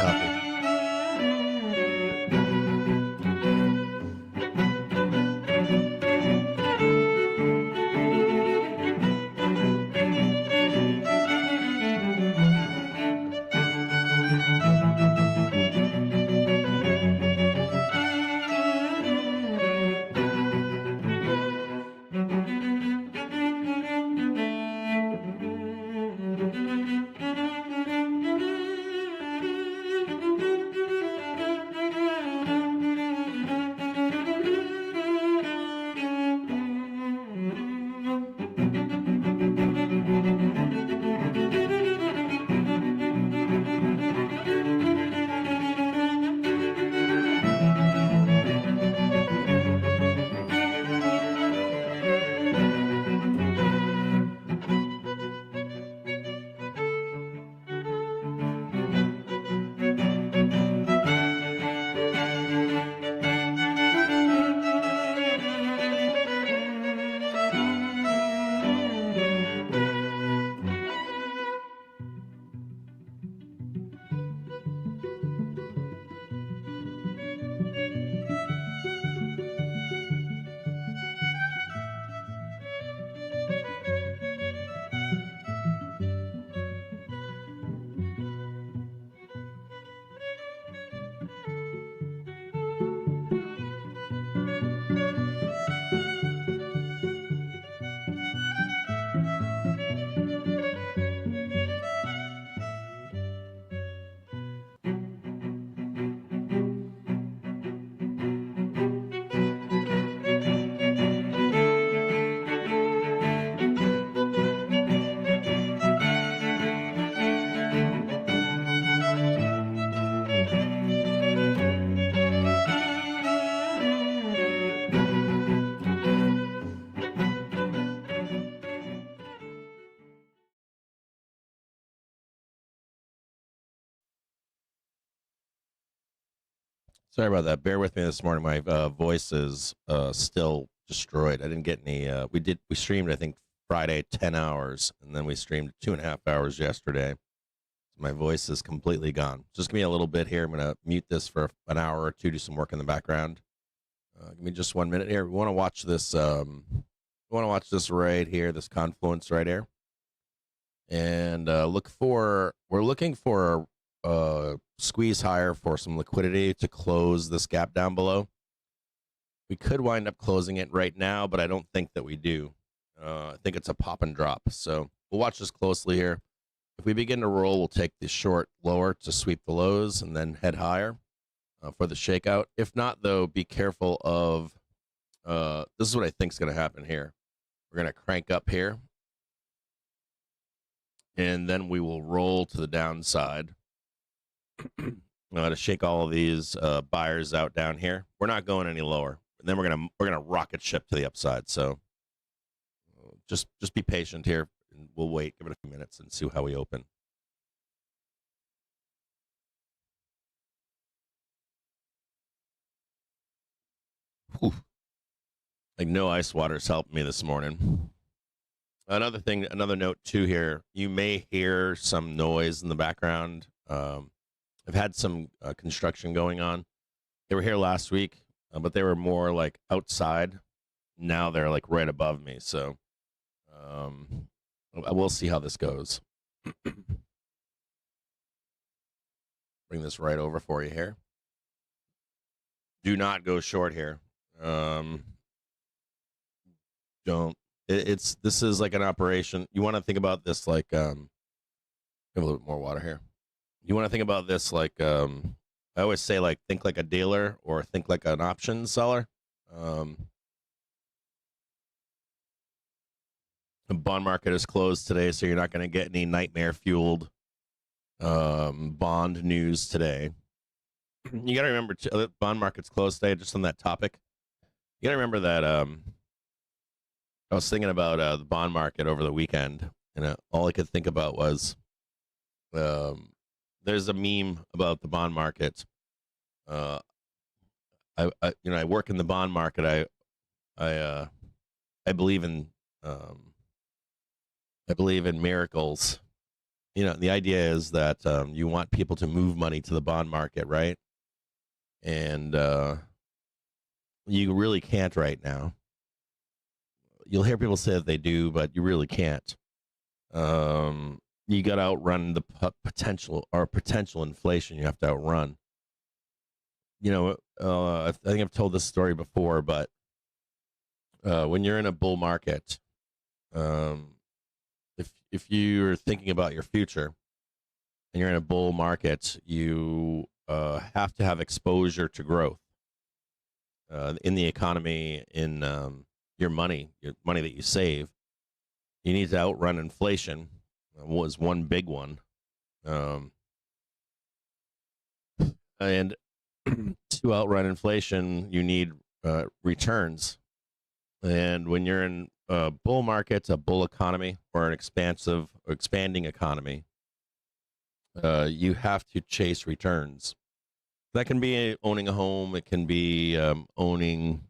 coffee. Sorry about that. Bear with me this morning. My voice is still destroyed. I didn't get any. We streamed, I think, Friday 10 hours, and then we streamed 2.5 hours yesterday. My voice is completely gone. Just give me a little bit here. I'm gonna mute this for an hour or two, do some work in the background. Give me just 1 minute here. We want to watch this. We want to watch this right here. This confluence right here, and we're looking for squeeze higher for some liquidity to close this gap down below. We could wind up closing it right now, but I don't think that we do. I think it's a pop and drop. So we'll watch this closely here. If we begin to roll, we'll take the short lower to sweep the lows and then head higher for the shakeout. If not, though, be careful of, this is what I think is going to happen here. We're going to crank up here, and then we will roll to the downside. To shake all of these buyers out down here. We're not going any lower. And then we're gonna rocket ship to the upside. So just be patient here, and we'll wait. Give it a few minutes and see how we open. Whew. Like no ice water's helped me this morning. Another note too here. You may hear some noise in the background. I've had some construction going on. They were here last week, but they were more like outside. Now they're like right above me. So we'll see how this goes. Bring this right over for you here. Do not go short here. This is like an operation. You want to think about this like have a little bit more water here. You want to think about this like I always say, like, think like a dealer or think like an option seller. The bond market is closed today, so you're not going to get any nightmare fueled bond news today. You got to remember, the bond market's closed today. Just on that topic, you got to remember that I was thinking about the bond market over the weekend, and all I could think about was there's a meme about the bond market. I work in the bond market. I believe in miracles, The idea is that you want people to move money to the bond market, right? And you really can't right now. You'll hear people say that they do, but you really can't. You got to outrun the potential inflation. You have to outrun. I think I've told this story before, but when you're in a bull market, if you're thinking about your future and you're in a bull market, you have to have exposure to growth in the economy, in your money that you save. You need to outrun inflation. Was one big one, and to outrun inflation, you need returns. And when you're in a bull market, a bull economy, or an expanding economy, you have to chase returns. That can be owning a home. It can be owning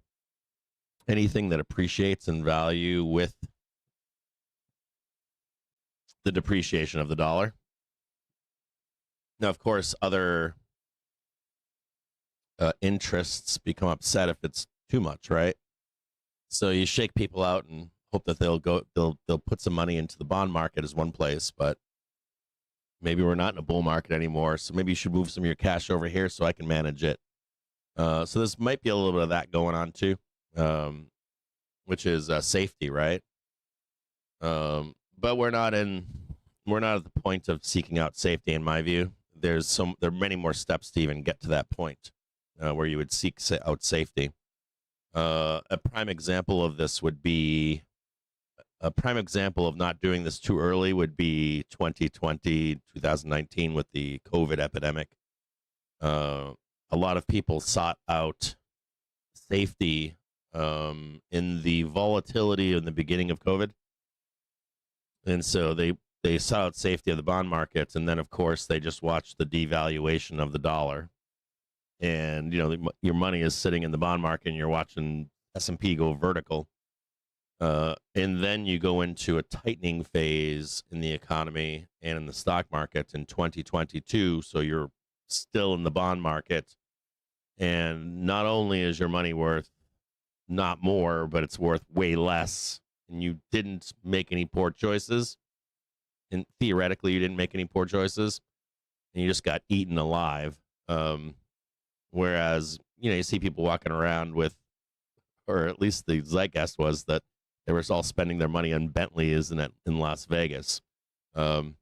anything that appreciates in value with the depreciation of the dollar. Now, of course, other interests become upset if it's too much, right? So you shake people out and hope that they'll put some money into the bond market as one place, but maybe we're not in a bull market anymore, so maybe you should move some of your cash over here so I can manage it. So this might be a little bit of that going on too, which is safety, right? But we're not at the point of seeking out safety, in my view. There are many more steps to even get to that point where you would seek out safety. A prime example of this would be a prime example of not doing this too early would be 2020, 2019 with the COVID epidemic. A lot of people sought out safety in the volatility in the beginning of COVID. And so they sought out safety of the bond markets. And then, of course, they just watched the devaluation of the dollar. And, your money is sitting in the bond market and you're watching S&P go vertical. And then you go into a tightening phase in the economy and in the stock market in 2022. So you're still in the bond market. And not only is your money worth not more, but it's worth way less. And you didn't make any poor choices. And theoretically, you didn't make any poor choices. And you just got eaten alive. Whereas, you see people walking around with, or at least the zeitgeist was that they were all spending their money on Bentleys in Las Vegas. And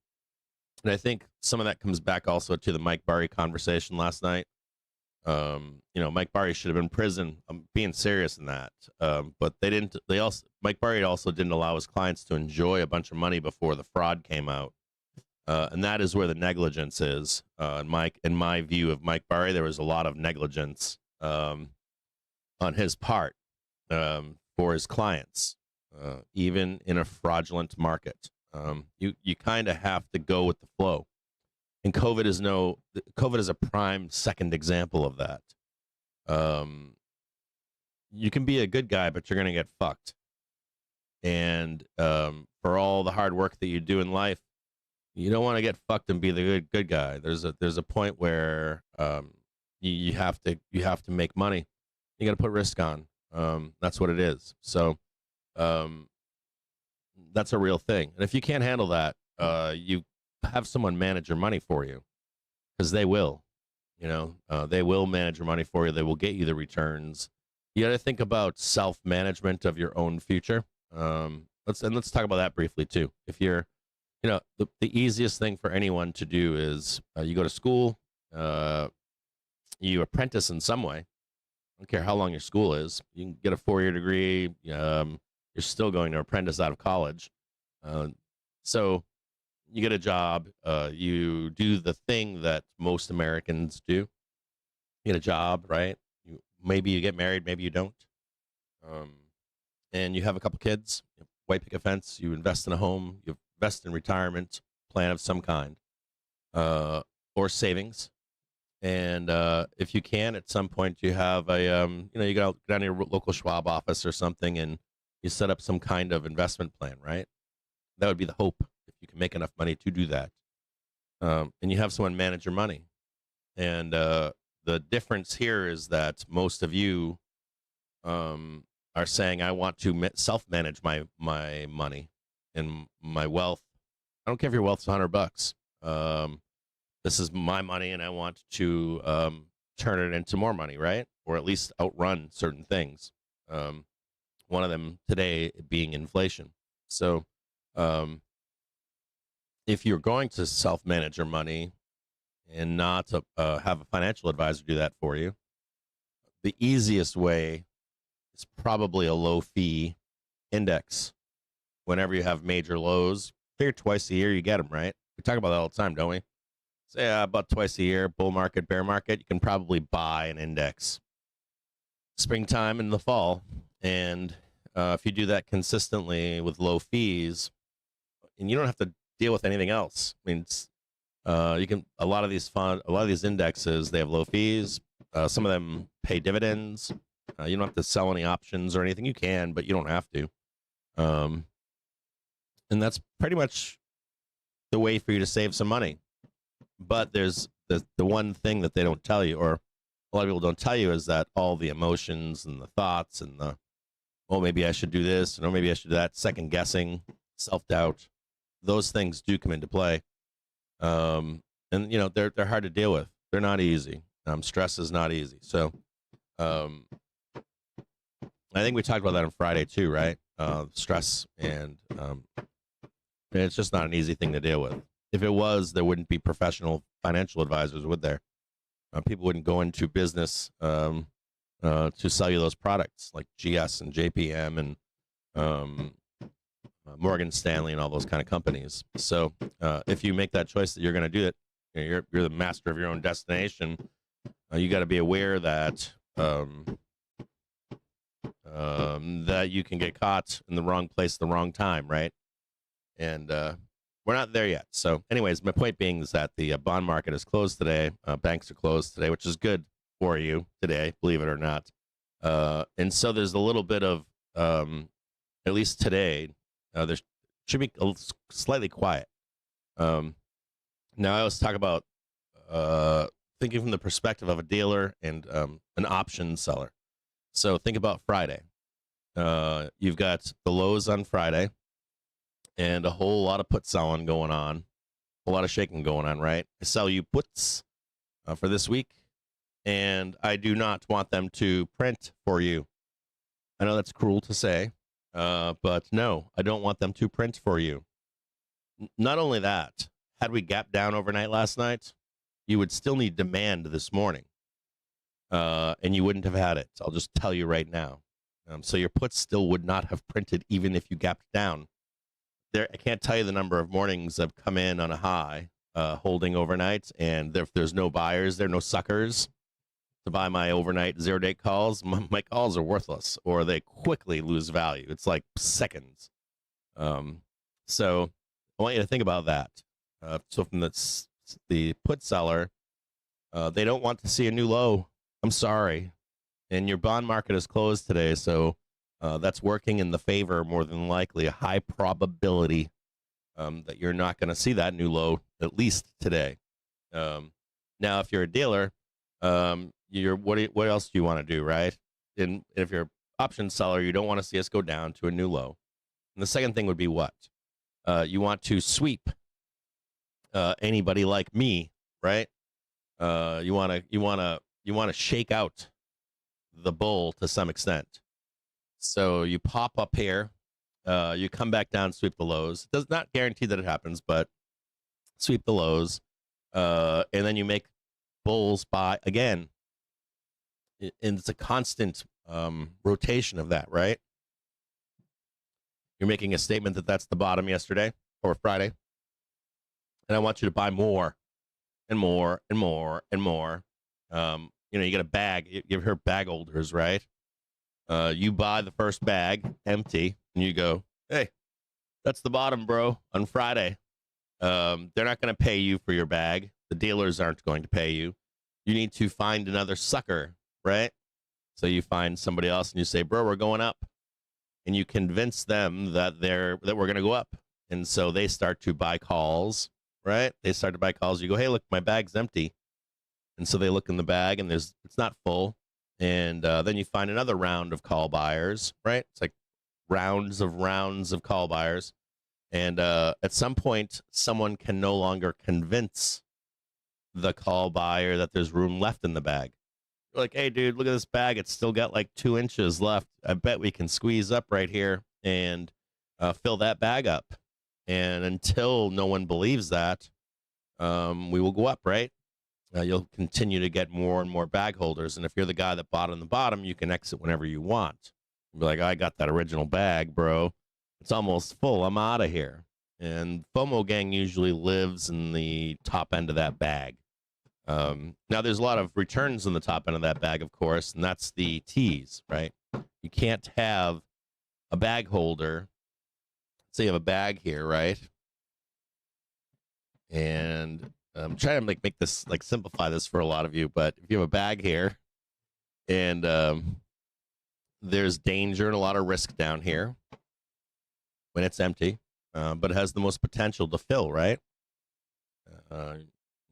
I think some of that comes back also to the Mike Burry conversation last night. Mike Burry should have been in prison. I'm being serious in that. But Mike Burry also didn't allow his clients to enjoy a bunch of money before the fraud came out. And that is where the negligence is. In my view of Mike Burry, there was a lot of negligence on his part for his clients, even in a fraudulent market. You kind of have to go with the flow. And COVID is a prime second example of that. You can be a good guy, but you're going to get fucked. And for all the hard work that you do in life, you don't want to get fucked and be the good guy. There's a point where you have to make money. You got to put risk on. That's what it is. So that's a real thing. And if you can't handle that, you have someone manage your money for you, because they will. They will manage your money for you. They will get you the returns. You got to think about self-management of your own future. Let's talk about that briefly too. If you're the easiest thing for anyone to do is you go to school, you apprentice in some way. I don't care how long your school is. You can get a 4-year degree. You're still going to apprentice out of college. So you get a job. You do the thing that most Americans do. You get a job, right? Maybe you get married, maybe you don't. And you have a couple kids. You white picket fence. You invest in a home. You invest in retirement plan of some kind, or savings. And if you can, at some point, you have you go down to your local Schwab office or something, and you set up some kind of investment plan, right? That would be the hope, if you can make enough money to do that. and you have someone manage your money. And the difference here is that most of you are saying, I want to self-manage my money and my wealth. I don't care if your wealth's $100. This is my money, and I want to turn it into more money, right? Or at least outrun certain things. One of them today being inflation. So if you're going to self-manage your money and not have a financial advisor do that for you, the easiest way is probably a low-fee index. Whenever you have major lows, figure twice a year you get them, right? We talk about that all the time, don't we? Say about twice a year, bull market, bear market, you can probably buy an index. Springtime and the fall. And if you do that consistently with low fees, and you don't have to deal with anything else. I mean, you can a lot of these indexes, they have low fees. Some of them pay dividends. You don't have to sell any options or anything. You can, but you don't have to. And that's pretty much the way for you to save some money. But there's the one thing that they don't tell you, or a lot of people don't tell you, is that all the emotions and the thoughts and maybe I should do this, or maybe I should do that, second guessing, self-doubt, those things do come into play. And they're hard to deal with. They're not easy. Stress is not easy. So I think we talked about that on Friday too, right? Stress, and it's just not an easy thing to deal with. If it was, there wouldn't be professional financial advisors, would there? People wouldn't go into business to sell you those products like GS and JPM and Morgan Stanley and all those kind of companies. So if you make that choice that you're going to do it, you're the master of your own destination. You got to be aware that that you can get caught in the wrong place at the wrong time, right? And we're not there yet. So anyways, my point being is that the bond market is closed today. Banks are closed today, which is good for you today, believe it or not. And so there's a little bit of, at least today, there should be slightly quiet. Now, I always talk about thinking from the perspective of a dealer and an option seller. So think about Friday. You've got the lows on Friday and a whole lot of put selling going on, a lot of shaking going on, right? I sell you puts for this week, and I do not want them to print for you. I know that's cruel to say, but no, I don't want them to print for you. Not only that, had we gapped down overnight last night, you would still need demand this morning, and you wouldn't have had it. I'll just tell you right now. So your puts still would not have printed even if you gapped down. I can't tell you the number of mornings I've come in on a high, holding overnight, and if there's no buyers, there are no suckers to buy my overnight 0-day calls. My calls are worthless, or they quickly lose value. It's like seconds. So I want you to think about that. So from the put seller, they don't want to see a new low. I'm sorry. And your bond market is closed today, so that's working in the favor, more than likely, a high probability that you're not going to see that new low, at least today. Now, if you're a dealer, what else do you want to do, right? And if you're an option seller, you don't want to see us go down to a new low. And the second thing would be what? You want to sweep anybody like me, right? You want to shake out the bull to some extent. So you pop up here, you come back down, sweep the lows. It does not guarantee that it happens, but sweep the lows, and then you make bulls buy again. And it's a constant rotation of that, right? You're making a statement that that's the bottom yesterday or Friday, and I want you to buy more and more and more and more. You get a bag. You've heard bag holders, right? You buy the first bag empty, and you go, hey, that's the bottom, bro, on Friday. They're not going to pay you for your bag. The dealers aren't going to pay you. You need to find another sucker, right? So you find somebody else, and you say, bro, we're going up. And you convince them that we're going to go up. And so they start to buy calls, right? They start to buy calls. You go, hey, look, my bag's empty. And so they look in the bag and it's not full. And then you find another round of call buyers, right? It's like rounds of call buyers. And at some point, someone can no longer convince the call buyer that there's room left in the bag. You're like, hey, dude, look at this bag. It's still got like 2 inches left. I bet we can squeeze up right here and fill that bag up. And until no one believes that, we will go up, right? You'll continue to get more and more bag holders. And if you're the guy that bought on the bottom, you can exit whenever you want. You'll be like, I got that original bag, bro. It's almost full. I'm out of here. And FOMO gang usually lives in the top end of that bag. Now, there's a lot of returns in the top end of that bag, of course, and that's the teas, right? You can't have a bag holder. Say you have a bag here, right? And I'm trying to make this, like, simplify this for a lot of you, but if you have a bag here and there's danger and a lot of risk down here when it's empty, but it has the most potential to fill, right?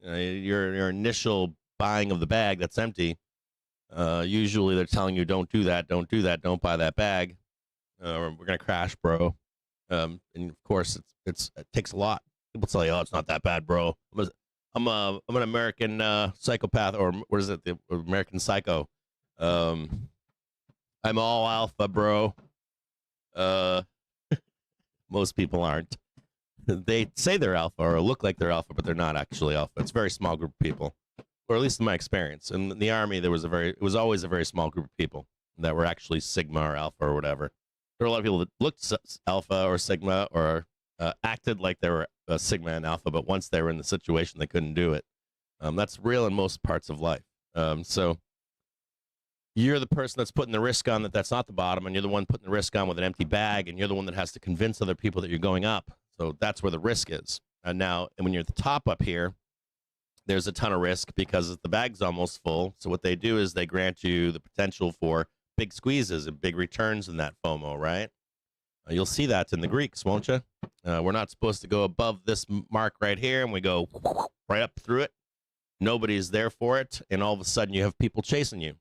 Your initial buying of the bag that's empty, usually they're telling you, don't do that, don't buy that bag, or we're gonna crash, bro. And of course, it takes a lot. People tell you, oh, it's not that bad, bro. I'm an American psychopath, or what is it, the American Psycho? I'm all alpha, bro. Most people aren't. They say they're alpha or look like they're alpha, but they're not actually alpha. It's a very small group of people, or at least in my experience. In the Army, it was always a very small group of people that were actually Sigma or Alpha or whatever. There were a lot of people that looked Alpha or Sigma or acted like they were Sigma and Alpha, but once they were in the situation, they couldn't do it. That's real in most parts of life. So you're the person that's putting the risk on that's not the bottom, and you're the one putting the risk on with an empty bag, and you're the one that has to convince other people that you're going up. So that's where the risk is. And when you're at the top up here, there's a ton of risk because the bag's almost full. So what they do is they grant you the potential for big squeezes and big returns in that FOMO, right? You'll see that in the Greeks, won't you? We're not supposed to go above this mark right here, and we go right up through it. Nobody's there for it, and all of a sudden you have people chasing you.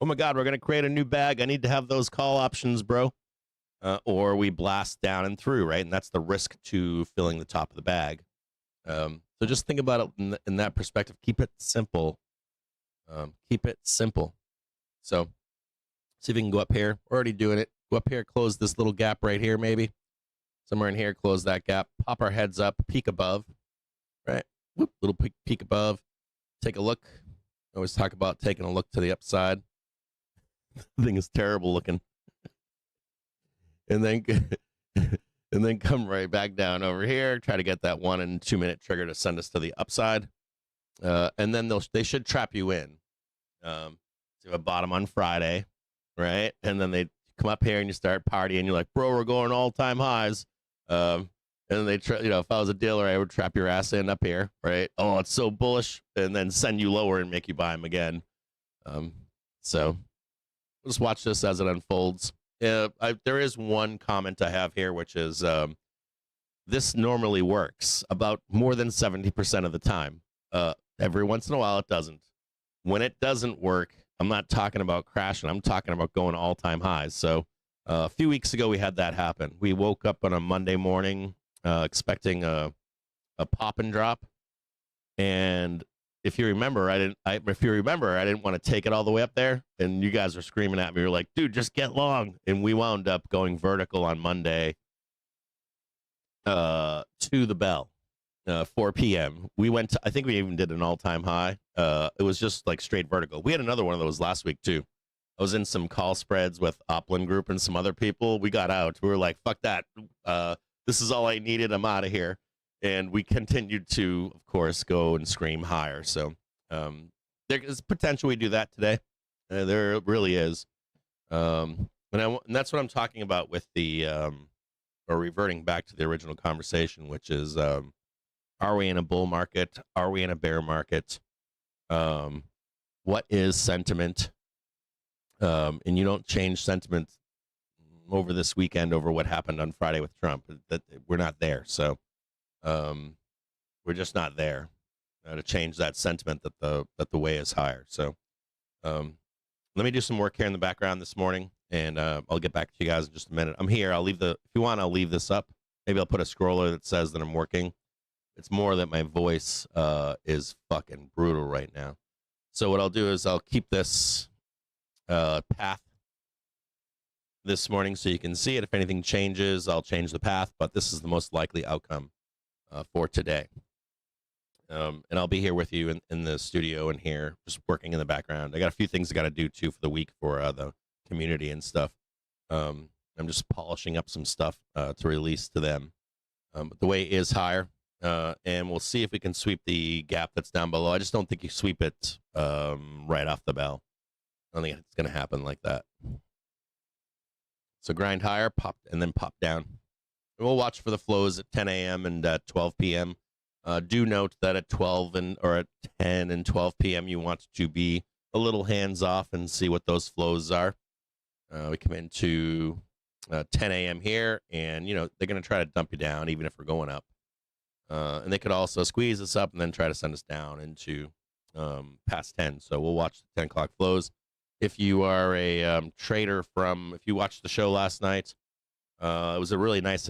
Oh my God, we're going to create a new bag. I need to have those call options, bro. Or we blast down and through, right? And that's the risk to filling the top of the bag. So just think about it in that perspective. Keep it simple. Keep it simple. So see if we can go up here. We're already doing it. Go up here, close this little gap right here, maybe. Somewhere in here, close that gap. Pop our heads up, peek above, right? Whoop, little peek above. Take a look. I always talk about taking a look to the upside. The thing is terrible looking. And then come right back down over here. Try to get that 1 and 2 minute trigger to send us to the upside. And then they should trap you in. So you have a bottom on Friday, right? And then they come up here and you start partying. You're like, bro, we're going all time highs. And then if I was a dealer, I would trap your ass in up here, right? Oh, it's so bullish, and then send you lower and make you buy them again. So we'll just watch this as it unfolds. There is one comment I have here, which is this normally works about more than 70% of the time. Every once in a while, it doesn't. When it doesn't work, I'm not talking about crashing. I'm talking about going all-time highs. So a few weeks ago, we had that happen. We woke up on a Monday morning expecting a pop and drop, and if you remember, I didn't want to take it all the way up there, and you guys were screaming at me. You're like, dude, just get long. And we wound up going vertical on Monday to the bell, 4 p.m. We went to, I think we even did an all-time high. It was just like straight vertical. We had another one of those last week, too. I was in some call spreads with Upland Group and some other people. We got out. We were like, fuck that. This is all I needed. I'm out of here. And we continued to, of course, go and scream higher. So there is potential we do that today. There really is. And that's what I'm talking about with the, or reverting back to the original conversation, which is, are we in a bull market? Are we in a bear market? What is sentiment? And you don't change sentiment over this weekend over what happened on Friday with Trump. That we're not there. So we're just not there to change that sentiment that the way is higher. So let me do some work here in the background this morning, and I'll get back to you guys in just a minute. I'm here. If you want, I'll leave this up. Maybe I'll put a scroller that says that I'm working. It's more that my voice is fucking brutal right now. So what I'll do is I'll keep this path this morning so you can see it. If anything changes, I'll change the path, but this is the most likely outcome for today. And I'll be here with you in the studio and here, just working in the background. I got a few things I got to do, too, for the week for the community and stuff. I'm just polishing up some stuff to release to them. But the weight is higher, and we'll see if we can sweep the gap that's down below. I just don't think you sweep it right off the bell. I don't think it's going to happen like that. So grind higher, pop, and then pop down. And we'll watch for the flows at 10 a.m. and at 12 p.m. Do note that at 12 or at 10 and 12 p.m. you want to be a little hands off and see what those flows are. We come into 10 a.m. here, and they're going to try to dump you down even if we're going up. And they could also squeeze us up and then try to send us down into past 10. So we'll watch the 10 o'clock flows. If you are a trader if you watched the show last night, it was a really nice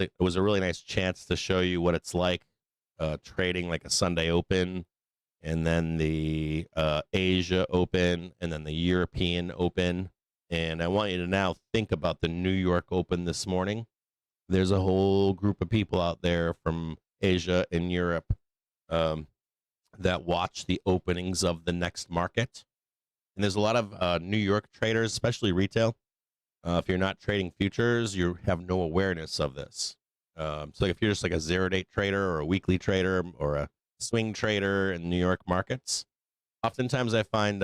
chance to show you what it's like trading like a Sunday Open, and then the Asia Open, and then the European Open. And I want you to now think about the New York Open this morning. There's a whole group of people out there from Asia and Europe that watch the openings of the next market. And there's a lot of New York traders, especially retail. If you're not trading futures, you have no awareness of this. So if you're just like a 0-day trader or a weekly trader or a swing trader in New York markets, oftentimes I find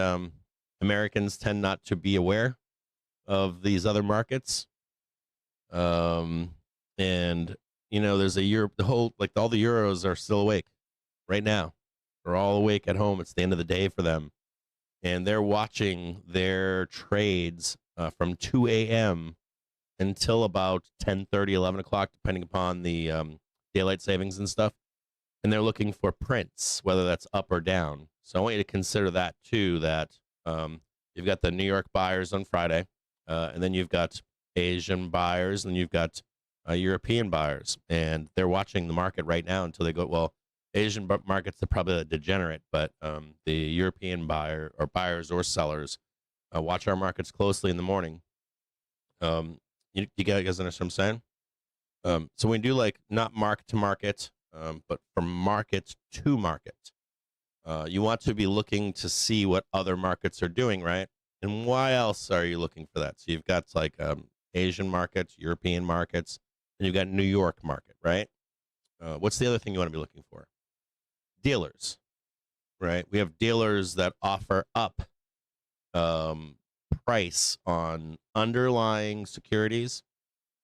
Americans tend not to be aware of these other markets. And there's all the Euros are still awake right now. They're all awake at home. It's the end of the day for them. And they're watching their trades from 2 a.m. until about 10:30, 11 o'clock, depending upon the daylight savings and stuff. And they're looking for prints, whether that's up or down. So I want you to consider that, too, that you've got the New York buyers on Friday, and then you've got Asian buyers, and you've got European buyers. And they're watching the market right now until they go, well, Asian markets are probably a degenerate, but the European buyers or sellers watch our markets closely in the morning. You guys understand what I'm saying? So we do like not market to market, but from market to market. You want to be looking to see what other markets are doing, right? And why else are you looking for that? So you've got like Asian markets, European markets, and you've got New York market, right? What's the other thing you want to be looking for? Dealers, right? We have dealers that offer up price on underlying securities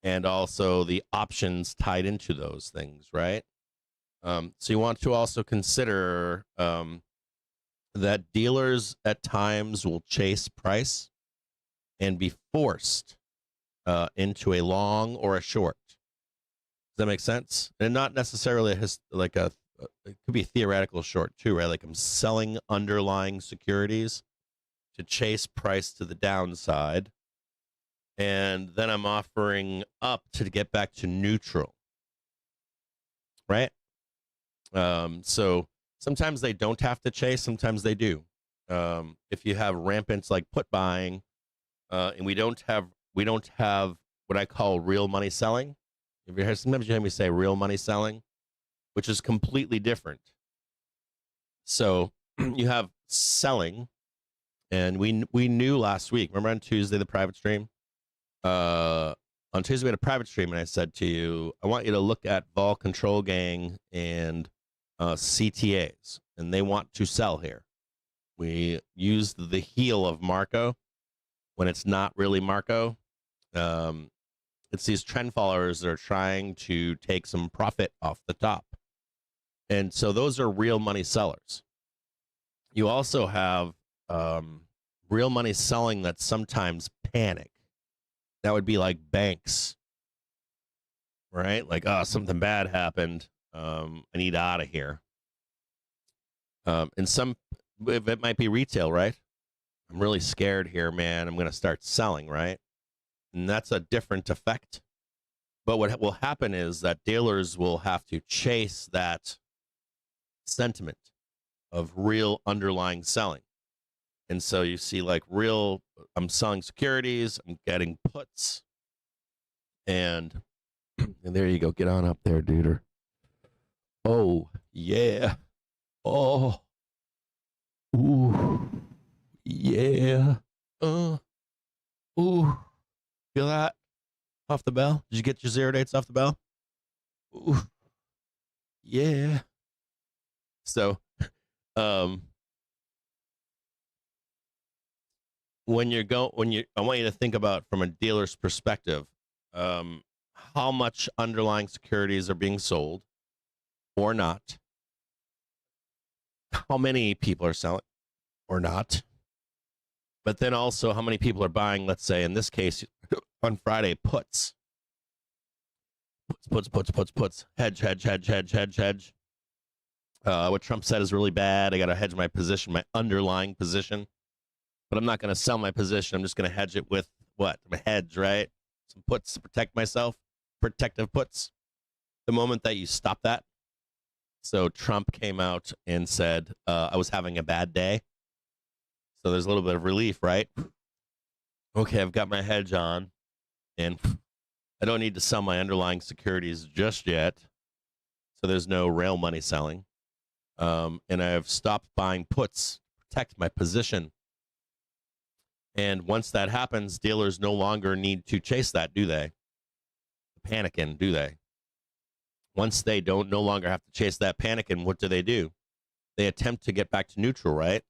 and also the options tied into those things, right? So you want to also consider that dealers at times will chase price and be forced into a long or a short. Does that make sense? And not necessarily it could be a theoretical short too, right? Like I'm selling underlying securities to chase price to the downside, and then I'm offering up to get back to neutral, right? So sometimes they don't have to chase, sometimes they do. If you have rampant like put buying, and we don't have what I call real money selling. Sometimes you hear me say real money selling, which is completely different. So you have selling, and we knew last week. Remember on Tuesday the private stream? On Tuesday we had a private stream, and I said to you, I want you to look at Vol Control Gang and CTAs, and they want to sell here. We used the heel of Marco when it's not really Marco. It's these trend followers that are trying to take some profit off the top. And so those are real money sellers. You also have real money selling that sometimes panic. That would be like banks, right? Like, oh, something bad happened. I need out of here. And some, it might be retail, right? I'm really scared here, man. I'm going to start selling, right? And that's a different effect. But what will happen is that dealers will have to chase that sentiment of real underlying selling. And so you see like real, I'm selling securities, I'm getting puts. And there you go. Get on up there, duder. Oh, yeah. Oh. Ooh. Yeah. Ooh. Feel that? Off the bell? Did you get your 0 dates off the bell? Ooh. Yeah. So, when I want you to think about from a dealer's perspective, how much underlying securities are being sold or not, how many people are selling or not, but then also how many people are buying, let's say in this case on Friday, puts, hedge. What Trump said is really bad. I got to hedge my position, my underlying position, but I'm not going to sell my position. I'm just going to hedge it with what? A hedge, right? Some puts to protect myself, protective puts. The moment that you stop that, so Trump came out and said, I was having a bad day. So there's a little bit of relief, right? Okay, I've got my hedge on, and I don't need to sell my underlying securities just yet. So there's no rail money selling. And I've stopped buying puts to protect my position. And once that happens, dealers no longer need to chase that, do they? Panicking, do they? Once they no longer have to chase that panicking, what do? They attempt to get back to neutral, right?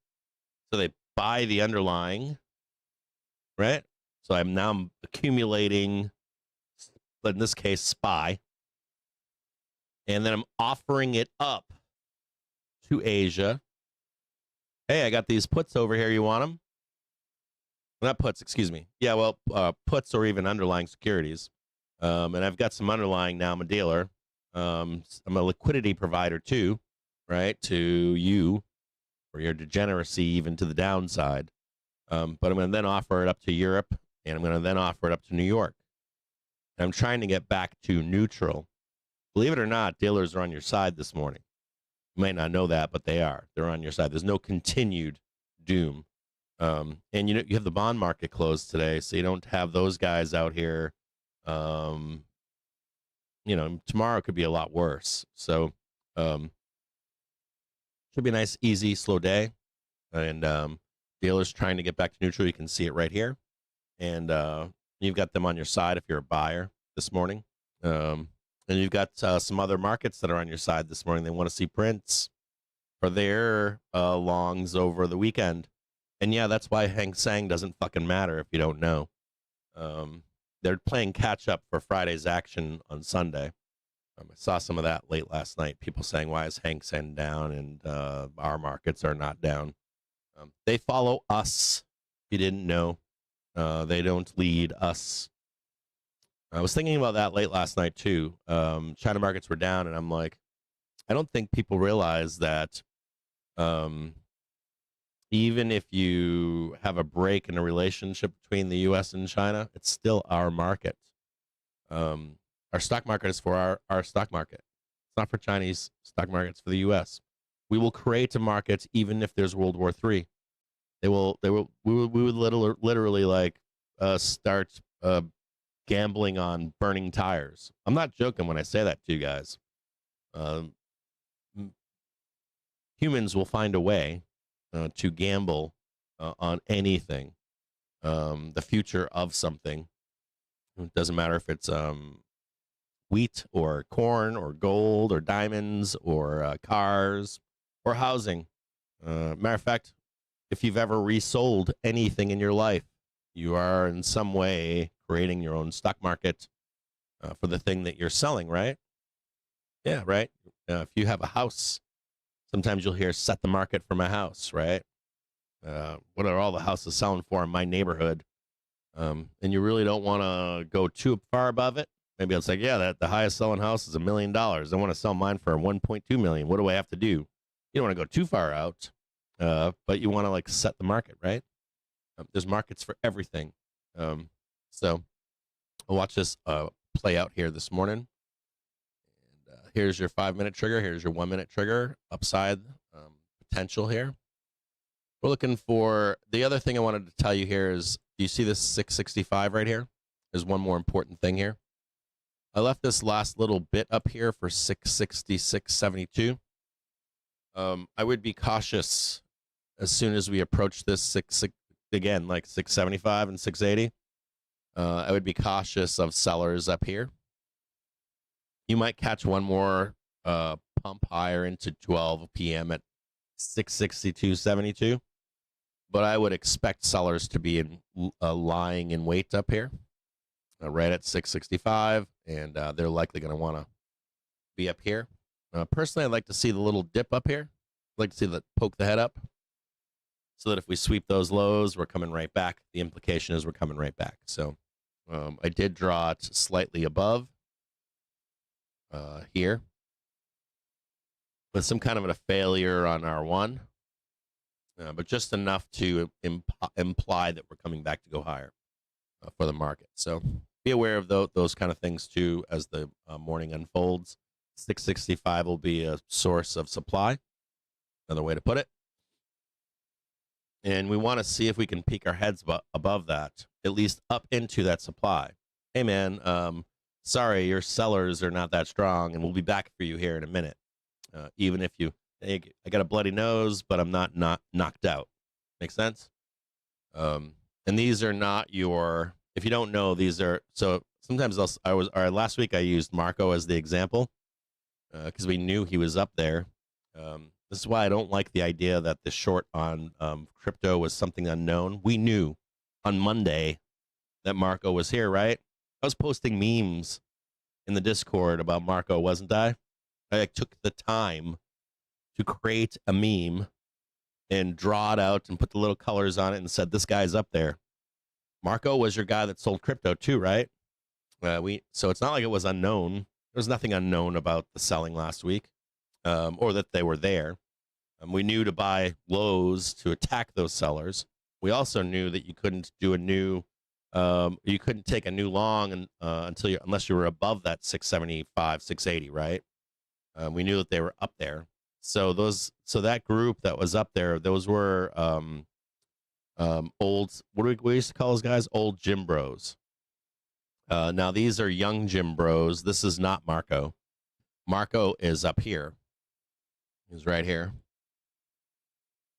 So they buy the underlying, right? So I'm now accumulating, but in this case, SPY. And then I'm offering it up to Asia. Hey, I got these puts over here. You want them? Not puts, excuse me. Yeah, well, puts or even underlying securities. And I've got some underlying now. I'm a dealer. I'm a liquidity provider too, right? To you for your degeneracy, even to the downside. But I'm going to then offer it up to Europe, and I'm going to then offer it up to New York. And I'm trying to get back to neutral. Believe it or not, dealers are on your side this morning. You might not know that, but they are. They're on your side. There's no continued doom. And you have the bond market closed today, so you don't have those guys out here. Tomorrow could be a lot worse. So, should be a nice, easy, slow day. And dealers trying to get back to neutral. You can see it right here. And you've got them on your side if you're a buyer this morning. And you've got some other markets that are on your side this morning. They want to see prints for their longs over the weekend. And yeah, that's why Hang Seng doesn't fucking matter if you don't know. They're playing catch up for Friday's action on Sunday. I saw some of that late last night. People saying, why is Hang Seng down and our markets are not down? They follow us. If you didn't know, they don't lead us. I was thinking about that late last night too. China markets were down, and I'm like, I don't think people realize that even if you have a break in a relationship between the U.S. and China, it's still our market. Our stock market is for our stock market. It's not for Chinese stock markets, for the U.S. We will create a market even if there's World War III. We would literally like start gambling on burning tires. I'm not joking when I say that to you guys. Humans will find a way to gamble on anything, the future of something. It doesn't matter if it's wheat or corn or gold or diamonds or cars or housing. Matter of fact, if you've ever resold anything in your life, you are in some way creating your own stock market for the thing that you're selling, right? Yeah, right. If you have a house, sometimes you'll hear set the market for my house, right? What are all the houses selling for in my neighborhood? And you really don't want to go too far above it. Maybe it's like, yeah, the highest selling house is $1 million. I want to sell mine for 1.2 million. What do I have to do? You don't want to go too far out, but you want to like set the market, right? There's markets for everything. So I'll watch this play out here this morning. And here's your 5-minute trigger. Here's your 1-minute trigger. Upside potential here. We're looking for the other thing I wanted to tell you here is, do you see this 665 right here? There's one more important thing here. I left this last little bit up here for 666.72. I would be cautious as soon as we approach this again, like 675 and 680. I would be cautious of sellers up here. You might catch one more pump higher into 12 p.m. at 662.72, but I would expect sellers to be lying in wait up here, right at 665, and they're likely going to want to be up here. Personally, I'd like to see the little dip up here. I'd like to see poke the head up, so that if we sweep those lows, we're coming right back. The implication is we're coming right back. So I did draw it slightly above here, with some kind of a failure on R1, but just enough to imply that we're coming back to go higher for the market. So be aware of those kind of things too as the morning unfolds. 665 will be a source of supply, another way to put it. And we want to see if we can peek our heads above that, at least up into that supply. Hey, man, sorry, your sellers are not that strong, and we'll be back for you here in a minute. Even if I got a bloody nose, but I'm not knocked out. Make sense? And these are not your, if you don't know, these are, so sometimes last week I used Marco as the example because we knew he was up there. This is why I don't like the idea that the short on crypto was something unknown. We knew on Monday that Marco was here, right? I was posting memes in the Discord about Marco, wasn't I? I took the time to create a meme and draw it out and put the little colors on it and said, this guy's up there. Marco was your guy that sold crypto too, right? So it's not like it was unknown. There was nothing unknown about the selling last week. Or that they were there. We knew to buy lows to attack those sellers. We also knew that you couldn't do you couldn't take a new long unless you were above that 675, 680, right? We knew that they were up there. So that group that was up there, those were old. What do we used to call those guys? Old gym bros. Now these are young gym bros. This is not Marco. Marco is up here. He's right here.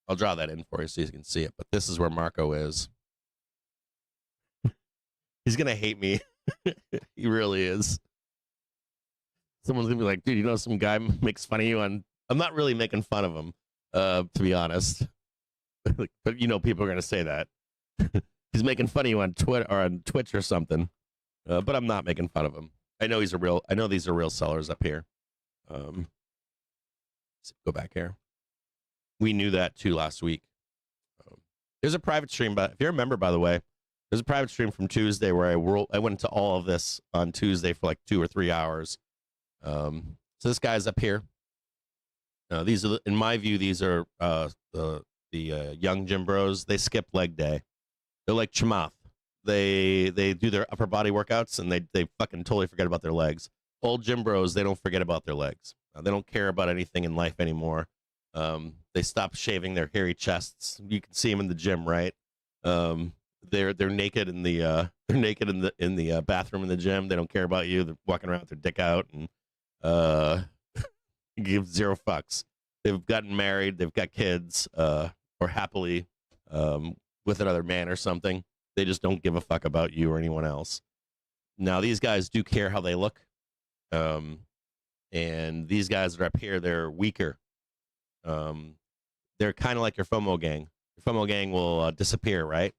I'll draw that in for you so you can see it. But this is where Marco is. He's going to hate me. He really is. Someone's going to be like, dude, you know some guy makes fun of you on... I'm not really making fun of him, to be honest. But you know people are going to say that. He's making fun of you on Twitter or on Twitch or something. But I'm not making fun of him. I know these are real sellers up here. Go back here. We knew that too last week. There's a private stream, but if you remember, by the way, there's a private stream from Tuesday where I went into all of this on Tuesday for like 2 or 3 hours. So this guy's up here. These are, in my view, these are the young gym bros. They skip leg day. They're like Chamath. They do their upper body workouts and they fucking totally forget about their legs. Old gym bros, they don't forget about their legs. They don't care about anything in life anymore. They stop shaving their hairy chests. You can see them in the gym, right? They're naked in the bathroom in the gym. They don't care about you. They're walking around with their dick out and give zero fucks. They've gotten married. They've got kids, or happily with another man or something. They just don't give a fuck about you or anyone else. Now these guys do care how they look. And these guys that are up here, they're weaker. They're kind of like your FOMO gang. Your FOMO gang will disappear, right?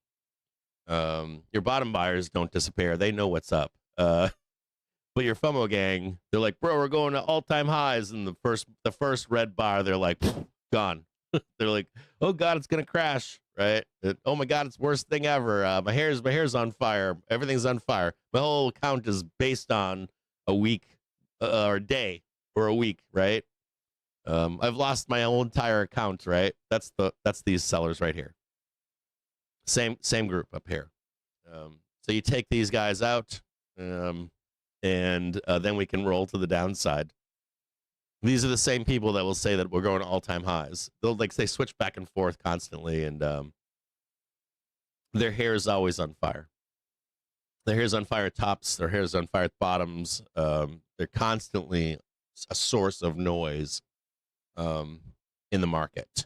Your bottom buyers don't disappear. They know what's up. But your FOMO gang, they're like, bro, we're going to all-time highs. And the first red bar, they're like, gone. They're like, oh God, it's gonna crash, right? Oh my God, it's the worst thing ever. My hair's on fire. Everything's on fire. My whole account is based on a week or a day or a week, right? I've lost my whole entire account, right? That's these sellers right here. Same group up here. So you take these guys out, and then we can roll to the downside. These are the same people that will say that we're going to all-time highs. They switch back and forth constantly, and their hair is always on fire. Their hair's on fire at tops. Their hair's on fire at bottoms. They're constantly a source of noise in the market.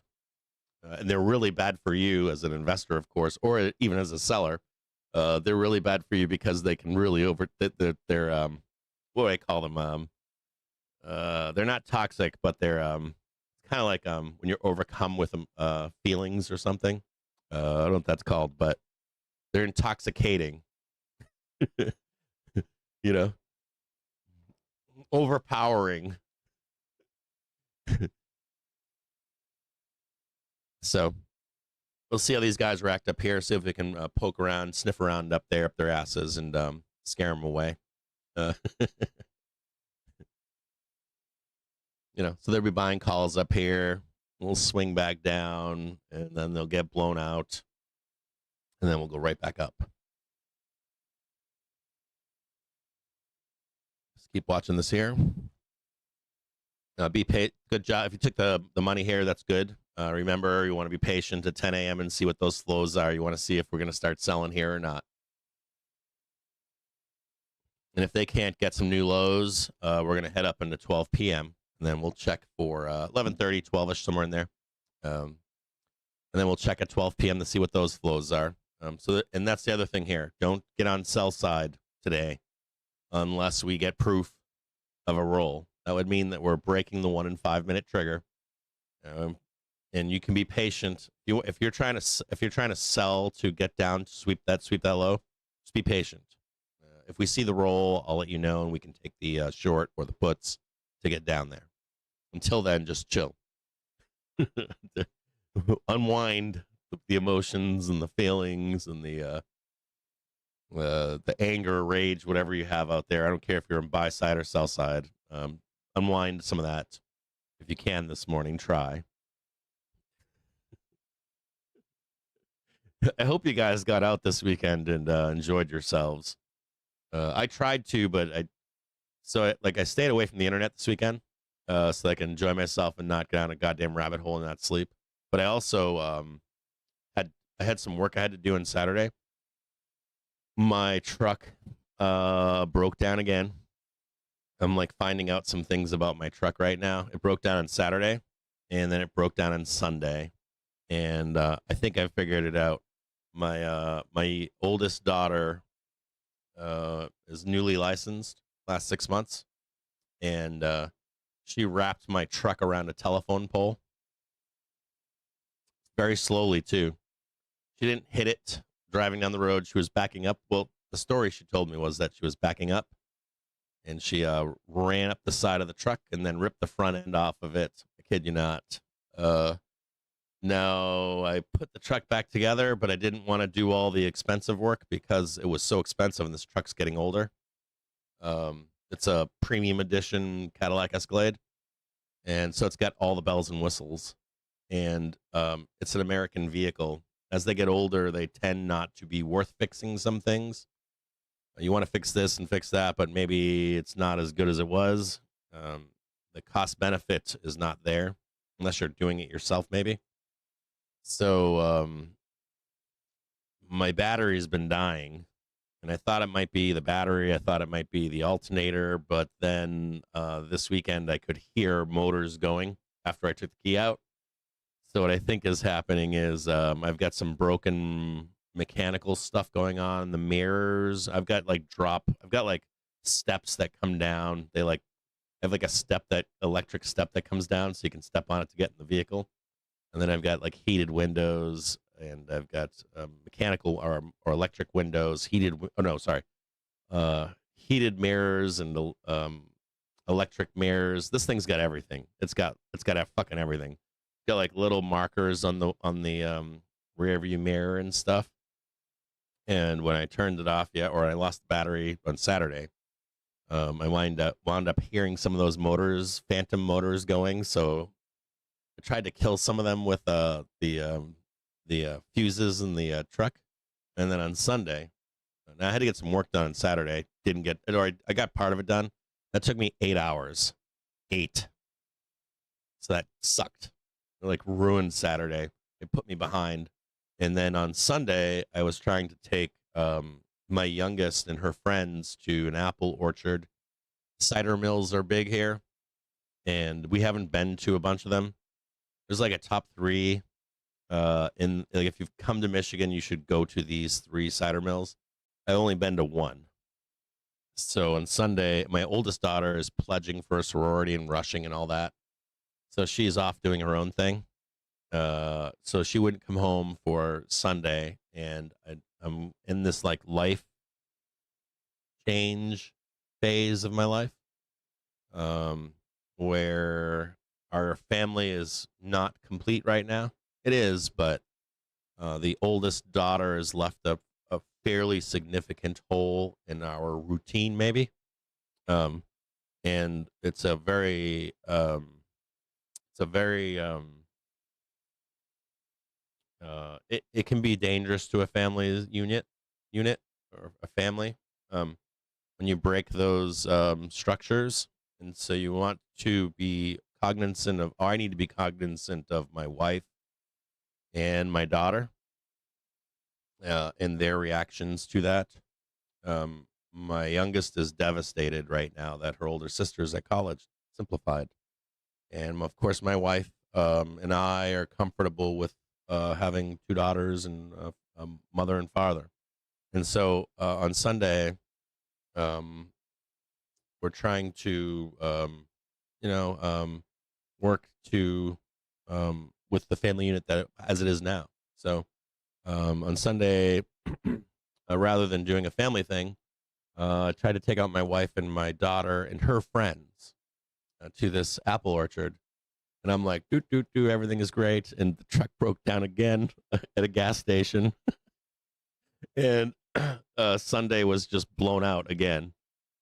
And they're really bad for you as an investor, of course, or even as a seller. They're really bad for you because they can really they're what do I call them? They're not toxic, but they're kind of like when you're overcome with feelings or something. I don't know what that's called, but they're intoxicating. You know, overpowering. So we'll see how these guys react up here. See if we can poke around, sniff around up there, up their asses, and scare them away. So they'll be buying calls up here. We'll swing back down, and then they'll get blown out, and then we'll go right back up. Just keep watching this here. Be paid. Good job. If you took the money here, that's good. Remember, you want to be patient at 10 a.m. and see what those flows are. You want to see if we're going to start selling here or not. And if they can't get some new lows, we're going to head up into 12 p.m. And then we'll check for 11:30, 12ish, somewhere in there. And then we'll check at 12 p.m. to see what those flows are. And that's the other thing here. Don't get on sell side today unless we get proof of a roll. That would mean that we're breaking the 1 in 5 minute trigger. And you can be patient. If you're trying to sell to get down, sweep that low, just be patient. If we see the roll, I'll let you know, and we can take the short or the puts to get down there. Until then, just chill. Unwind the emotions and the feelings and the anger, rage, whatever you have out there. I don't care if you're on buy side or sell side. Unwind some of that if you can this morning. Try. I hope you guys got out this weekend and enjoyed yourselves. I tried to, but I stayed away from the internet this weekend so I can enjoy myself and not get down a goddamn rabbit hole and not sleep. But I also had some work I had to do on Saturday. My truck broke down again. I'm finding out some things about my truck right now. It broke down on Saturday, and then it broke down on Sunday, and I think I figured it out. My oldest daughter is newly licensed last 6 months, and she wrapped my truck around a telephone pole very slowly too. She didn't hit it driving down the road. She was backing up. Well, the story she told me was that she was backing up, and she ran up the side of the truck and then ripped the front end off of it. I kid you not. Now, I put the truck back together, but I didn't want to do all the expensive work because it was so expensive and this truck's getting older. It's a premium edition Cadillac Escalade, and so it's got all the bells and whistles, and it's an American vehicle. As they get older, they tend not to be worth fixing some things. You want to fix this and fix that, but maybe it's not as good as it was. The cost benefit is not there unless you're doing it yourself, maybe. So my battery's been dying, and I thought it might be the battery. I thought it might be the alternator, but then this weekend I could hear motors going after I took the key out. So what I think is happening is I've got some broken mechanical stuff going on. The mirrors, I've got steps that come down. They have a electric step that comes down so you can step on it to get in the vehicle. And then I've got heated windows, and I've got mechanical or electric windows, heated mirrors and electric mirrors. This thing's got everything. It's got fucking everything. It's got little markers on the rear view mirror and stuff. And when I turned it off, or I lost the battery on Saturday, I wound up hearing some of those motors, phantom motors, going. So I tried to kill some of them with the fuses in the truck, and then on Sunday, and I had to get some work done on Saturday. Didn't get, or I got part of it done. That took me 8 hours. 8. So that sucked. It like ruined Saturday. It put me behind. And then on Sunday, I was trying to take my youngest and her friends to an apple orchard. Cider mills are big here, and we haven't been to a bunch of them. There's like a top 3. In like, if you've come to Michigan, you should go to these 3 cider mills. I've only been to 1. So on Sunday, my oldest daughter is pledging for a sorority and rushing and all that. So she's off doing her own thing. So she wouldn't come home for Sunday, and I'm in this like life change phase of my life, where our family is not complete right now. It is, but the oldest daughter has left a fairly significant hole in our routine, maybe. And it's a very it can be dangerous to a family unit or a family, when you break those structures. And so you want to be cognizant of, I need to be cognizant of my wife and my daughter, and their reactions to that. My youngest is devastated right now that her older sister's at college, Simplified. And of course, my wife and I are comfortable with having 2 daughters and a mother and father. And so on Sunday, we're trying to, work to with the family unit that as it is now. So on Sunday, rather than doing a family thing, I tried to take out my wife and my daughter and her friends to this apple orchard. And I'm like, do, everything is great. And the truck broke down again at a gas station. And Sunday was just blown out again.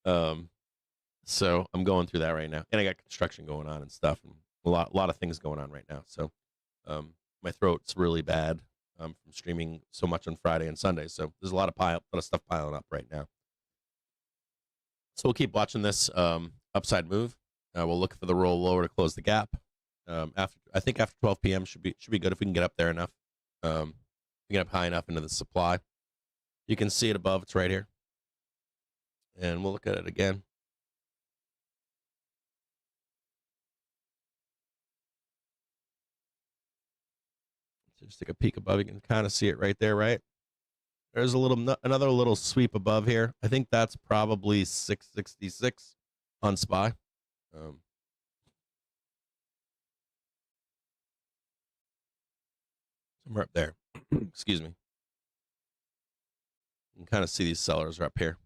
So I'm going through that right now. And I got construction going on and stuff, and a lot of things going on right now. So my throat's really bad from streaming so much on Friday and Sunday. So there's a lot of stuff piling up right now. So we'll keep watching this upside move. We'll look for the roll lower to close the gap. I think after 12 p.m. should be good if we can get up there enough. Get up high enough into the supply. You can see it above. It's right here. And we'll look at it again. So just take a peek above. You can kind of see it right there, right? There's another little sweep above here. I think that's probably 666 on SPY. Somewhere up there. Excuse me. You can kind of see these sellers are up here.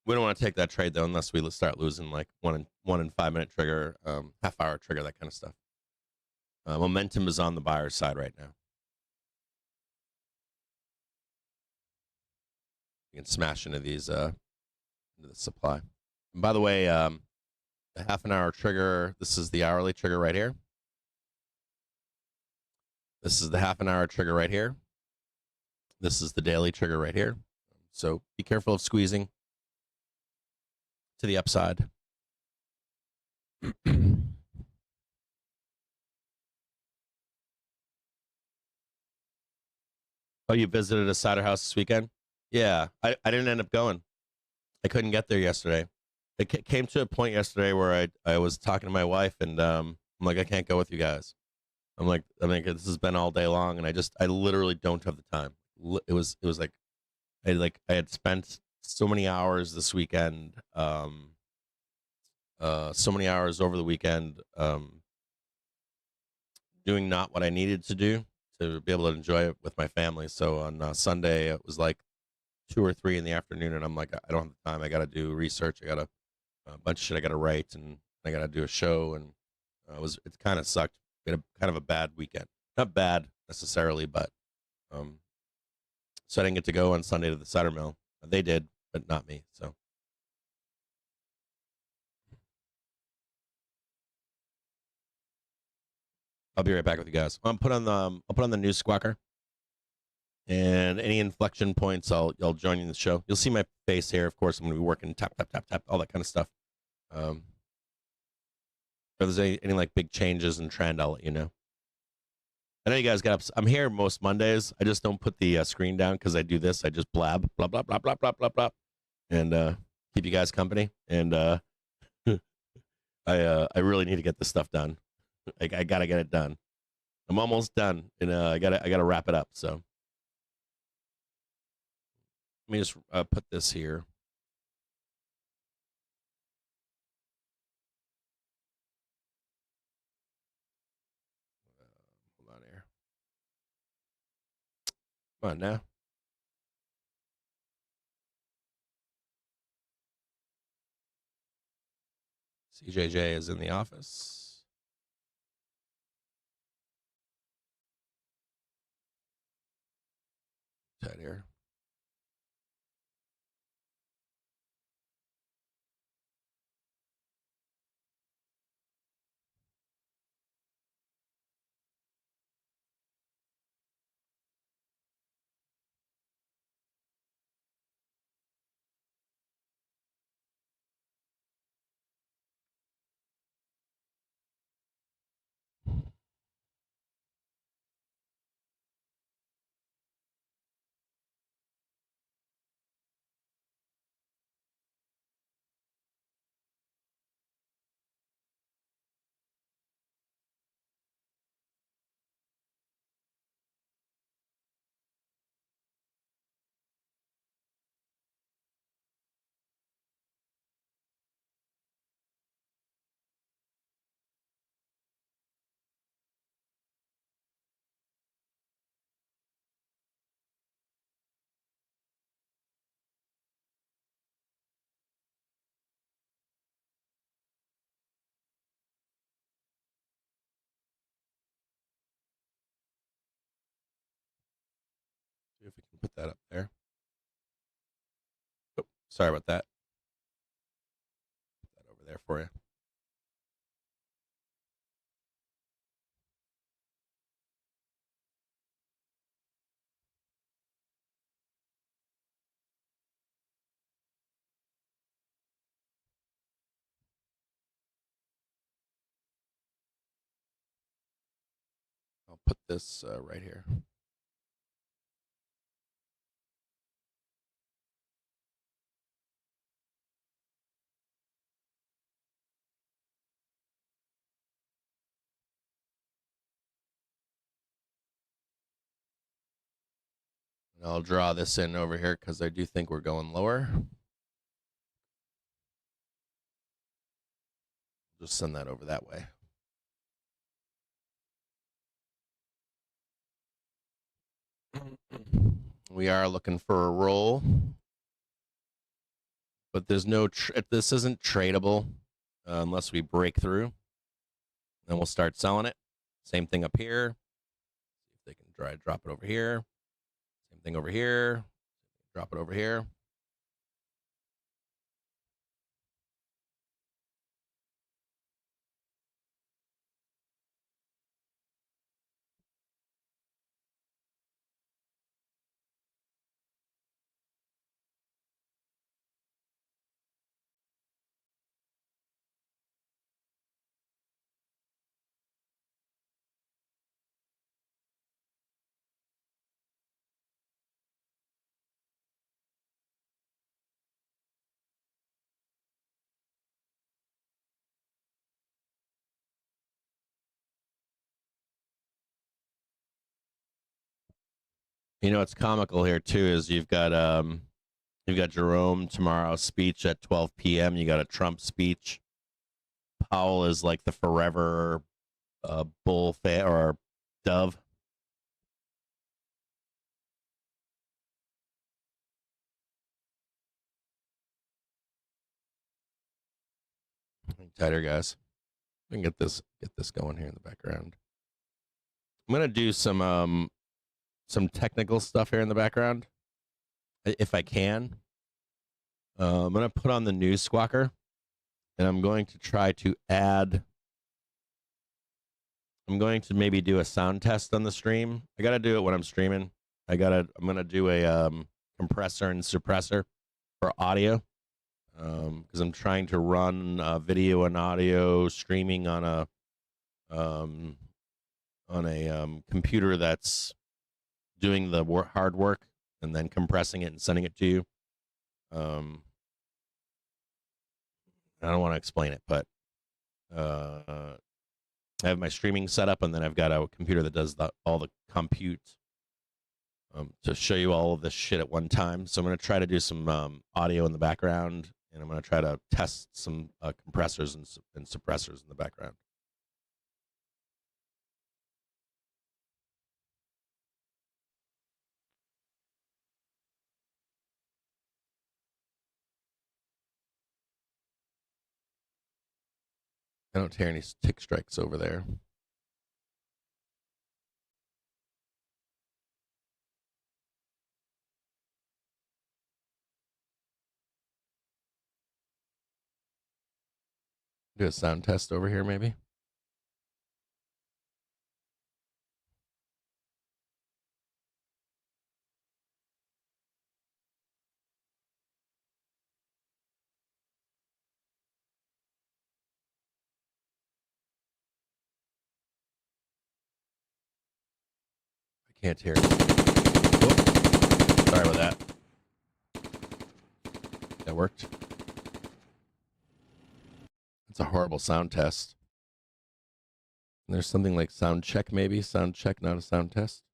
We don't want to take that trade though, unless we start losing like 1 and 5 minute trigger, half hour trigger, that kind of stuff. Momentum is on the buyer's side right now. You can smash into these into the supply. And by the way, the half an hour trigger, this is the hourly trigger right here. This is the half an hour trigger right here. This is the daily trigger right here. So be careful of squeezing to the upside. Oh, you visited a cider house this weekend? Yeah, I didn't end up going. I couldn't get there yesterday. It came to a point yesterday where I was talking to my wife, and I'm like, I can't go with you guys. I'm like, this has been all day long, and I literally don't have the time. It was like I had spent so many hours this weekend, so many hours over the weekend, doing not what I needed to do to be able to enjoy it with my family. So on Sunday, it was like 2 or 3 in the afternoon, and I'm like, I don't have the time. I got to do research. I got a bunch of shit I got to write, and I got to do a show, and it kind of sucked. We had kind of a bad weekend. Not bad necessarily, but So I didn't get to go on Sunday to the cider mill. They did, but not me. So I'll be right back with you guys. I'll put on the news squawker, and any inflection points, I'll join you in the show. You'll see my face here. Of course, I'm going to be working tap tap tap tap, all that kind of stuff. If there's any like big changes in trend, I'll let you know. I know you guys got up. I'm here most Mondays. I just don't put the screen down because I do this. I just blab, blah blah blah blah blah blah blah, and keep you guys company. And I really need to get this stuff done. I gotta get it done. I'm almost done, and I gotta wrap it up. So let me just put this here. Hold on here. Come on now. CJJ is in the office. Tight here. See if we can put that up there. Oh, sorry about that. Put that over there for you. I'll put this right here. And I'll draw this in over here because I do think we're going lower. Just send that over that way. We are looking for a roll, but there's no. This isn't tradable unless we break through. Then we'll start selling it. Same thing up here. See if they can drop it over here. Same thing over here. Drop it over here. You know what's comical here too is you've got Jerome tomorrow's speech at 12 p.m. You got a Trump speech. Powell is like the forever bull or dove. Tighter, guys. We can get this going here in the background. I'm gonna do some some technical stuff here in the background, if I can. I'm going to put on the news squawker, and I'm going to try to add. I'm going to maybe do a sound test on the stream. I got to do it when I'm streaming. I'm going to do a compressor and suppressor for audio, because I'm trying to run video and audio streaming on a computer that's doing the hard work and then compressing it and sending it to you. I don't want to explain it, but I have my streaming set up, and then I've got a computer that does all the compute to show you all of this shit at one time. So I'm going to try to do some audio in the background, and I'm going to try to test some compressors and suppressors in the background. I don't hear any tick strikes over there. Do a sound test over here, maybe. I can't hear it. Oh, sorry about that. That worked. It's a horrible sound test. And there's something like sound check, maybe. Sound check, not a sound test.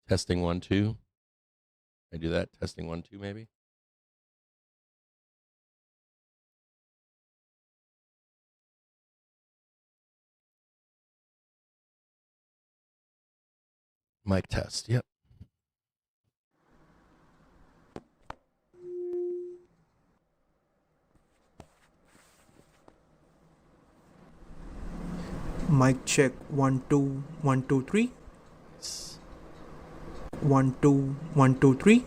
Testing 1, 2. I do that. Testing 1, 2, maybe. Mic test. Yep. Mic check 1 2 1 2 3. 1 2 1 2 3.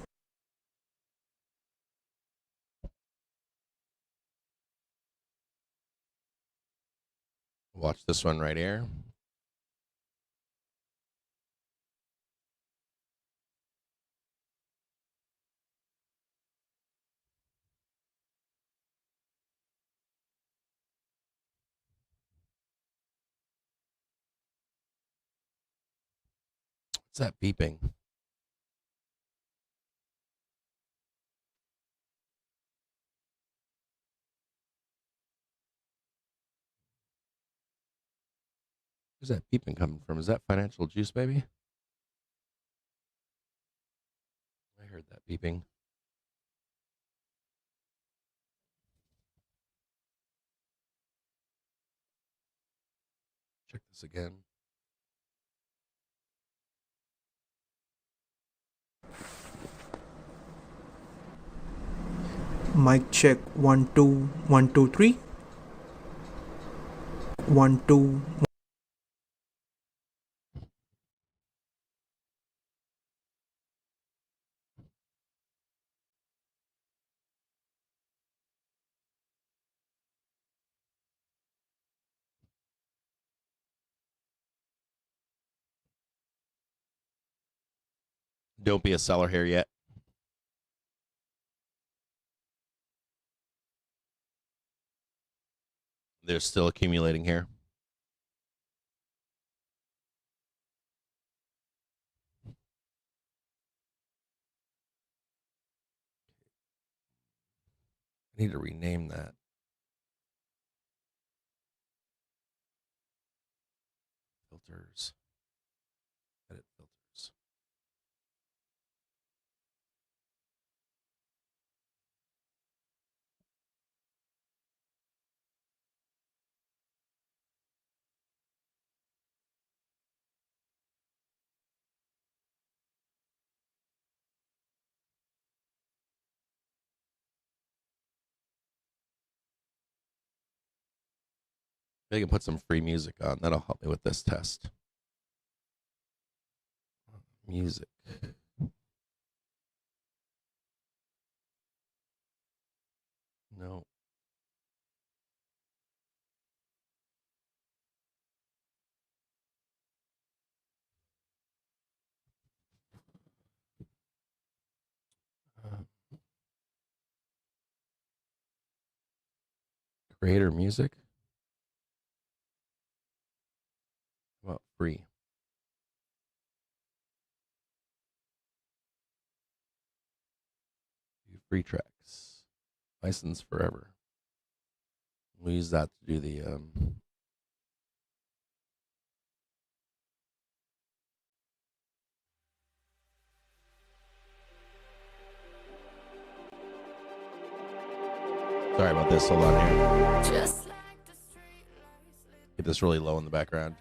Watch this one right here. What's that beeping? Where's that beeping coming from? Is that financial juice, baby? I heard that beeping. Check this again. Mic check 1 2 1 2 3. 1 2. Don't be a seller here yet. They're still accumulating here. I need to rename that. Filters. Edit filters. I can put some free music on. That'll help me with this test. Music. No. Creator music. How about free? Free tracks. License forever. We'll use that to do the sorry about this. Hold on here. Get this really low in the background.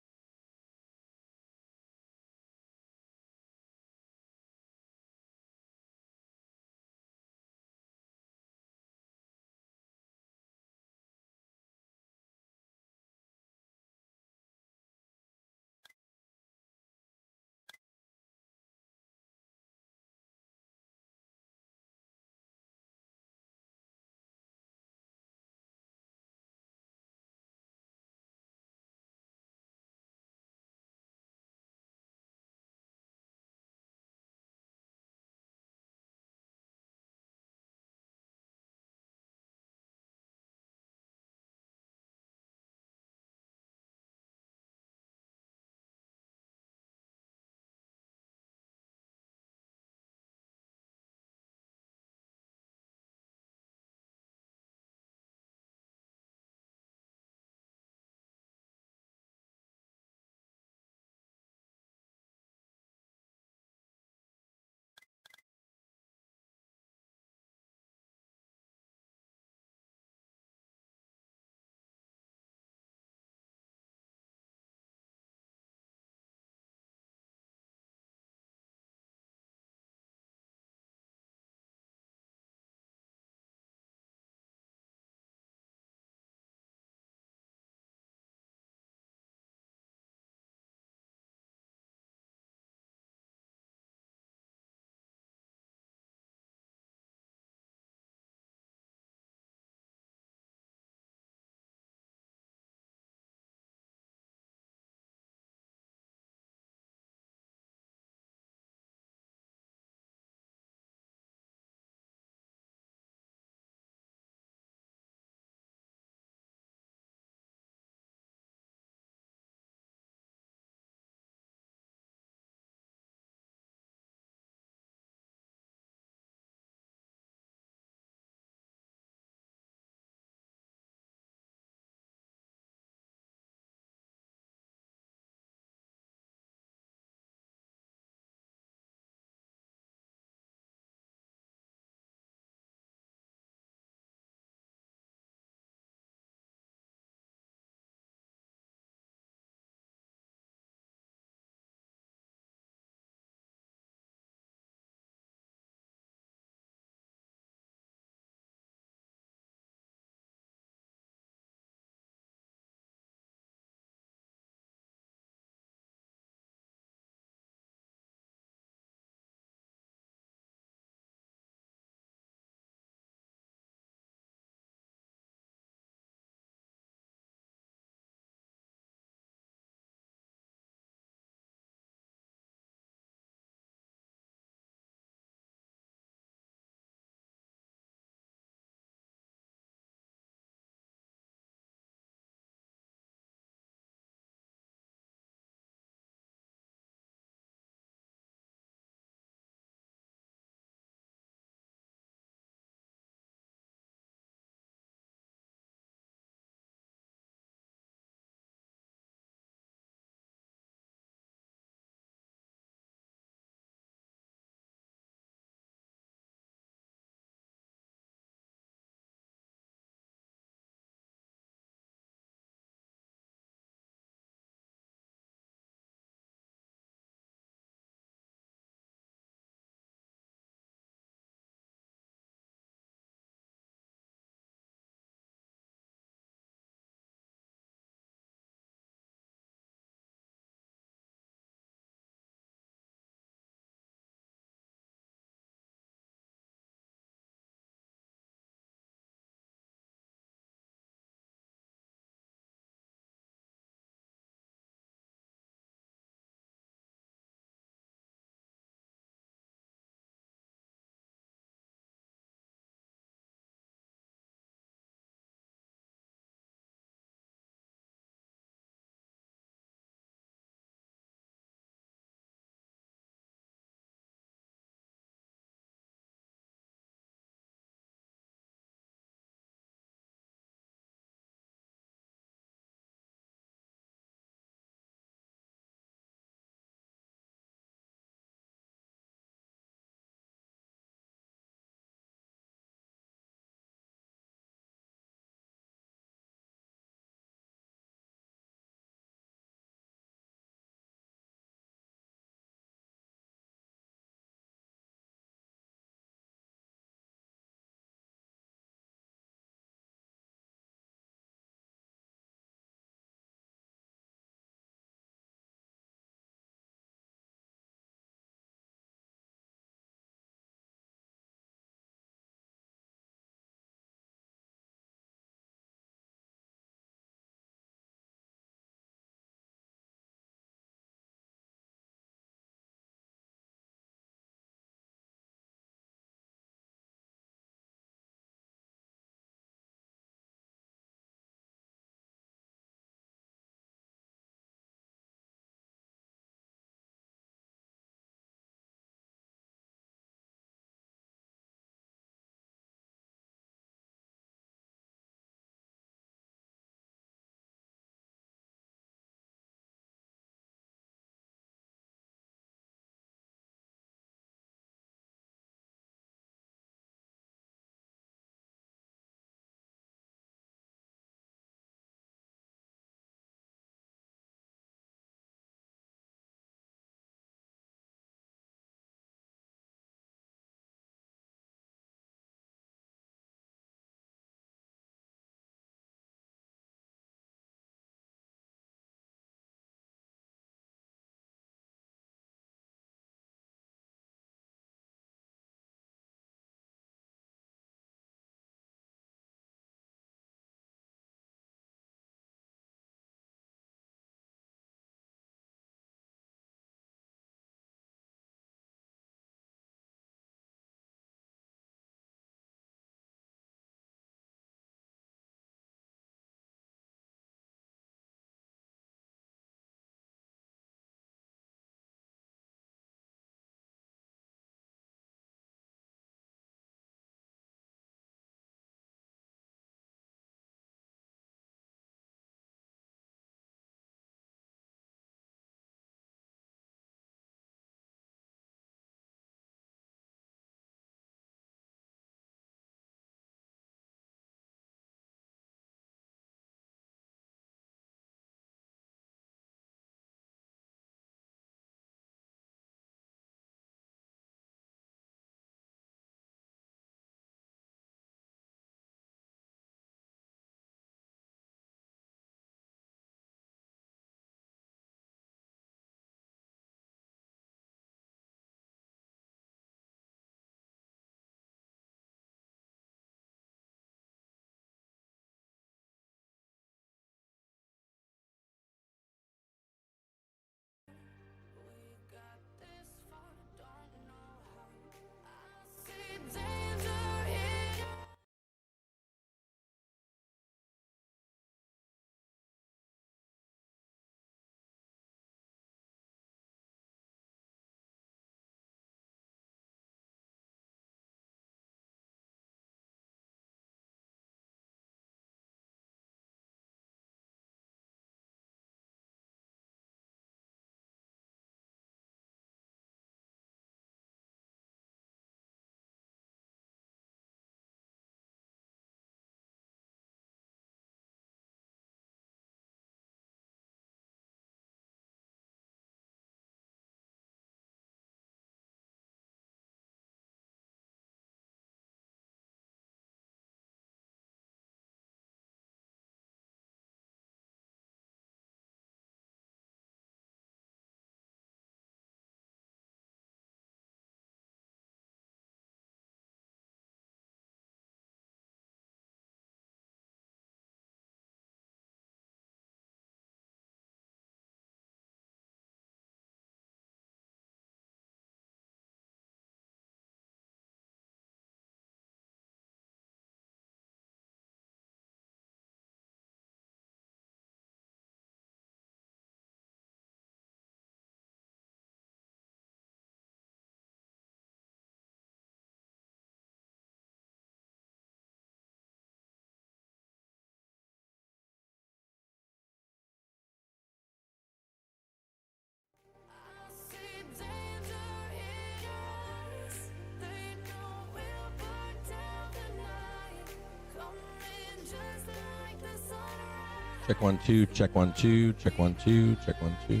Check 1 2. Check 1 2. Check 1 2. Check 1 2.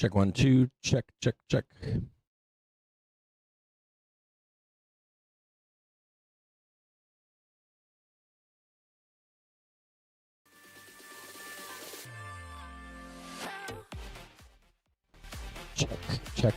Check 1 2. Check, check, check. Check, check.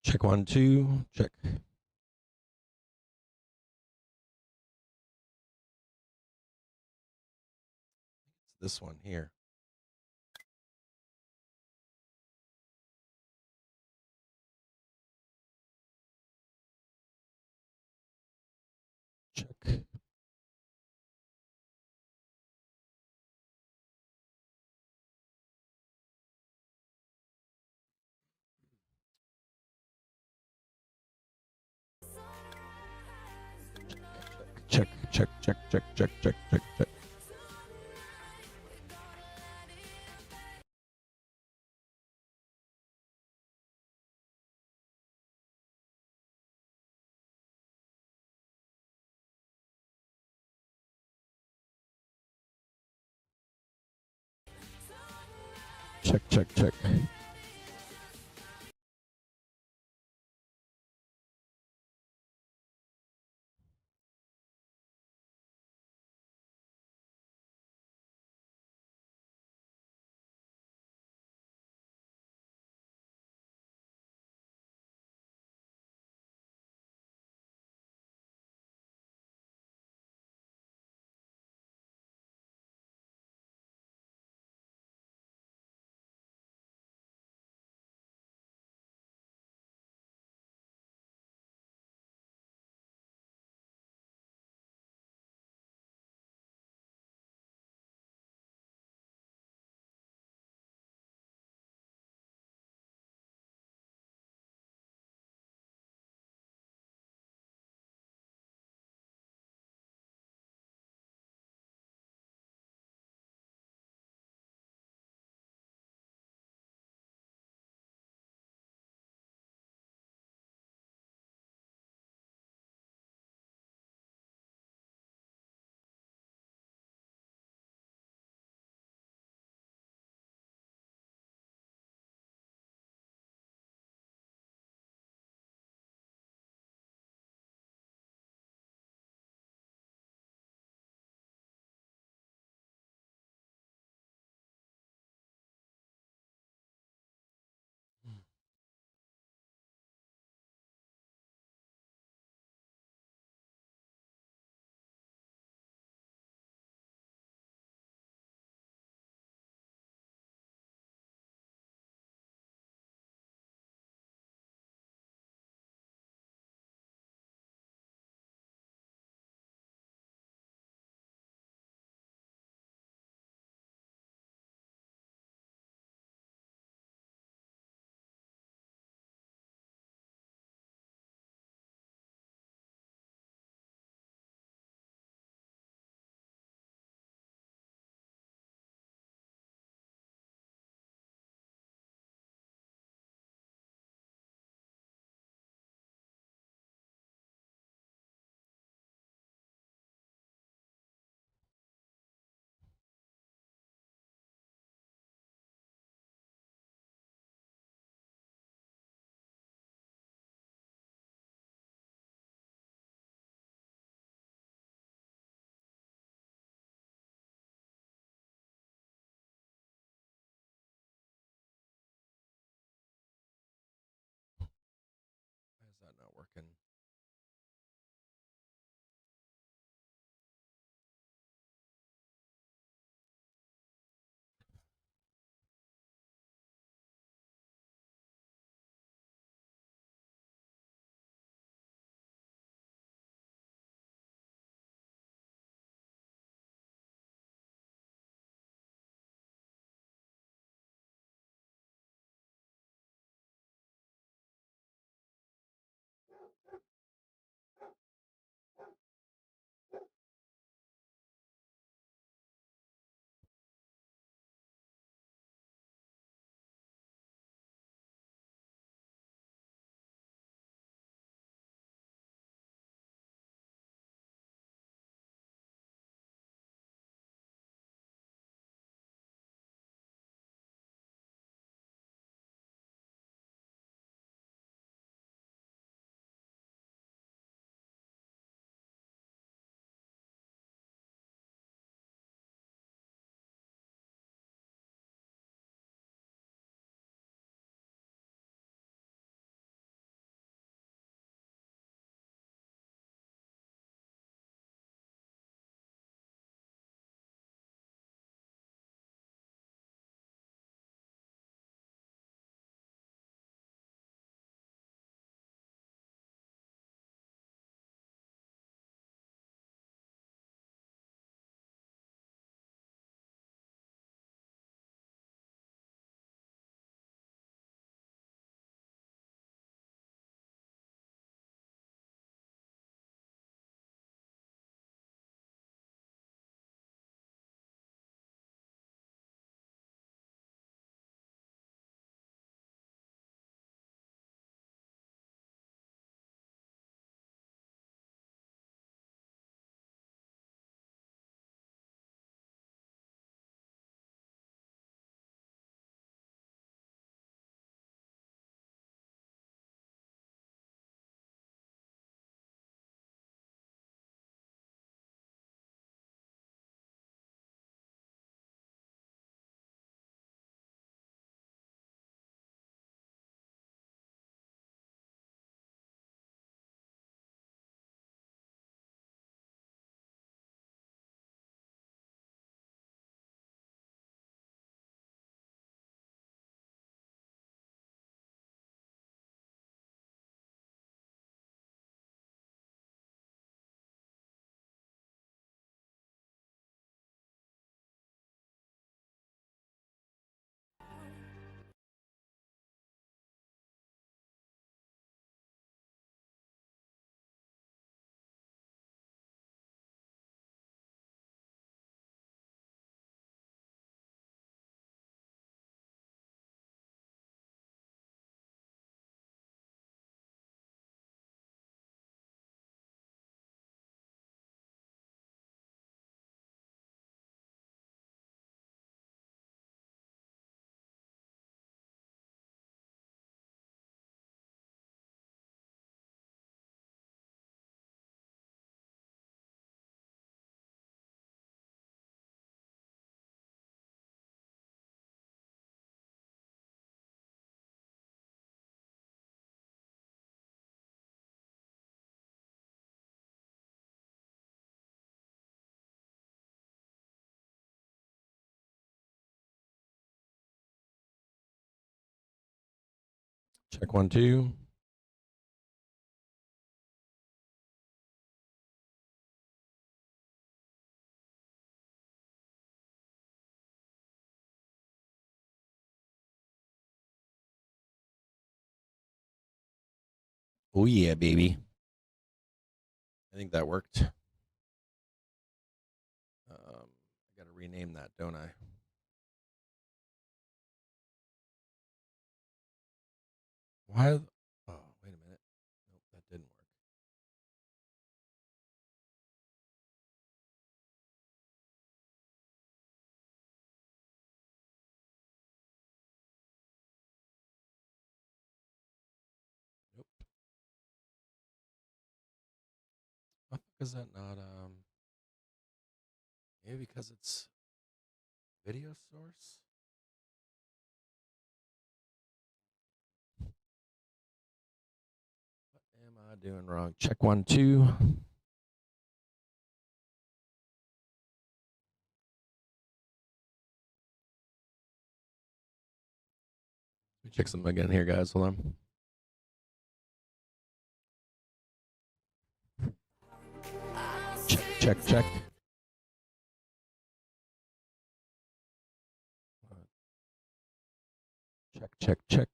Check 1, 2. Check. This one here. Check. Check, check, check, check, check, check, check, check. Check, check, check. Why is that not working? Check 1, 2. Oh yeah, baby. I think that worked. I got to rename that, don't I? Why? Oh, wait a minute. Nope, that didn't work. Nope. Why the fuck is that not? Maybe because it's video source. What am I doing wrong? Check 1, 2. Let me check something again here, guys. Hold on. Check, check, check. Check, check, check.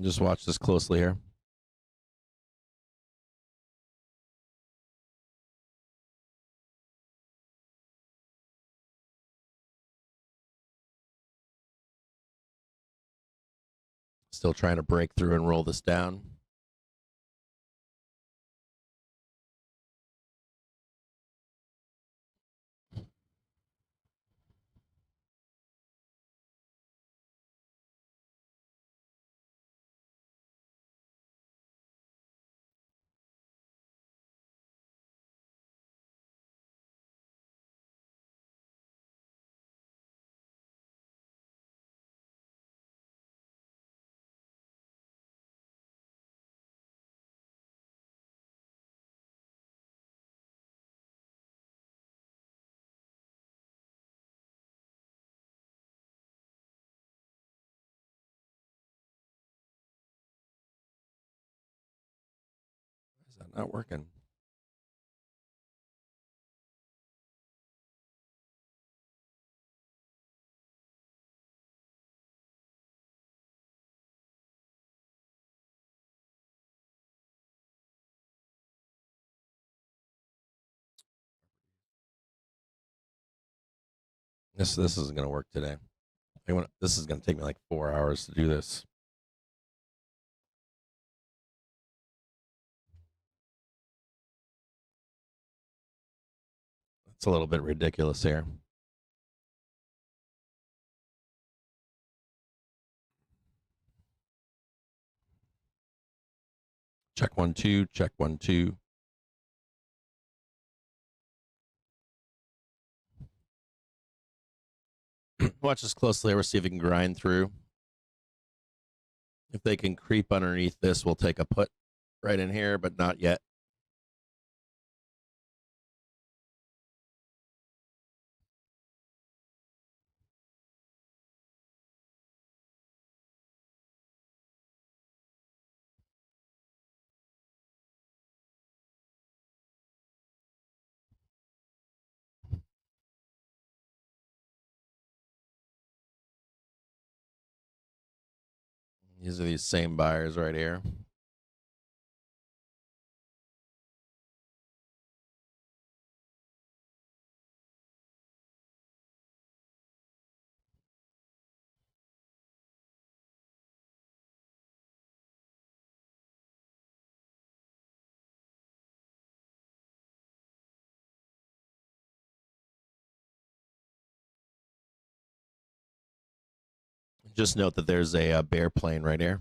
Just watch this closely here. Still trying to break through and roll this down. Is that not working? This isn't going to work today. This is going to take me like 4 hours to do this. It's a little bit ridiculous here. Check 1, 2. Check 1, 2. Watch this closely. We'll see if we can grind through. If they can creep underneath this, we'll take a put right in here, but not yet. These are these same buyers right here. Just note that there's a bear plane right here.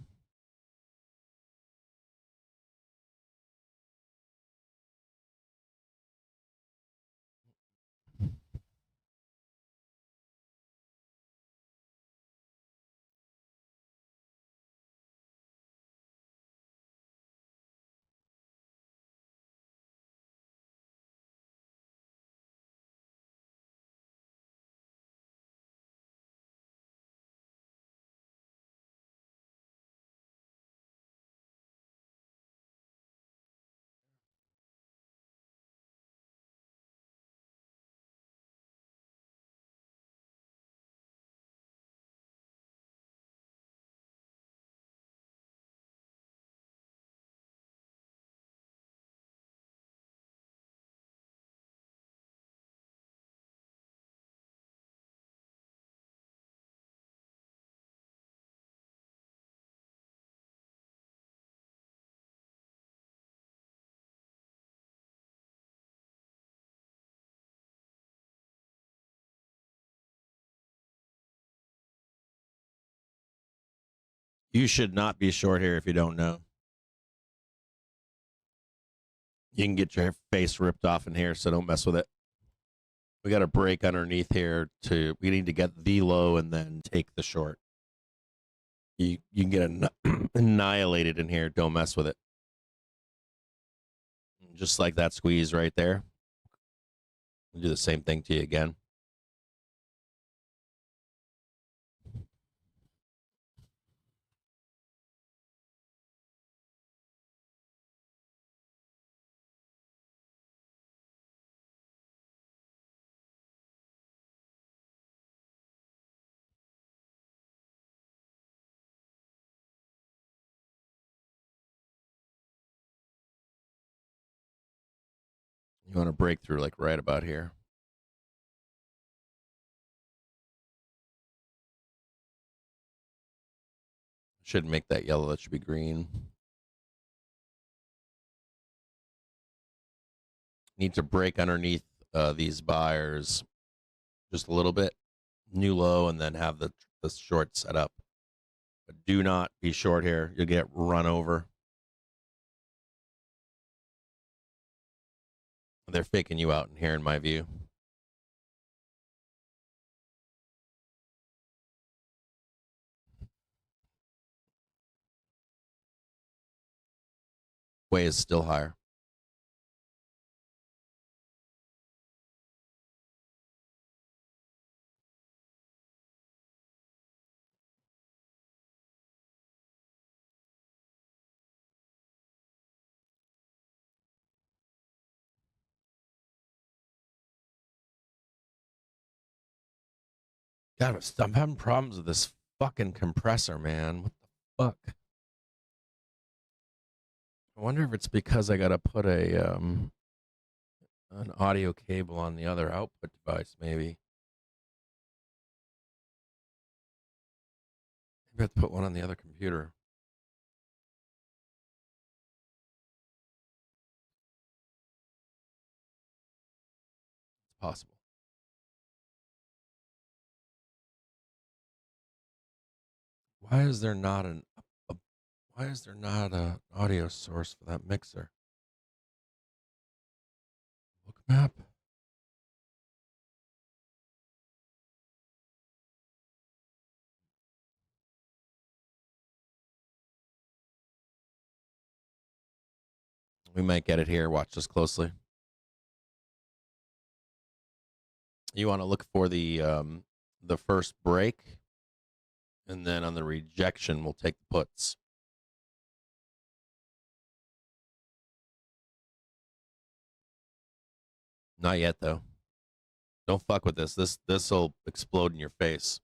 You should not be short here if you don't know. You can get your face ripped off in here, so don't mess with it. We got a break underneath here we need to get the low and then take the short. You can get annihilated in here. Don't mess with it. Just like that squeeze right there. We'll do the same thing to you again. You want to break through like right about here. Shouldn't make that yellow. That should be green. Need to break underneath these buyers just a little bit. New low and then have the short set up. But do not be short here. You'll get run over. They're faking you out in here, in my view. Way is still higher. God, I'm having problems with this fucking compressor, man. What the fuck? I wonder if it's because I gotta put an audio cable on the other output device, maybe. Maybe I have to put one on the other computer. It's possible. Why is there not why is there not an audio source for that mixer? Look map. We might get it here. Watch this closely. You want to look for the first break, and then on the rejection, we'll take the puts. Not yet, though. Don't fuck with this. This will explode in your face.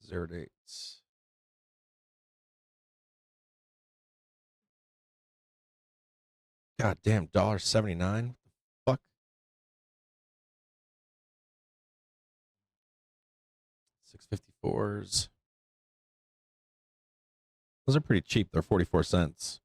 Zero dates. God damn, $1.79. Fuck. 654s. Those are pretty cheap. They're 44 cents.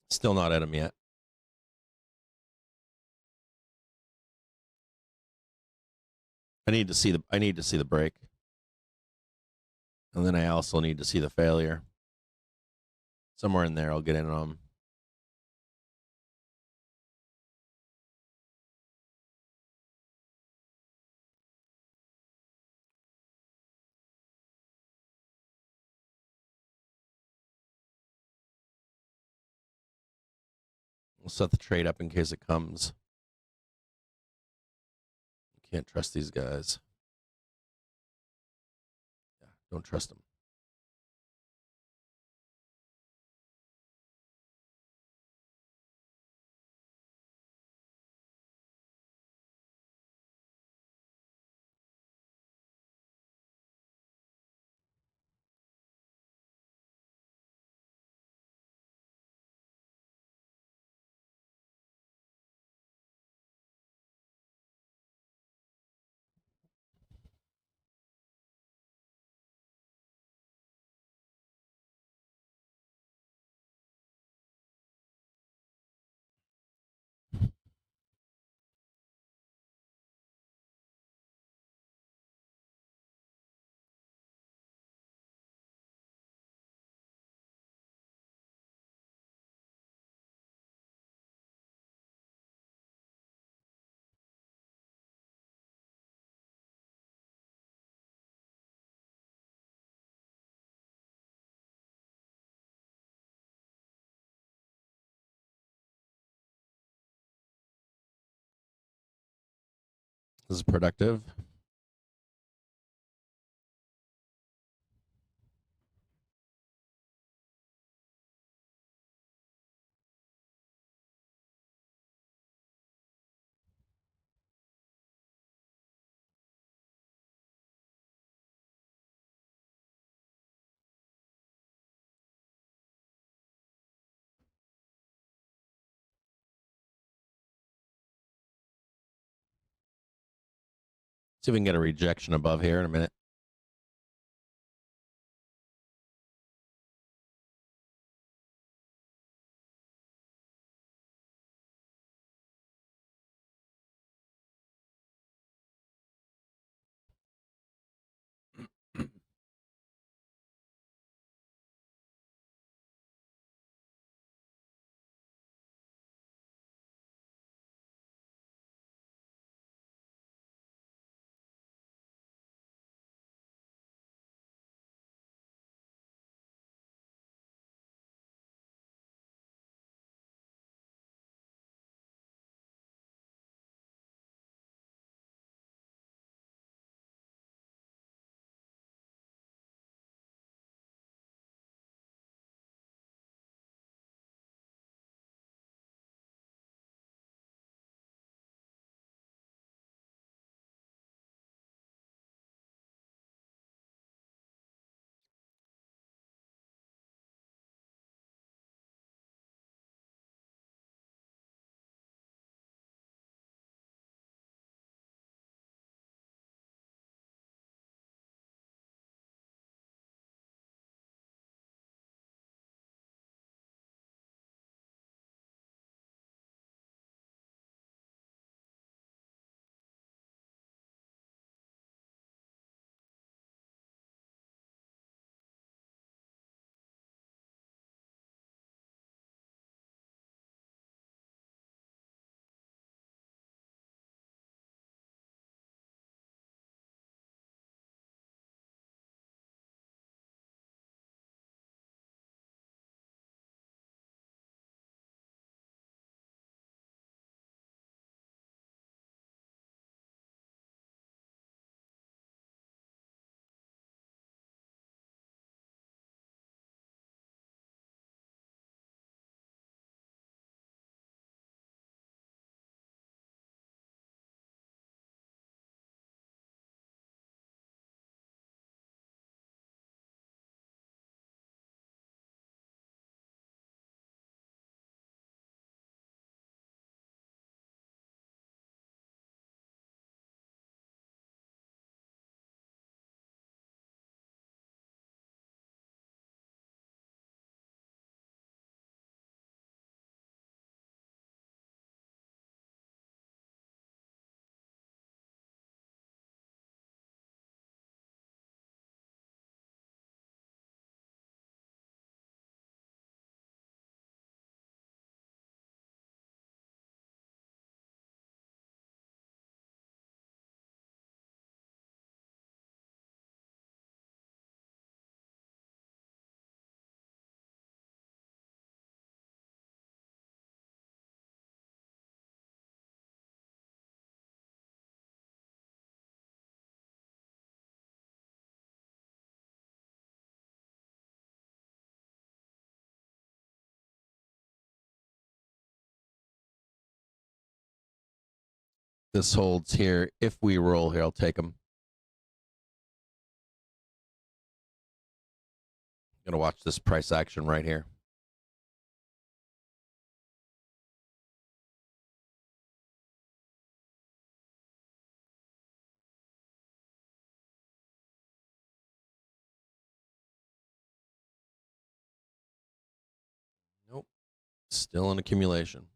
Still not at them yet. I need to see the break. And then I also need to see the failure. Somewhere in there I'll get in on them. We'll set the trade up in case it comes. Can't trust these guys. Yeah, don't trust them. This is productive. See if we can get a rejection above here in a minute. this holds here. If we roll here, I'll take them. I'm going to watch this price action right here. Nope. Still in accumulation.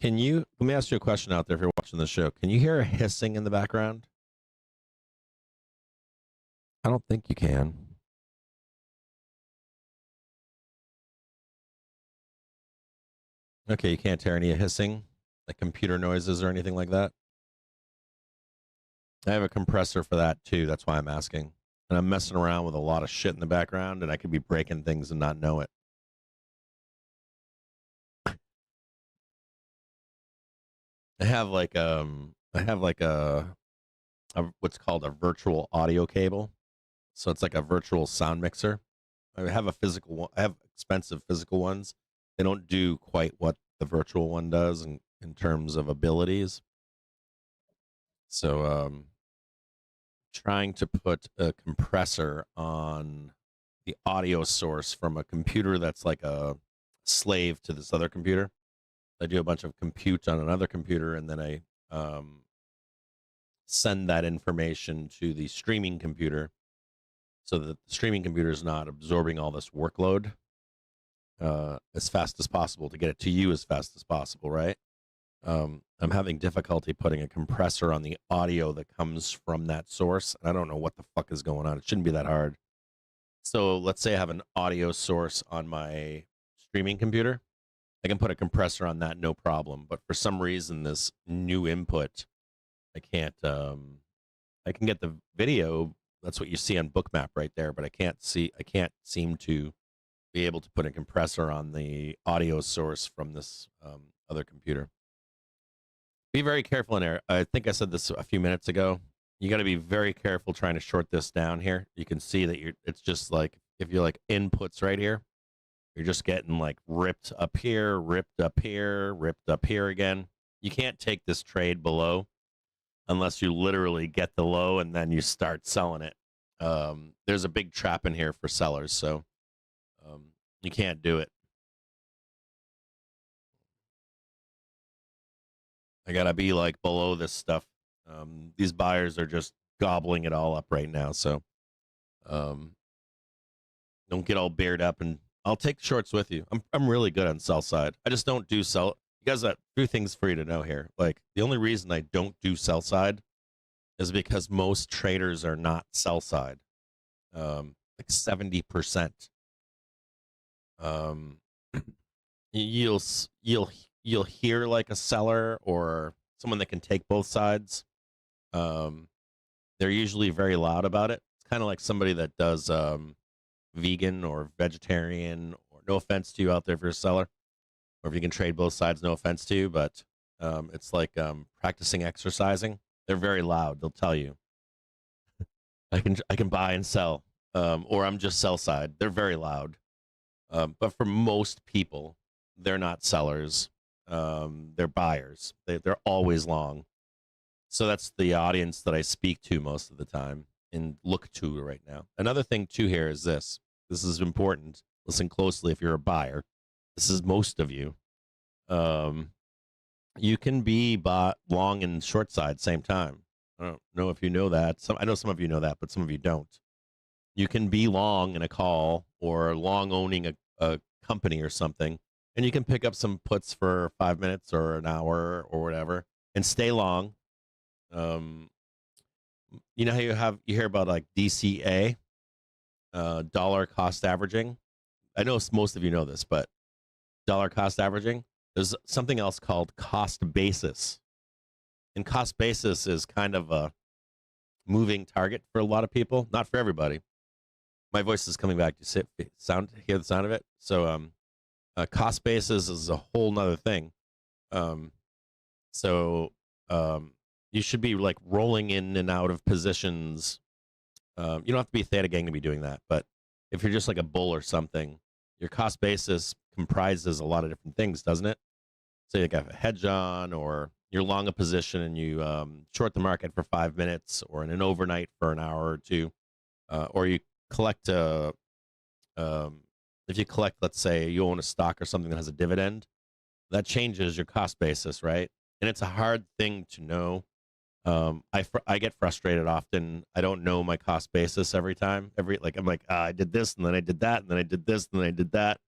Let me ask you a question out there if you're watching the show. Can you hear a hissing in the background? I don't think you can. Okay, you can't hear any hissing, like computer noises or anything like that? I have a compressor for that too. That's why I'm asking. And I'm messing around with a lot of shit in the background, and I could be breaking things and not know it. I have like a what's called a virtual audio cable. So it's like a virtual sound mixer. I have a physical one. I have expensive physical ones. They don't do quite what the virtual one does in terms of abilities. So trying to put a compressor on the audio source from a computer that's like a slave to this other computer. I do a bunch of compute on another computer, and then I send that information to the streaming computer so that the streaming computer is not absorbing all this workload as fast as possible to get it to you as fast as possible, right? I'm having difficulty putting a compressor on the audio that comes from that source. I don't know what the fuck is going on. It shouldn't be that hard. So let's say I have an audio source on my streaming computer. I can put a compressor on that, no problem. But for some reason, this new input, I can't. I can get the video. That's what you see on Bookmap right there. But I can't seem to be able to put a compressor on the audio source from this other computer. Be very careful in there. I think I said this a few minutes ago. You got to be very careful trying to short this down here. You can see that it's just like if you're like inputs right here, you're just getting like ripped up here, ripped up here, ripped up here again. You can't take this trade below unless you literally get the low and then you start selling it. There's a big trap in here for sellers, so you can't do it. I gotta be like below this stuff. These buyers are just gobbling it all up right now, so don't get all beard up. And I'll take shorts with you. I'm really good on sell side. I just don't do sell. You guys got two things for you to know here. Like the only reason I don't do sell side is because most traders are not sell side. Like 70%. You'll hear like a seller or someone that can take both sides. They're usually very loud about it. It's kind of like somebody that does vegan or vegetarian or No offense to you out there if you're a seller, or if you can trade both sides. No offense to you, but it's like practicing exercising. They're very loud. They'll tell you, I can buy and sell, or I'm just sell side. They're very loud. But for most people, they're not sellers. They're buyers. They're always long. So that's the audience that I speak to most of the time and look to right now. Another thing too here is this. This is important. Listen closely if you're a buyer. This is most of you. You can be bought long and short side same time. I don't know if you know that. I know some of you know that, but some of you don't. You can be long in a call or long owning a company or something, and you can pick up some puts for 5 minutes or an hour or whatever and stay long. You know how you hear about like DCA, dollar cost averaging. I know most of you know this, but dollar cost averaging. There's something else called cost basis, and cost basis is kind of a moving target for a lot of people, not for everybody. My voice is coming back. You hear the sound of it. So, cost basis is a whole nother thing. You should be like rolling in and out of positions. You don't have to be Theta Gang to be doing that, but if you're just like a bull or something, your cost basis comprises a lot of different things, doesn't it? Say you got a hedge on, or you're long a position and you short the market for 5 minutes, or in an overnight for an hour or two, or you collect if you collect, let's say you own a stock or something that has a dividend, that changes your cost basis, right? And it's a hard thing to know. I get frustrated often. I don't know my cost basis every time. I'm like, I did this and then I did that and then I did this and then I did that.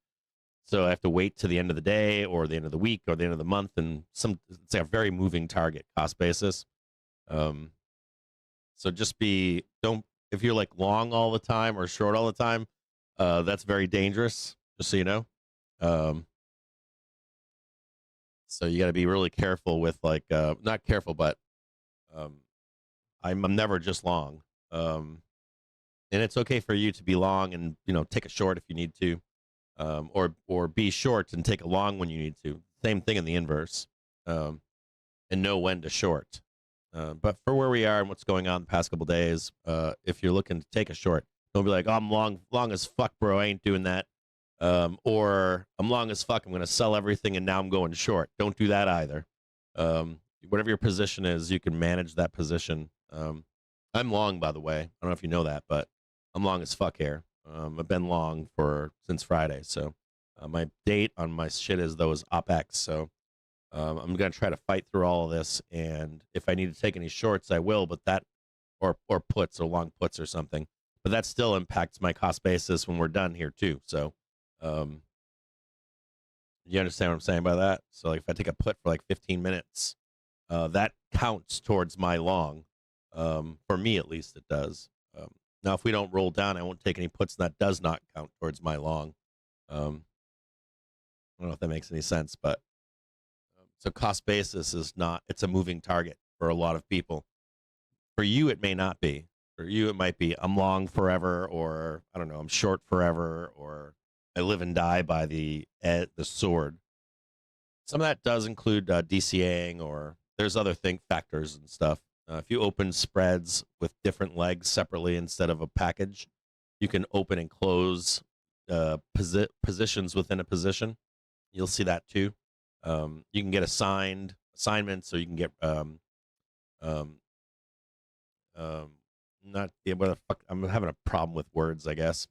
So I have to wait to the end of the day or the end of the week or the end of the month, and it's like a very moving target cost basis. So if you're like long all the time or short all the time, that's very dangerous, just so you know. So you got to be really careful with not careful, but I'm never just long. And it's okay for you to be long and take a short if you need to, or be short and take a long when you need to. Same thing in the inverse, and know when to short. But for where we are and what's going on the past couple days, if you're looking to take a short, don't be like, oh, I'm long as fuck, bro. I ain't doing that. Or I'm long as fuck. I'm going to sell everything and now I'm going short. Don't do that either. Whatever your position is, you can manage that position. I'm long, by the way. I don't know if you know that, but I'm long as fuck here. I've been long since Friday. So my date on my shit is those OPEX. So I'm going to try to fight through all of this. And if I need to take any shorts, I will, but or puts or long puts or something, but that still impacts my cost basis when we're done here too. So, you understand what I'm saying by that? So like if I take a put for like 15 minutes, that counts towards my long. For me, at least it does. Now, if we don't roll down, I won't take any puts, and that does not count towards my long. I don't know if that makes any sense, but so cost basis it's a moving target for a lot of people. For you, it may not be. For you, it might be I'm long forever, or I don't know, I'm short forever, or I live and die by the sword. Some of that does include DCAing, or there's other factors and stuff. If you open spreads with different legs separately instead of a package, you can open and close positions within a position. You'll see that too. You can get assignments, so you can get not what the fuck. I'm having a problem with words, I guess.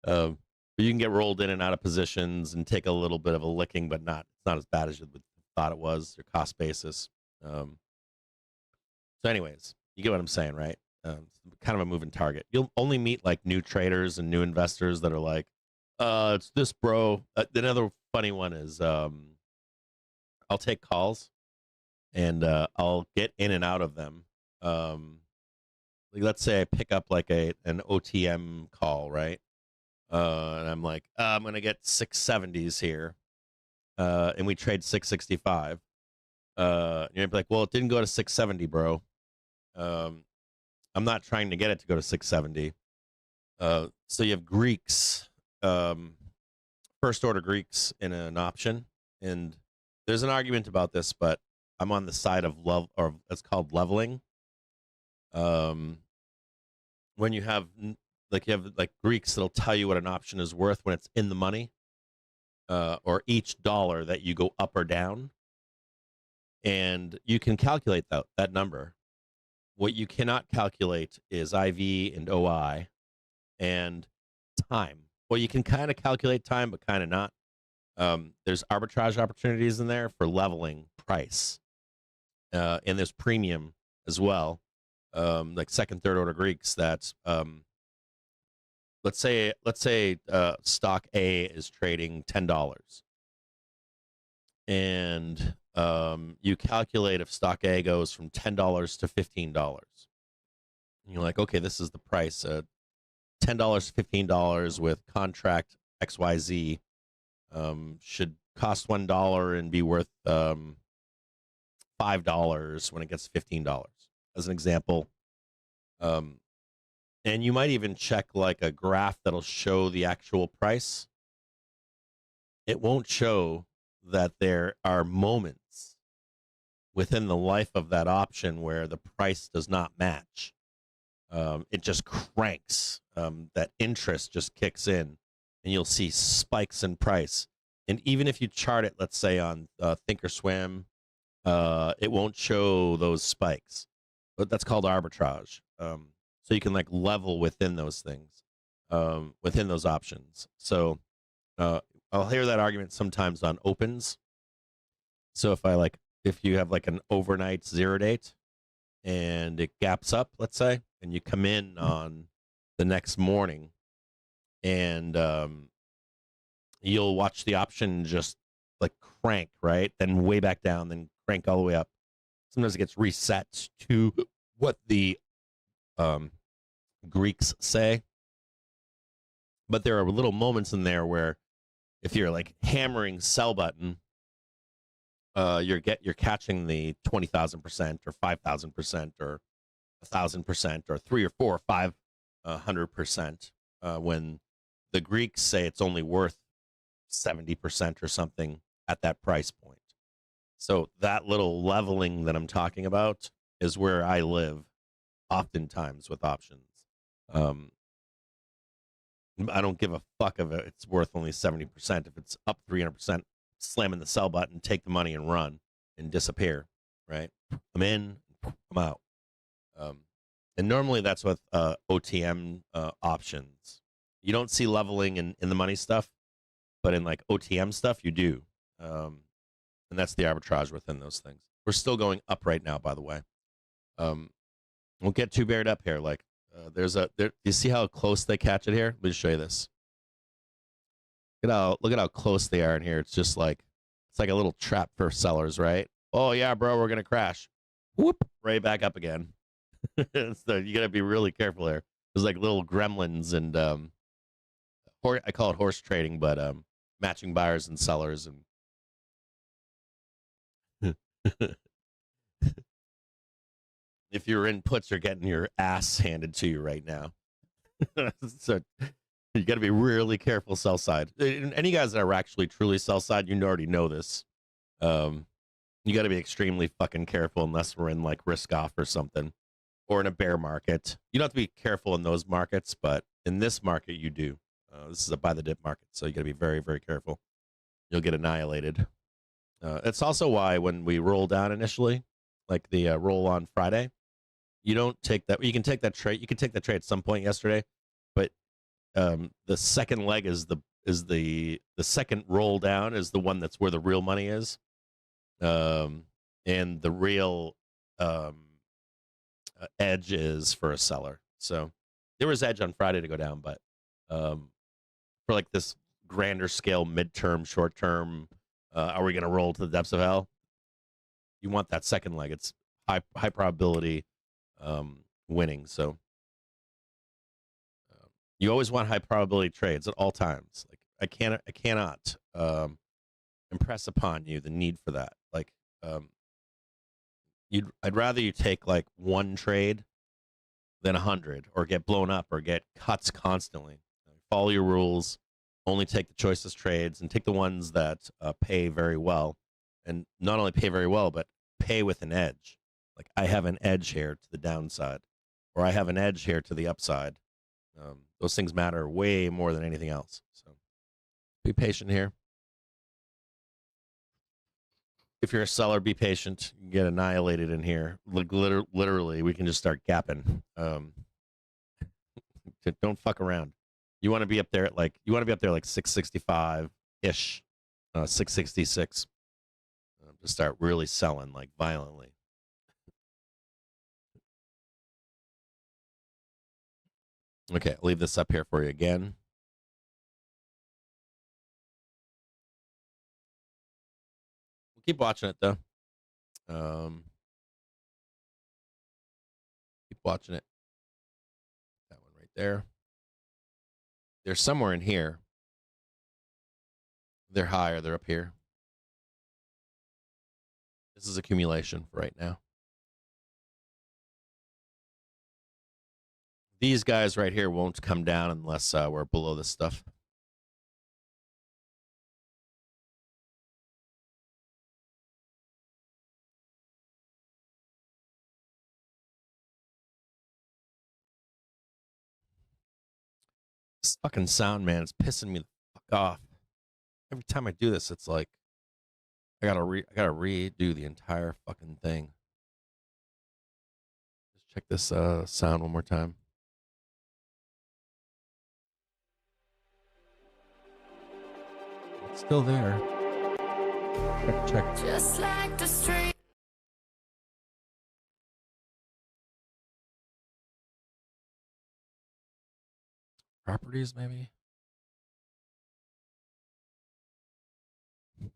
But you can get rolled in and out of positions and take a little bit of a licking, but it's not as bad as you thought it was. Your cost basis. So, anyways, you get what I'm saying, right? Kind of a moving target. You'll only meet like new traders and new investors that are like, "It's this, bro." Another funny one is, I'll take calls, and I'll get in and out of them. Like let's say I pick up like an OTM call, right? And I'm like, I'm gonna get 670s here, and we trade 665. You're gonna be like, well, it didn't go to 670, bro. I'm not trying to get it to go to 670. So you have Greeks first order Greeks in an option, and there's an argument about this, but I'm on the side of love, or it's called leveling. When you have like Greeks that'll tell you what an option is worth when it's in the money, or each dollar that you go up or down, and you can calculate that number. What you cannot calculate is IV and OI and time. Well, you can kind of calculate time, but kind of not. There's arbitrage opportunities in there for leveling price, and there's premium as well. Like second, third order Greeks that let's say stock A is trading $10, and you calculate if stock A goes from $10 to $15. And you're like, okay, this is the price. $10 to $15 with contract XYZ should cost $1 and be worth $5 when it gets $15, as an example. And you might even check like a graph that'll show the actual price. It won't show that there are moments within the life of that option where the price does not match. It just cranks. That interest just kicks in, and you'll see spikes in price. And even if you chart it, let's say on Thinkorswim, it won't show those spikes. But that's called arbitrage. So you can like level within those things, within those options. So I'll hear that argument sometimes on opens. So if you have like an overnight zero date and it gaps up, let's say, and you come in on the next morning, and you'll watch the option just like crank, right? Then way back down, then crank all the way up. Sometimes it gets reset to what the Greeks say. But there are little moments in there where if you're like hammering sell button, you're catching the 20,000% or 5,000% or 1,000% or 3 or 4 or 500%, when the Greeks say it's only worth 70% or something at that price point. So that little leveling that I'm talking about is where I live oftentimes with options. I don't give a fuck if it's worth only 70%. If it's up 300%, slamming the sell button, take the money and run and disappear, right? I'm in, I'm out. And normally that's with OTM options. You don't see leveling in the money stuff, but in like OTM stuff, you do. And that's the arbitrage within those things. We're still going up right now, by the way. Won't get too buried up here. Like, you see how close they catch it here? Let me show you this. Look at how close they are in here. It's just like, it's like a little trap for sellers, right? Oh yeah, bro, we're gonna crash. Whoop, right back up again. So you gotta be really careful there. There's like little gremlins, and I call it horse trading, but matching buyers and sellers, and if you're in puts, you're getting your ass handed to you right now. So you got to be really careful sell side. Any guys that are actually truly sell side, you already know this. You got to be extremely fucking careful unless we're in like risk off or something, or in a bear market. You don't have to be careful in those markets, but in this market, you do. This is a buy the dip market, so you got to be very, very careful. You'll get annihilated. It's also why when we roll down initially, like the roll on Friday, you don't take that. You can take that trade. You can take that trade at some point yesterday, but the second leg is the second roll down is the one that's where the real money is, and the real edge is for a seller. So there was edge on Friday to go down, but for like this grander scale, midterm, short term, are we going to roll to the depths of hell? You want that second leg. It's high probability winning. So you always want high probability trades at all times. Like I cannot impress upon you the need for that. Like I'd rather you take like one trade than 100, or get blown up, or get cuts constantly. Follow your rules. only take the choicest trades and take the ones that pay very well, and not only pay very well, but pay with an edge. Like I have an edge here to the downside, or I have an edge here to the upside. Those things matter way more than anything else. So be patient here. If you're a seller, be patient. You can get annihilated in here. Like literally, we can just start gapping. Don't fuck around. You want to be up there at like 665 ish, 666 to start really selling like violently. Okay, I'll leave this up here for you again. We'll keep watching it though. Keep watching it. That one right there. They're somewhere in here. They're higher. They're up here. This is accumulation for right now. These guys right here won't come down unless we're below this stuff. This fucking sound, man, it's pissing me the fuck off. Every time I do this, it's like I gotta redo the entire fucking thing. Just check this sound one more time. It's still there. Check. Just like the street. Properties, maybe. There's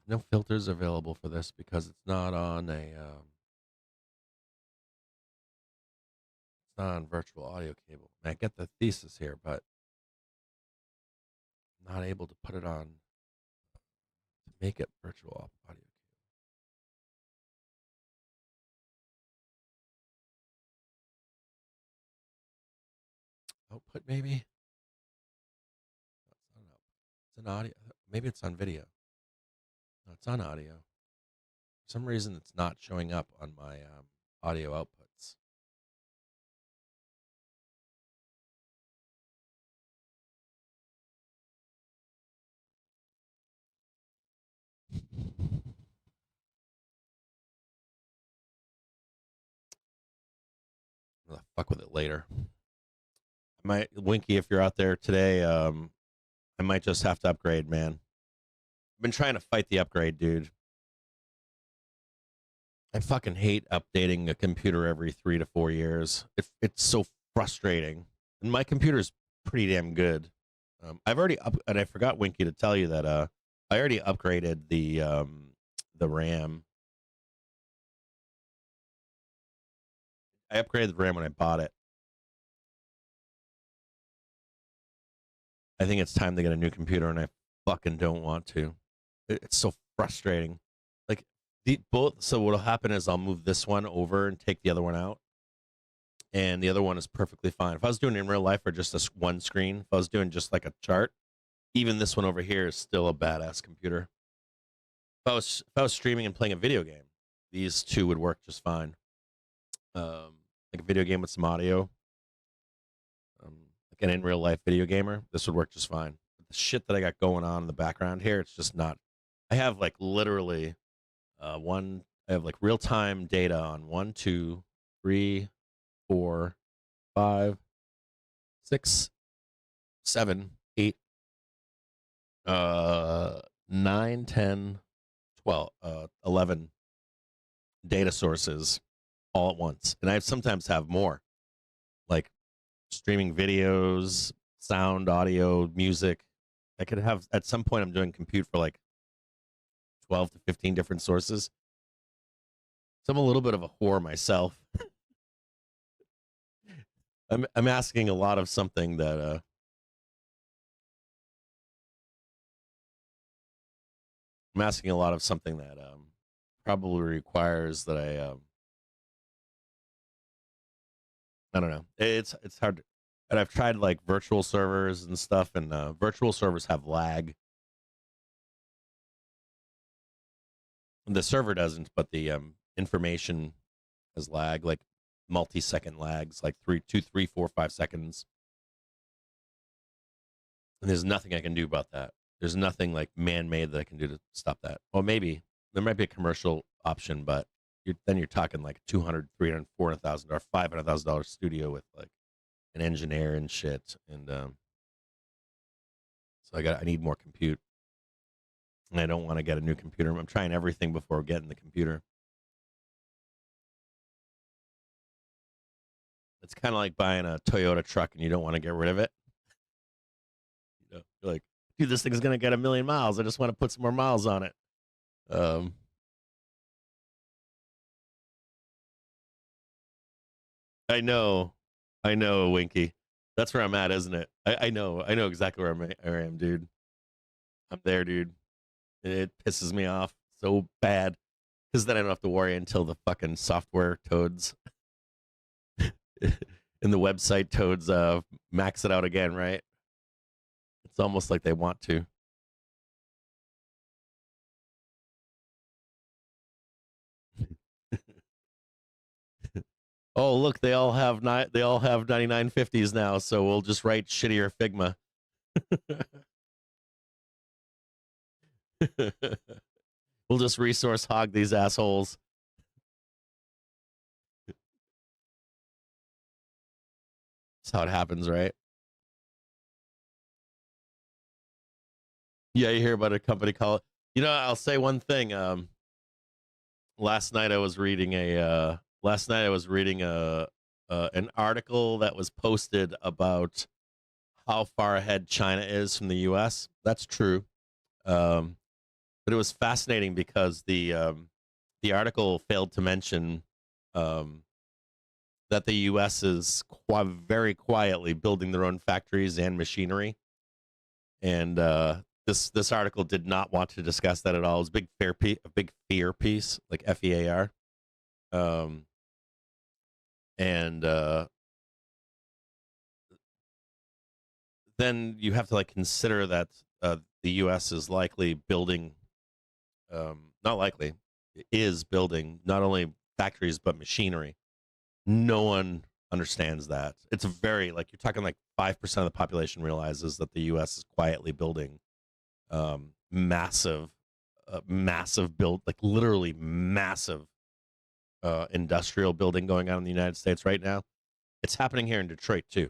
no filters available for this because it's not on a. It's not on virtual audio cable. I get the thesis here, but I'm not able to put it on to make it virtual audio. Output, maybe? That's not an output. It's an audio. Maybe it's on video. No, it's on audio. For some reason, it's not showing up on my audio outputs. I'm gonna fuck with it later. I might, Winky, if you're out there today, I might just have to upgrade, man. I've been trying to fight the upgrade, dude. I fucking hate updating a computer every 3 to 4 years. It's so frustrating. And my computer's pretty damn good. I've already and I forgot, Winky, to tell you that I already upgraded the RAM. I upgraded the RAM when I bought it. I think it's time to get a new computer, and I fucking don't want to. It's so frustrating. Like both. So what'll happen is I'll move this one over and take the other one out, and the other one is perfectly fine. If I was doing it in real life or just this one screen, if I was doing just like a chart, even this one over here is still a badass computer. If I was streaming and playing a video game, these two would work just fine. Like a video game with some audio. Like an in real life video gamer, this would work just fine. But the shit that I got going on in the background here, it's just not. I have like literally I have like real time data on 1, 2, 3, 4, 5, 6, 7, 8, 9, 10, 12, 11 data sources all at once. And I sometimes have more, like streaming videos, sound, audio, music. I could have, at some point, I'm doing compute for like 12 to 15 different sources. So I'm a little bit of a whore myself. I'm asking a lot of something that I'm asking a lot of something that probably requires that I don't know. It's hard. And I've tried like virtual servers and stuff, and virtual servers have lag. The server doesn't, but the information has lag, like multi-second lags, like 3, 2, 3, 4, 5 seconds. And there's nothing I can do about that. There's nothing like man-made that I can do to stop that. Well, maybe there might be a commercial option, but then you're talking like $200,000, $300,000, $400,000, $500,000 studio with like an engineer and shit. And so I need more compute. And I don't want to get a new computer. I'm trying everything before getting the computer. It's kind of like buying a Toyota truck and you don't want to get rid of it. You know, you're like, dude, this thing's gonna get 1,000,000 miles. I just want to put some more miles on it. I know, Winky. That's where I'm at, isn't it? I know exactly where I am, dude. I'm there, dude. It pisses me off so bad because then I don't have to worry until the fucking software toads and the website toads max it out again, right? It's almost like they want to. Oh, look, they all have 9950s now, so we'll just write shittier Figma. We'll just resource hog these assholes. That's how it happens, right? Yeah, you hear about a company called. You know, I'll say one thing. Last night I was reading an article that was posted about how far ahead China is from the U.S. That's true, but it was fascinating because the article failed to mention that the U.S. is very quietly building their own factories and machinery, and this article did not want to discuss that at all. It was a big fear piece, like FEAR, and then you have to like consider that the U.S. is likely building, not likely, is building not only factories but machinery. No one understands that. It's a very like you're talking like 5% of the population realizes that the U.S. is quietly building massive build, like literally massive industrial building going on in the United States right now. It's happening here in Detroit too.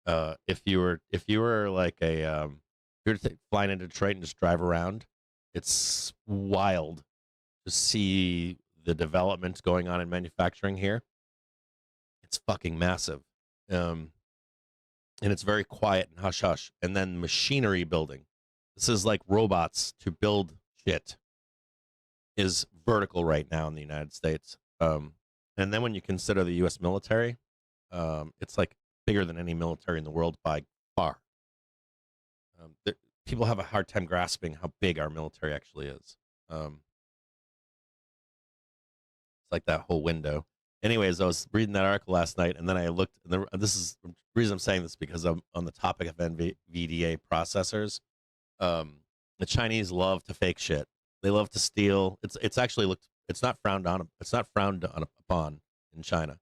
If you were like if you were flying into Detroit and just drive around, it's wild to see the development going on in manufacturing here. It's fucking massive. And it's very quiet and hush hush. And then machinery building. This is like robots to build shit is vertical right now in the United States. And then when you consider the U.S. military, it's like bigger than any military in the world by far. People have a hard time grasping how big our military actually is. It's like that whole window. Anyways, I was reading that article last night, and then I looked. And this is the reason I'm saying this because I'm on the topic of NVDA processors. The Chinese love to fake shit. They love to steal. It's actually looked. It's not frowned on. It's not frowned upon in China.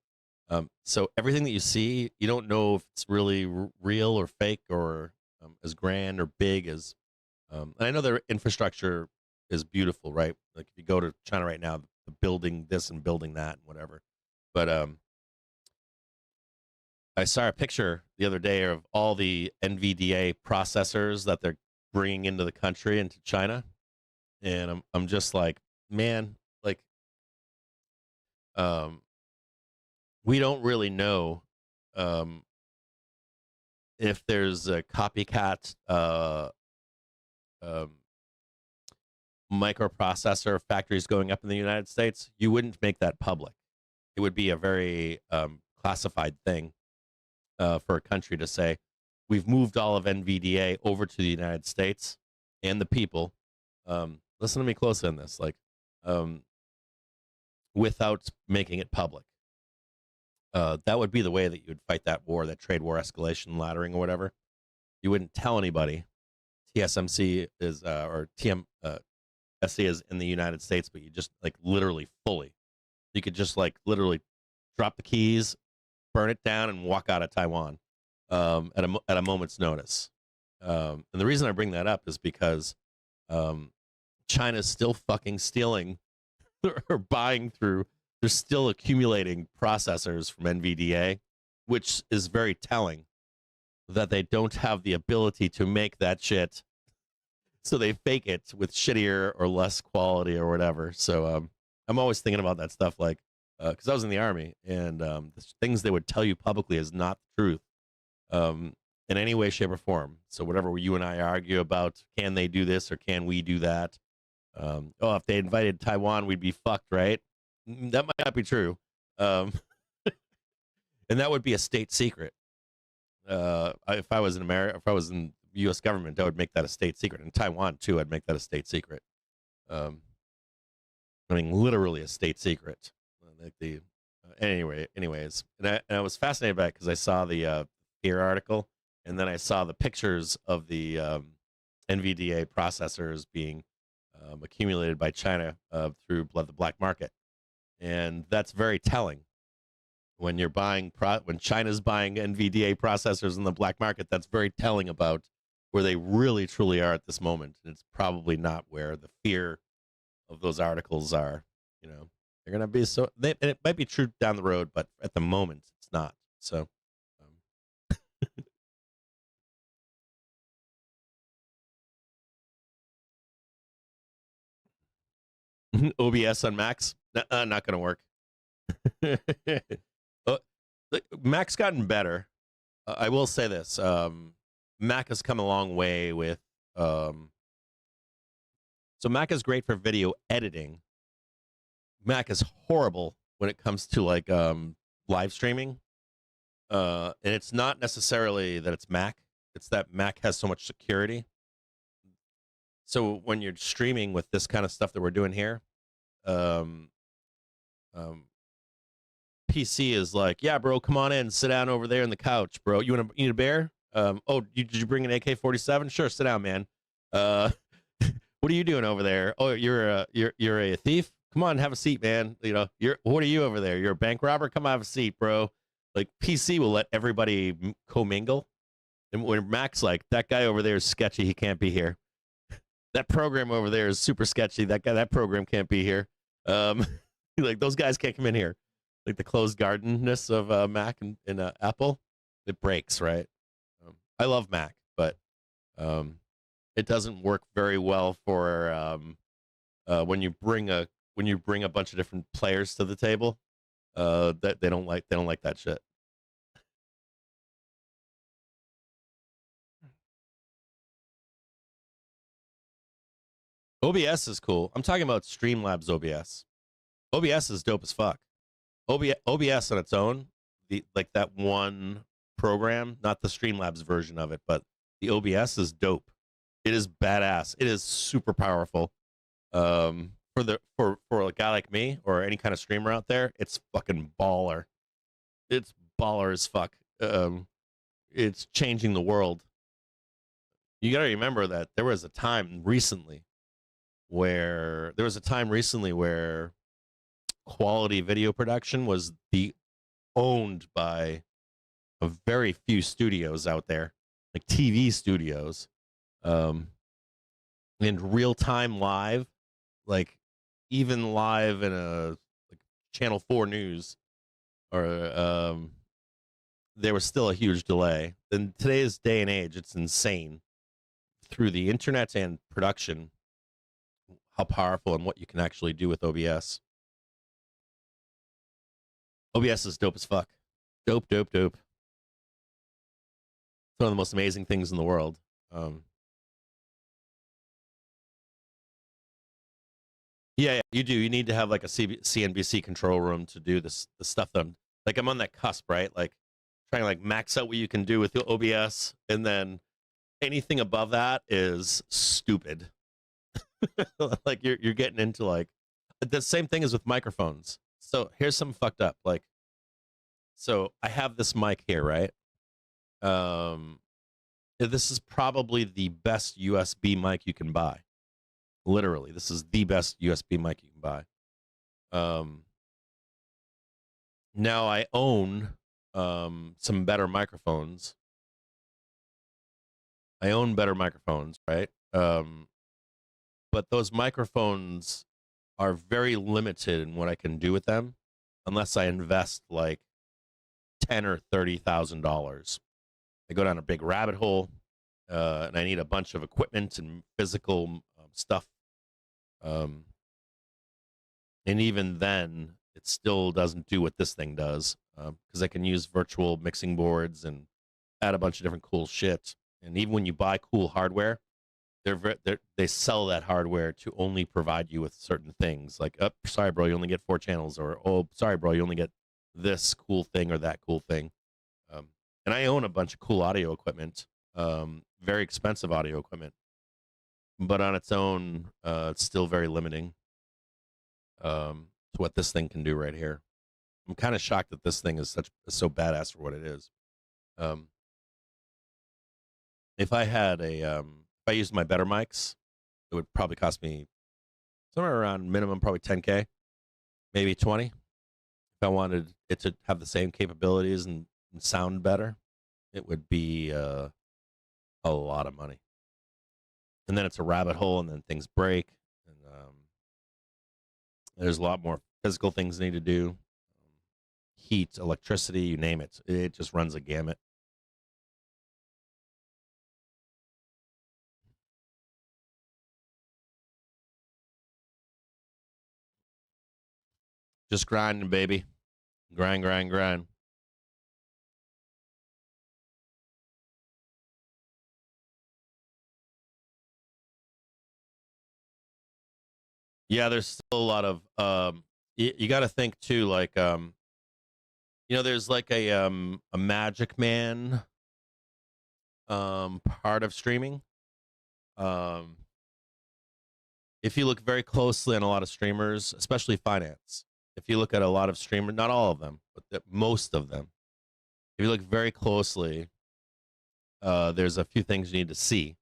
So everything that you see, you don't know if it's really real or fake or as grand or big as. And I know their infrastructure is beautiful, right? Like if you go to China right now, the building this and building that and whatever. But I saw a picture the other day of all the NVDA processors that they're bringing into the country, into China, and I'm just like, man, like, we don't really know if there's a copycat microprocessor factories going up in the United States. You wouldn't make that public. It would be a very classified thing for a country to say, we've moved all of NVDA over to the United States and the people. Listen to me closely on this, like, without making it public. That would be the way that you would fight that war, that trade war escalation laddering or whatever. You wouldn't tell anybody TSMC is or TMSC is in the United States, but you just like literally fully. You could just like literally drop the keys, burn it down, and walk out of Taiwan at a moment's notice. And the reason I bring that up is because China's still fucking stealing or buying through. They're still accumulating processors from Nvda, which is very telling that they don't have the ability to make that shit. So they fake it with shittier or less quality or whatever. So I'm always thinking about that stuff, like, because I was in the Army, and the things they would tell you publicly is not the truth in any way, shape, or form. So whatever you and I argue about, can they do this or can we do that? If they invited Taiwan, we'd be fucked, right? That might not be true. And that would be a state secret. If I was in America, if I was in the U.S. government, I would make that a state secret. In Taiwan, too, I'd make that a state secret. I mean, literally a state secret. Like anyways, and I was fascinated by it because I saw the here article, and then I saw the pictures of the NVDA processors being accumulated by China through the black market, and that's very telling. When you're buying when China's buying NVDA processors in the black market, that's very telling about where they really truly are at this moment. And it's probably not where the fear of those articles are. You know, they're gonna be so. And it might be true down the road, but at the moment, it's not. So. OBS on Macs, not gonna work. Mac's gotten better. I will say this: Mac has come a long way with. So Mac is great for video editing. Mac is horrible when it comes to like live streaming, and it's not necessarily that it's Mac; it's that Mac has so much security. So when you're streaming with this kind of stuff that we're doing here, PC is like, yeah, bro, come on in, sit down over there on the couch, bro. You need a bear? Did you bring an AK-47? Sure, sit down, man. What are you doing over there? Oh, you're a thief? Come on, have a seat, man. You know, what are you over there? You're a bank robber? Come have a seat, bro. Like PC will let everybody commingle, and when Mac's like, that guy over there is sketchy, he can't be here. That program over there is super sketchy. That program can't be here. Like those guys can't come in here. Like the closed gardenness of Mac and Apple, it breaks, right? I love Mac, but it doesn't work very well for when you bring a bunch of different players to the table. That they don't like that shit. OBS is cool. I'm talking about Streamlabs OBS. OBS is dope as fuck. OBS on its own, that one program, not the Streamlabs version of it, but the OBS is dope. It is badass. It is super powerful. For a guy like me or any kind of streamer out there, it's fucking baller. It's baller as fuck. It's changing the world. You got to remember that there was a time recently where quality video production was owned by a very few studios out there, like TV studios, and real time live, like even live in a like Channel 4 News, or there was still a huge delay. In today's day and age, it's insane through the internet and production how powerful and what you can actually do with OBS. OBS is dope as fuck. Dope. It's one of the most amazing things in the world. Yeah, you do. You need to have like a CNBC control room to do the stuff that I'm on that cusp, right? Like trying to like max out what you can do with the OBS, and then anything above that is stupid. Like you're getting into like the same thing as with microphones. So here's something fucked up. Like So I have this mic here, right? This is probably the best USB mic you can buy. Literally, this is the best USB mic you can buy. Now I own some better microphones. I own better microphones, right? But those microphones are very limited in what I can do with them, unless I invest like $10,000 or $30,000. I go down a big rabbit hole, and I need a bunch of equipment and physical stuff. And even then, it still doesn't do what this thing does, because I can use virtual mixing boards and add a bunch of different cool shit. And even when you buy cool hardware, they sell that hardware to only provide you with certain things. Like, oh, sorry, bro, you only get 4 channels, or oh, sorry, bro, you only get this cool thing or that cool thing. And I own a bunch of cool audio equipment, very expensive audio equipment, but on its own, it's still very limiting to what this thing can do right here. I'm kind of shocked that this thing is so badass for what it is. If I used my better mics, it would probably cost me somewhere around minimum probably 10K, maybe 20. If I wanted it to have the same capabilities and sound better, it would be a lot of money. And then it's a rabbit hole, and then things break, and there's a lot more physical things need to do. Heat, electricity, you name it. It just runs a gamut. Just grinding, baby. Grind, grind, grind. Yeah, there's still a lot of you got to think too, like there's like a Magic Man part of streaming. If you look very closely on a lot of streamers, especially finance, if you look at a lot of streamers, not all of them, but most of them, if you look very closely, there's a few things you need to see.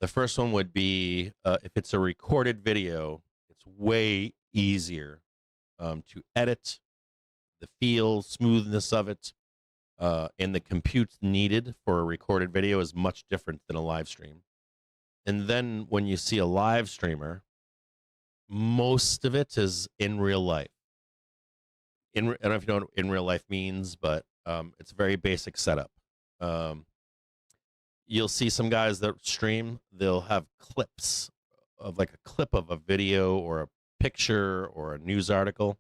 The first one would be if it's a recorded video, it's way easier to edit. The feel, smoothness of it, and the compute needed for a recorded video is much different than a live stream. And then when you see a live streamer, most of it is in real life. I don't know if you know what in real life means, but it's a very basic setup. You'll see some guys that stream, they'll have clips of like a clip of a video or a picture or a news article.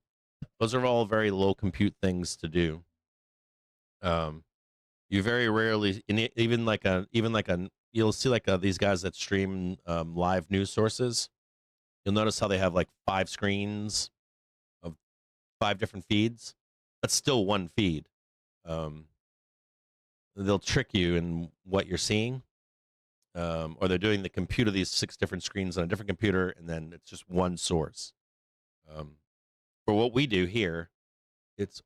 Those are all very low compute things to do. You very rarely, you'll see like these guys that stream live news sources. You'll notice how they have like 5 screens of 5 different feeds. That's still one feed. They'll trick you in what you're seeing, or they're doing the compute of these 6 different screens on a different computer, and then it's just one source. For what we do here, it's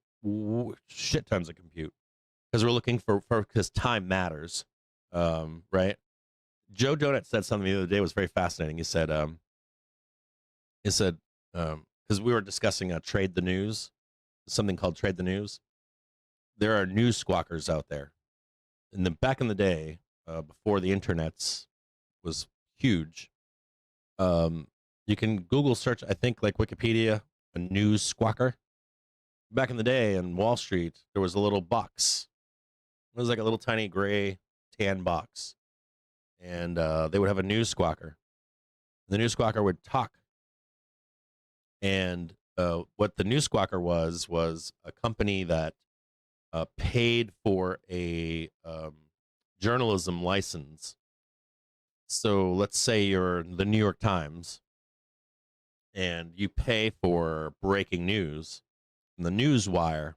shit tons of compute because we're looking because time matters, right? Joe Donut said something the other day was very fascinating. He said, because we were discussing Trade the News, something called Trade the News. There are news squawkers out there. Back in the day, before the internets was huge, you can Google search, I think, like Wikipedia, a news squawker. Back in the day in Wall Street, there was a little box. It was like a little tiny gray tan box. And they would have a news squawker. The news squawker would talk. And what the news squawker was a company that paid for a journalism license. So let's say you're the New York Times and you pay for breaking news from the news wire.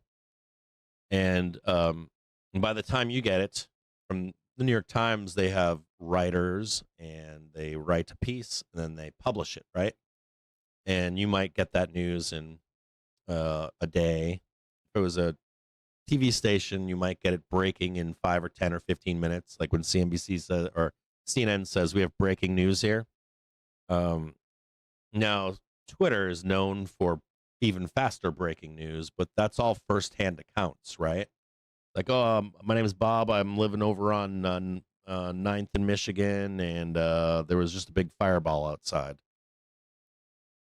And by the time you get it from the New York Times, they have writers and they write a piece and then they publish it, right? And you might get that news in a day. If it was a TV station, you might get it breaking in 5 or 10 or 15 minutes, like when CNBC says or CNN says we have breaking news here. Now, Twitter is known for even faster breaking news, but that's all firsthand accounts, right? Like, oh, my name is Bob. I'm living over on 9th in Michigan, and there was just a big fireball outside.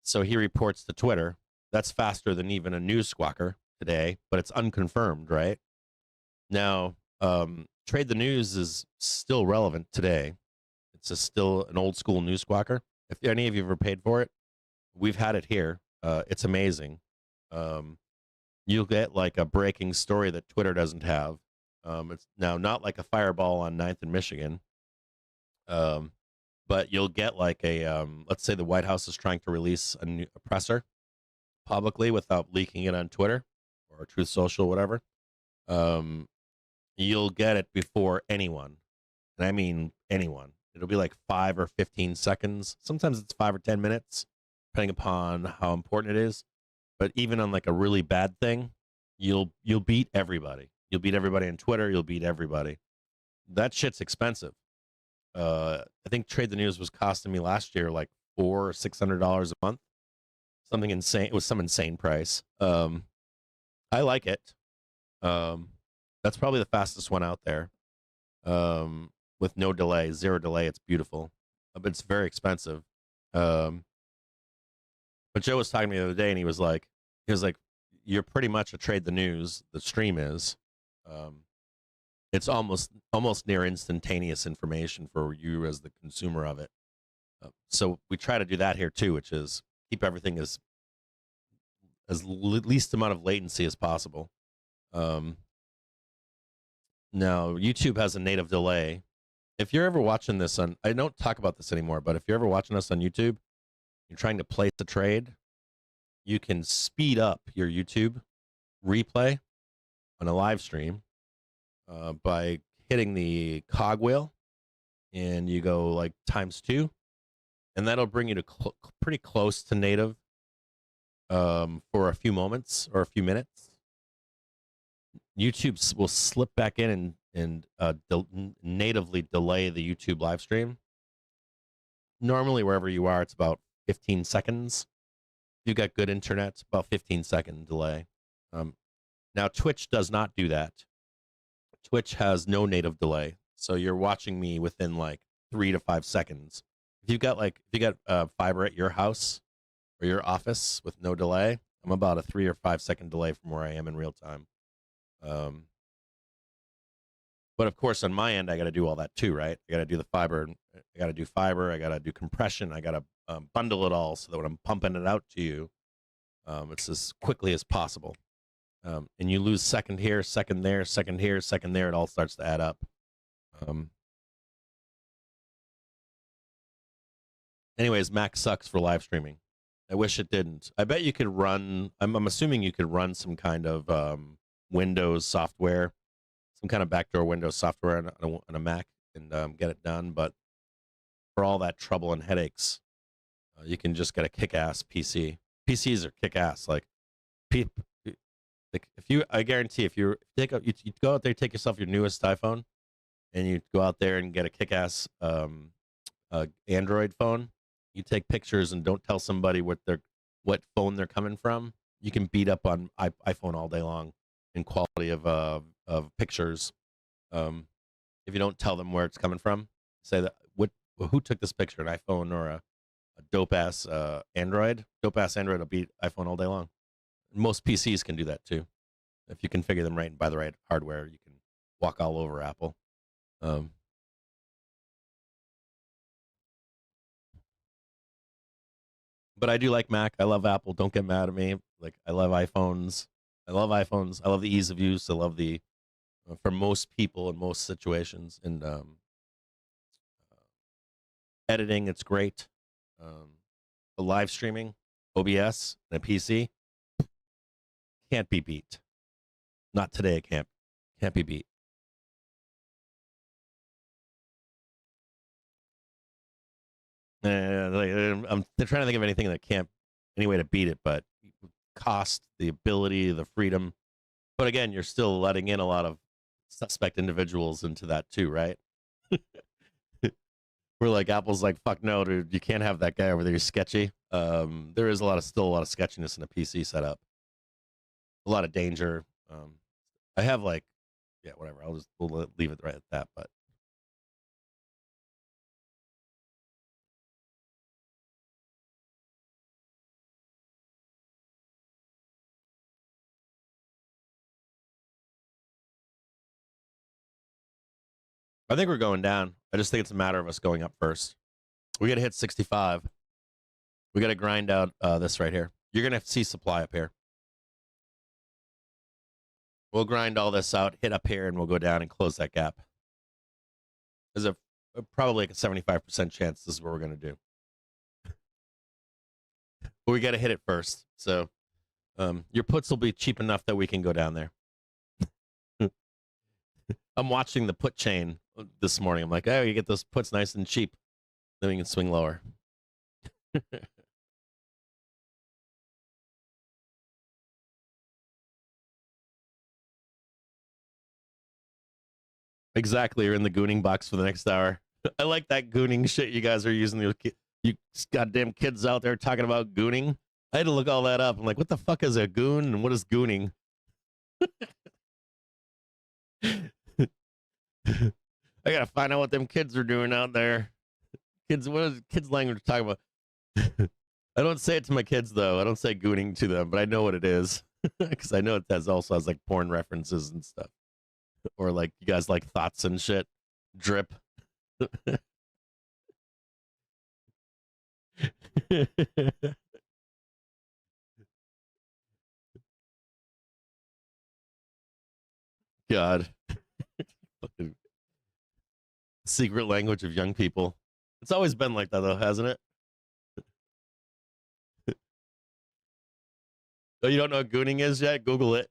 So he reports to Twitter. That's faster than even a news squawker today, but it's unconfirmed, right? Now, Trade the News is still relevant today. It's still an old school news squawker. If any of you have ever paid for it, we've had it here. It's amazing. You'll get like a breaking story that Twitter doesn't have. It's now not like a fireball on 9th in Michigan, but you'll get like a let's say the White House is trying to release a presser publicly without leaking it on Twitter or Truth Social, whatever. You'll get it before anyone, and I mean anyone. It'll be like 5 or 15 seconds. Sometimes it's 5 or 10 minutes, depending upon how important it is. But even on like a really bad thing, you'll beat everybody. You'll beat everybody on Twitter. You'll beat everybody. That shit's expensive. I think Trade the News was costing me last year like $400 or $600 a month. Something insane. It was some insane price. I like it. That's probably the fastest one out there. With no delay, 0 delay. It's beautiful, but it's very expensive. But Joe was talking to me the other day, and he was like, "You're pretty much a Trade the News. The stream is. It's almost near instantaneous information for you as the consumer of it. So we try to do that here too, which is keep everything as least amount of latency as possible. Now YouTube has a native delay. If you're ever watching this on, I don't talk about this anymore, but if you're ever watching us on YouTube, you're trying to place a trade, you can speed up your YouTube replay on a live stream by hitting the cogwheel, and you go like ×2, and that'll bring you to pretty close to native for a few moments or a few minutes. YouTube will slip back in and natively delay the YouTube live stream. Normally, wherever you are, it's about 15 seconds. If you've got good internet, it's about 15-second delay. Now, Twitch does not do that. Twitch has no native delay, so you're watching me within like 3 to 5 seconds. If you got fiber at your house or your office with no delay, I'm about a 3 or 5 second delay from where I am in real time. But of course, on my end, I got to do all that too, right? I got to do the fiber. I got to do fiber. I got to do compression. I got to bundle it all so that when I'm pumping it out to you, it's as quickly as possible. And you lose second here, second there, second here, second there. It all starts to add up. Anyways, Mac sucks for live streaming. I wish it didn't. I bet you could run. I'm assuming you could run some kind of Windows software, some kind of backdoor Windows software on a Mac and get it done. But for all that trouble and headaches, you can just get a kick-ass PC. PCs are kick-ass. Like I guarantee, if you go out there, take yourself your newest iPhone, and you go out there and get a kick-ass Android phone. You take pictures and don't tell somebody what phone they're coming from. You can beat up on iPhone all day long in quality of pictures. If you don't tell them where it's coming from, say that who took this picture, an iPhone or a dope ass Android. Dope ass Android will beat iPhone all day long. Most PCs can do that too. If you configure them right and buy the right hardware, you can walk all over Apple. But I do like Mac. I love Apple. Don't get mad at me. Like, I love iPhones. I love the ease of use. I love the for most people in most situations. And editing, it's great. The live streaming, OBS, and a PC can't be beat. Not today. It can't be beat. I'm trying to think of anything that can't any way to beat it, but cost, the ability, the freedom. But again, you're still letting in a lot of suspect individuals into that too, right? We're like, Apple's like, fuck no, dude, you can't have that guy over there. You're sketchy. There is still a lot of sketchiness in a PC setup. A lot of danger. I have like, yeah, whatever. We'll leave it right at that. But I think we're going down. I just think it's a matter of us going up first. We got to hit 65. We got to grind out this right here. You're going to see supply up here. We'll grind all this out, hit up here, and we'll go down and close that gap. There's probably like a 75% chance this is what we're going to do. But we got to hit it first. So your puts will be cheap enough that we can go down there. I'm watching the put chain this morning. I'm like, oh, you get those puts nice and cheap. Then we can swing lower. Exactly. You're in the gooning box for the next hour. I like that gooning shit you guys are using. You goddamn kids out there talking about gooning. I had to look all that up. I'm like, what the fuck is a goon and what is gooning? I gotta find out what them kids are doing out there. Kids, what is kids' language talking about? I don't say it to my kids though. I don't say gooning to them, but I know what it is because I know it also has like porn references and stuff, or like you guys like thoughts and shit. Drip. God. Secret language of young people. It's always been like that though, hasn't it? Oh, you don't know what gooning is yet? Google it.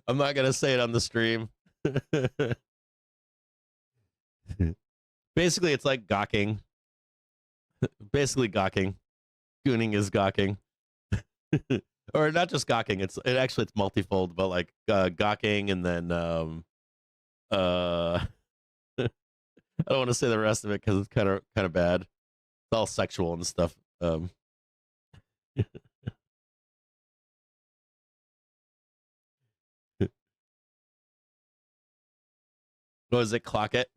I'm not gonna say it on the stream. Basically, it's like gawking. Basically, gawking. Gooning is gawking. Or not just gawking. It's multifold, but like gawking and then I don't want to say the rest of it because it's kind of bad. It's all sexual and stuff. What was it? Clock it.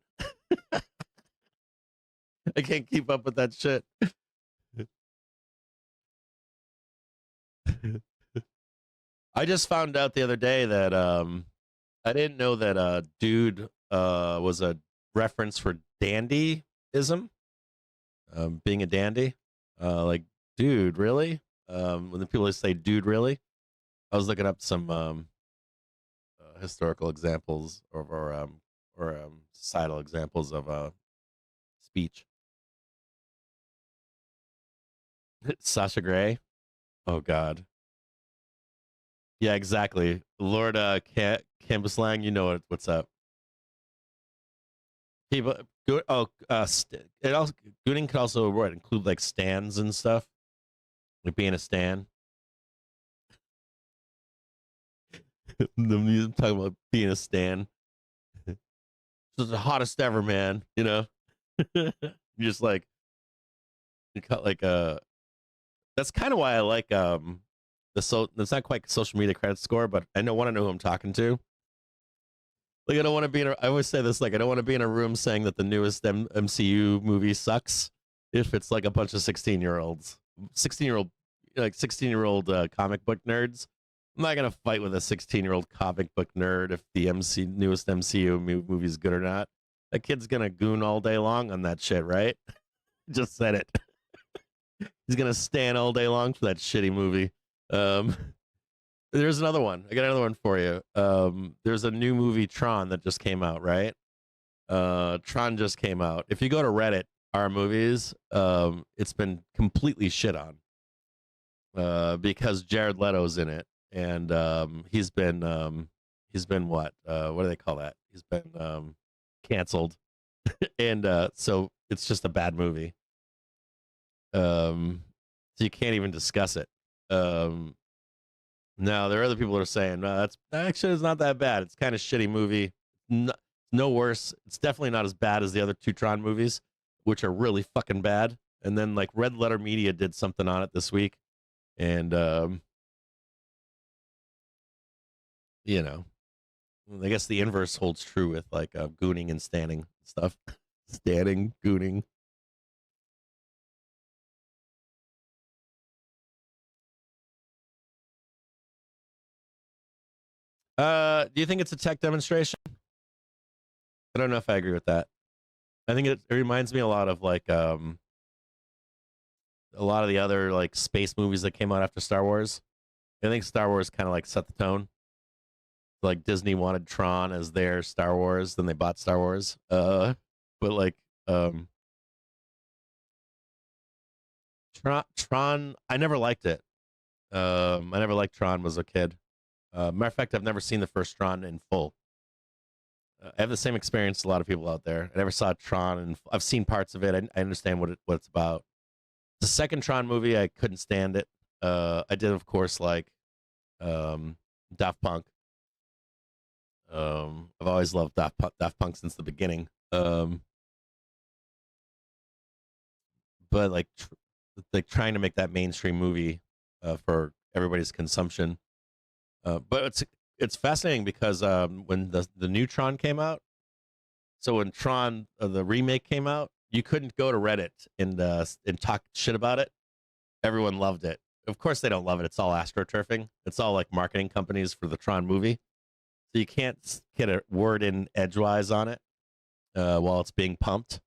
I can't keep up with that shit. I just found out the other day that I didn't know that dude was a reference for dandyism, being a dandy. Like, dude, really? When the people say, dude, really? I was looking up some historical examples or societal examples of speech. Sasha Grey. Oh God. Yeah, exactly. Lord Campus Lang, you know what's up. People, it also gooning could also include like stands and stuff, like being a stan. The music talking about being a stan. It's the hottest ever, man. You know, you just like you cut like That's kind of why I like it's not quite social media credit score, but I want to know who I'm talking to. Like I don't want to be I always say this, like I don't want to be in a room saying that the newest MCU movie sucks if it's like a bunch of 16-year-olds, 16-year-old comic book nerds. I'm not gonna fight with a 16-year-old comic book nerd if the newest MCU movie is good or not. That kid's gonna goon all day long on that shit, right? Just said it. He's gonna stand all day long for that shitty movie. There's another one. I got another one for you. There's a new movie, Tron, that just came out, right? Tron just came out. If you go to Reddit, our movies, it's been completely shit on. Because Jared Leto's in it, and he's been what? What do they call that? He's been canceled, and so it's just a bad movie. So you can't even discuss it. Um, now there are other people that are saying no, that's actually it's not that bad. It's kind of shitty movie. No worse. It's definitely not as bad as the other two Tron movies, which are really fucking bad. And then like Red Letter Media did something on it this week, and you know, I guess the inverse holds true with like gooning and standing stuff. Standing, gooning. Do you think it's a tech demonstration? I don't know if I agree with that. I think it reminds me a lot of like a lot of the other like space movies that came out after Star Wars. I think Star Wars kind of like set the tone. Like Disney wanted Tron as their Star Wars, then they bought Star Wars. But like Tron, I never liked it. I never liked Tron as a kid. Matter of fact, I've never seen the first Tron in full. I have the same experience as a lot of people out there. I never saw Tron, and I've seen parts of it. I understand what it's about. The second Tron movie, I couldn't stand it. I did, of course, like Daft Punk. I've always loved Daft Punk since the beginning. But like trying to make that mainstream movie for everybody's consumption. But it's fascinating because when the new Tron came out, so when Tron the remake came out, you couldn't go to Reddit and talk shit about it. Everyone loved it. Of course, they don't love it. It's all astroturfing. It's all like marketing companies for the Tron movie. So you can't get a word in edgewise on it while it's being pumped.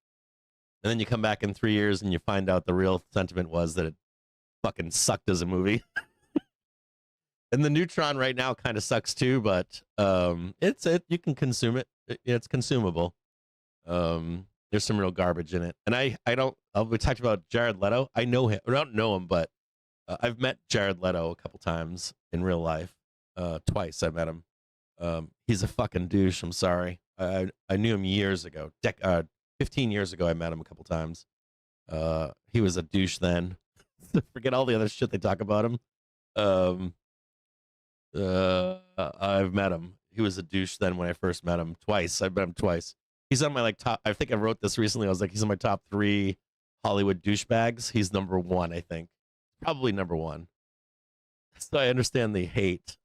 And then you come back in 3 years and you find out the real sentiment was that it fucking sucked as a movie. And the Neutron right now kind of sucks too, but you can consume it. It's consumable. There's some real garbage in it. And we talked about Jared Leto. I know him. I don't know him, but I've met Jared Leto a couple times in real life. Twice I met him. He's a fucking douche. I'm sorry. I knew him years ago. 15 years ago, I met him a couple times. He was a douche then. Forget all the other shit they talk about him. I've met him. He was a douche then when I first met him. Twice. I've met him twice. He's on my like top. I think I wrote this recently. I was like, he's on my top 3 Hollywood douchebags. He's number 1, I think. Probably number 1. So I understand the hate.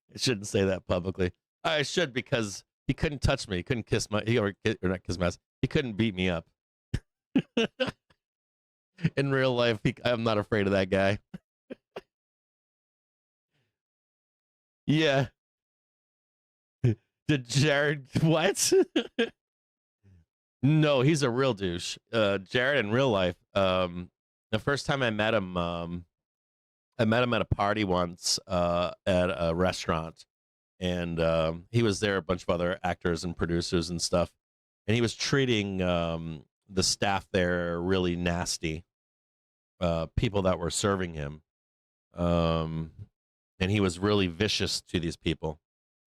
I shouldn't say that publicly. I should because he couldn't touch me. He couldn't kiss my or not kiss my ass. He couldn't beat me up. In real life, I'm not afraid of that guy. Yeah. Did Jared what? No, he's a real douche. Jared in real life. The first time I met him at a party once at a restaurant, and he was there, a bunch of other actors and producers and stuff, and he was treating the staff there really nasty, people that were serving him, and he was really vicious to these people.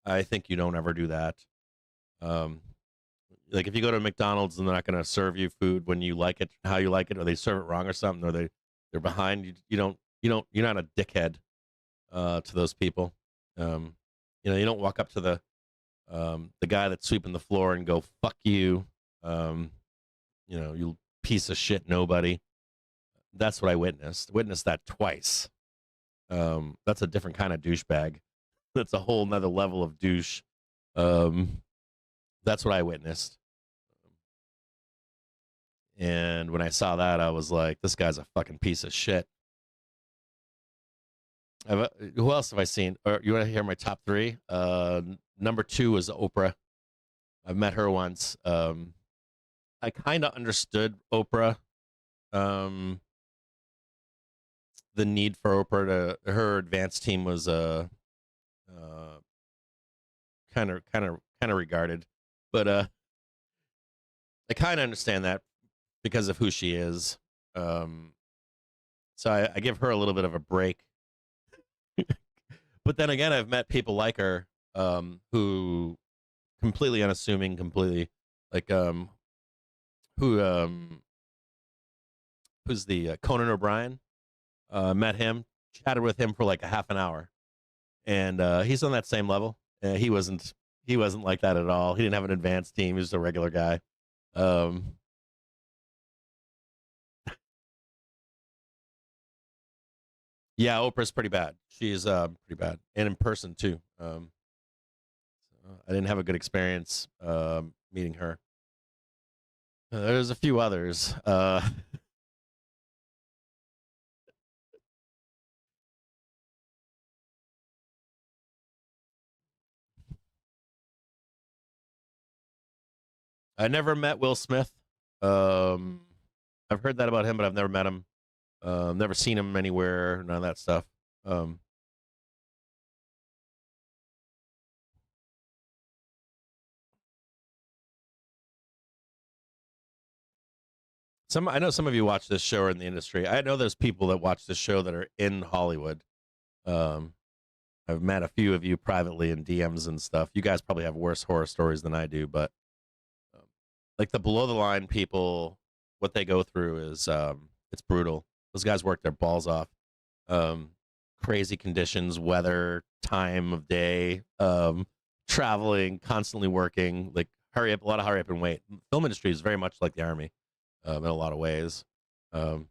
I think you don't ever do that. Like if you go to McDonald's and they're not going to serve you food when you like it, how you like it, or they serve it wrong or something, or they're behind you, you're not a dickhead to those people. You don't walk up to the guy that's sweeping the floor and go fuck you, you piece of shit nobody. That's what I witnessed that twice. That's a different kind of douchebag. That's a whole nother level of douche. That's what I witnessed. And when I saw that, I was like, this guy's a fucking piece of shit. Who else have I seen? Or you want to hear my top 3? Number 2 was Oprah. I've met her once. I kind of understood Oprah. The need for Oprah her advanced team was kind of regarded, but I kind of understand that because of who she is. So I give her a little bit of a break. But then again, I've met people like her who completely unassuming, completely like who's the Conan O'Brien. Met him, chatted with him for like a half an hour, and he's on that same level. He wasn't like that at all. He didn't have an advanced team. He was a regular guy. Yeah, Oprah's pretty bad. She's pretty bad, and in person too. I didn't have a good experience meeting her. There's a few others. I never met Will Smith. Um, I've heard that about him, but I've never met him. Never seen him anywhere. None of that stuff. Um, I know some of you watch this show or in the industry. I know there's people that watch this show that are in Hollywood. Um, I've met a few of you privately in DMs and stuff. You guys probably have worse horror stories than I do, but um, like the below the line people, what they go through is it's brutal. Those guys work their balls off. Um, Crazy conditions, weather, time of day, traveling, constantly working. Like hurry up, a lot of hurry up and wait. Film industry is very much like the army in a lot of ways. Um,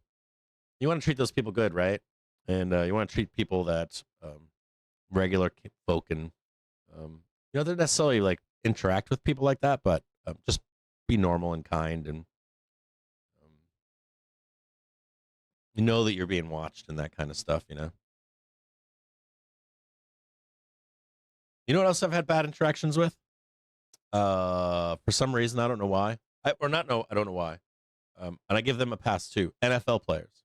you want to treat those people good, right? And you want to treat people that regular folk and you know, they're necessarily like interact with people like that, but just be normal and kind, and um, you know that you're being watched and that kind of stuff. You know what else I've had bad interactions with? For some reason, I don't know why. I don't know why. And I give them a pass too. NFL players.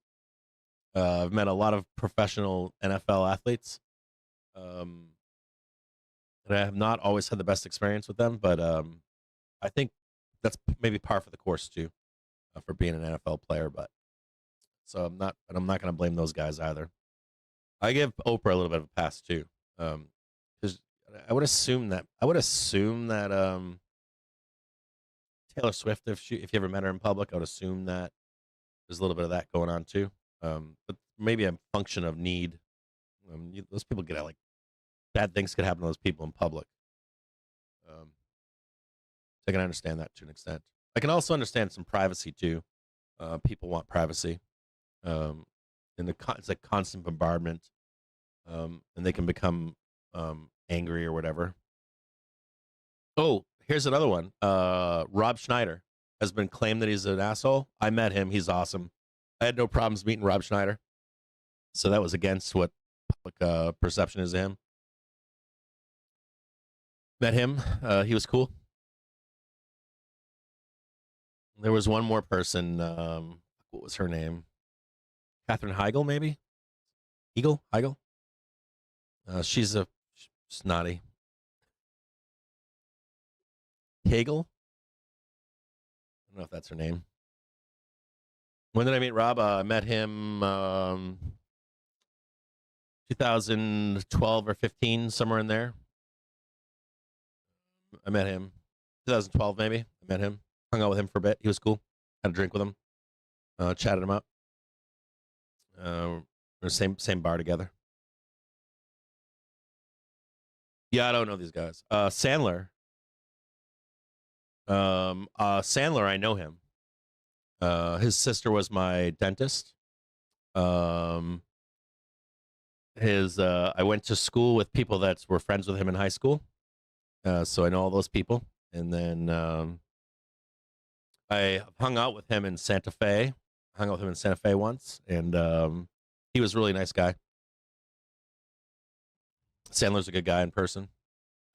I've met a lot of professional NFL athletes. Um, and I have not always had the best experience with them, but I think that's maybe par for the course too, for being an NFL player. But so I'm not going to blame those guys either. I give Oprah a little bit of a pass too, because I would assume that Taylor Swift, if you ever met her in public, I would assume that there's a little bit of that going on too. But maybe a function of need. Those people get like bad things could happen to those people in public. Um, I can understand that to an extent. I can also understand some privacy too. People want privacy, and it's like constant bombardment, and they can become angry or whatever. Oh, here's another one. Rob Schneider has been claimed that he's an asshole. I met him. He's awesome. I had no problems meeting Rob Schneider. So that was against what public perception is of him. Met him. He was cool. There was one more person. What was her name? Katherine Heigl, maybe? Heigl? She's a snotty. Hagel? I don't know if that's her name. When did I meet Rob? I met him 2012 or 15, somewhere in there. I met him 2012, maybe. I met him, hung out with him for a bit. He was cool. Had a drink with him, chatted him up. We're same bar together. Yeah, I don't know these guys. Sandler. Sandler, I know him. His sister was my dentist. I went to school with people that were friends with him in high school. So I know all those people. And then I hung out with him in Santa Fe. Hung out with him in Santa Fe once, and he was a really nice guy. Sandler's a good guy in person.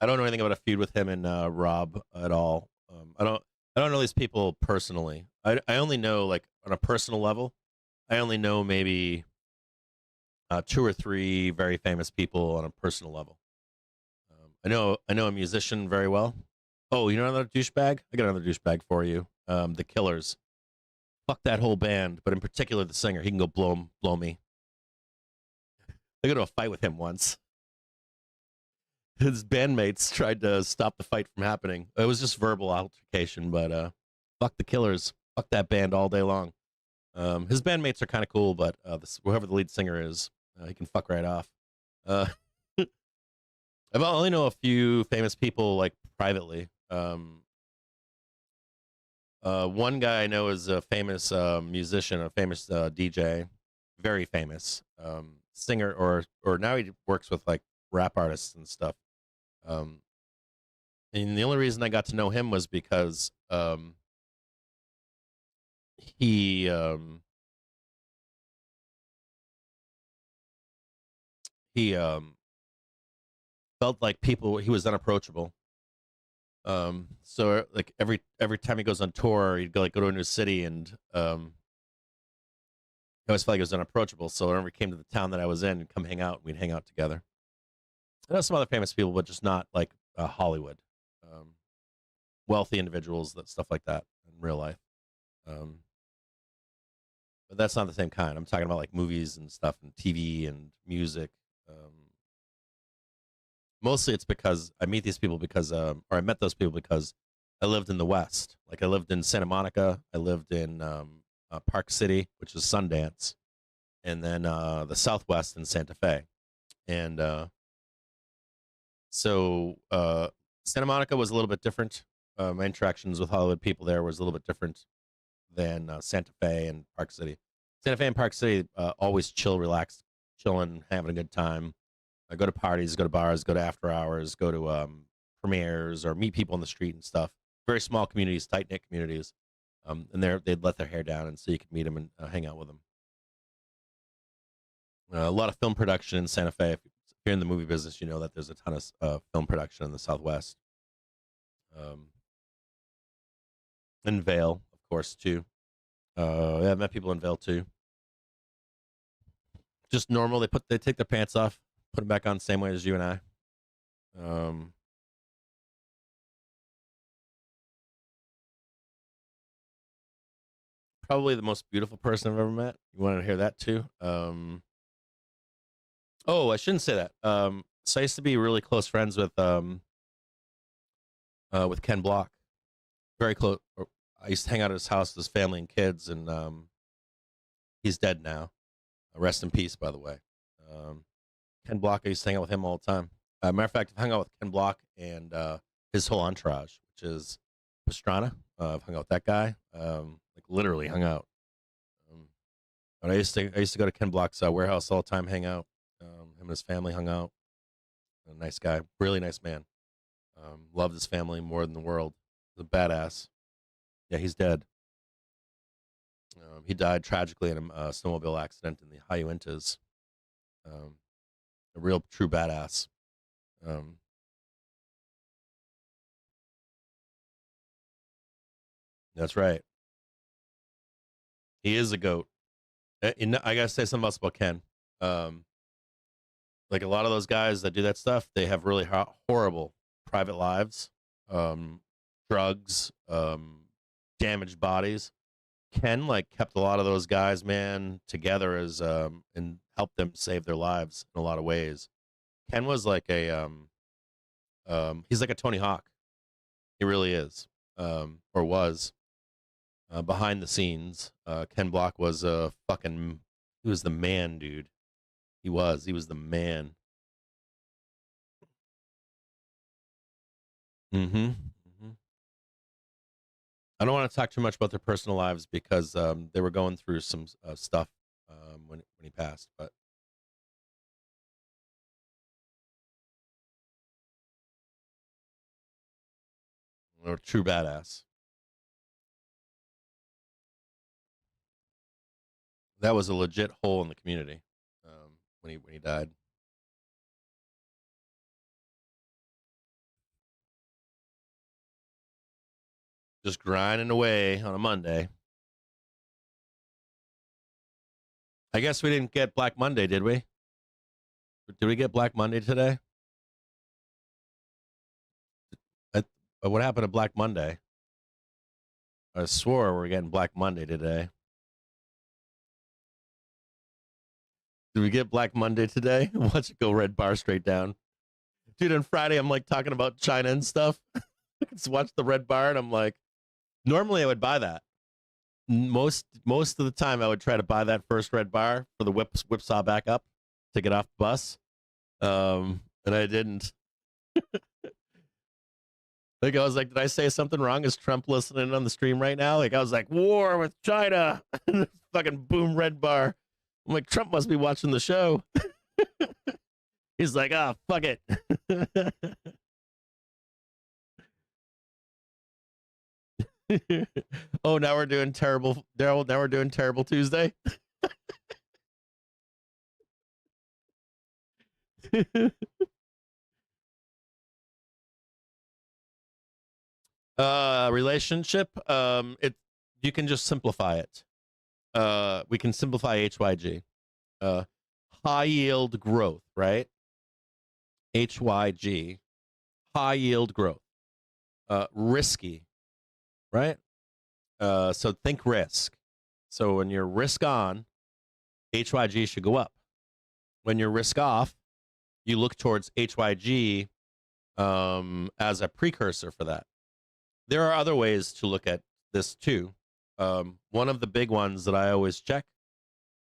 I don't know anything about a feud with him and Rob at all. I don't know these people personally. I only know, like, on a personal level, I only know maybe 2 or 3 very famous people on a personal level. I know a musician very well. Oh, you know another douchebag? I got another douchebag for you. The Killers. Fuck that whole band, but in particular the singer. He can go blow me. I got into a fight with him once. His bandmates tried to stop the fight from happening. It was just verbal altercation, but fuck the Killers. Fuck that band all day long. His bandmates are kind of cool, but whoever the lead singer is, he can fuck right off. Uh, I only know a few famous people like privately. One guy I know is a famous musician, a famous DJ, very famous singer, or now he works with like rap artists and stuff. And the only reason I got to know him was because he he felt like he was unapproachable. So like every time he goes on tour, he'd go to a new city, and he always felt like he was unapproachable. So whenever he came to the town that I was in, he'd come hang out. We'd hang out together. I know some other famous people, but just not like Hollywood, wealthy individuals, stuff like that in real life. But that's not the same kind. I'm talking about like movies and stuff, and TV and music. Mostly it's because I meet these people because, or I met those people because I lived in the West. Like I lived in Santa Monica. I lived in Park City, which is Sundance, and then the Southwest in Santa Fe. And so Santa Monica was a little bit different. My interactions with Hollywood people there was a little bit different than Santa Fe and Park City. Santa Fe and Park City, always chill, relaxed, chilling, having a good time. I go to parties, go to bars, go to after hours, go to premieres, or meet people on the street and stuff. Very small communities, tight knit communities, and they'd let their hair down, and so you could meet them and hang out with them. A lot of film production in Santa Fe. If you're in the movie business, you know that there's a ton of film production in the Southwest. And Vail, of course, too. Yeah, I've met people in Vail too. Just normal. They take their pants off, put them back on the same way as you and I. Probably the most beautiful person I've ever met. You want to hear that too? Oh, I shouldn't say that. So I used to be really close friends with Ken Block. Very close. I used to hang out at his house with his family and kids, and he's dead now. Rest in peace, by the way. Ken Block, I used to hang out with him all the time. Matter of fact, I've hung out with Ken Block and his whole entourage, which is Pastrana. I've hung out with that guy. Like literally hung out. But I used to go to Ken Block's warehouse all the time, hang out. Him and his family hung out. A nice guy, really nice man. Loved his family more than the world. The badass. Yeah, he's dead. He died tragically in a snowmobile accident in the High Uintas. A real true badass. That's right. He is a goat. I gotta say something else about Ken. Like a lot of those guys that do that stuff, they have really horrible private lives, drugs, damaged bodies. Ken like kept a lot of those guys, man, together as and helped them save their lives in a lot of ways. Ken was like he's like a Tony Hawk. He really is, or was. Behind the scenes, Ken Block was he was the man, dude. He was the man. Mm-hmm. I don't want to talk too much about their personal lives because they were going through some stuff when he passed. But they were a true badass. That was a legit hole in the community when he died. Just grinding away on a Monday. I guess we didn't get Black Monday, did we? Did we get Black Monday today? What happened to Black Monday? I swore we were getting Black Monday today. Did we get Black Monday today? Watch it go red bar straight down. Dude, on Friday, I'm like talking about China and stuff. Just watch the red bar, and I'm like, normally I would buy that. most of the time I would try to buy that first red bar for the whipsaw back up to get off the bus. And I didn't. Like, I was like, did I say something wrong? Is Trump listening on the stream right now? Like, I was like, war with China. Fucking boom, red bar. I'm like, Trump must be watching the show. He's like, ah, oh, fuck it. Oh, now we're doing terrible, Daryl. Now we're doing terrible Tuesday. Relationship. You can just simplify it. We can simplify HYG. High yield growth, right? HYG, high yield growth. Risky, right? So think risk. So when you're risk on, HYG should go up. When you're risk off, you look towards HYG as a precursor for that. There are other ways to look at this too. One of the big ones that I always check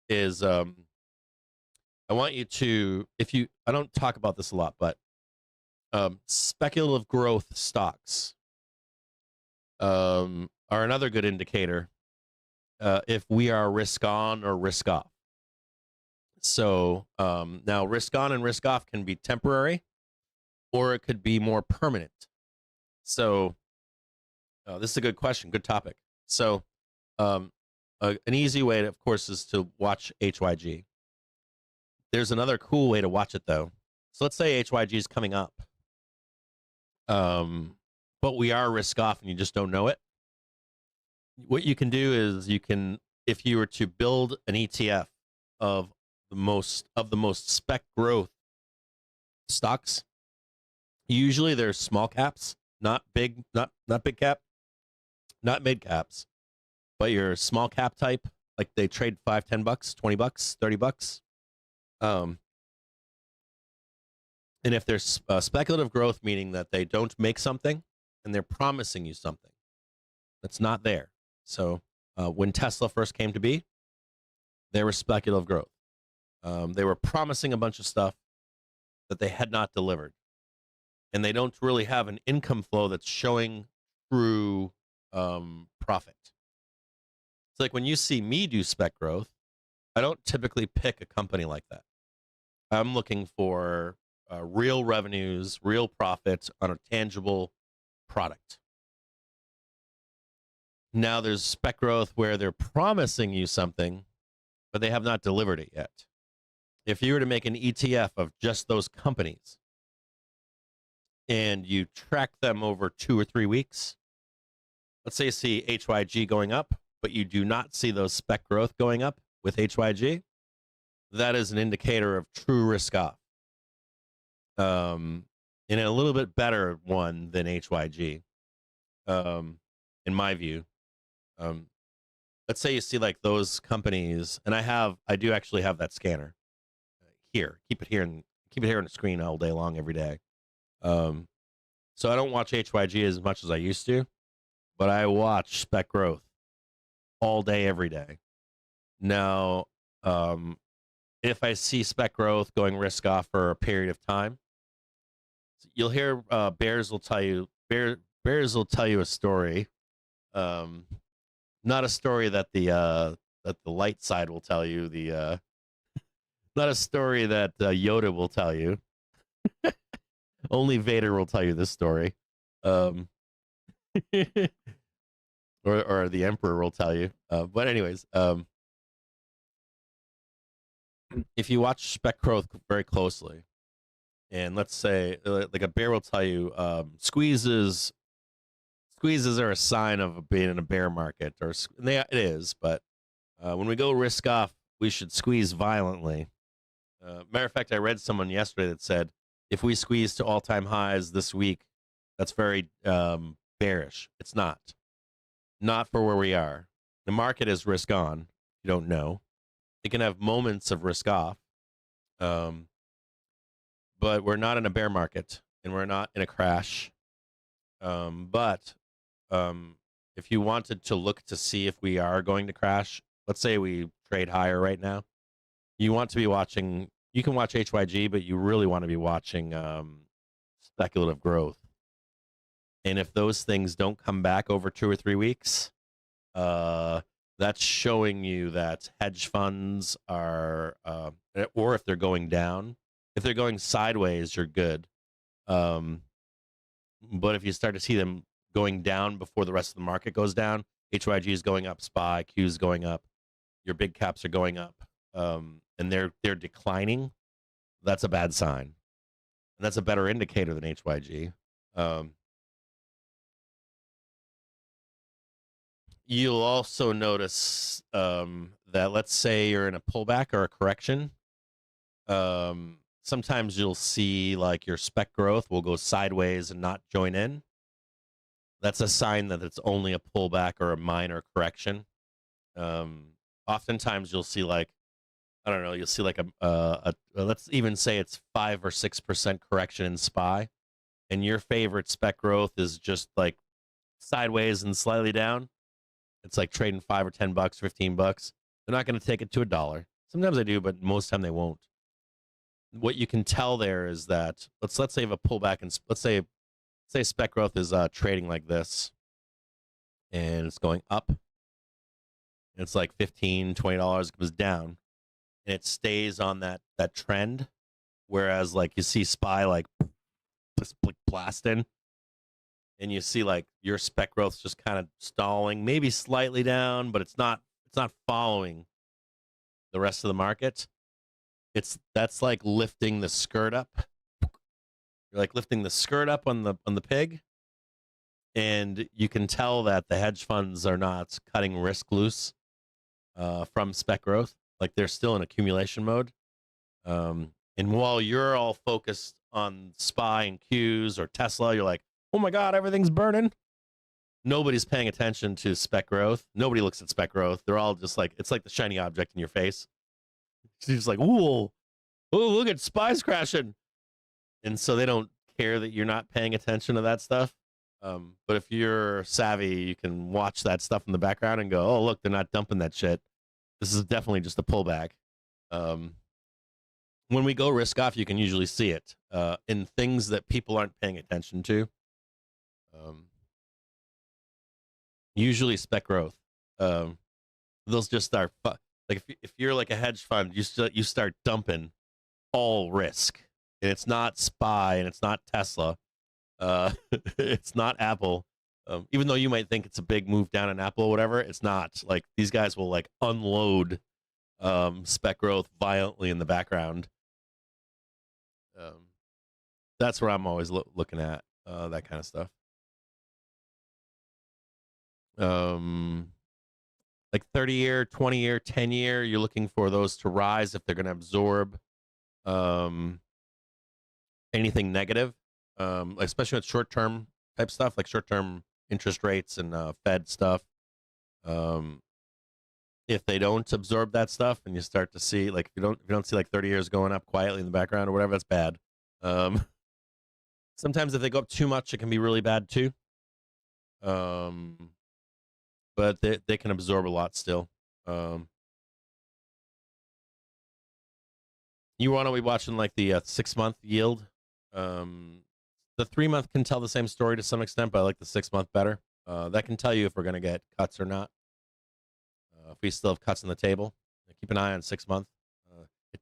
is I want you to, I don't talk about this a lot, but speculative growth stocks are another good indicator if we are risk on or risk off. So now risk on and risk off can be temporary, or it could be more permanent. So this is a good question, good topic. So an easy way, of course, is to watch HYG. There's another cool way to watch it, though. So let's say HYG is coming up, but we are risk off and you just don't know it. What you can do is if you were to build an ETF of the most spec growth stocks, usually they're small caps, not big cap, not mid caps, but your small cap type, like they trade $5, $10, $20, $30. And if there's speculative growth, meaning that they don't make something and they're promising you something that's not there. So when Tesla first came to be, they were speculative growth. They were promising a bunch of stuff that they had not delivered. And they don't really have an income flow that's showing true profit. It's like when you see me do spec growth, I don't typically pick a company like that. I'm looking for real revenues, real profits on a tangible product. Now there's spec growth where they're promising you something, but they have not delivered it yet. If you were to make an ETF of just those companies and you track them over 2 or 3 weeks, let's say you see HYG going up, but you do not see those spec growth going up with HYG, that is an indicator of true risk off. And a little bit better one than HYG, in my view. Let's say you see like those companies, and I do actually have that scanner here. Keep it here on the screen all day long, every day. So I don't watch HYG as much as I used to, but I watch spec growth all day, every day. Now, if I see spec growth going risk off for a period of time, you'll hear Bears will tell you a story. Not a story that the light side will tell you. Not a story that Yoda will tell you. Only Vader will tell you this story. Or the Emperor will tell you. But anyways, if you watch spec growth very closely, and let's say like a bear will tell you, squeezes are a sign of being in a bear market, it is. But when we go risk off, we should squeeze violently. Matter of fact, I read someone yesterday that said if we squeeze to all-time highs this week, that's very bearish. It's not for where we are. The market is risk on. You don't know. It can have moments of risk off, but we're not in a bear market and we're not in a crash. But if you wanted to look to see if we are going to crash, let's say we trade higher right now, you want to be watching, you can watch HYG, but you really want to be watching speculative growth. And if those things don't come back over 2 or 3 weeks, that's showing you that hedge funds are, or if they're going down. If they're going sideways, you're good. But if you start to see them going down before the rest of the market goes down, HYG is going up, SPY, Q is going up, your big caps are going up, and they're declining, that's a bad sign. And that's a better indicator than HYG. You'll also notice that, let's say you're in a pullback or a correction, sometimes you'll see like your spec growth will go sideways and not join in. That's a sign that it's only a pullback or a minor correction. Oftentimes you'll see like, I don't know, you'll see like a let's even say it's 5 or 6% correction in SPY, and your favorite spec growth is just like sideways and slightly down. It's like trading $5 or $10, $15. They're not going to take it to $1. Sometimes they do, but most of the time they won't. What you can tell there is that let's say you have a pullback, and let's say spec growth is trading like this, and it's going up. And it's like $15, $20. It goes down, and it stays on that trend. Whereas like you see SPY like blasting, and you see like your spec growth's just kind of stalling, maybe slightly down, but it's not following the rest of the market. That's like lifting the skirt up. You're like lifting the skirt up on the pig, and you can tell that the hedge funds are not cutting risk loose from spec growth. Like they're still in accumulation mode. And while you're all focused on SPY and Qs or Tesla, you're like, oh my God, everything's burning. Nobody's paying attention to spec growth. Nobody looks at spec growth. They're all just like, it's like the shiny object in your face. She's just like, ooh, look at SPY's crashing. And so they don't care that you're not paying attention to that stuff. But if you're savvy, you can watch that stuff in the background and go, oh, look, they're not dumping that shit. This is definitely just a pullback. When we go risk off, you can usually see it in things that people aren't paying attention to. Usually spec growth. Those just start like if you're like a hedge fund, you start dumping all risk, and it's not SPY and it's not Tesla, it's not Apple. Even though you might think it's a big move down in Apple or whatever, it's not. Like these guys will like unload spec growth violently in the background. That's where I'm always looking at that kind of stuff. Like 30-year, 20-year, 10-year, you're looking for those to rise if they're going to absorb anything negative, especially with short-term type stuff, like short-term interest rates and Fed stuff. If they don't absorb that stuff, and you start to see, like, if you don't see like 30 years going up quietly in the background or whatever, that's bad. Sometimes if they go up too much, it can be really bad too. But they can absorb a lot still. You want to be watching like the 6-month yield. The 3-month can tell the same story to some extent, but I like the 6-month better. That can tell you if we're going to get cuts or not. If we still have cuts on the table, keep an eye on 6-month.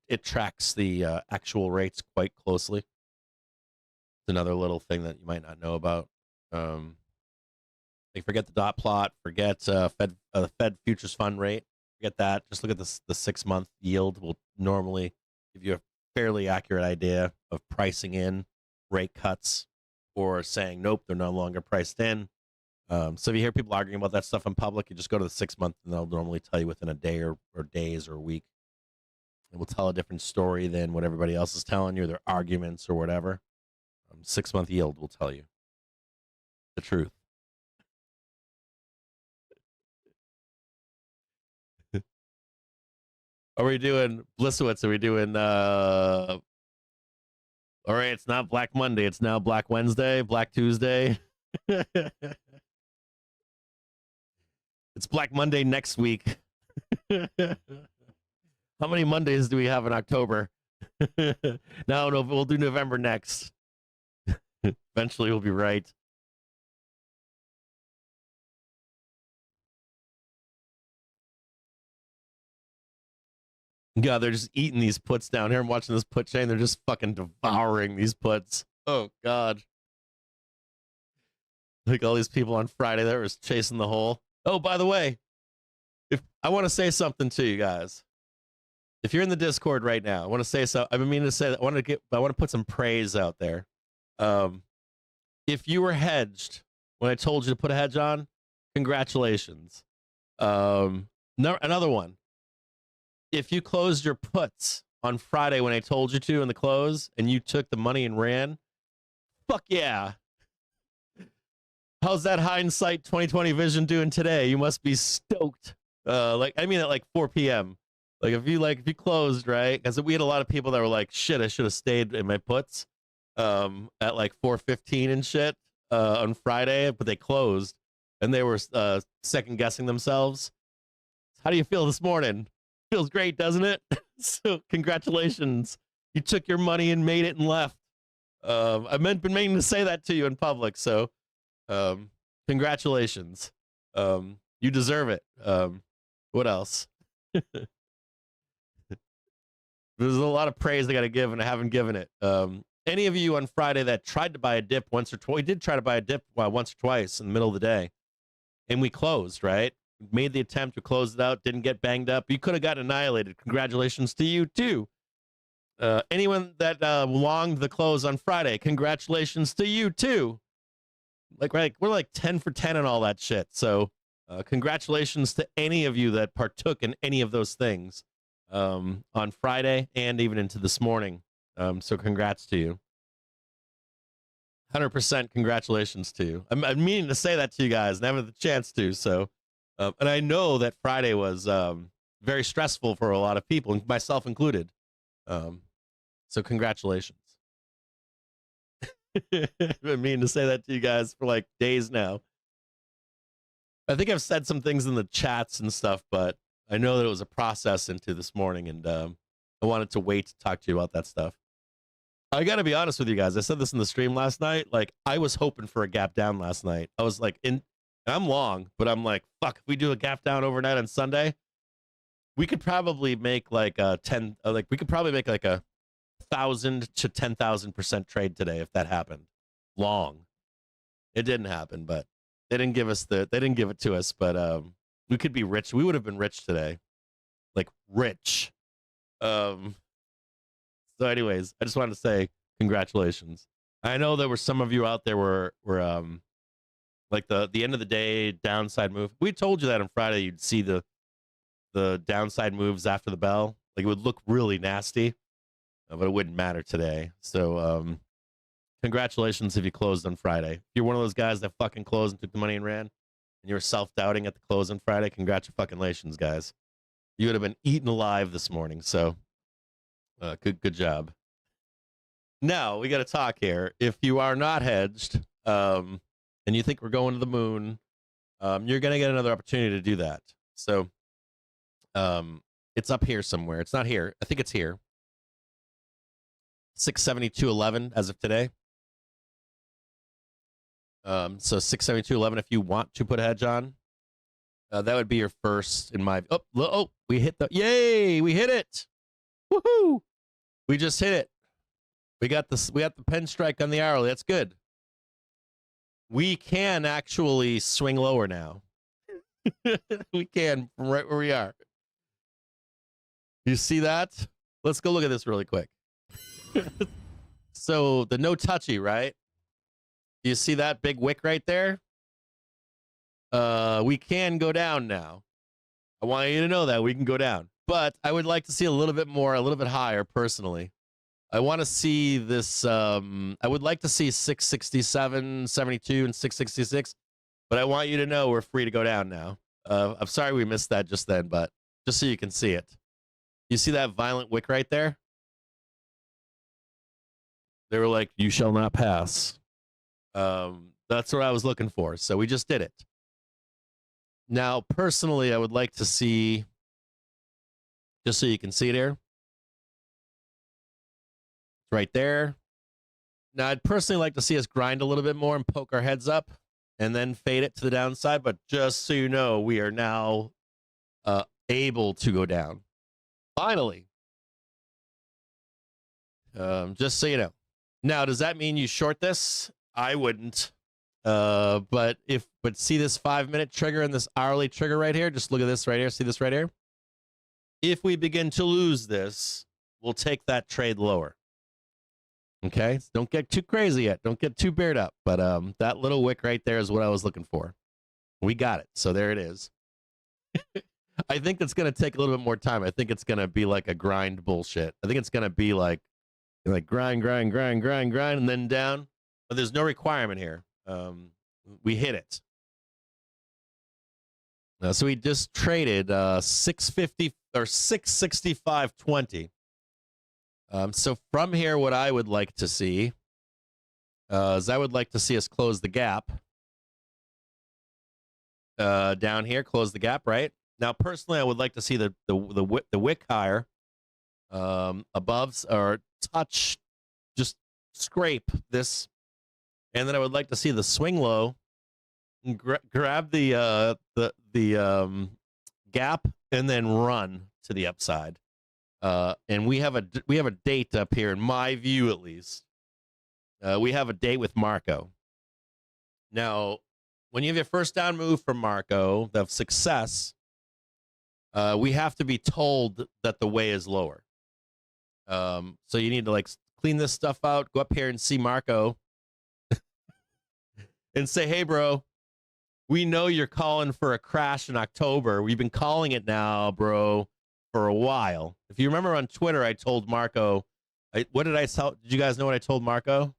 It tracks the actual rates quite closely. It's another little thing that you might not know about. Like forget the dot plot, forget Fed futures fund rate, forget that. Just look at the 6-month yield. Will normally give you a fairly accurate idea of pricing in rate cuts or saying nope, they're no longer priced in. So if you hear people arguing about that stuff in public, you just go to the 6-month, and they'll normally tell you within a day or days or a week. It will tell a different story than what everybody else is telling you, their arguments or whatever. 6-month yield will tell you the truth. Are we doing Blissowitz? Are we doing all right, it's not Black Monday, it's now Black Wednesday, Black Tuesday. It's Black Monday next week. How many Mondays do we have in October? No, we'll do November next. Eventually, we'll be right. Yeah, they're just eating these puts down here. I'm watching this put chain. They're just fucking devouring these puts. Oh, God. Like all these people on Friday that was chasing the hole. Oh, by the way, if I want to say something to you guys. If you're in the Discord right now, I want to say so. I've been meaning to say that I want to put some praise out there. If you were hedged when I told you to put a hedge on, congratulations. Another one. If you closed your puts on Friday when I told you to in the close and you took the money and ran, fuck yeah. How's that hindsight 2020 vision doing today? You must be stoked. I mean at like 4 p.m. If you closed, right? Because we had a lot of people that were like, shit, I should have stayed in my puts at like 4:15 and shit on Friday, but they closed and they were second guessing themselves. How do you feel this morning? Feels great, doesn't it? So congratulations. You took your money and made it and left. I've been meaning to say that to you in public, so congratulations. You deserve it. What else? There's a lot of praise I got to give, and I haven't given it. Any of you on Friday that tried to buy a dip once or twice, we did try to buy a dip once or twice in the middle of the day, and we closed, right? Made the attempt to close it out, didn't get banged up. You could have gotten annihilated. Congratulations to you, too. Anyone that longed the close on Friday, congratulations to you, too. We're like 10 for 10 and all that shit. So congratulations to any of you that partook in any of those things on Friday and even into this morning. So congrats to you. 100% congratulations to you. I'm meaning to say that to you guys and having the chance to. So, and I know that Friday was very stressful for a lot of people, myself included. So congratulations. I've been meaning to say that to you guys for like days now. I think I've said some things in the chats and stuff, but I know that it was a process into this morning, and I wanted to wait to talk to you about that stuff. I got to be honest with you guys. I said this in the stream last night. I was hoping for a gap down last night. I was like, I'm long, but I'm like, fuck, if we do a gap down overnight on Sunday, we could probably make like a 1,000 to 10,000% trade today if that happened. Long. It didn't happen, but they didn't give it to us, but we could be rich. We would have been rich today. Like rich. So anyways, I just wanted to say congratulations. I know there were some of you out there were like the end of the day downside move. We told you that on Friday you'd see the downside moves after the bell. Like it would look really nasty, but it wouldn't matter today. So congratulations if you closed on Friday. If you're one of those guys that fucking closed and took the money and ran, and you were self-doubting at the close on Friday, congratulations, guys. You would have been eaten alive this morning. So good job. Now we got to talk here. If you are not hedged and you think we're going to the moon, you're going to get another opportunity to do that. So it's up here somewhere. It's not here. I think it's here. 672.11 as of today. So 672.11 if you want to put a hedge on. That would be your first in my... Oh, we hit the... Yay! We hit it! Woohoo! We just hit it. We got the pen strike on the hourly. That's good. We can actually swing lower now. We can from right where we are. You see that? Let's go look at this really quick. So the no touchy, right? Do you see that big wick right there? We can go down now. I want you to know that we can go down, but I would like to see a little bit more, a little bit higher personally. I want to see this. I would like to see 667, 72, and 666, but I want you to know we're free to go down now. I'm sorry we missed that just then, but just so you can see it. You see that violent wick right there? They were like, you shall not pass. That's what I was looking for. So we just did it. Now, personally, I would like to see, just so you can see it here, it's right there. Now, I'd personally like to see us grind a little bit more and poke our heads up and then fade it to the downside. But just so you know, we are now able to go down. Finally. Just so you know. Now, does that mean you short this? I wouldn't. But see this 5-minute trigger and this hourly trigger right here? Just look at this right here. See this right here? If we begin to lose this, we'll take that trade lower. Okay? So don't get too crazy yet. Don't get too bared up. But that little wick right there is what I was looking for. We got it. So there it is. I think it's going to take a little bit more time. I think it's going to be like a grind bullshit. I think it's going to be like grind, and then down. But there's no requirement here. We hit it. So we just traded 650 or 665.20. So from here, what I would like to see is I would like to see us close the gap down here. Close the gap, right? Now, personally, I would like to see the wick higher above or touch, just scrape this, and then I would like to see the swing low. Grab the gap and then run to the upside. And we have a date up here, in my view at least. We have a date with Marco. Now, when you have your first down move from Marco of success, we have to be told that the way is lower. So you need to clean this stuff out, go up here and see Marco and say, hey, bro, we know you're calling for a crash in October. We've been calling it now, bro, for a while. If you remember on Twitter, I told Marco, what did I tell? Did you guys know what I told Marco?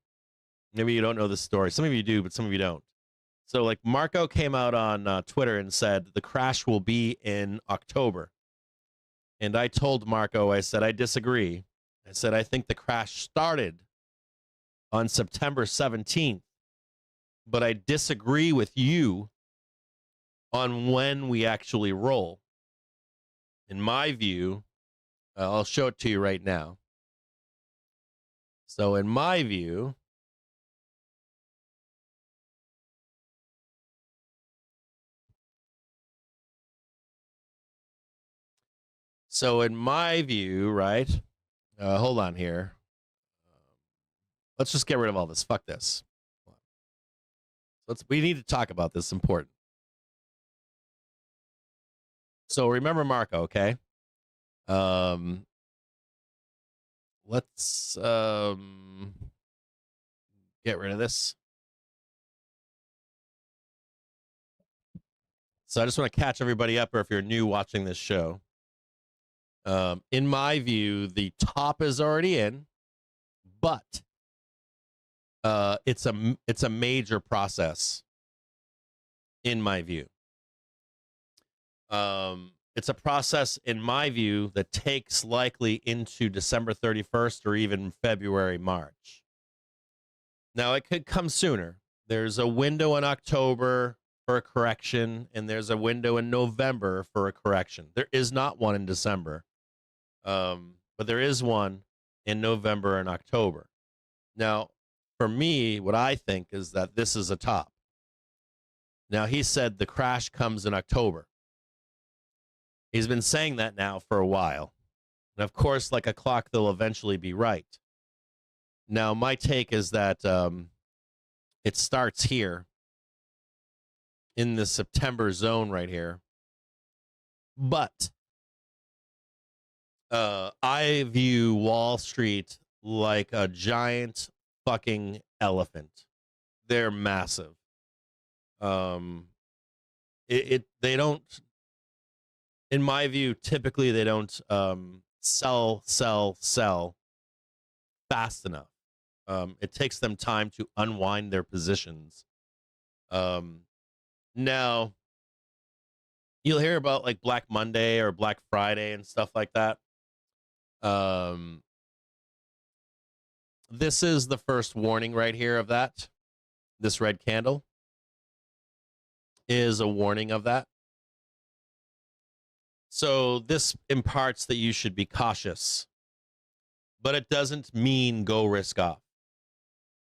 Maybe you don't know this story. Some of you do, but some of you don't. So Marco came out on Twitter and said the crash will be in October. And I told Marco, I said, I disagree. I said, I think the crash started on September 17th, but I disagree with you on when we actually roll. In my view, I'll show it to you right now. So in my view, right? Hold on here. Let's just get rid of all this. Fuck this. We need to talk about this. It's important. So remember Marco, okay? Let's get rid of this. So I just want to catch everybody up, or if you're new watching this show. In my view, the top is already in, but it's a major process. In my view, it's a process, in my view, that takes likely into December 31st or even February, March. Now, it could come sooner. There's a window in October for a correction, and there's a window in November for a correction. There is not one in December, but there is one in November and October. Now, for me, what I think is that this is a top. Now, he said the crash comes in October. He's been saying that now for a while. And of course, like a clock, they'll eventually be right. Now, my take is that it starts here in the September zone right here. But I view Wall Street like a giant fucking elephant. They're massive. They don't, in my view, typically they don't sell fast enough. It takes them time to unwind their positions. Now, you'll hear about like Black Monday or Black Friday and stuff like that. This is the first warning right here of that. This red candle is a warning of that. So this imparts that you should be cautious, but it doesn't mean go risk off.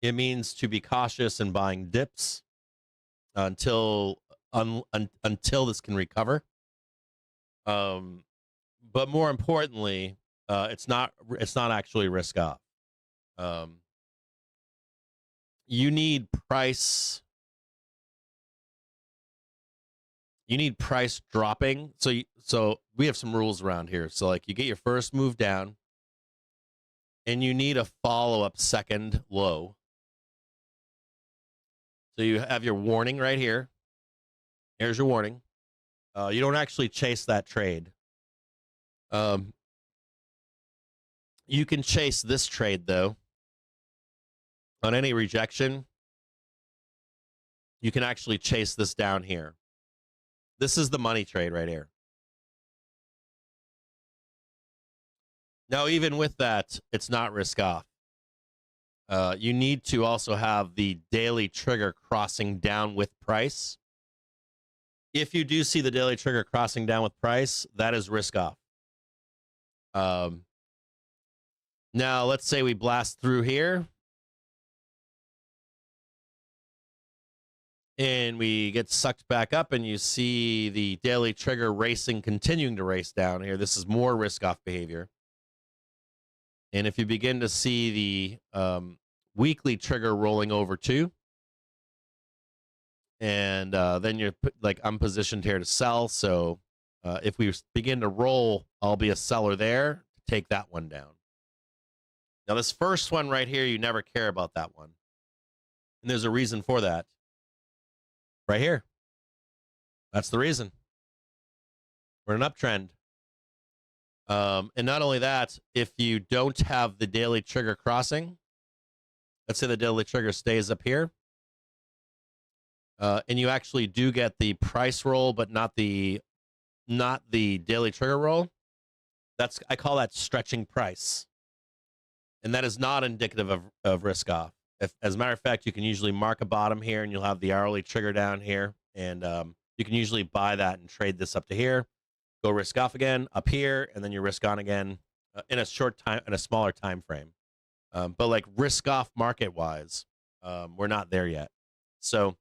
It means to be cautious in buying dips until this can recover. But more importantly, it's not actually risk off. You need price. You need price dropping. So we have some rules around here. So like you get your first move down, and you need a follow-up second low. So you have your warning right here. Here's your warning. You don't actually chase that trade. You can chase this trade, though. On any rejection, you can actually chase this down here. This is the money trade right here. Now, even with that, it's not risk off. You need to also have the daily trigger crossing down with price. If you do see the daily trigger crossing down with price, that is risk off. Now, let's say we blast through here. And we get sucked back up, and you see the daily trigger continuing to race down here. This is more risk-off behavior. And if you begin to see the weekly trigger rolling over too, and then you're I'm positioned here to sell. So if we begin to roll, I'll be a seller there to take that one down. Now, this first one right here, you never care about that one. And there's a reason for that. Right here. That's the reason. We're in an uptrend. And not only that, if you don't have the daily trigger crossing, let's say the daily trigger stays up here, and you actually do get the price roll, but not the daily trigger roll, I call that stretching price. And that is not indicative of risk off. As a matter of fact, you can usually mark a bottom here, and you'll have the hourly trigger down here, and you can usually buy that and trade this up to here, go risk off again up here, and then you risk on again in a smaller time frame. But like risk off market wise, we're not there yet. So,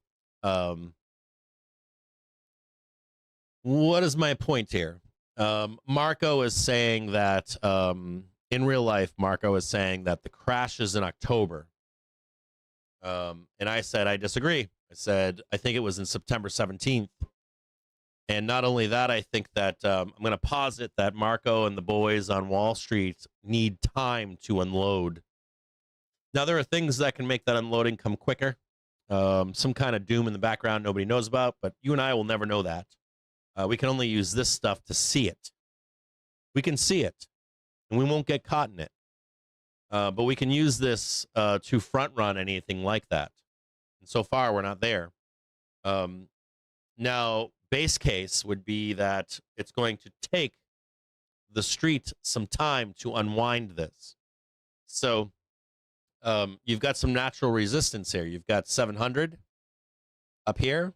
what is my point here? Marco is saying that in real life, Marco is saying that the crash is in October. And I said, I disagree. I said, I think it was in September 17th. And not only that, I think that I'm going to posit that Marco and the boys on Wall Street need time to unload. Now, there are things that can make that unloading come quicker. Some kind of doom in the background nobody knows about, but you and I will never know that. We can only use this stuff to see it. We can see it, and we won't get caught in it. But we can use this to front run anything like that. And so far, we're not there. Now, base case would be that it's going to take the street some time to unwind this. So you've got some natural resistance here. You've got 700 up here.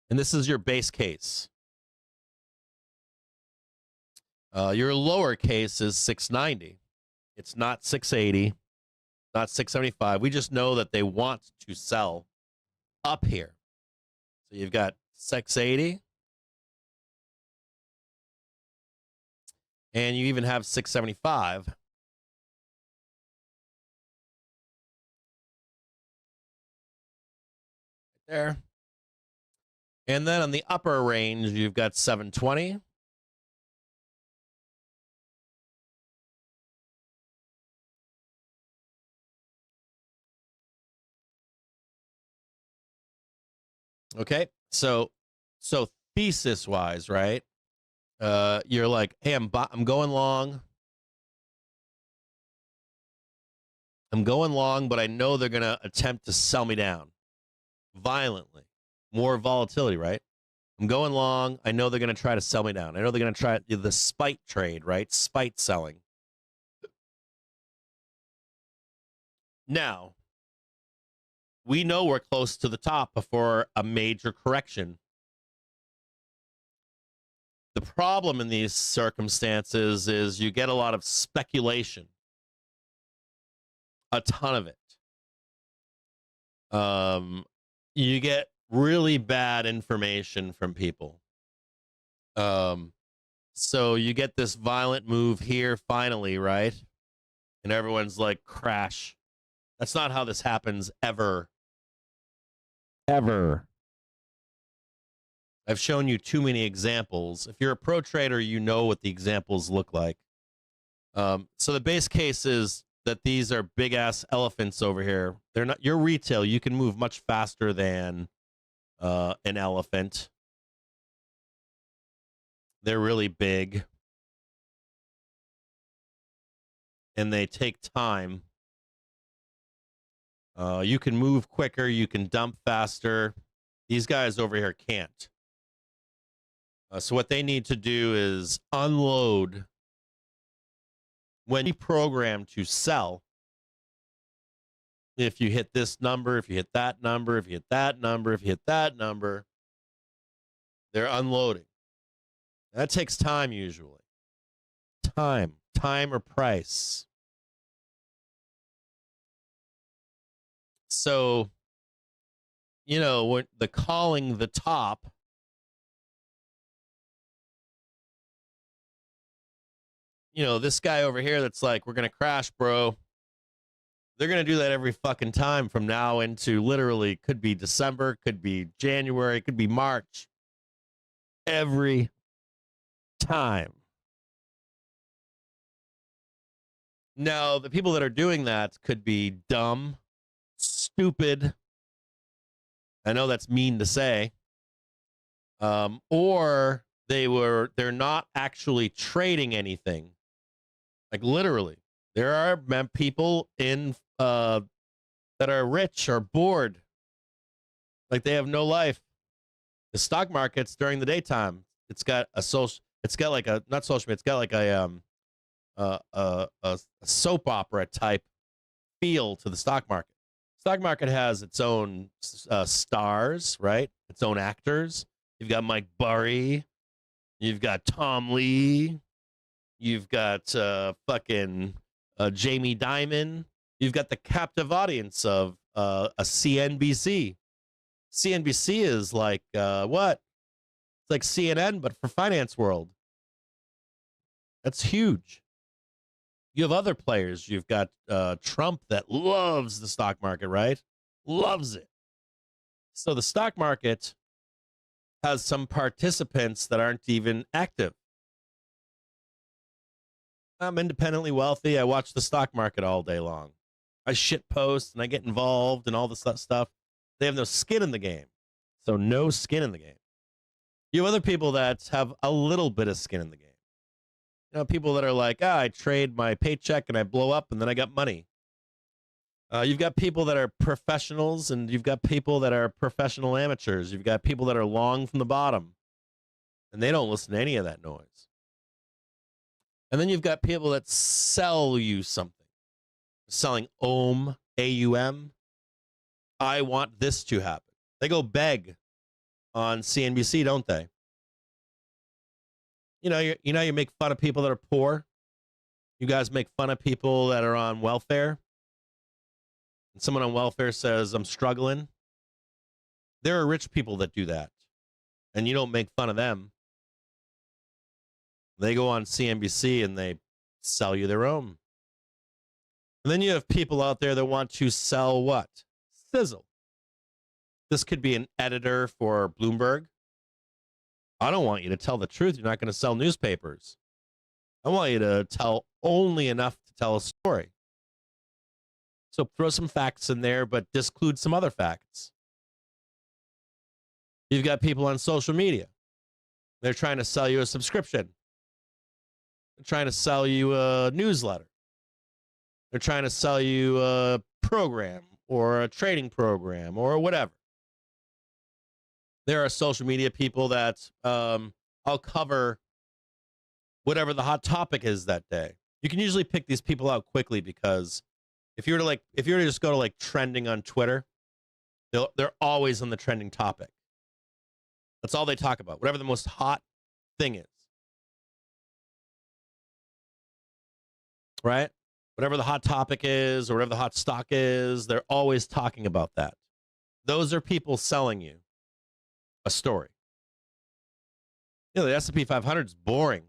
And this is your base case. Your lower case is 690. It's not 680, not 675. We just know that they want to sell up here. So you've got 680. And you even have 675. There. And then on the upper range, you've got 720. Okay, so thesis wise, right? You're like, hey, I'm going long. I'm going long, but I know they're gonna attempt to sell me down violently. More volatility, right? I'm going long. I know they're gonna try to sell me down. I know they're gonna try the spite trade, right? Spite selling. Now, we know we're close to the top before a major correction. The problem in these circumstances is you get a lot of speculation, a ton of it. You get really bad information from people. So you get this violent move here finally, right? And everyone's like, crash. That's not how this happens ever. Ever. I've shown you too many examples. If you're a pro trader, you know what the examples look like. So the base case is that these are big ass elephants over here. They're not your retail. You can move much faster than an elephant. They're really big. And they take time. You can move quicker. You can dump faster. These guys over here can't. So what they need to do is unload. When you program to sell, if you hit this number, if you hit that number, if you hit that number, if you hit that number, they're unloading. That takes time usually. Time or price. So, you know, when the calling the top, you know, this guy over here that's like, we're going to crash, bro. They're going to do that every fucking time from now into literally could be December, could be January, could be March. Every time. Now, the people that are doing that could be dumb, stupid. I know that's mean to say. Or they're not actually trading anything. Like literally, there are people in that are rich or bored, like they have no life. The stock market's during the daytime. It's got a social. It's got like a not social. It's got like a soap opera type feel to the stock market. Stock market has its own stars, right? Its own actors. You've got Mike Burry. You've got Tom Lee. You've got fucking Jamie Dimon. You've got the captive audience of a CNBC. CNBC is like what? It's like CNN, but for finance world. That's huge. You have other players. You've got Trump that loves the stock market, right? Loves it. So the stock market has some participants that aren't even active. I'm independently wealthy. I watch the stock market all day long. I shit post and I get involved and all this stuff. They have no skin in the game. So no skin in the game. You have other people that have a little bit of skin in the game. You know, people that are like, I trade my paycheck and I blow up and then I got money. You've got people that are professionals and you've got people that are professional amateurs. You've got people that are long from the bottom and they don't listen to any of that noise. And then you've got people that sell you something. Selling AUM, AUM. I want this to happen. They go beg on CNBC, don't they? You make fun of people that are poor. You guys make fun of people that are on welfare. And someone on welfare says, I'm struggling. There are rich people that do that. And you don't make fun of them. They go on CNBC and they sell you their own. And then you have people out there that want to sell what? Sizzle. This could be an editor for Bloomberg. I don't want you to tell the truth. You're not going to sell newspapers. I want you to tell only enough to tell a story. So throw some facts in there, but disclude some other facts. You've got people on social media. They're trying to sell you a subscription. They're trying to sell you a newsletter. They're trying to sell you a program or a trading program or whatever. There are social media people that I'll cover whatever the hot topic is that day. You can usually pick these people out quickly because if you were to just go to like trending on Twitter, they're always on the trending topic. That's all they talk about. Whatever the most hot thing is. right? Whatever the hot topic is or whatever the hot stock is, they're always talking about that. Those are people selling you a story. The S&P 500 is boring.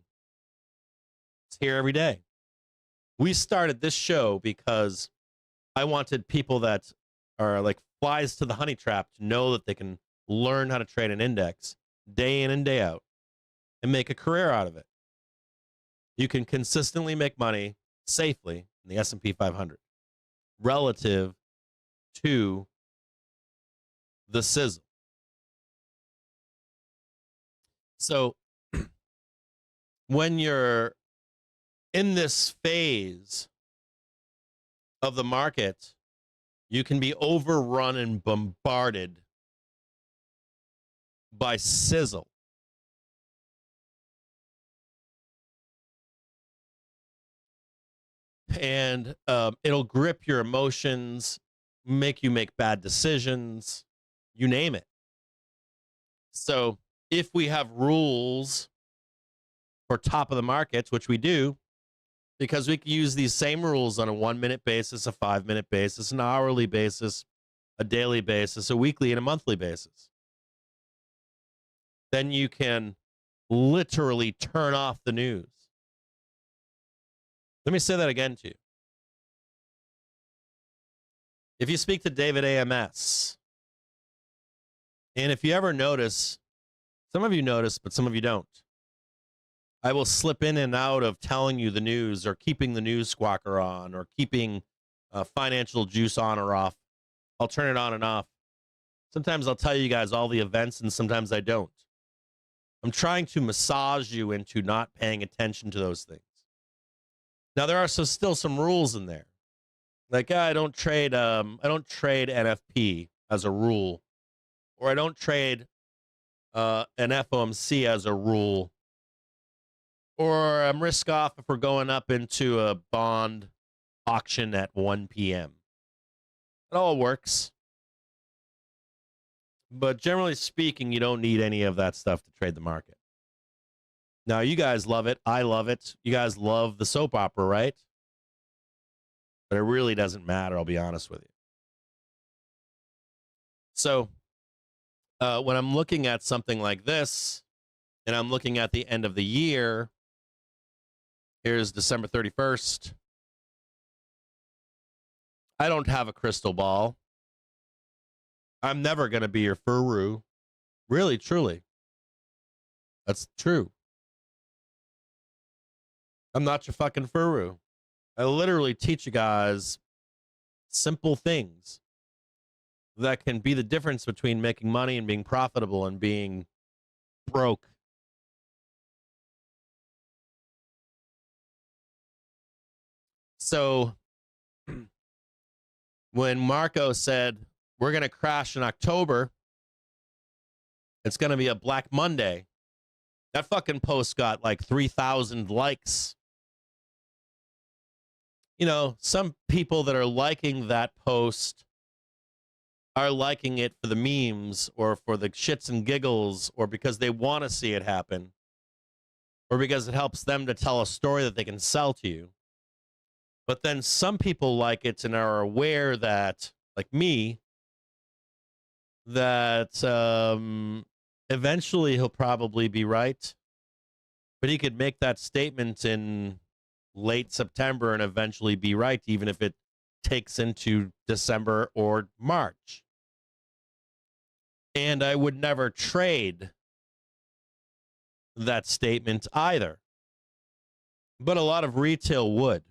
It's here every day. We started this show because I wanted people that are like flies to the honey trap to know that they can learn how to trade an index day in and day out and make a career out of it. You can consistently make money safely in the S&P 500 relative to the sizzle. So when you're in this phase of the market, you can be overrun and bombarded by sizzle. And it'll grip your emotions, make you make bad decisions, you name it. So if we have rules for top of the markets, which we do, because we can use these same rules on a 1 minute basis, a 5 minute basis, an hourly basis, a daily basis, a weekly and a monthly basis, then you can literally turn off the news. Let me say that again to you. If you speak to David AMS, and if you ever notice, some of you notice, but some of you don't, I will slip in and out of telling you the news or keeping the news squawker on or keeping financial juice on or off. I'll turn it on and off. Sometimes I'll tell you guys all the events and sometimes I don't. I'm trying to massage you into not paying attention to those things. Now there are still some rules in there. Like I don't trade NFP as a rule, or I don't trade an FOMC as a rule, or I'm risk off if we're going up into a bond auction at 1 p.m. It all works. But generally speaking, you don't need any of that stuff to trade the market. Now, you guys love it. I love it. You guys love the soap opera, right? But it really doesn't matter, I'll be honest with you. So when I'm looking at something like this, and I'm looking at the end of the year, here's December 31st. I don't have a crystal ball. I'm never going to be your furu. Really, truly. That's true. I'm not your fucking furu. I literally teach you guys simple things that can be the difference between making money and being profitable and being broke. So when Marco said, we're going to crash in October, it's going to be a Black Monday, that fucking post got like 3,000 likes. You know, some people that are liking that post are liking it for the memes or for the shits and giggles or because they want to see it happen or because it helps them to tell a story that they can sell to you. But then some people like it and are aware that, like me, that eventually he'll probably be right. But he could make that statement in late September and eventually be right, even if it takes into December or March. And I would never trade that statement either. But a lot of retail would.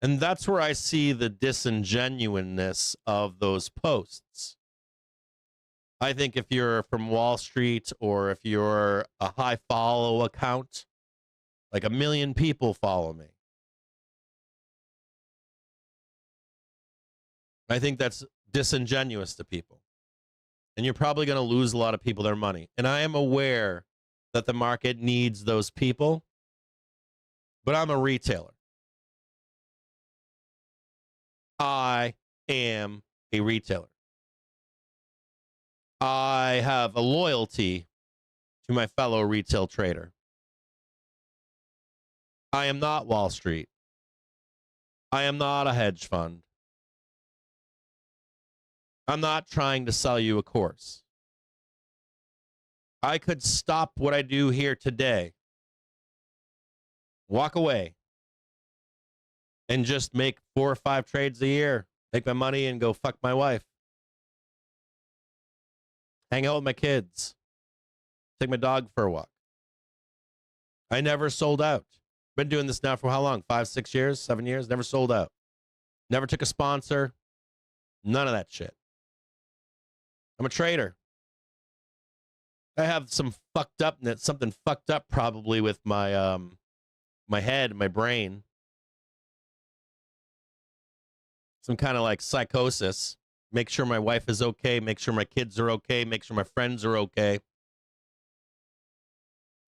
And that's where I see the disingenuousness of those posts. I think if you're from Wall Street or if you're a high follow account, like 1 million people follow me, I think that's disingenuous to people. And you're probably going to lose a lot of people their money. And I am aware that the market needs those people, but I'm a retailer. I am a retailer. I have a loyalty to my fellow retail trader. I am not Wall Street. I am not a hedge fund. I'm not trying to sell you a course. I could stop what I do here today, walk away, and just make 4 or 5 trades a year, make my money, and go fuck my wife. Hang out with my kids. Take my dog for a walk. I never sold out. Been doing this now for how long? 5, 6 years, 7 years? Never sold out. Never took a sponsor. None of that shit. I'm a trader. I have something fucked up probably with my my head, my brain. Some kind of like psychosis. Make sure my wife is okay, make sure my kids are okay, make sure my friends are okay.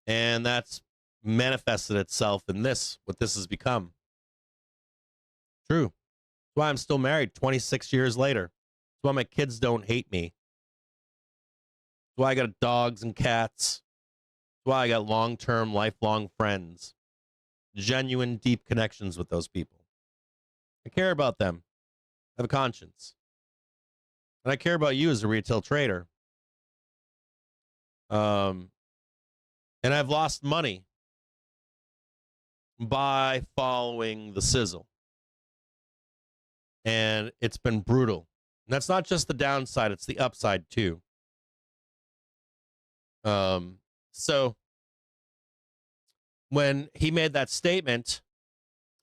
And that's manifested itself in what this has become. True. That's why I'm still married 26 years later. That's why my kids don't hate me. That's why I got dogs and cats. That's why I got long-term, lifelong friends. Genuine, deep connections with those people. I care about them. I have a conscience. And I care about you as a retail trader. And I've lost money by following the sizzle. And it's been brutal. And that's not just the downside, it's the upside too. So when he made that statement,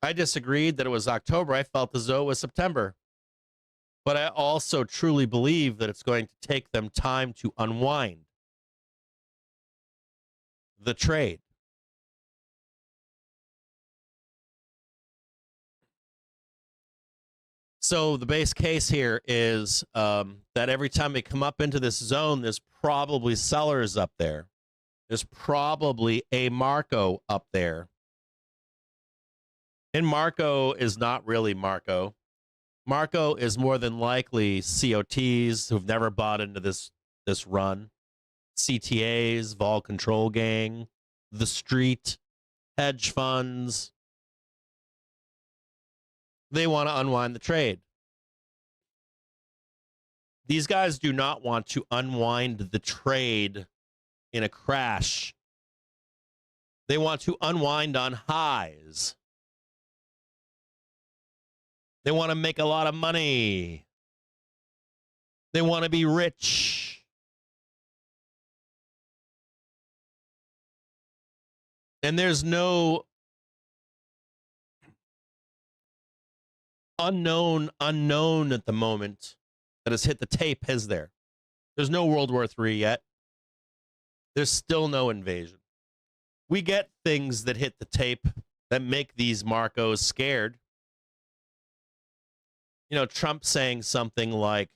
I disagreed that it was October. I felt as though it was September. But I also truly believe that it's going to take them time to unwind the trade. So the base case here is that every time they come up into this zone, there's probably sellers up there. There's probably a Marco up there. And Marco is not really Marco. Marco is more than likely COTs who've never bought into this run, CTAs, vol control gang, the street, hedge funds. They want to unwind the trade. These guys do not want to unwind the trade in a crash. They want to unwind on highs. They want to make a lot of money. They want to be rich. And there's no unknown at the moment that has hit the tape, is there? There's no World War III yet. There's still no invasion. We get things that hit the tape that make these Marcos scared. You know, Trump saying something like,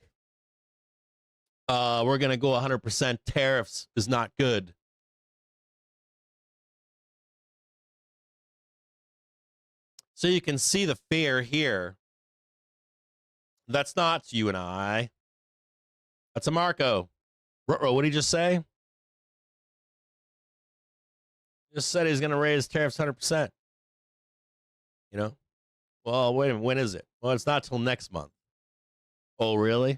we're going to go 100% tariffs is not good. So you can see the fear here. That's not you and I. That's a Marco. What did he just say? He just said he's going to raise tariffs 100%. You know? Well, wait a minute. When is it? Well, it's not till next month. Oh, really?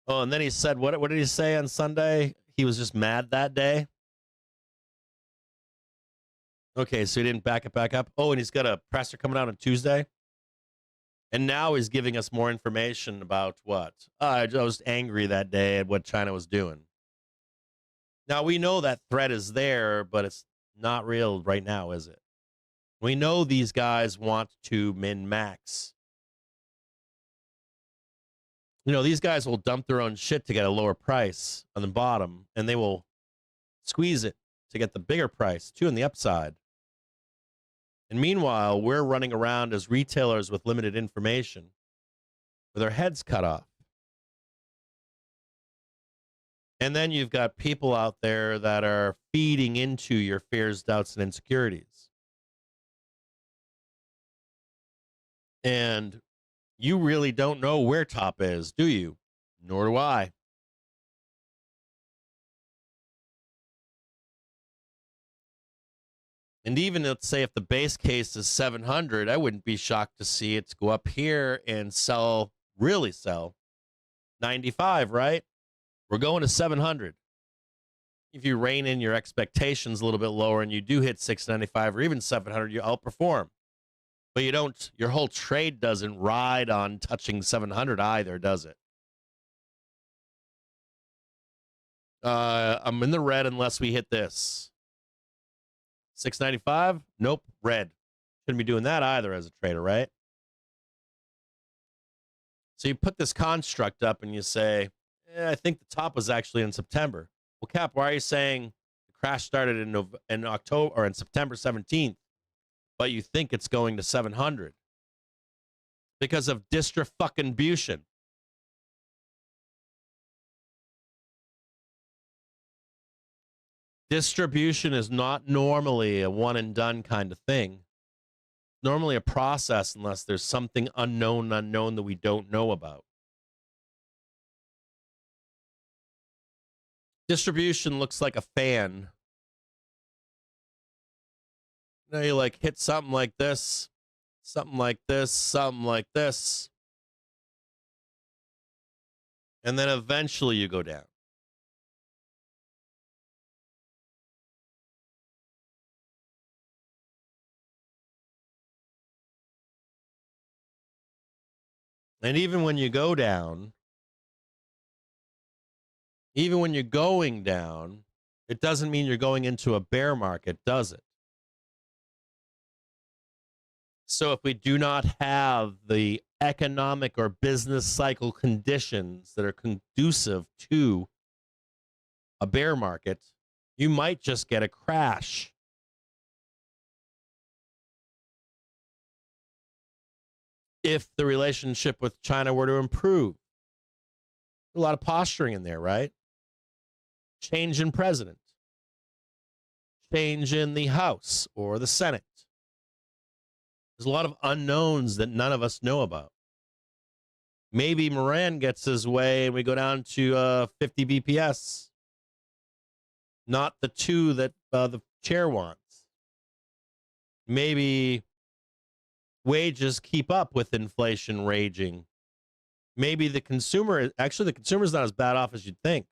Oh, and then he said, what did he say on Sunday? He was just mad that day. Okay, so he didn't back it back up. Oh, and he's got a presser coming out on Tuesday. And now he's giving us more information about what? I was angry that day at what China was doing. Now, we know that threat is there, but it's not real right now, is it? We know these guys want to min-max. You know, these guys will dump their own shit to get a lower price on the bottom, and they will squeeze it to get the bigger price, too, on the upside. And meanwhile, we're running around as retailers with limited information with our heads cut off. And then you've got people out there that are feeding into your fears, doubts, and insecurities. And you really don't know where top is, do you? Nor do I. And even let's say if the base case is 700, I wouldn't be shocked to see it go up here and really sell 95, right? We're going to 700. If you rein in your expectations a little bit lower and you do hit 695 or even 700, you outperform. But you don't, your whole trade doesn't ride on touching 700 either, does it? I'm in the red unless we hit this. 695? Nope, red. Shouldn't be doing that either as a trader, right? So you put this construct up and you say, I think the top was actually in September. Well, Cap, why are you saying the crash started in October or in September 17th, but you think it's going to 700? Because of distribution. Distribution is not normally a one and done kind of thing. Normally a process unless there's something unknown that we don't know about. Distribution looks like a fan. Now you like hit something like this, something like this, something like this. And then eventually you go down. And even when you go down, even when you're going down, it doesn't mean you're going into a bear market, does it? So if we do not have the economic or business cycle conditions that are conducive to a bear market, you might just get a crash. If the relationship with China were to improve. A lot of posturing in there, right? Change in president. Change in the House or the Senate. There's a lot of unknowns that none of us know about. Maybe Moran gets his way and we go down to 50 BPS. Not the 2 that the chair wants. Maybe wages keep up with inflation raging. Maybe the consumer's not as bad off as you'd think.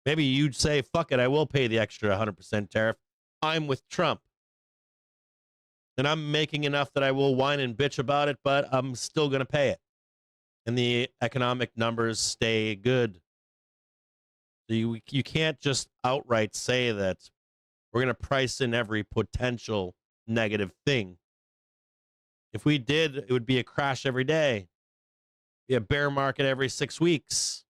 Maybe you'd say, fuck it, I will pay the extra 100% tariff. I'm with Trump. And I'm making enough that I will whine and bitch about it, but I'm still going to pay it. And the economic numbers stay good. So you can't just outright say that we're going to price in every potential negative thing. If we did, it would be a crash every day. Be a bear market every 6 weeks.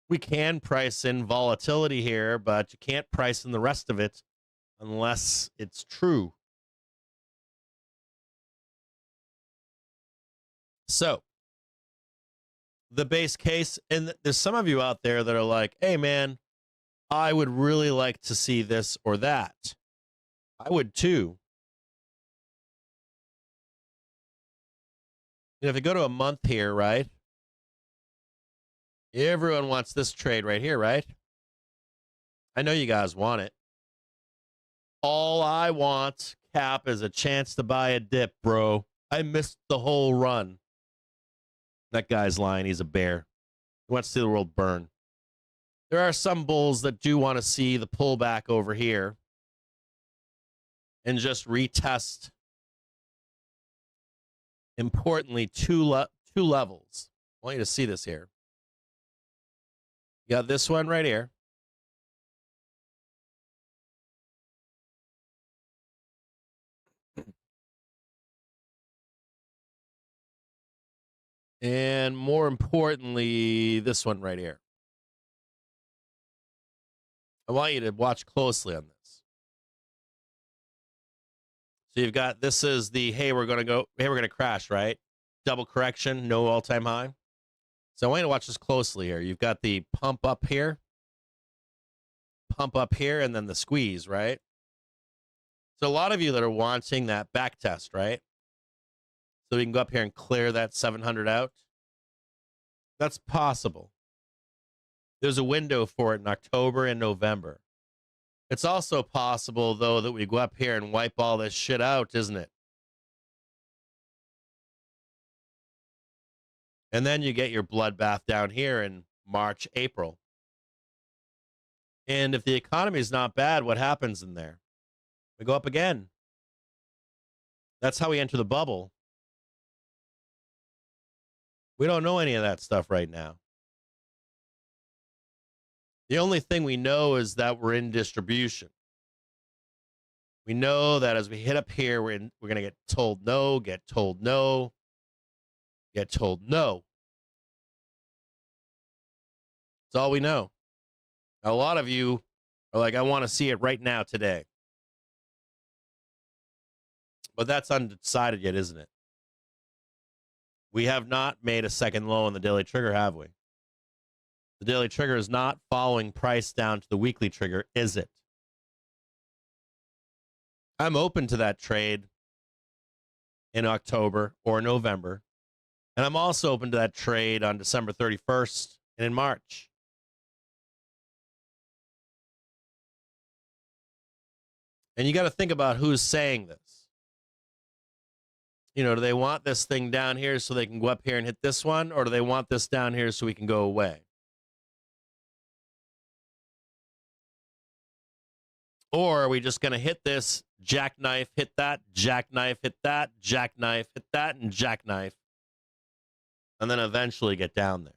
We can price in volatility here, but you can't price in the rest of it unless it's true. So, the base case, and there's some of you out there that are like, hey, man, I would really like to see this or that. I would too. And if you go to a month here, right? Everyone wants this trade right here, right? I know you guys want it. All I want, Cap, is a chance to buy a dip, bro. I missed the whole run. That guy's lying. He's a bear. He wants to see the world burn. There are some bulls that do want to see the pullback over here and just retest, importantly, two levels. I want you to see this here. You got this one right here. And more importantly, this one right here. I want you to watch closely on this. So you've got, this is the, hey, we're going to crash, right? Double correction, no all-time high. So I want you to watch this closely here. You've got the pump up here, and then the squeeze, right? So a lot of you that are wanting that back test, right? So we can go up here and clear that 700 out. That's possible. There's a window for it in October and November. It's also possible, though, that we go up here and wipe all this shit out, isn't it? And then you get your bloodbath down here in March, April. And if the economy is not bad, what happens in there? We go up again. That's how we enter the bubble. We don't know any of that stuff right now. The only thing we know is that we're in distribution. We know that as we hit up here, we're going to get told no, get told no, get told no. That's all we know. Now, a lot of you are like, I want to see it right now today. But that's undecided yet, isn't it? We have not made a second low on the daily trigger, have we? The daily trigger is not following price down to the weekly trigger, is it? I'm open to that trade in October or November. And I'm also open to that trade on December 31st and in March. And you got to think about who's saying this. You know, do they want this thing down here so they can go up here and hit this one? Or do they want this down here so we can go away? Or are we just going to hit this, jackknife, hit that, jackknife, hit that, jackknife, hit that, and jackknife, and then eventually get down there?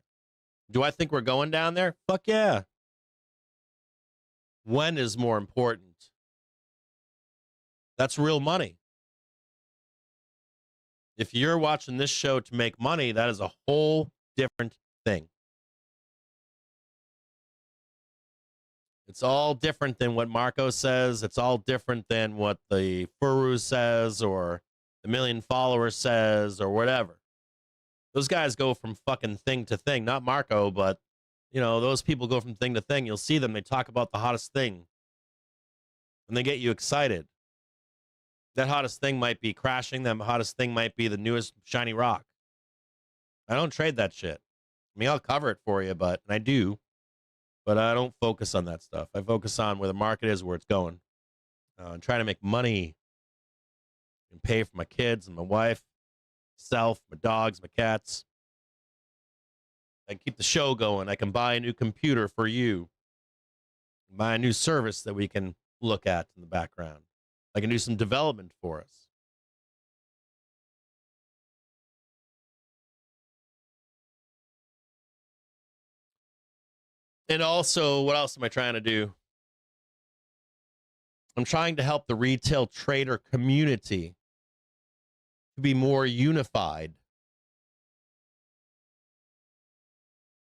Do I think we're going down there? Fuck yeah. When is more important? That's real money. If you're watching this show to make money, that is a whole different thing. It's all different than what Marco says. It's all different than what the Furu says or the Million Followers says or whatever. Those guys go from fucking thing to thing. Not Marco, but, you know, those people go from thing to thing. You'll see them. They talk about the hottest thing. And they get you excited. That hottest thing might be crashing. That hottest thing might be the newest shiny rock. I don't trade that shit. I mean, I'll cover it for you, and I do. But I don't focus on that stuff. I focus on where the market is, where it's going. I'm trying to make money and pay for my kids and my wife, myself, my dogs, my cats. I can keep the show going. I can buy a new computer for you. Buy a new service that we can look at in the background. I can do some development for us. And also, what else am I trying to do? I'm trying to help the retail trader community to be more unified.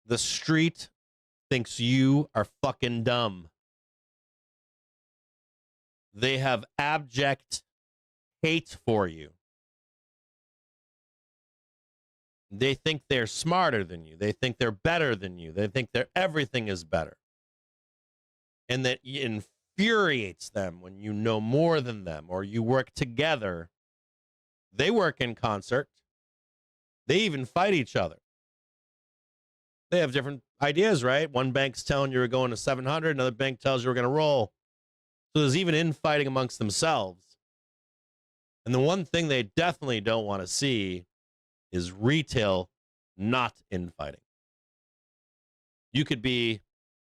The street thinks you are fucking dumb. They have abject hate for you. They think they're smarter than you. They think they're better than you. They think everything is better. And that infuriates them when you know more than them or you work together. They work in concert. They even fight each other. They have different ideas, right? One bank's telling you you're going to 700. Another bank tells you we're going to roll. So there's even infighting amongst themselves. And the one thing they definitely don't want to see is retail not infighting. You could be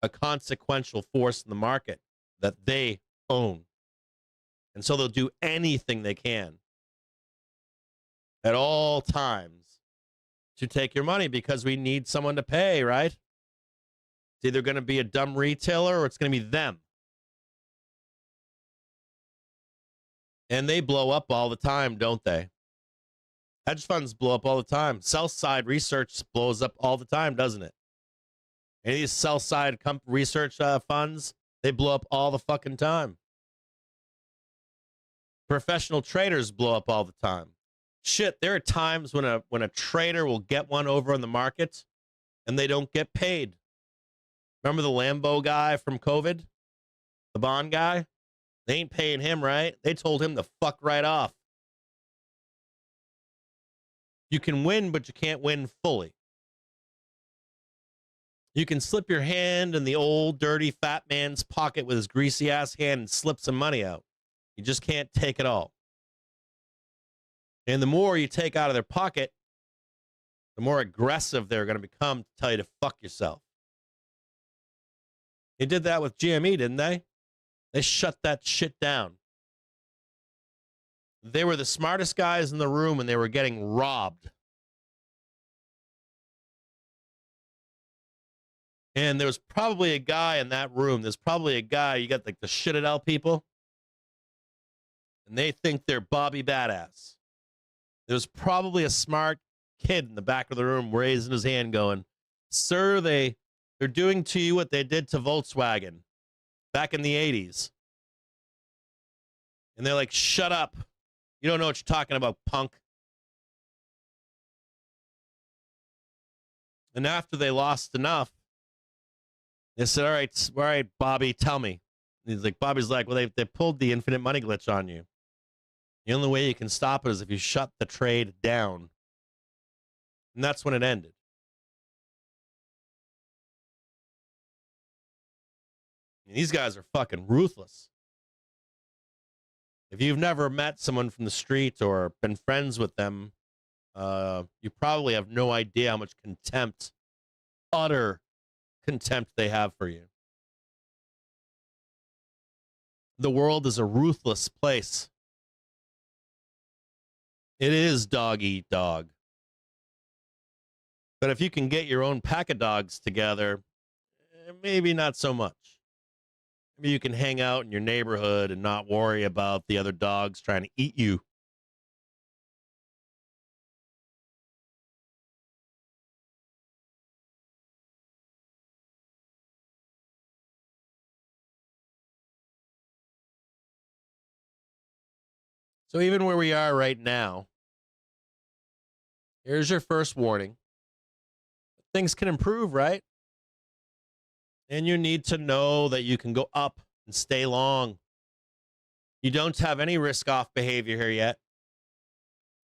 a consequential force in the market that they own. And so they'll do anything they can at all times to take your money because we need someone to pay, right? It's either going to be a dumb retailer or it's going to be them. And they blow up all the time, don't they? Hedge funds blow up all the time. Sell-side research blows up all the time, doesn't it? Any of these sell-side research funds, they blow up all the fucking time. Professional traders blow up all the time. Shit, there are times when a trader will get one over on the market and they don't get paid. Remember the Lambo guy from COVID? The bond guy? They ain't paying him, right? They told him to fuck right off. You can win, but you can't win fully. You can slip your hand in the old, dirty, fat man's pocket with his greasy ass hand and slip some money out. You just can't take it all. And the more you take out of their pocket, the more aggressive they're going to become to tell you to fuck yourself. They did that with GME, didn't they? They shut that shit down. They were the smartest guys in the room and they were getting robbed. And there was probably a guy in that room. There's probably a guy, you got like the shit it out people, and they think they're Bobby Badass. There's probably a smart kid in the back of the room raising his hand going, sir, they're doing to you what they did to Volkswagen back in the 80s. And they're like, shut up. You don't know what you're talking about, punk. And after they lost enough, they said, all right, Bobby, tell me. And he's like, Bobby's like, well, they pulled the infinite money glitch on you. The only way you can stop it is if you shut the trade down. And that's when it ended. And these guys are fucking ruthless. If you've never met someone from the street or been friends with them, you probably have no idea how much contempt, utter contempt they have for you. The world is a ruthless place. It is dog eat dog. But if you can get your own pack of dogs together, maybe not so much. Maybe you can hang out in your neighborhood and not worry about the other dogs trying to eat you. So even where we are right now, here's your first warning. Things can improve, right? And you need to know that you can go up and stay long. You don't have any risk-off behavior here yet.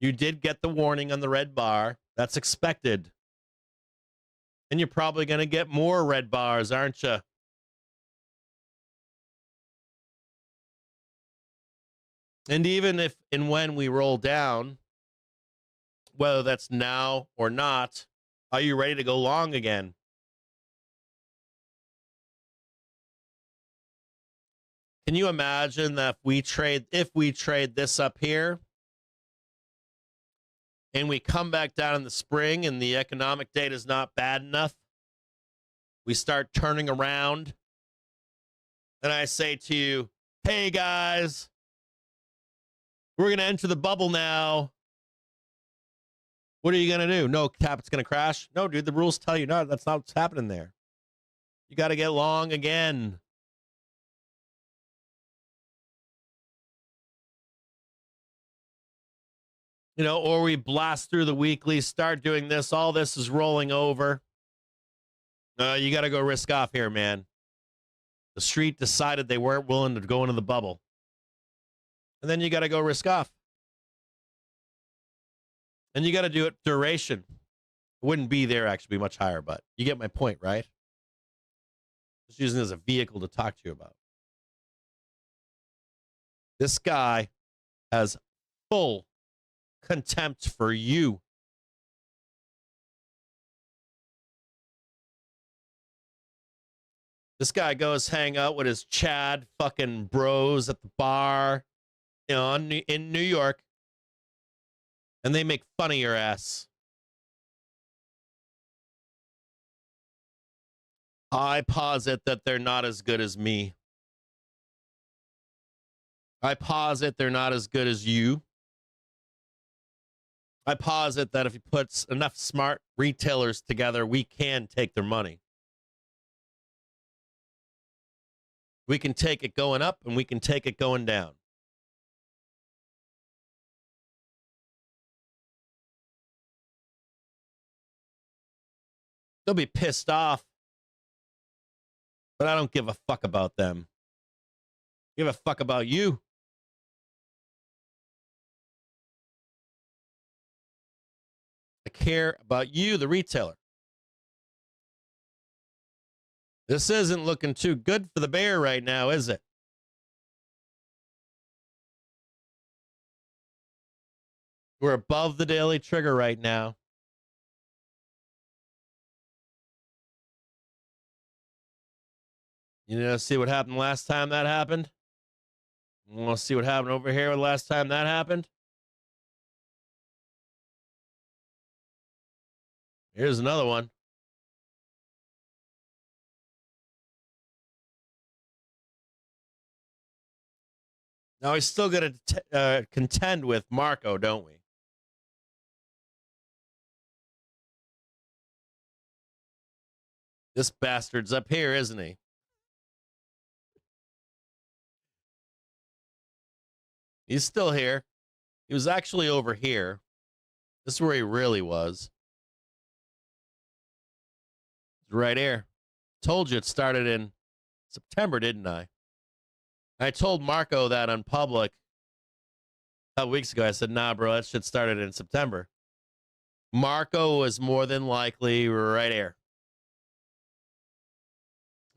You did get the warning on the red bar. That's expected. And you're probably going to get more red bars, aren't you? And even if and when we roll down, whether that's now or not, are you ready to go long again? Can you imagine that if we trade this up here and we come back down in the spring and the economic data is not bad enough, we start turning around, and I say to you, hey guys, we're going to enter the bubble now. What are you going to do? No, Cap, it's going to crash? No, dude, the rules tell you, no, that's not what's happening there. You got to get long again. You know, or we blast through the weekly, start doing this. All this is rolling over. You got to go risk off here, man. The street decided they weren't willing to go into the bubble. And then you got to go risk off. And you got to do it duration. It wouldn't be there, actually, be much higher, but you get my point, right? Just using it as a vehicle to talk to you about. This guy has full contempt for you. This guy goes hang out with his Chad fucking bros at the bar, you know, in New York, and they make fun of your ass. I posit that they're not as good as me. I posit they're not as good as you. I posit that if you put enough smart retailers together, we can take their money. We can take it going up and we can take it going down. They'll be pissed off, but I don't give a fuck about them. I give a fuck about you. I care about you, the retailer. This isn't looking too good for the bear right now, is it? We're above the daily trigger right now. You know, see what happened last time that happened? You want to see what happened over here the last time that happened? Here's another one. Now we still got to contend with Marco, don't we? This bastard's up here, isn't he? He's still here. He was actually over here. This is where he really was. Right here. Told you it started in September, didn't I? I told Marco that on public a couple weeks ago. I said, nah, bro, that shit started in September. Marco was more than likely right here.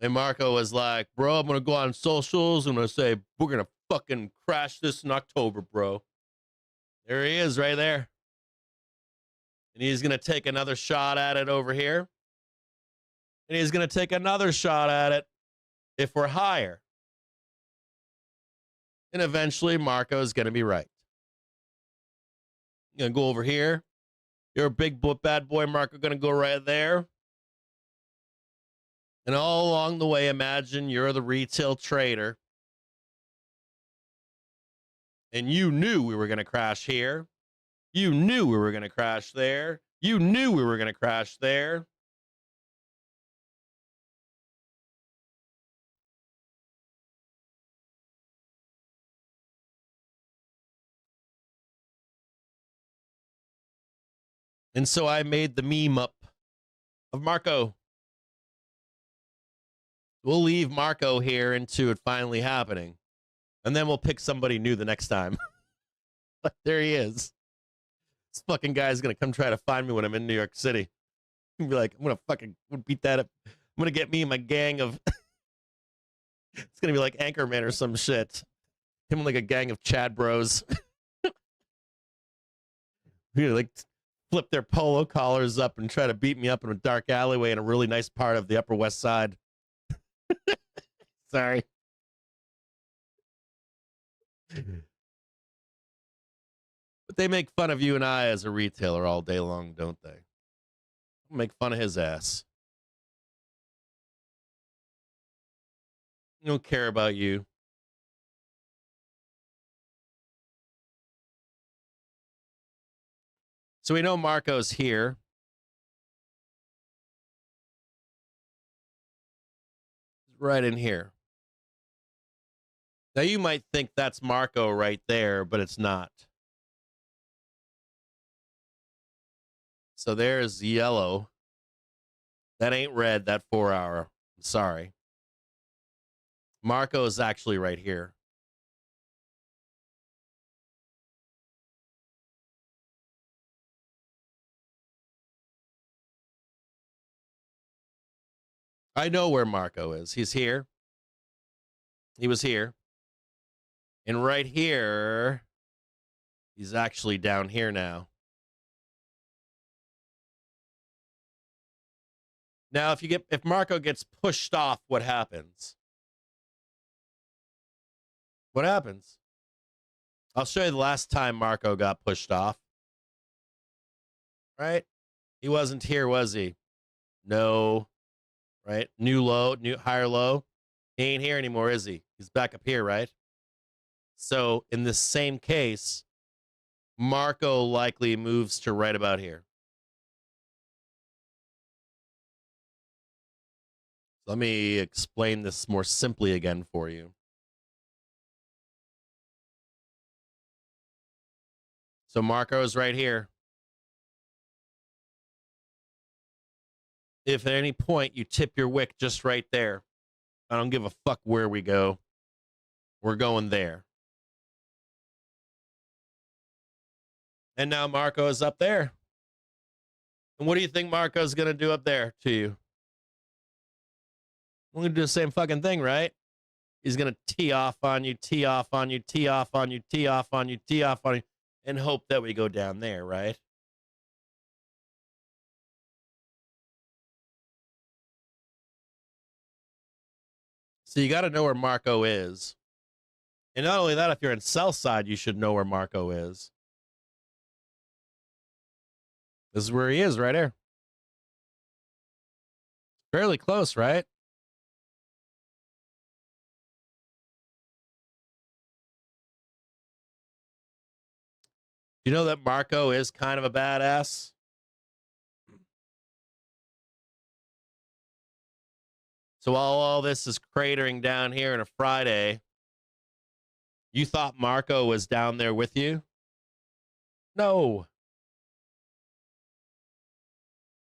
And Marco was like, bro, I'm going to go on socials. I'm going to say, we're going to fucking crash this in October, bro. There he is right there. And he's going to take another shot at it over here. And he's going to take another shot at it if we're higher. And eventually, Marco is going to be right. I'm going to go over here. You're a big bad boy, Marco, going to go right there. And all along the way, imagine you're the retail trader. And you knew we were going to crash here. You knew we were going to crash there. You knew we were going to crash there. And so I made the meme up of Marco. We'll leave Marco here into it finally happening. And then we'll pick somebody new the next time. But there he is. This fucking guy's going to come try to find me when I'm in New York City. He'll be like, I'm going to fucking beat that up. I'm going to get me and my gang of... It's going to be like Anchorman or some shit. Him and like a gang of Chad bros. You like flip their polo collars up and try to beat me up in a dark alleyway in a really nice part of the Upper West Side. Sorry. But they make fun of you and I as a retailer all day long, don't they? Make fun of his ass. Don't care about you. So we know Marco's here. Right in here. Now you might think that's Marco right there, but it's not. So there's yellow. That ain't red, that 4 hour. I'm sorry. Marco is actually right here. I know where Marco is. He's here. He was here. And right here, he's actually down here now. Now, if Marco gets pushed off, what happens? What happens? I'll show you the last time Marco got pushed off. Right? He wasn't here, was he? No. Right? New low, higher low. He ain't here anymore, is he? He's back up here, right? So in this same case, Marco likely moves to right about here. Let me explain this more simply again for you. So Marco is right here. If at any point you tip your wick just right there, I don't give a fuck where we go. We're going there. And now Marco is up there. And what do you think Marco's going to do up there to you? We're going to do the same fucking thing, right? He's going to tee off on you, tee off on you, tee off on you, tee off on you, tee off on you, and hope that we go down there, right? So you got to know where Marco is. And not only that, if you're on sell side, you should know where Marco is. This is where he is right here. Fairly close, right? You know that Marco is kind of a badass? So while all this is cratering down here on a Friday, you thought Marco was down there with you? No.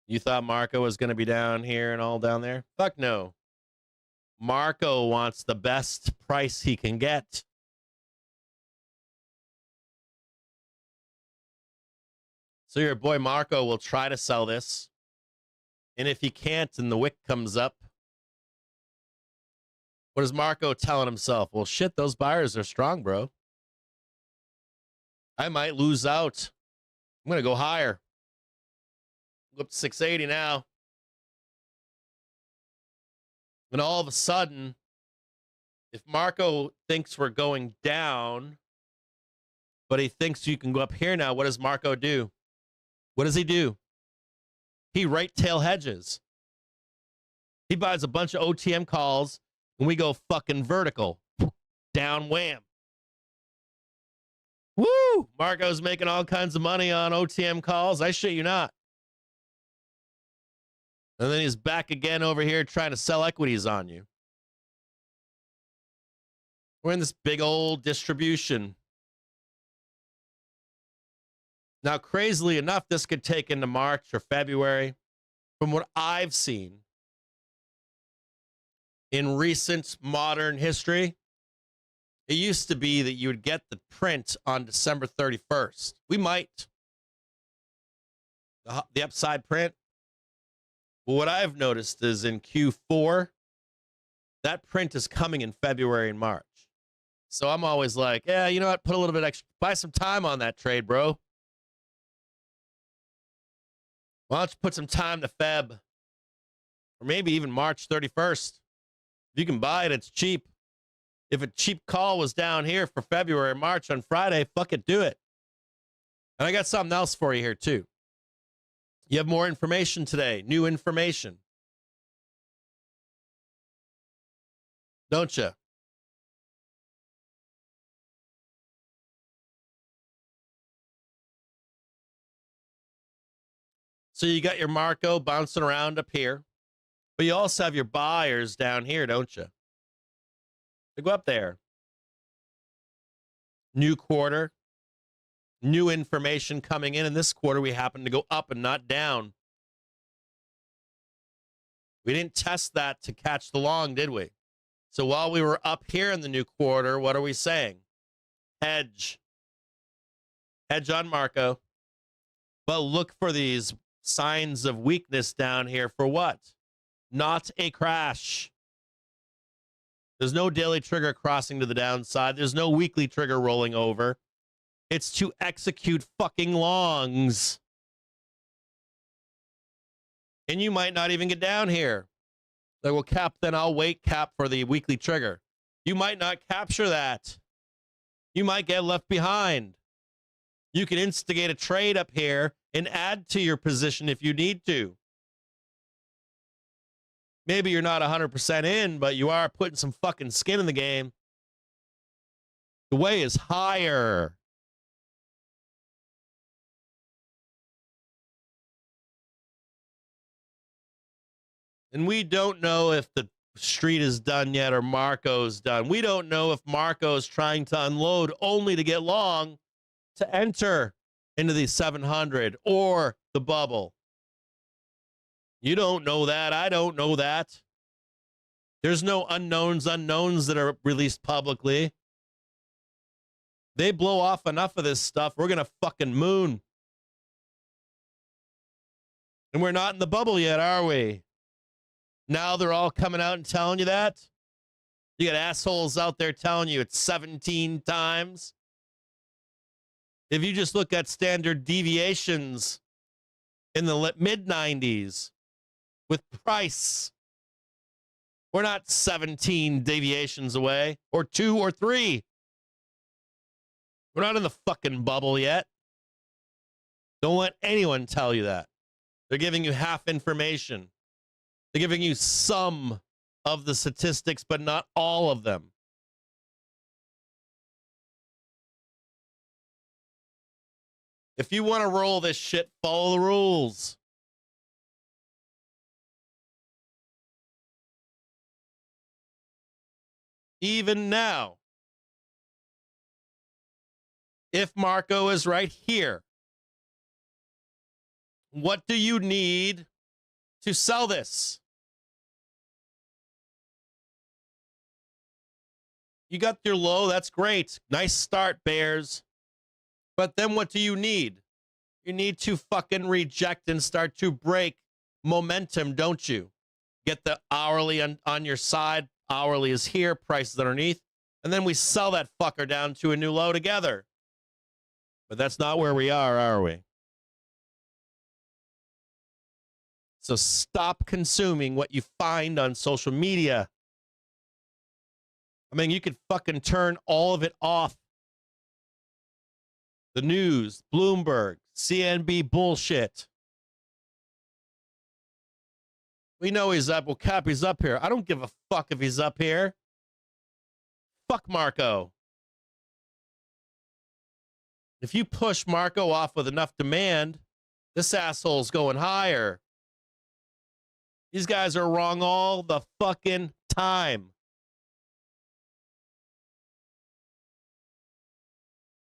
You thought Marco was going to be down here and all down there? Fuck no. Marco wants the best price he can get. So your boy Marco will try to sell this. And if he can't and the wick comes up, what is Marco telling himself? Well, shit, those buyers are strong, bro. I might lose out. I'm going to go higher. Go up to 680 now. And all of a sudden, if Marco thinks we're going down, but he thinks you can go up here now, what does Marco do? What does he do? He right tail hedges. He buys a bunch of OTM calls, and we go fucking vertical. Down wham. Woo! Marco's making all kinds of money on OTM calls. I shit you not. And then he's back again over here trying to sell equities on you. We're in this big old distribution. Now, crazily enough, this could take into March or February. From what I've seen in recent modern history, it used to be that you would get the print on December 31st. We might. The upside print. But what I've noticed is in Q4, that print is coming in February and March. So I'm always like, yeah, you know what? Put a little bit extra, buy some time on that trade, bro. Why don't you put some time to Feb? Or maybe even March 31st. If you can buy it, it's cheap. If a cheap call was down here for February or March on Friday, fuck it, do it. And I got something else for you here, too. You have more information today, new information. Don't you? So you got your Marco bouncing around up here, but you also have your buyers down here, don't you? They go up there. New quarter, new information coming in. And this quarter, we happen to go up and not down. We didn't test that to catch the long, did we? So while we were up here in the new quarter, what are we saying? Hedge. Hedge on Marco. But look for these signs of weakness down here for what? Not a crash. There's no daily trigger crossing to the downside. There's no weekly trigger rolling over. It's to execute fucking longs. And you might not even get down here. Like, well, cap, then I'll wait, cap, for the weekly trigger. You might not capture that. You might get left behind. You can instigate a trade up here and add to your position if you need to. Maybe you're not 100% in, but you are putting some fucking skin in the game. The way is higher. And we don't know if the street is done yet or Marco's done. We don't know if Marco's trying to unload only to get long to enter into the 700 or the bubble. You don't know that. I don't know that. There's no unknowns that are released publicly. They blow off enough of this stuff, we're going to fucking moon. And we're not in the bubble yet, are we? Now they're all coming out and telling you that. You got assholes out there telling you it's 17 times. If you just look at standard deviations in the mid 90s with price, we're not 17 deviations away, or 2 or 3. We're not in the fucking bubble yet. Don't let anyone tell you that. They're giving you half information. They're giving you some of the statistics, but not all of them. If you want to roll this shit, follow the rules. Even now, if Marco is right here, what do you need to sell this? You got your low, that's great. Nice start, Bears. But then what do you need? You need to fucking reject and start to break momentum, don't you? Get the hourly on your side. Hourly is here, price is underneath. And then we sell that fucker down to a new low together. But that's not where we are we? So stop consuming what you find on social media. I mean, you could fucking turn all of it off. The news, Bloomberg, CNB bullshit. We know he's up. Well, Cap, he's up here. I don't give a fuck if he's up here. Fuck Marco. If you push Marco off with enough demand, this asshole's going higher. These guys are wrong all the fucking time.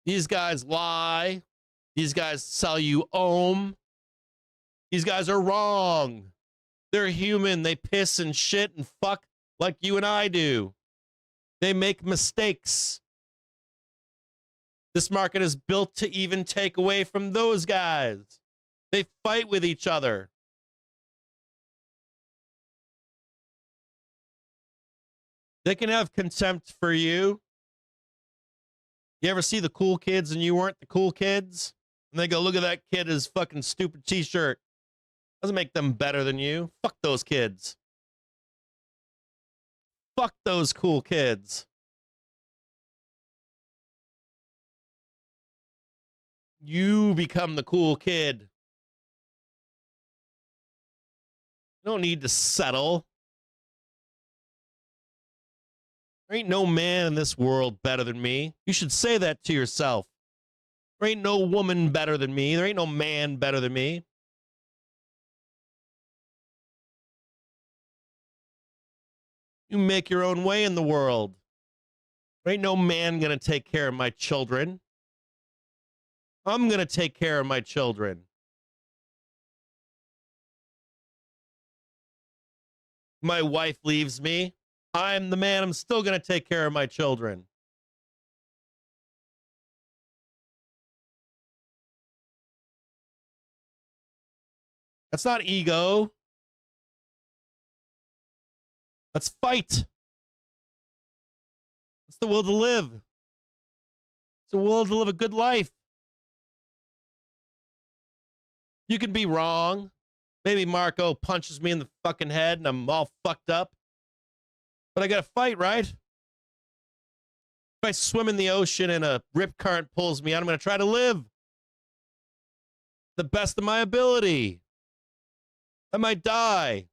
These guys lie. These guys sell you ohm. These guys are wrong. They're human. They piss and shit and fuck like you and I do. They make mistakes. This market is built to even take away from those guys. They fight with each other. They can have contempt for you. You ever see the cool kids and you weren't the cool kids? And they go, look at that kid, his fucking stupid t-shirt. Doesn't make them better than you. Fuck those kids. Fuck those cool kids. You become the cool kid. You don't need to settle. There ain't no man in this world better than me. You should say that to yourself. There ain't no woman better than me. There ain't no man better than me. You make your own way in the world. There ain't no man gonna take care of my children. I'm gonna take care of my children. My wife leaves me. I'm the man. I'm still gonna take care of my children. That's not ego. Let's fight. It's the will to live. It's the will to live a good life. You can be wrong. Maybe Marco punches me in the fucking head and I'm all fucked up. But I gotta fight, right? If I swim in the ocean and a rip current pulls me out, I'm gonna try to live the best of my ability. I might die,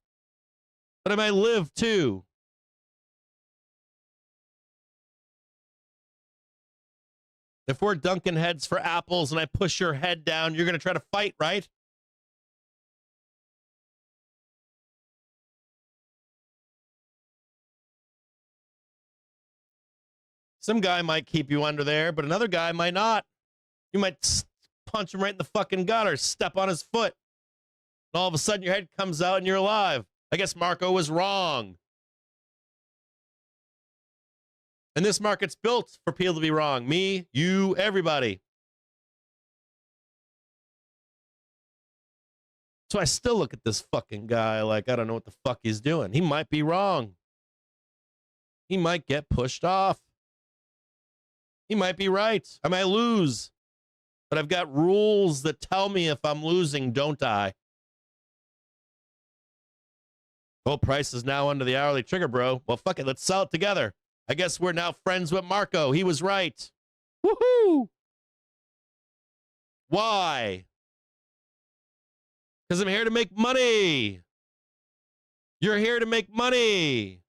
but I might live too. If we're dunking heads for apples and I push your head down, you're going to try to fight, right? Some guy might keep you under there, but another guy might not. You might punch him right in the fucking gut or step on his foot. And all of a sudden your head comes out and you're alive. I guess Marco was wrong. And this market's built for people to be wrong. Me, you, everybody. So I still look at this fucking guy like I don't know what the fuck he's doing. He might be wrong. He might get pushed off. He might be right. I might lose. But I've got rules that tell me if I'm losing, don't I? Gold price is now under the hourly trigger, bro. Well, fuck it. Let's sell it together. I guess we're now friends with Marco. He was right. Woohoo! Why? Because I'm here to make money. You're here to make money.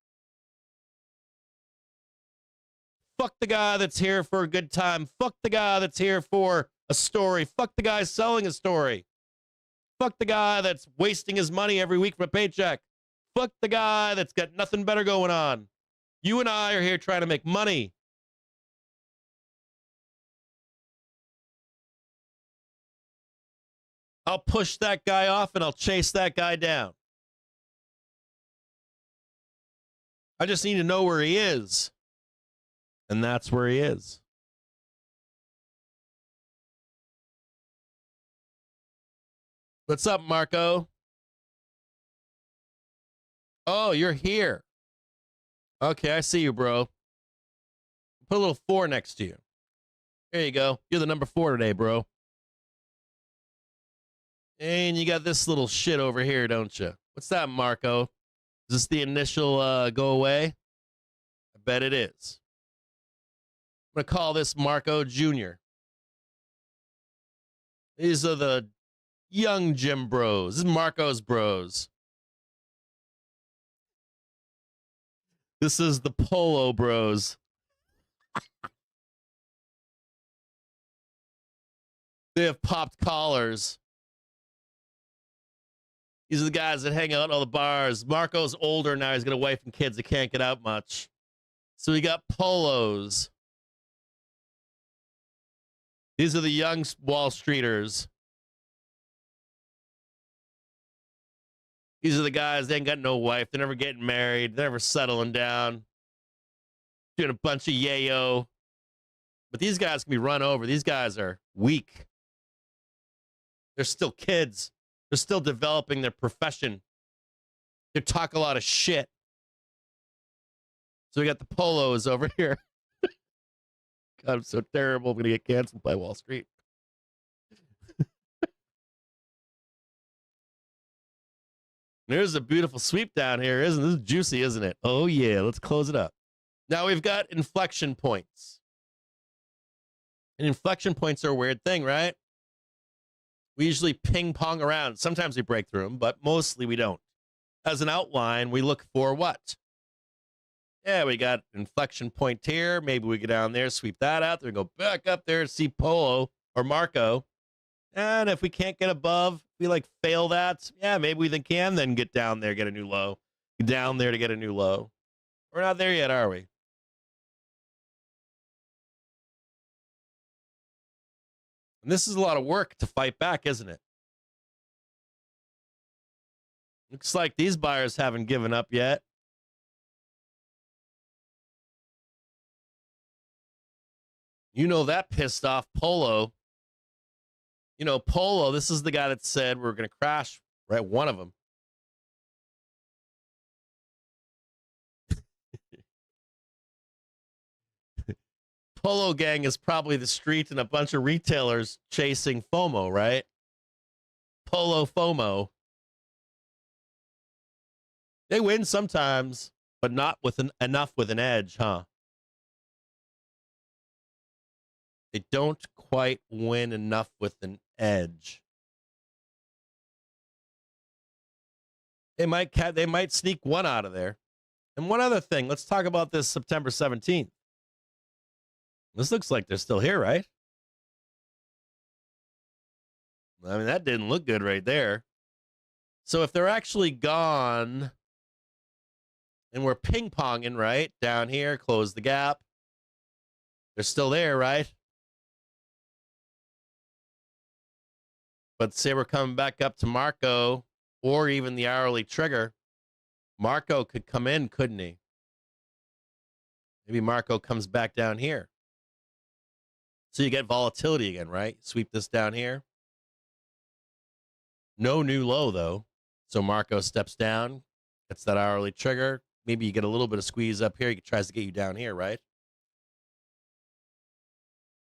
Fuck the guy that's here for a good time. Fuck the guy that's here for a story. Fuck the guy selling a story. Fuck the guy that's wasting his money every week for a paycheck. Fuck the guy that's got nothing better going on. You and I are here trying to make money. I'll push that guy off and I'll chase that guy down. I just need to know where he is. And that's where he is. What's up, Marco? Oh, you're here. Okay, I see you, bro. Put a little 4 next to you. There you go. You're the number 4 today, bro. And you got this little shit over here, don't you? What's that, Marco? Is this the initial go away? I bet it is. I'm going to call this Marco Jr. These are the young gym bros. This is Marco's bros. This is the Polo bros. They have popped collars. These are the guys that hang out in all the bars. Marco's older now. He's got a wife and kids that can't get out much. So we got polos. These are the young Wall Streeters. These are the guys, they ain't got no wife. They're never getting married. They're never settling down. Doing a bunch of yayo. But these guys can be run over. These guys are weak. They're still kids. They're still developing their profession. They talk a lot of shit. So we got the polos over here. God, I'm so terrible. I'm going to get canceled by Wall Street. There's a beautiful sweep down here, isn't it? This is juicy, isn't it? Oh, yeah. Let's close it up. Now we've got inflection points. And inflection points are a weird thing, right? We usually ping pong around. Sometimes we break through them, but mostly we don't. As an outline, we look for what? Yeah, we got inflection point here. Maybe we go down there, sweep that out. Then go back up there, see Polo or Marco. And if we can't get above, we like fail that. Yeah, maybe we can then get down there, get a new low. Down there to get a new low. We're not there yet, are we? And this is a lot of work to fight back, isn't it? Looks like these buyers haven't given up yet. You know that pissed off Polo. You know, Polo, this is the guy that said we're going to crash, right? One of them. Polo gang is probably the street and a bunch of retailers chasing FOMO, right? Polo FOMO. They win sometimes, but not with enough with an edge, huh? They don't quite win enough with an edge. They might sneak one out of there. And one other thing, let's talk about this September 17th. This looks like they're still here, right? I mean, that didn't look good right there. So if they're actually gone and we're ping-ponging, right? Down here, close the gap. They're still there, right? But say we're coming back up to Marco or even the hourly trigger. Marco could come in, couldn't he? Maybe Marco comes back down here. So you get volatility again, right? Sweep this down here. No new low, though. So Marco steps down, gets that hourly trigger. Maybe you get a little bit of squeeze up here. He tries to get you down here, right?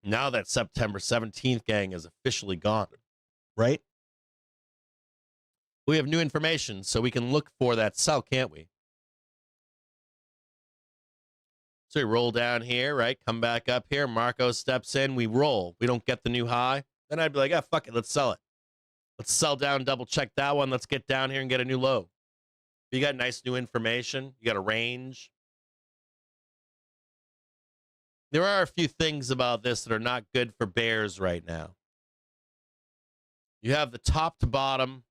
Now that September 17th gang is officially gone, right? We have new information, so we can look for that sell, can't we? So we roll down here, right? Come back up here. Marco steps in. We roll. We don't get the new high. Then I'd be like, fuck it. Let's sell it. Let's sell down, double check that one. Let's get down here and get a new low. You got nice new information. You got a range. There are a few things about this that are not good for bears right now. You have the top to bottom.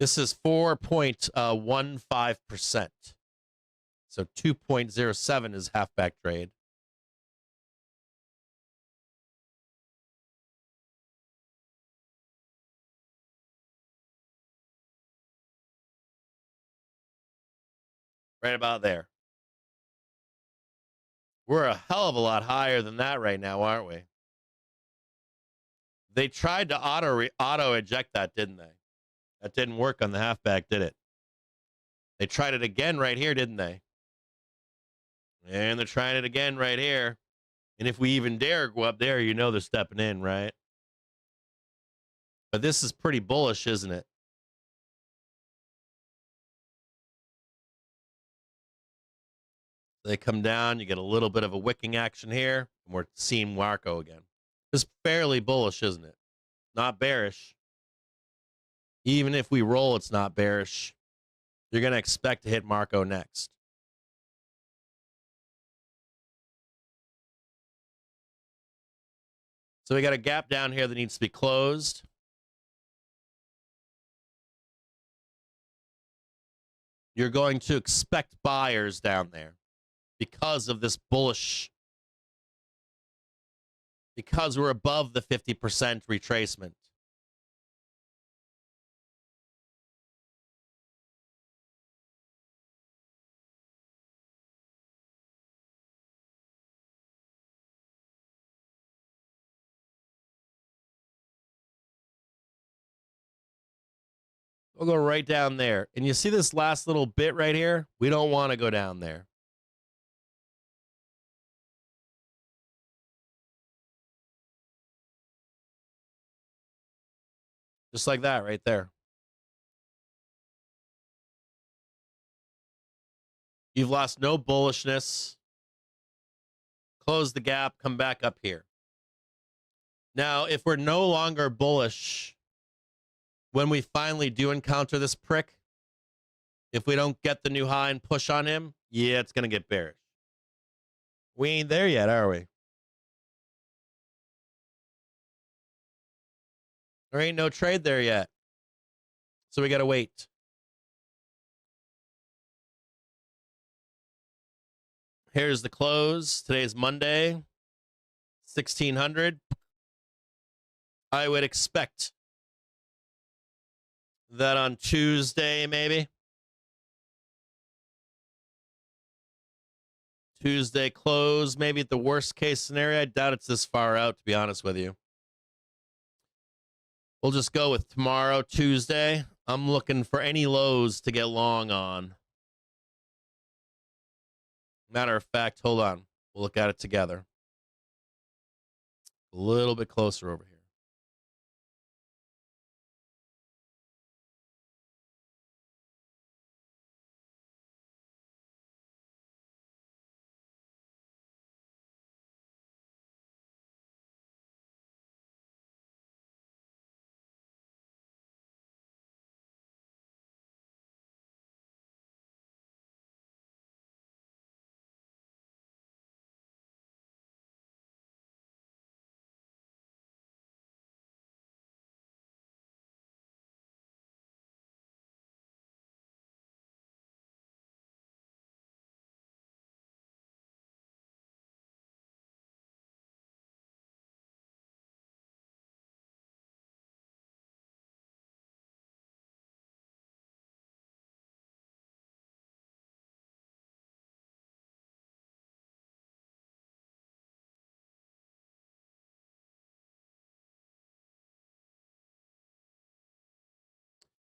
This is 4.15%. So 2.07 is halfback trade. Right about there. We're a hell of a lot higher than that right now, aren't we? They tried to auto eject that, didn't they? That didn't work on the halfback, did it? They tried it again right here, didn't they? And they're trying it again right here. And if we even dare go up there, you know they're stepping in, right? But this is pretty bullish, isn't it? They come down, you get a little bit of a wicking action here, and we're seeing Marco again. It's fairly bullish, isn't it? Not bearish. Even if we roll, it's not bearish. You're going to expect to hit Marco next. So we got a gap down here that needs to be closed. You're going to expect buyers down there because of this bullish, because we're above the 50% retracement. We'll go right down there. And you see this last little bit right here? We don't want to go down there. Just like that right there. You've lost no bullishness. Close the gap, come back up here. Now, if we're no longer bullish, when we finally do encounter this prick, if we don't get the new high and push on him, yeah, it's going to get bearish. We ain't there yet, are we? There ain't no trade there yet. So we got to wait. Here's the close. Today's Monday, 1600. I would expect that on Tuesday, maybe. Tuesday close, maybe at the worst case scenario. I doubt it's this far out, to be honest with you. We'll just go with tomorrow, Tuesday. I'm looking for any lows to get long on. Matter of fact, hold on. We'll look at it together. A little bit closer over here.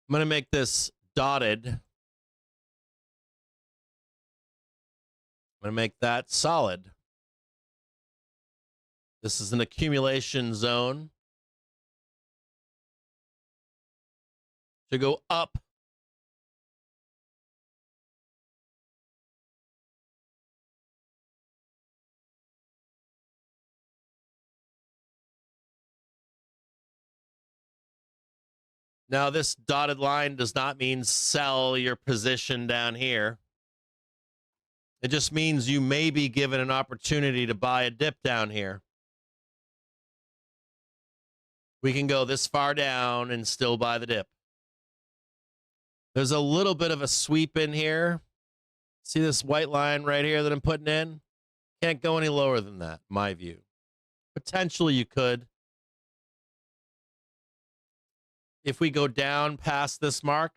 I'm going to make this dotted. I'm going to make that solid. This is an accumulation zone to go up. Now, this dotted line does not mean sell your position down here. It just means you may be given an opportunity to buy a dip down here. We can go this far down and still buy the dip. There's a little bit of a sweep in here. See this white line right here that I'm putting in? Can't go any lower than that, in my view. Potentially you could. If we go down past this mark,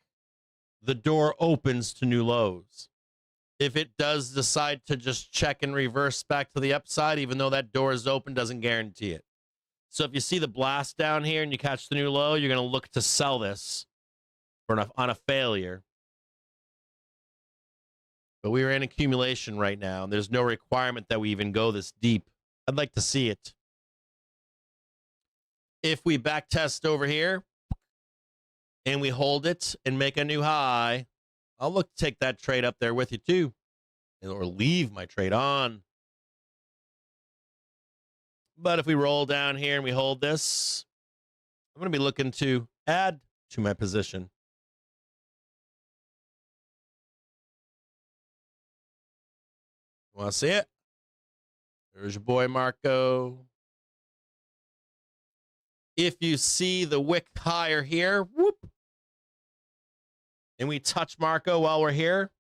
the door opens to new lows. If it does decide to just check and reverse back to the upside, even though that door is open, doesn't guarantee it. So if you see the blast down here and you catch the new low, you're going to look to sell this on a failure. But we are in accumulation right now, and there's no requirement that we even go this deep. I'd like to see it. If we back test over here and we hold it and make a new high, I'll look to take that trade up there with you too, or leave my trade on. But if we roll down here and we hold this, I'm going to be looking to add to my position. Want to see it? There's your boy Marco. If you see the wick higher here, whoop, and we touch Marco while we're here,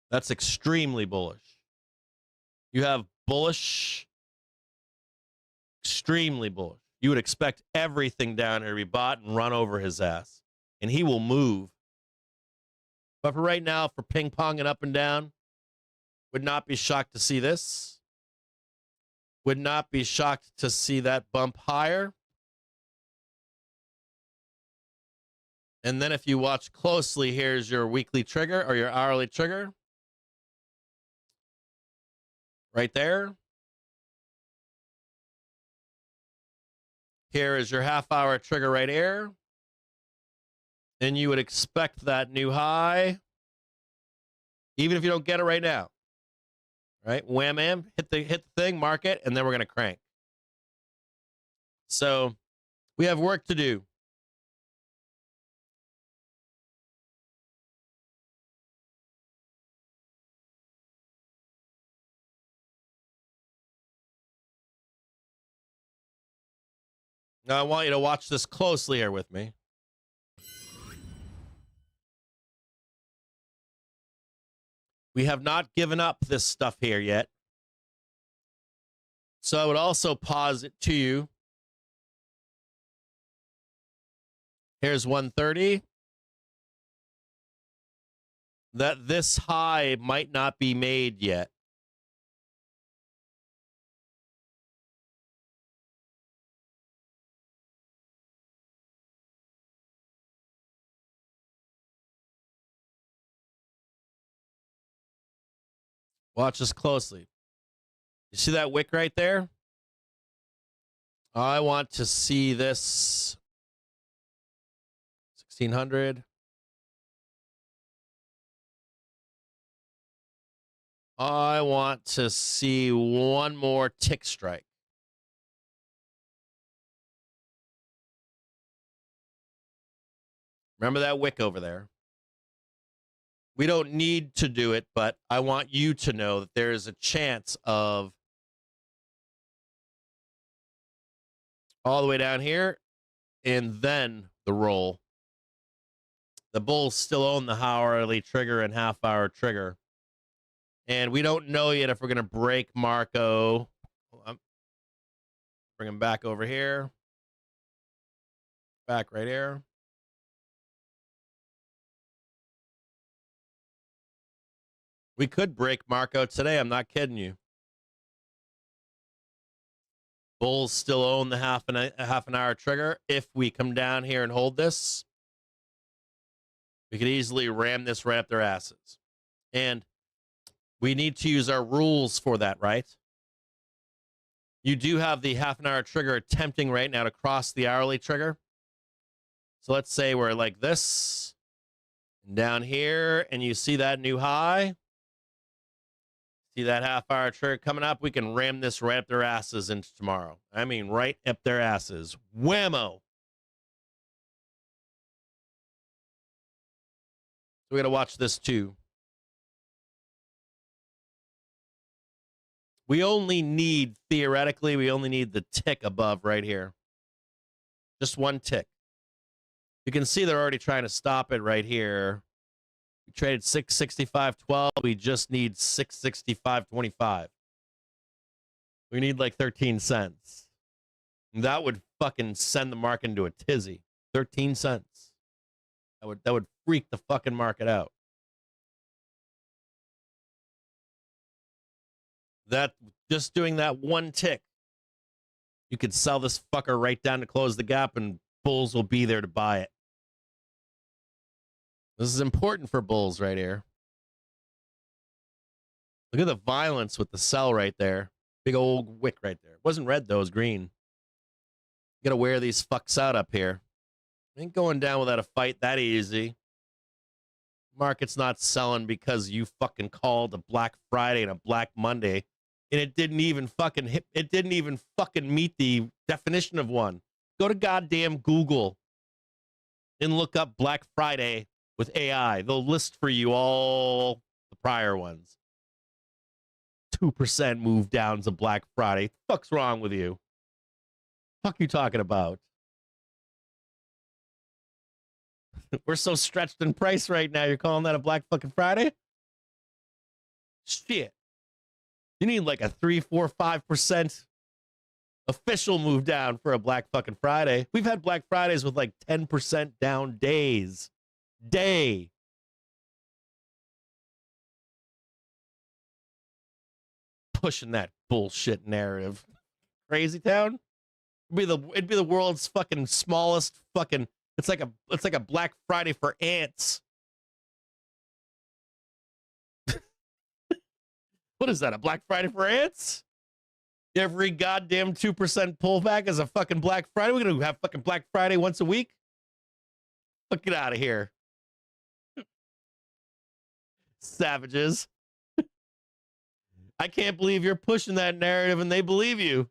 that's extremely bullish. You have bullish, extremely bullish. You would expect everything down here to be bought and run over his ass, and he will move. But for right now, for ping-ponging up and down, would not be shocked to see this. Would not be shocked to see that bump higher. And then if you watch closely, here's your weekly trigger or your hourly trigger. Right there. Here is your half-hour trigger right here. And you would expect that new high, even if you don't get it right now. Right? Wham, bam, hit the thing, mark it, and then we're going to crank. So we have work to do. Now I want you to watch this closely here with me. We have not given up this stuff here yet. So I would also pause it to you. Here's 130. That this high might not be made yet. Watch this closely. You see that wick right there? I want to see this 1600. I want to see one more tick strike. Remember that wick over there? We don't need to do it, but I want you to know that there is a chance of all the way down here and then the roll. The bulls still own the hourly trigger and half-hour trigger. And we don't know yet if we're going to break Marco. Bring him back over here. Back right here. We could break Marco today. I'm not kidding you. Bulls still own the half an hour trigger. If we come down here and hold this, We could easily ram this right up their asses. And we need to use our rules for that, right? You do have the half an hour trigger attempting right now to cross the hourly trigger. So let's say we're like this, down here, and you see that new high. See that half hour trigger coming up? We can ram this right up their asses into tomorrow. I mean, right up their asses. Whammo. So we got to watch this too. We only need, theoretically, we only need the tick above right here. Just one tick. You can see they're already trying to stop it right here. We traded 665.12. We just need 665.25. We need like 13 cents. That would fucking send the market into a tizzy. 13 cents. That would freak the fucking market out. That just doing that one tick, you could sell this fucker right down to close the gap, and bulls will be there to buy it. This is important for bulls right here. Look at the violence with the sell right there. Big old wick right there. It wasn't red though, it was green. You gotta wear these fucks out up here. Ain't going down without a fight that easy. Market's not selling because you fucking called a Black Friday and a Black Monday, and it didn't even fucking meet the definition of one. Go to goddamn Google and look up Black Friday with AI. They'll list for you all the prior ones. 2% move down to Black Friday. Fuck's wrong with you? Fuck you talking about? We're so stretched in price right now. You're calling that a Black fucking Friday? Shit. You need like a 3, 4, 5% official move down for a Black fucking Friday. We've had Black Fridays with like 10% down days. Pushing that bullshit narrative. Crazy town? It'd be the world's fucking smallest fucking. It's like a Black Friday for ants. What is that? A Black Friday for ants? Every goddamn 2% pullback is a fucking Black Friday. We're gonna have fucking Black Friday once a week. Fuck, get out of here, savages. I can't believe you're pushing that narrative and they believe you.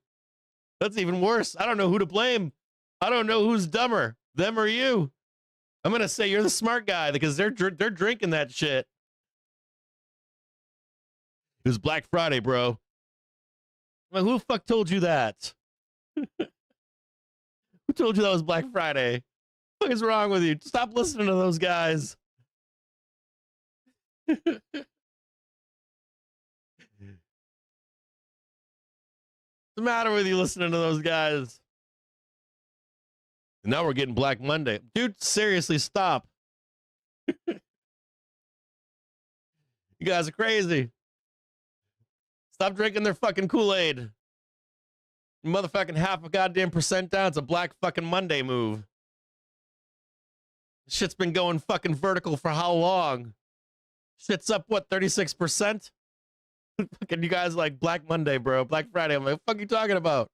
That's even worse. I don't know who to blame. I don't know who's dumber, them or you. I'm gonna say you're the smart guy because they're drinking that shit. It was Black Friday, bro. I'm like, who the fuck told you that? Who told you that was Black Friday? What is wrong with you? Stop listening to those guys. What's the matter with you listening to those guys? And now we're getting Black Monday. Dude, seriously, stop. You guys are crazy. Stop drinking their fucking Kool-Aid. Motherfucking half a goddamn percent down. It's a Black fucking Monday move. Shit's been going fucking vertical for how long? Shit's up, what, 36%? Fucking you guys like Black Monday, bro. Black Friday. I'm like, what the fuck are you talking about?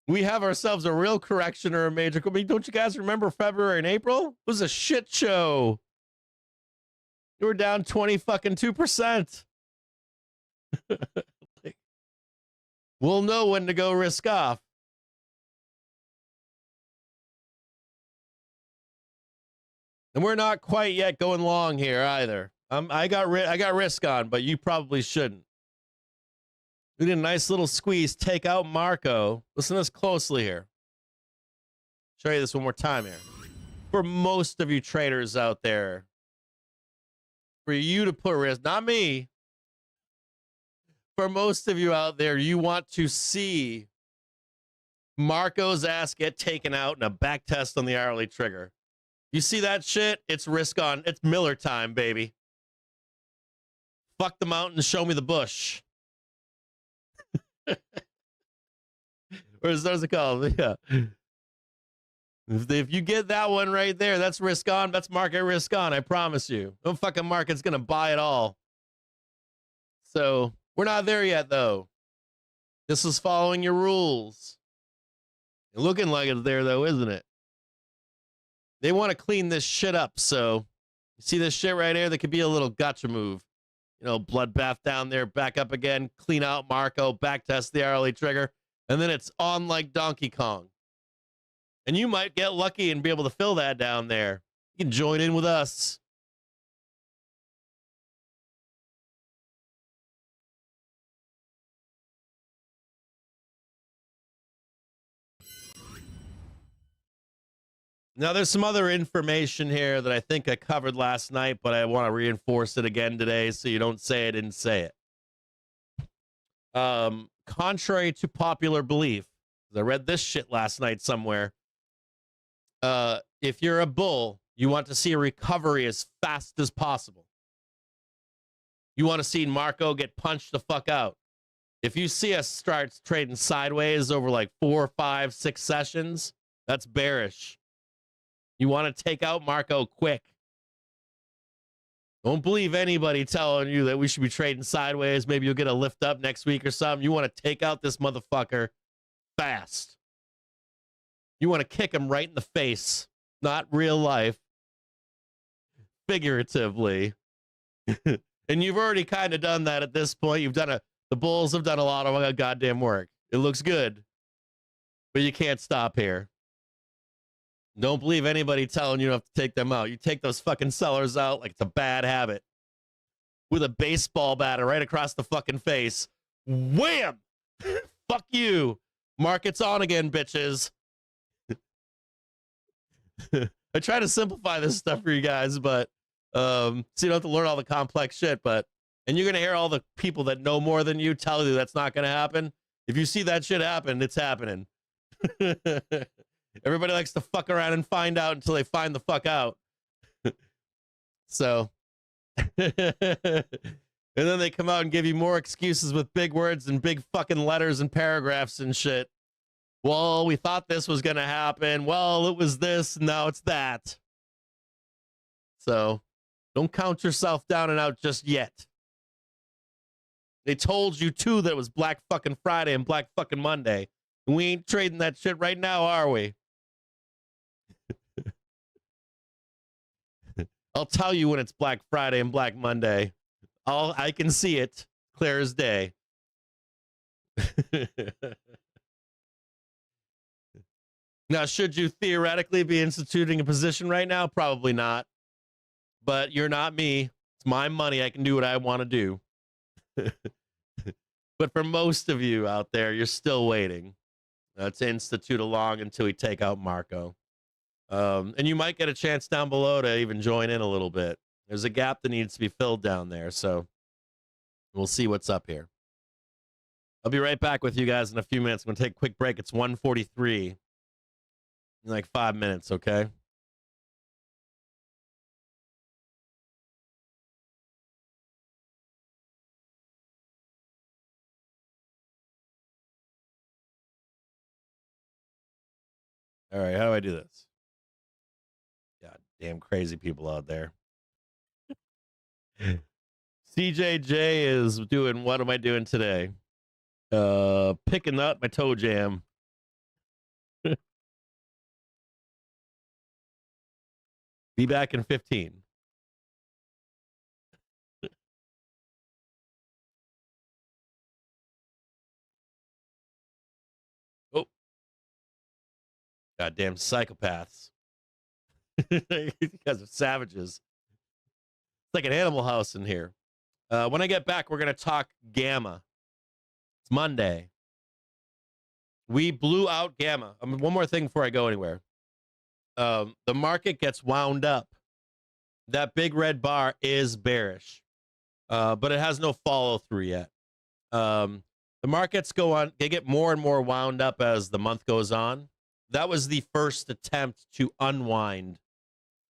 We have ourselves a real correction or a major. I mean, don't you guys remember February and April? It was a shit show. You were down 2%. Like, we'll know when to go risk off. And we're not quite yet going long here either. I got risk on, but you probably shouldn't. We did a nice little squeeze, take out Marco. Listen to this closely here. Show you this one more time here. For most of you traders out there, for you to put risk, not me. For most of you out there, you want to see Marco's ass get taken out in a back test on the hourly trigger. You see that shit? It's risk on. It's Miller time, baby. Fuck the mountain, show me the bush. Or is those it called? Yeah. If you get that one right there, that's risk on. That's market risk on. I promise you. No fucking market's going to buy it all. So we're not there yet, though. This is following your rules. It's looking like it's there, though, isn't it? They want to clean this shit up. So you see this shit right here? That could be a little gotcha move. You know, bloodbath down there, back up again, clean out Marco, back test the hourly trigger, and then it's on like Donkey Kong. And you might get lucky and be able to fill that down there. You can join in with us. Now, there's some other information here that I think I covered last night, but I want to reinforce it again today so you don't say I didn't say it. Contrary to popular belief, I read this shit last night somewhere. If you're a bull, you want to see a recovery as fast as possible. You want to see Marco get punched the fuck out. If you see us start trading sideways over like 4, 5, 6 sessions, that's bearish. You want to take out Marco quick. Don't believe anybody telling you that we should be trading sideways. Maybe you'll get a lift up next week or something. You want to take out this motherfucker fast. You want to kick him right in the face. Not real life. Figuratively. And you've already kind of done that at this point. The Bulls have done a lot of goddamn work. It looks good. But you can't stop here. Don't believe anybody telling you have to take them out. You take those fucking sellers out like it's a bad habit. With a baseball bat right across the fucking face. Wham! Fuck you. Market's on again, bitches. I try to simplify this stuff for you guys, but so you don't have to learn all the complex shit, and you're going to hear all the people that know more than you tell you that's not going to happen. If you see that shit happen, it's happening. Everybody likes to fuck around and find out until they find the fuck out. So, and then they come out and give you more excuses with big words and big fucking letters and paragraphs and shit. Well, we thought this was going to happen. Well, it was this, and now it's that. So, don't count yourself down and out just yet. They told you, too, that it was Black fucking Friday and Black fucking Monday. And we ain't trading that shit right now, are we? I'll tell you when it's Black Friday and Black Monday. I can see it clear as day. Now, should you theoretically be instituting a position right now? Probably not. But you're not me. It's my money. I can do what I want to do. But for most of you out there, you're still waiting to institute along until we take out Marco. And you might get a chance down below to even join in a little bit. There's a gap that needs to be filled down there, so we'll see what's up here. I'll be right back with you guys in a few minutes. I'm going to take a quick break. It's 1:43 in like 5 minutes, okay? All right, how do I do this? God damn crazy people out there. CJJ is doing, what am I doing today? Picking up my toe jam. Be back in 15. Oh. Goddamn psychopaths. You guys are savages. It's like an Animal House in here. When I get back, we're going to talk Gamma. It's Monday. We blew out Gamma. One more thing before I go anywhere. The market gets wound up. That big red bar is bearish, but it has no follow through yet. The markets go on, they get more and more wound up as the month goes on. That was the first attempt to unwind.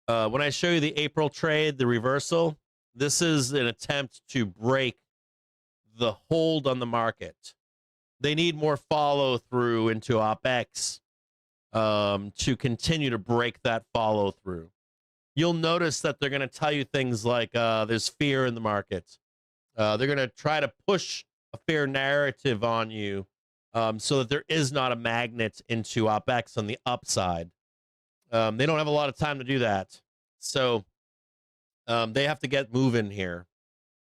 When I show you the April trade, the reversal, this is an attempt to break the hold on the market. They need more follow through into OpEx to continue to break that follow through. You'll notice that they're going to tell you things like there's fear in the market. They're going to try to push a fear narrative on you so that there is not a magnet into OpEx on the upside. They don't have a lot of time to do that. So they have to get moving here.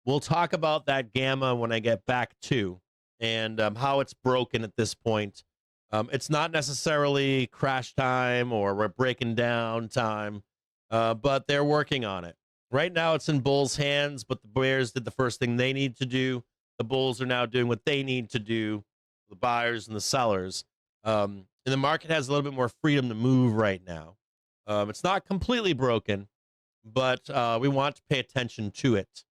We'll talk about that gamma when I get back to and how it's broken at this point. It's not necessarily crash time or we're breaking down time, but they're working on it. Right now it's in Bulls' hands, but the Bears did the first thing they need to do. The Bulls are now doing what they need to do, the buyers and the sellers. And the market has a little bit more freedom to move right now. It's not completely broken, but we want to pay attention to it.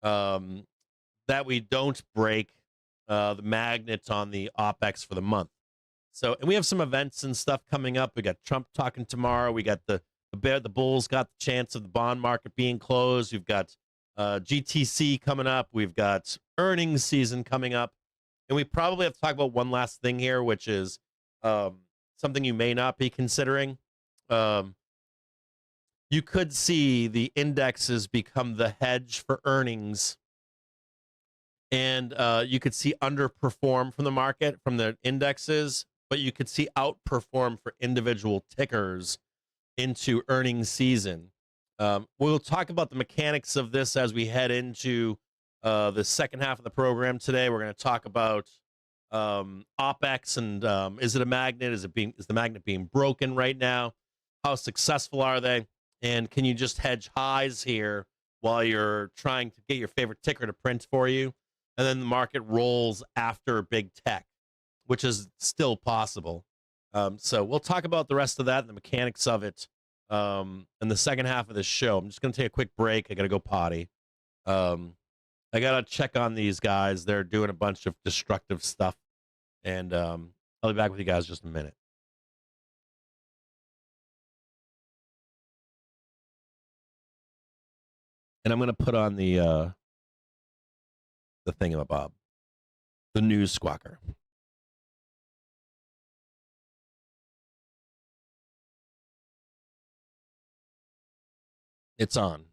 That we don't break the magnets on the OpEx for the month. So, and we have some events and stuff coming up. We got Trump talking tomorrow. We got the Bulls got the chance of the bond market being closed. We've got GTC coming up. We've got earnings season coming up. And we probably have to talk about one last thing here, which is something you may not be considering. You could see the indexes become the hedge for earnings. And you could see underperform from the market, from the indexes, but you could see outperform for individual tickers into earnings season. We'll talk about the mechanics of this as we head into the second half of the program today. We're going to talk about OpEx and is it a magnet? Is the magnet being broken right now? How successful are they? And can you just hedge highs here while you're trying to get your favorite ticker to print for you? And then the market rolls after big tech, which is still possible. So we'll talk about the rest of that and the mechanics of it in the second half of this show. I'm just going to take a quick break. I got to go potty. I got to check on these guys. They're doing a bunch of destructive stuff. And I'll be back with you guys in just a minute. And I'm going to put on the thingamabob, the news squawker. It's on.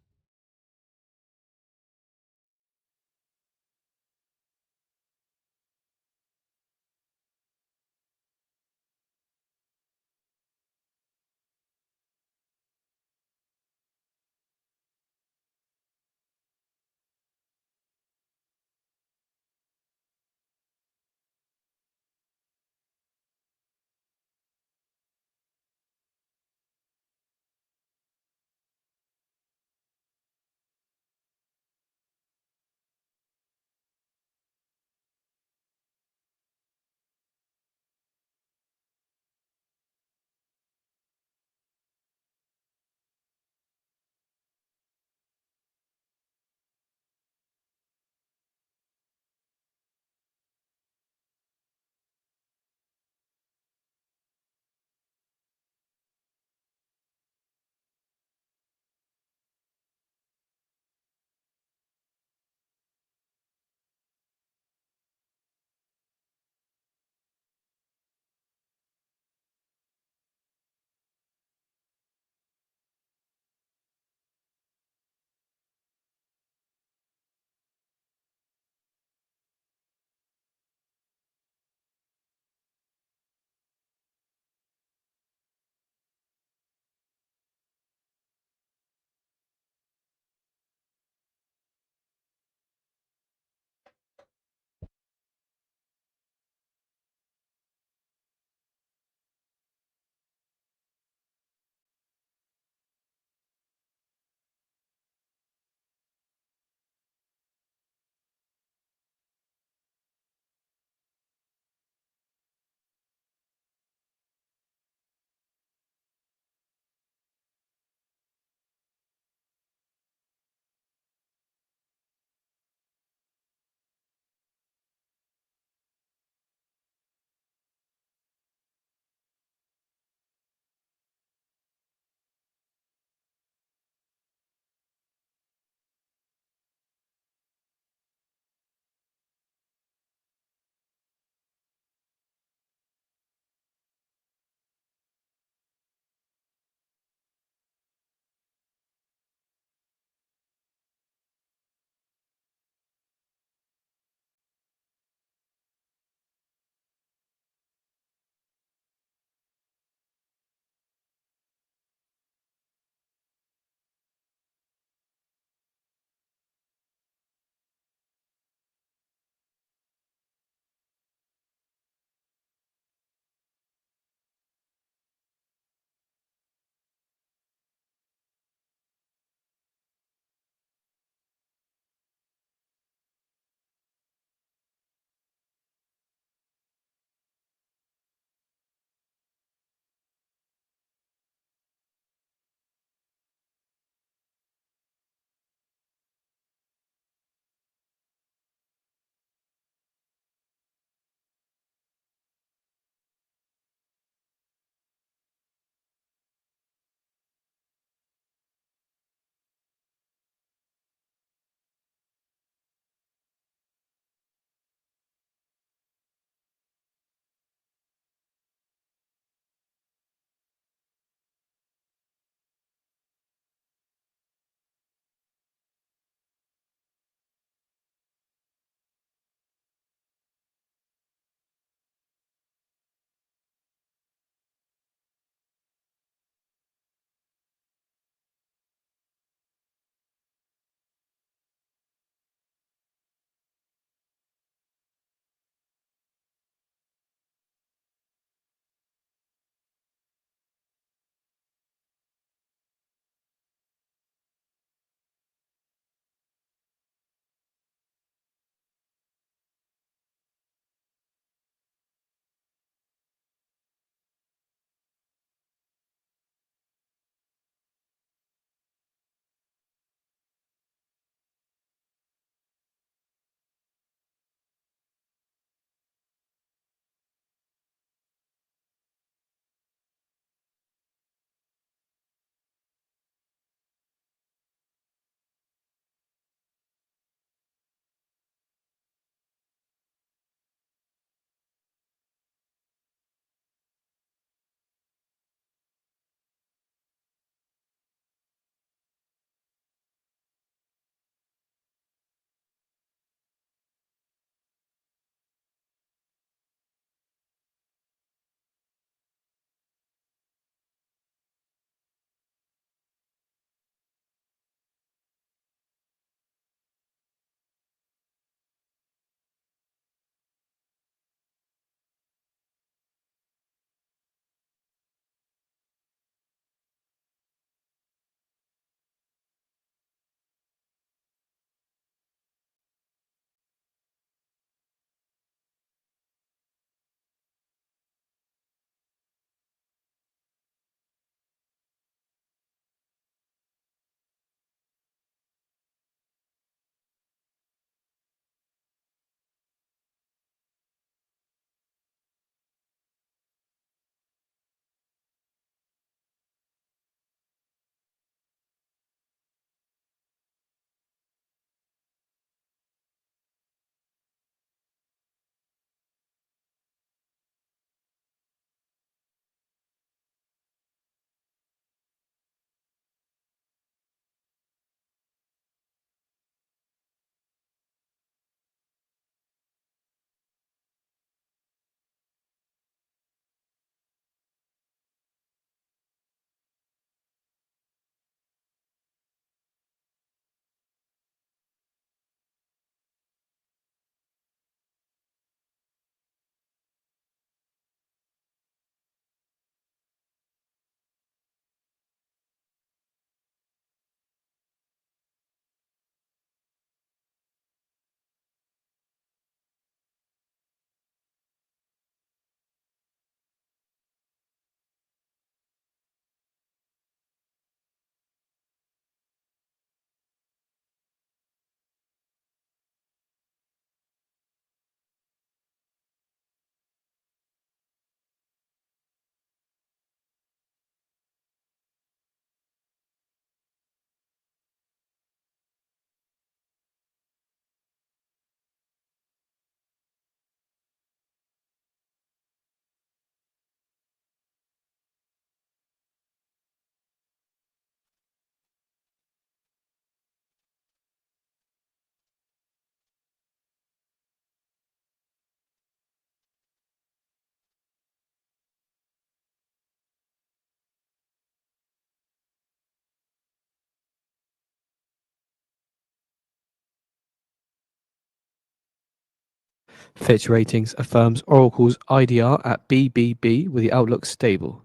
Fitch Ratings affirms Oracle's IDR at BBB with the outlook stable.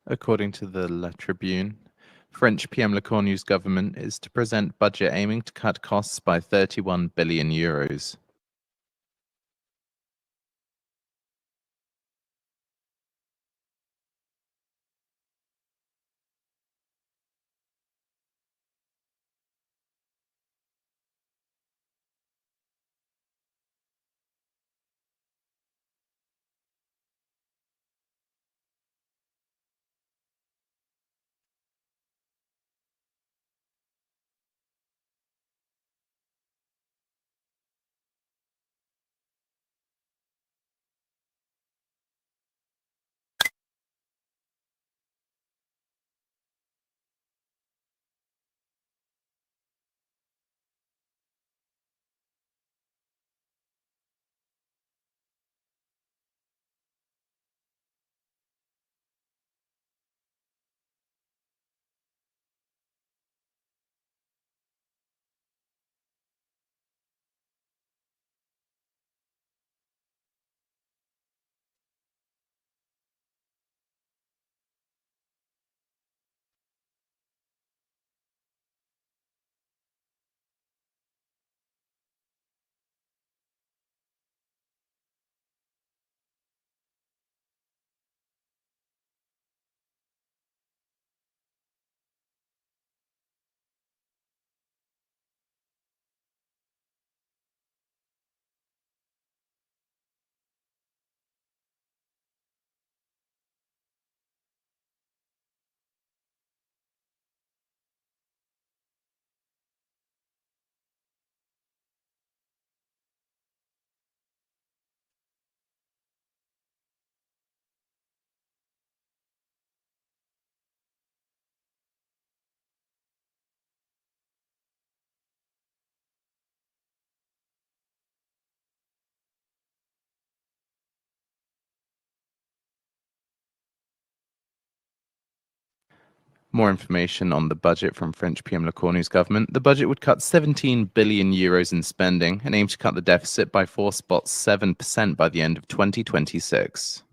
According to the La Tribune, French PM Le Cornu's government is to present budget aiming to cut costs by 31 billion euros. More information on the budget from French PM Le Cornu's government. The budget would cut 17 billion euros in spending and aim to cut the deficit by 4.7% by the end of 2026.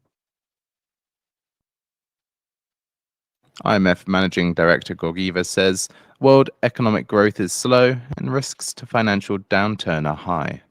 IMF Managing Director Gorgieva says world economic growth is slow and risks to financial downturn are high.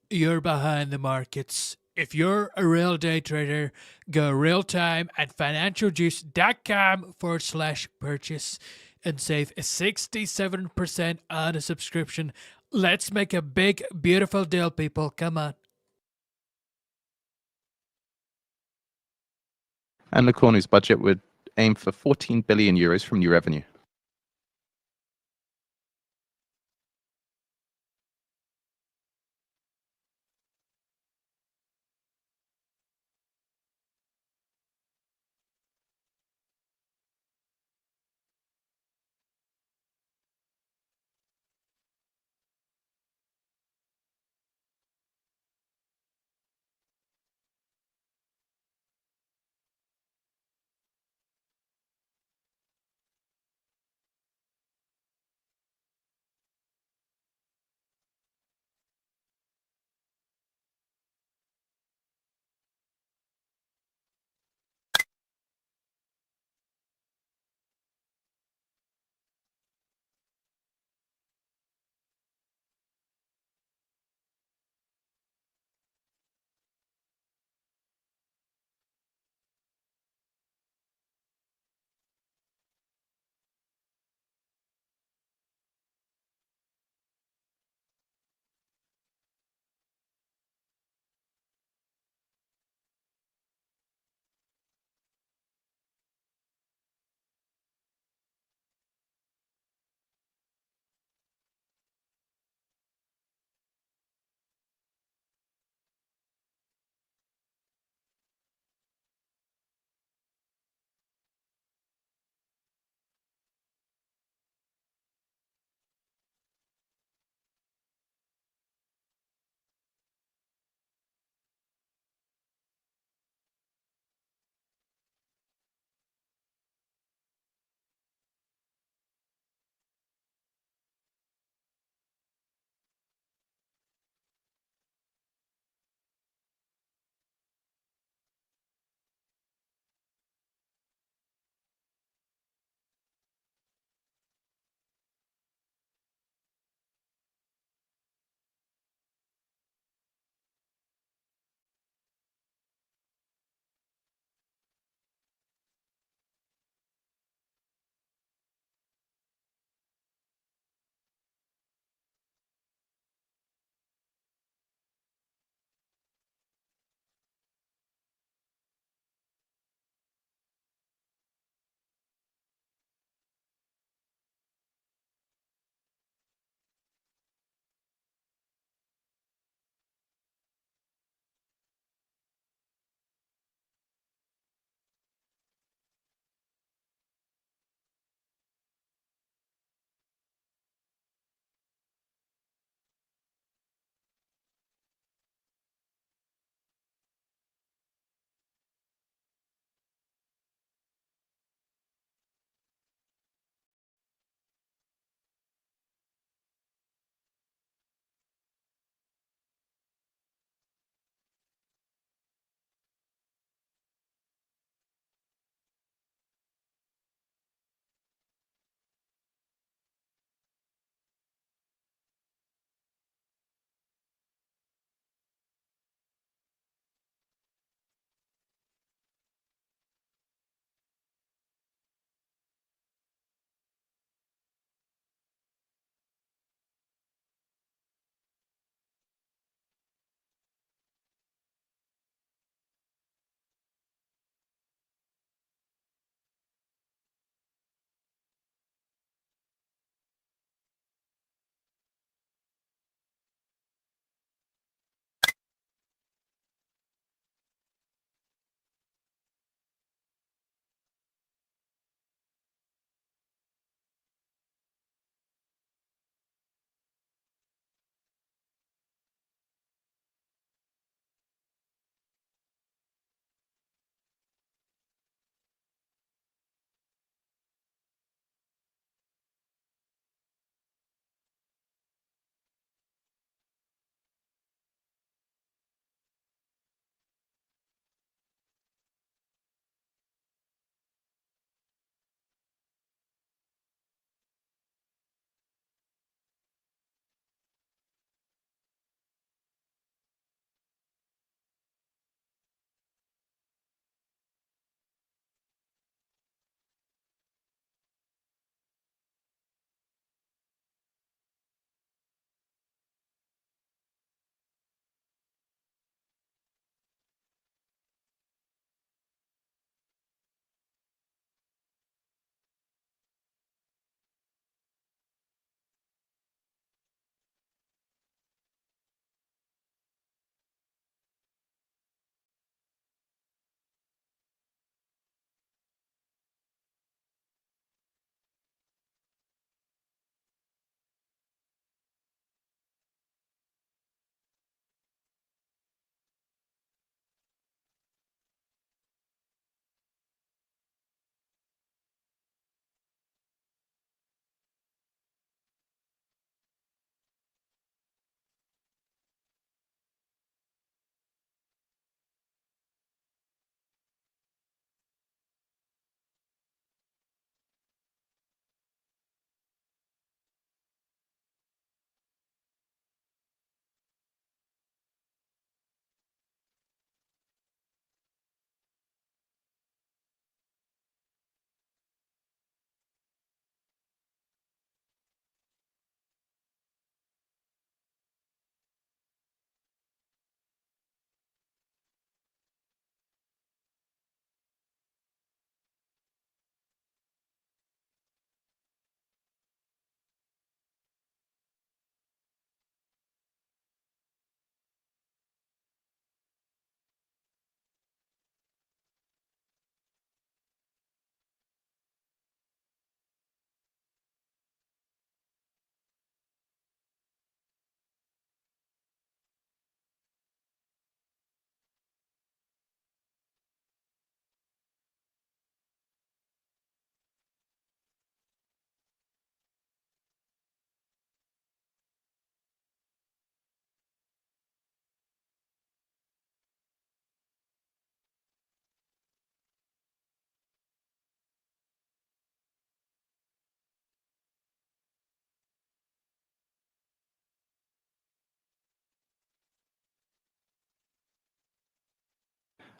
You're behind the markets. If you're a real day trader, go real time at financialjuice.com/purchase and save 67% on a subscription. Let's make a big, beautiful deal, people. Come on. And Le Cornu's budget would aim for 14 billion euros from new revenue.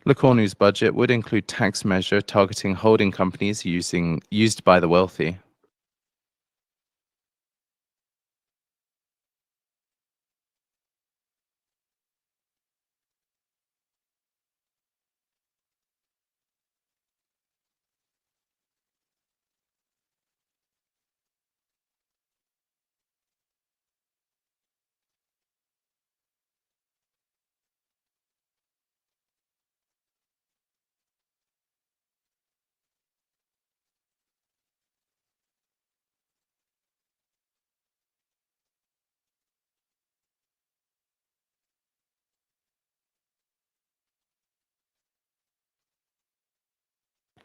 Lacornu's budget would include tax measure targeting holding companies used by the wealthy.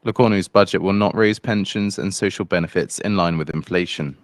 Lacornu's budget will not raise pensions and social benefits in line with inflation.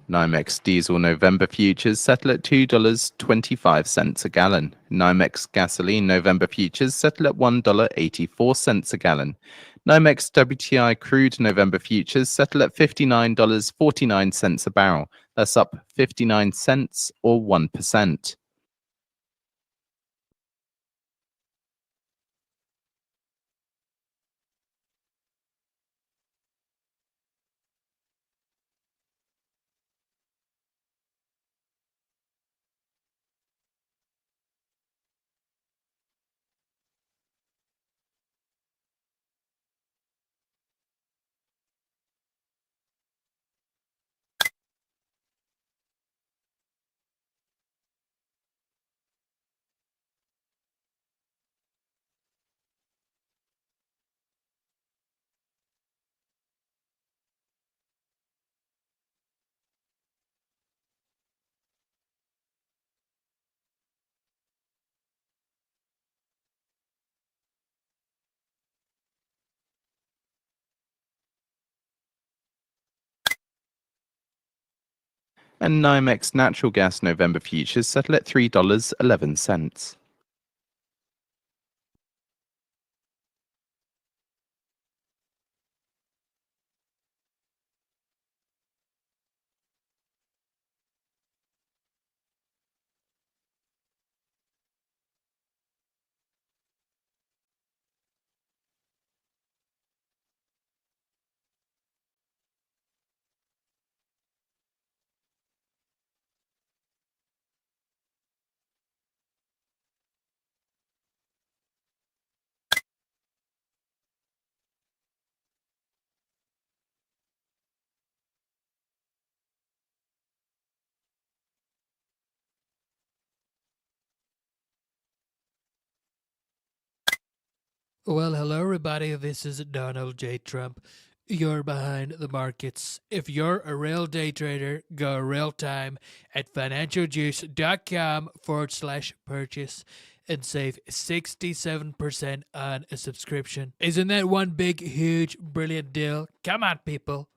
NYMEX diesel November futures settle at $2.25 a gallon. NYMEX gasoline November futures settle at $1.84 a gallon. NYMEX WTI crude November futures settle at $59.49 a barrel. That's up 59 cents or 1%. And NYMEX natural gas November futures settle at $3.11. Well, hello, everybody. This is Donald J. Trump. You're behind the markets. If you're a real day trader, go real time at financialjuice.com/purchase and save 67% on a subscription. Isn't that one big, huge, brilliant deal? Come on, people.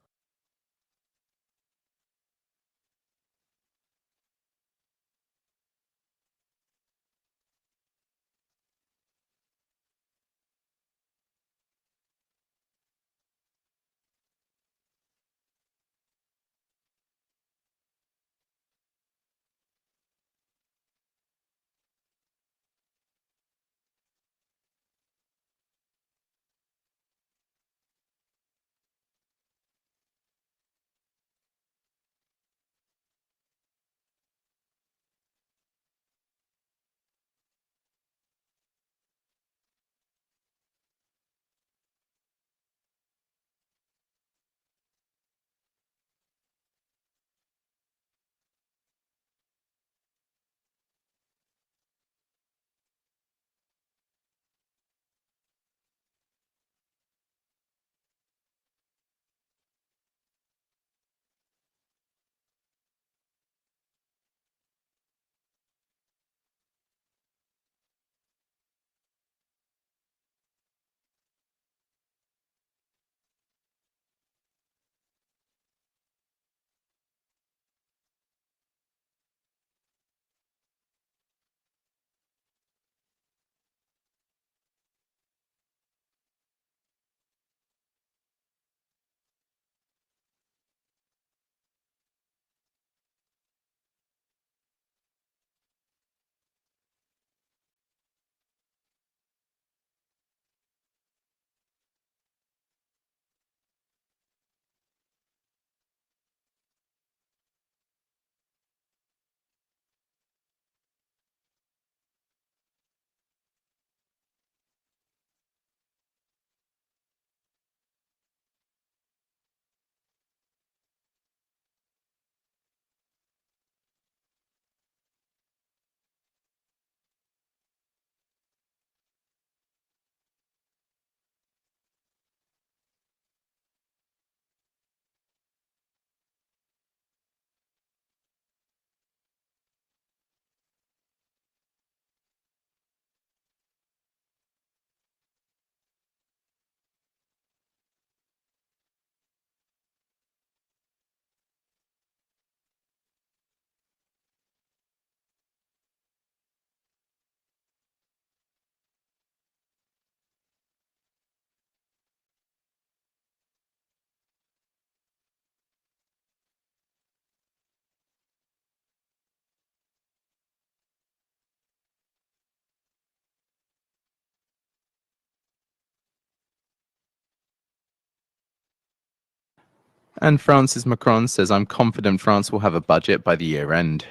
And Francis Macron says, I'm confident France will have a budget by the year end.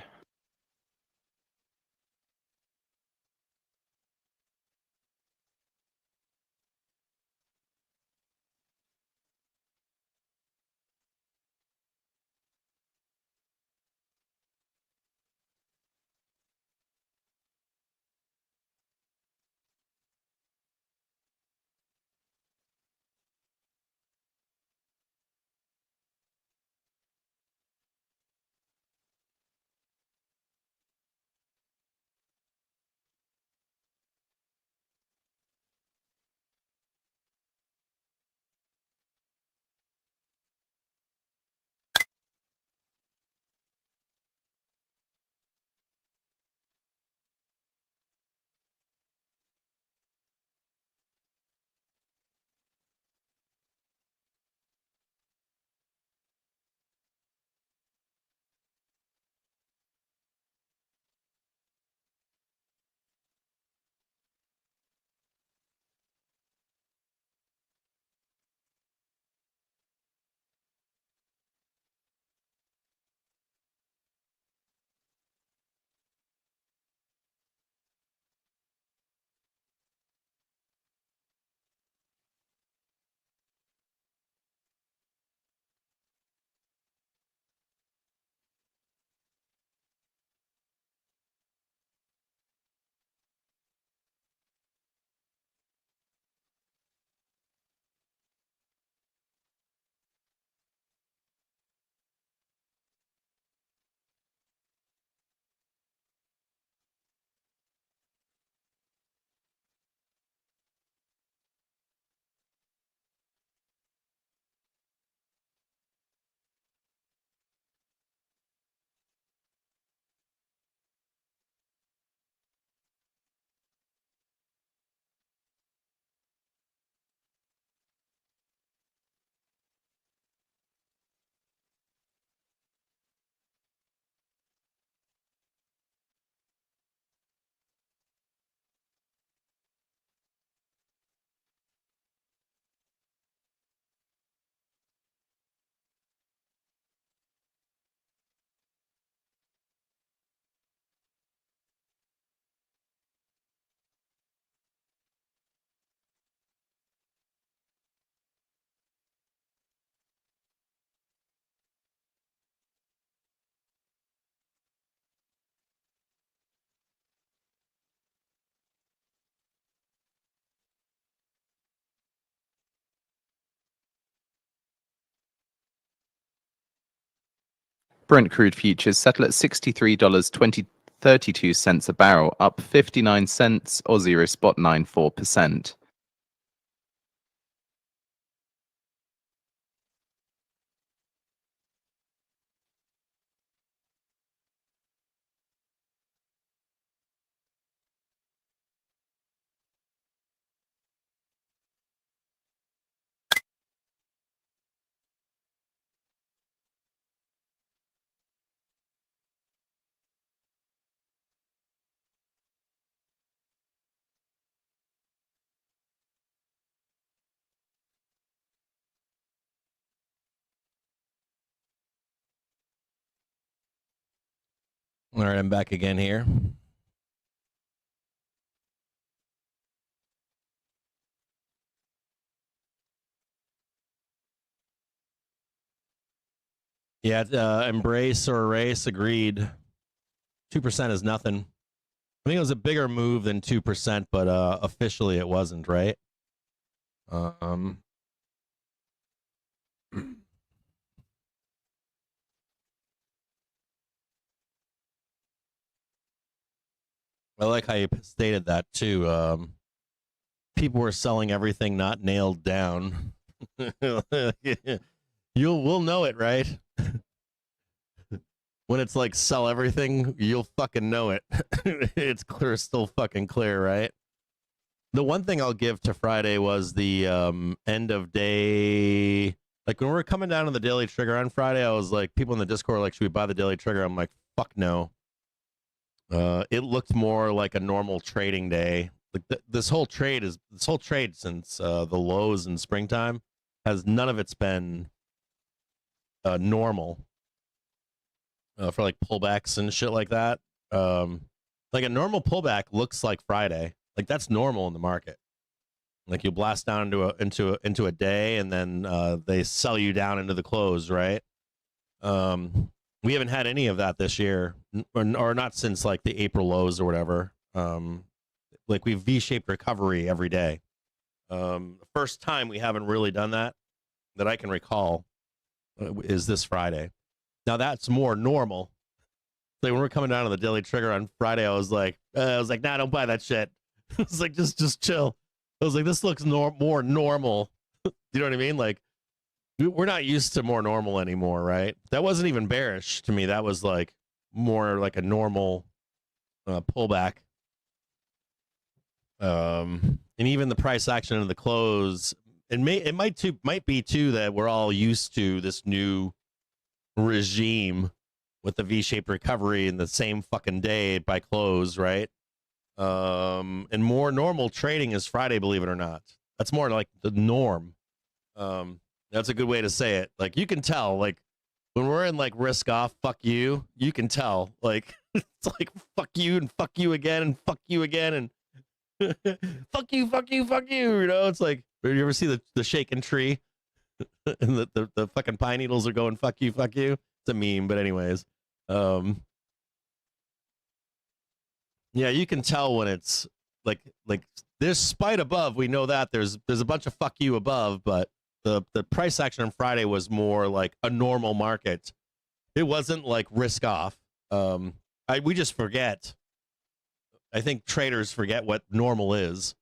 Brent crude futures settle at $63.32 a barrel, up 59 cents or 0.94%. All right, I'm back again here. Yeah, embrace or erase, agreed. 2% is nothing. I think it was a bigger move than 2%, but officially it wasn't, right? I like how you stated that too. People were selling everything not nailed down. We'll know it, right? When it's like sell everything, you'll fucking know it. It's clear, still fucking clear, right? The one thing I'll give to Friday was the end of day. Like when we were coming down to the Daily Trigger on Friday, I was like, people in the Discord were like, should we buy the Daily Trigger? I'm like, fuck no. It looked more like a normal trading day. Like this whole trade since the lows in springtime has none of it's been normal for like pullbacks and shit like that. Like a normal pullback looks like Friday. Like that's normal in the market. Like you blast down into a day, and then they sell you down into the close, right? We haven't had any of that this year, or not since like the April lows or whatever. Like we've V-shaped recovery every day. The first time we haven't really done that I can recall is this Friday. Now that's more normal. Like when we're coming down to the daily trigger on Friday, I was like, nah, don't buy that shit. It's like just chill. I was like, this looks more normal. You know what I mean? Like we're not used to more normal anymore, right? That wasn't even bearish to me. That was like more like a normal pullback. And even the price action in the close, it might be too that we're all used to this new regime with the V-shaped recovery in the same fucking day by close, right? And more normal trading is Friday, believe it or not. That's more like the norm. That's a good way to say it. Like you can tell, like when we're in like risk off, fuck you, you can tell. Like it's like fuck you and fuck you again and fuck you again and fuck you, fuck you, fuck you. You know, it's like, you ever see the shaking tree and the fucking pine needles are going fuck you, fuck you? It's a meme, but anyways. Yeah, you can tell when it's like there's spite above. We know that there's a bunch of fuck you above, but the price action on Friday was more like a normal market. It wasn't like risk off. We just forget. I think traders forget what normal is.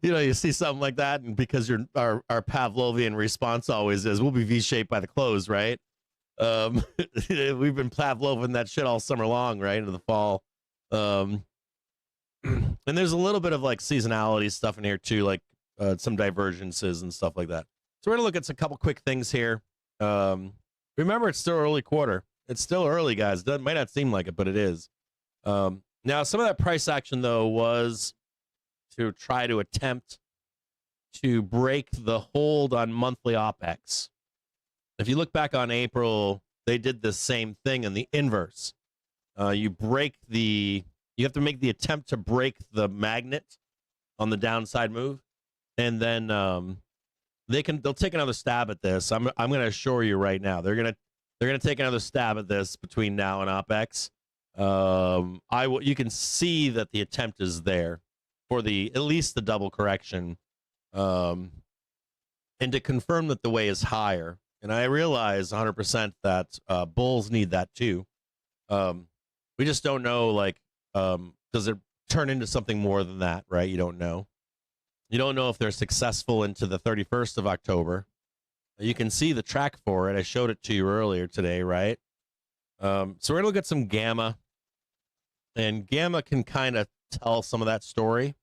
You know, you see something like that, and because our Pavlovian response always is, we'll be V-shaped by the close, right? We've been Pavloving that shit all summer long, right, into the fall. And there's a little bit of like seasonality stuff in here too, like some divergences and stuff like that. So we're gonna look at a couple quick things here. Remember, it's still early quarter. It's still early, guys. Might not seem like it, but it is. Now, some of that price action though was to try to attempt to break the hold on monthly OPEX. If you look back on April, they did the same thing in the inverse. You have to make the attempt to break the magnet on the downside move, and then they'll take another stab at this. I'm going to assure you right now, they're going to take another stab at this between now and OPEX. You can see that the attempt is there for at least the double correction, and to confirm that the way is higher. And I realize 100% that bulls need that too. We just don't know, like, does it turn into something more than that, right? You don't know. You don't know if they're successful into the 31st of October. You can see the track for it. I showed it to you earlier today, right? So we're going to look at some Gamma. And Gamma can kind of tell some of that story.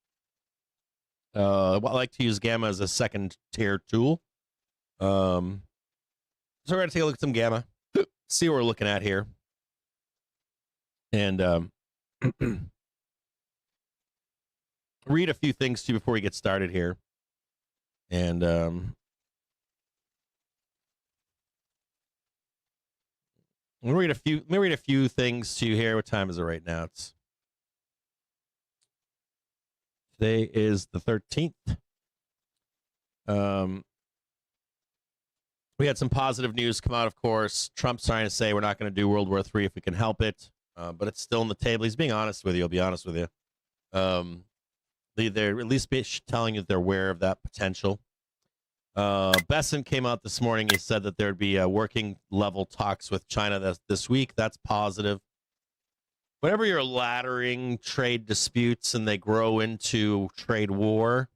I like to use Gamma as a second tier tool. So we're going to take a look at some Gamma, see what we're looking at here. And read a few things to you before we get started here. And let me read a few things to you here. What time is it right now? Today is the 13th. We had some positive news come out, of course. Trump's trying to say we're not going to do World War III if we can help it, but it's still on the table. He's being honest with you. I'll be honest with you. They're at least telling you that they're aware of that potential. Besson came out this morning. He said that there'd be working level talks with China this week. That's positive. Whenever you're laddering trade disputes and they grow into trade war,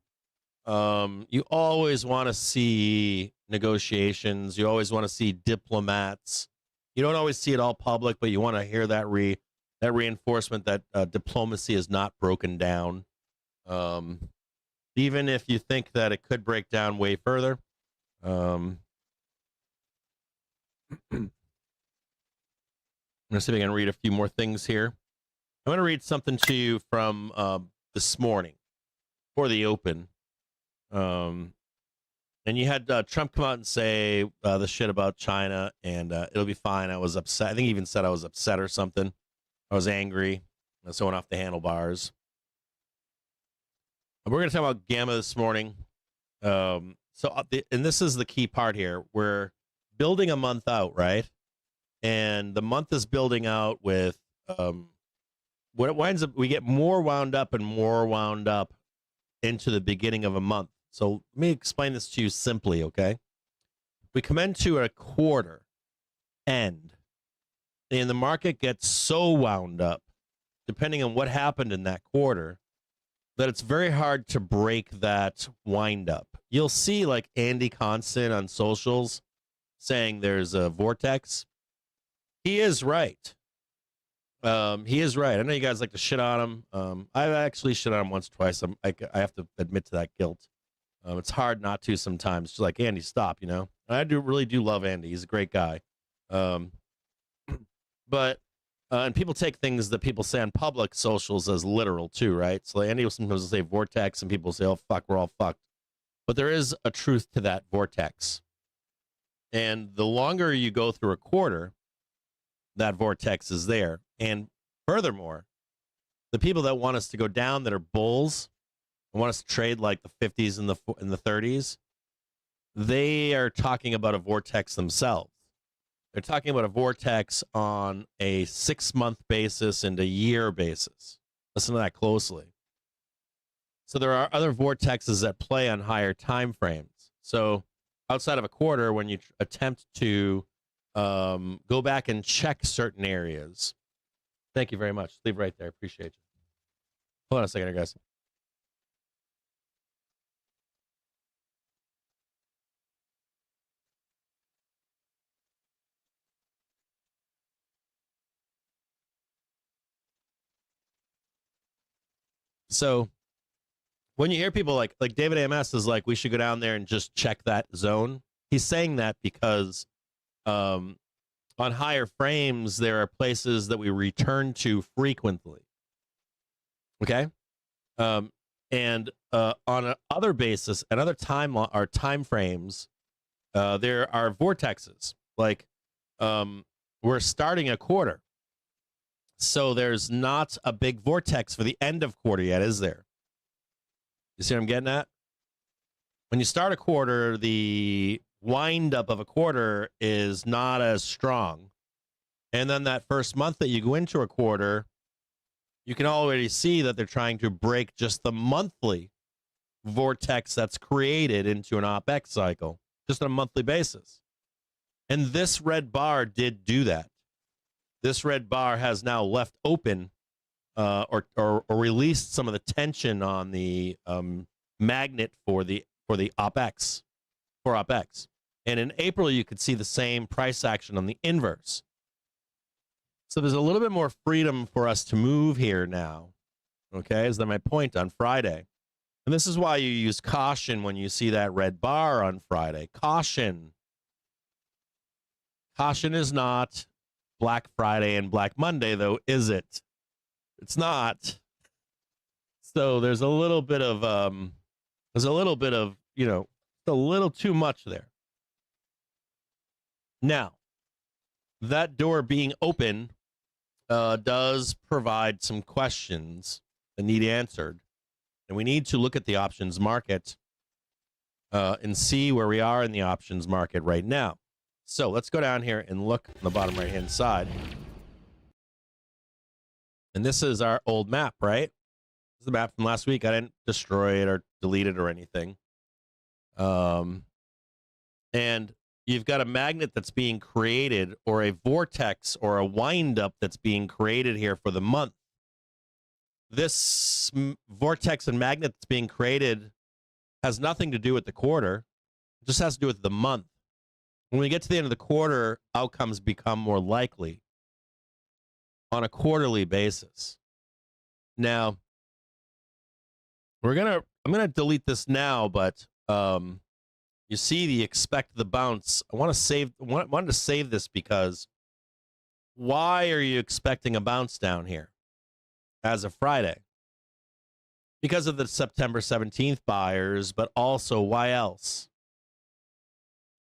you always want to see negotiations. You always want to see diplomats. You don't always see it all public, but you want to hear that reinforcement that diplomacy is not broken down. Even if you think that it could break down way further. I'm going to see if I can read a few more things here. I'm going to read something to you from this morning for the open. And you had Trump come out and say the shit about China, and it'll be fine. I was upset. I think he even said I was upset or something. I was angry. I was going off the handlebars. And we're going to talk about Gamma this morning. And this is the key part here. We're building a month out, right? And the month is building out with what it winds up. We get more wound up and more wound up into the beginning of a month. So let me explain this to you simply, okay? We come into a quarter end, and the market gets so wound up, depending on what happened in that quarter, that it's very hard to break that wind up. You'll see like Andy Constant on socials saying there's a vortex. He is right. He is right. I know you guys like to shit on him. I've actually shit on him once, twice. I have to admit to that guilt. It's hard not to sometimes. Just like, Andy, stop, you know? And I really do love Andy. He's a great guy. But and people take things that people say on public socials as literal too, right? So Andy will sometimes say vortex, and people say, oh, fuck, we're all fucked. But there is a truth to that vortex. And the longer you go through a quarter, that vortex is there. And furthermore, the people that want us to go down, that are bulls, and want us to trade like the 50s and the 30s, they are talking about a vortex themselves. They're talking about a vortex on a 6-month basis and a year basis. Listen to that closely. So there are other vortexes that play on higher time frames. So outside of a quarter, when you attempt to go back and check certain areas. Thank you very much. Leave right there. Appreciate you. Hold on a second here, guys. So when you hear people like David AMS is like, we should go down there and just check that zone. He's saying that because on higher frames, there are places that we return to frequently. Okay. And on other basis and other time frames, there are vortexes. Like we're starting a quarter. So there's not a big vortex for the end of quarter yet, is there? You see what I'm getting at? When you start a quarter, the wind up of a quarter is not as strong. And then that first month that you go into a quarter, you can already see that they're trying to break just the monthly vortex that's created into an OPEX cycle, just on a monthly basis. And this red bar did do that. This red bar has now left open or released some of the tension on the magnet for the OPEX, for OPEX. And in April, you could see the same price action on the inverse. So there's a little bit more freedom for us to move here now. Okay, is that my point on Friday? And this is why you use caution when you see that red bar on Friday. Caution. Caution is not Black Friday and Black Monday, though, is it? It's not. So there's a little bit of, you know, a little too much there. Now, that door being open does provide some questions that need answered. And we need to look at the options market and see where we are in the options market right now. So let's go down here and look on the bottom right-hand side. And this is our old map, right? This is the map from last week. I didn't destroy it or delete it or anything. And you've got a magnet that's being created, or a vortex or a windup that's being created here for the month. This vortex and magnet that's being created has nothing to do with the quarter. It just has to do with the month. When we get to the end of the quarter, outcomes become more likely on a quarterly basis. Now, I'm gonna delete this now, but you see the expect the bounce. I wanted to save this because why are you expecting a bounce down here as of Friday? Because of the September 17th buyers, but also why else?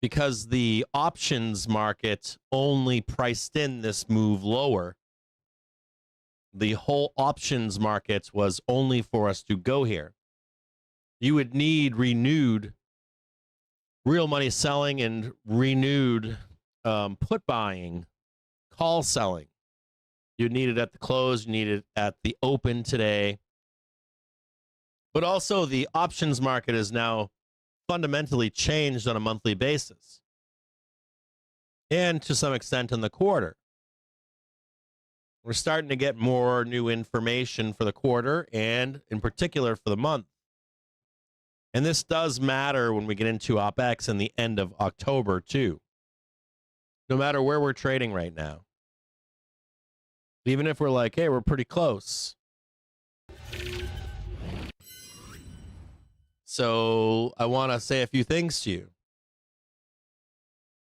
because the options market only priced in this move lower. The whole options market was only for us to go here. You would need renewed real money selling and renewed put buying, call selling. You need it at the close, you need it at the open today. But also the options market is now fundamentally changed on a monthly basis. And to some extent in the quarter. We're starting to get more new information for the quarter and in particular for the month. And this does matter when we get into OPEX and the end of October too. No matter where we're trading right now. Even if we're like, hey, we're pretty close. So I want to say a few things to you.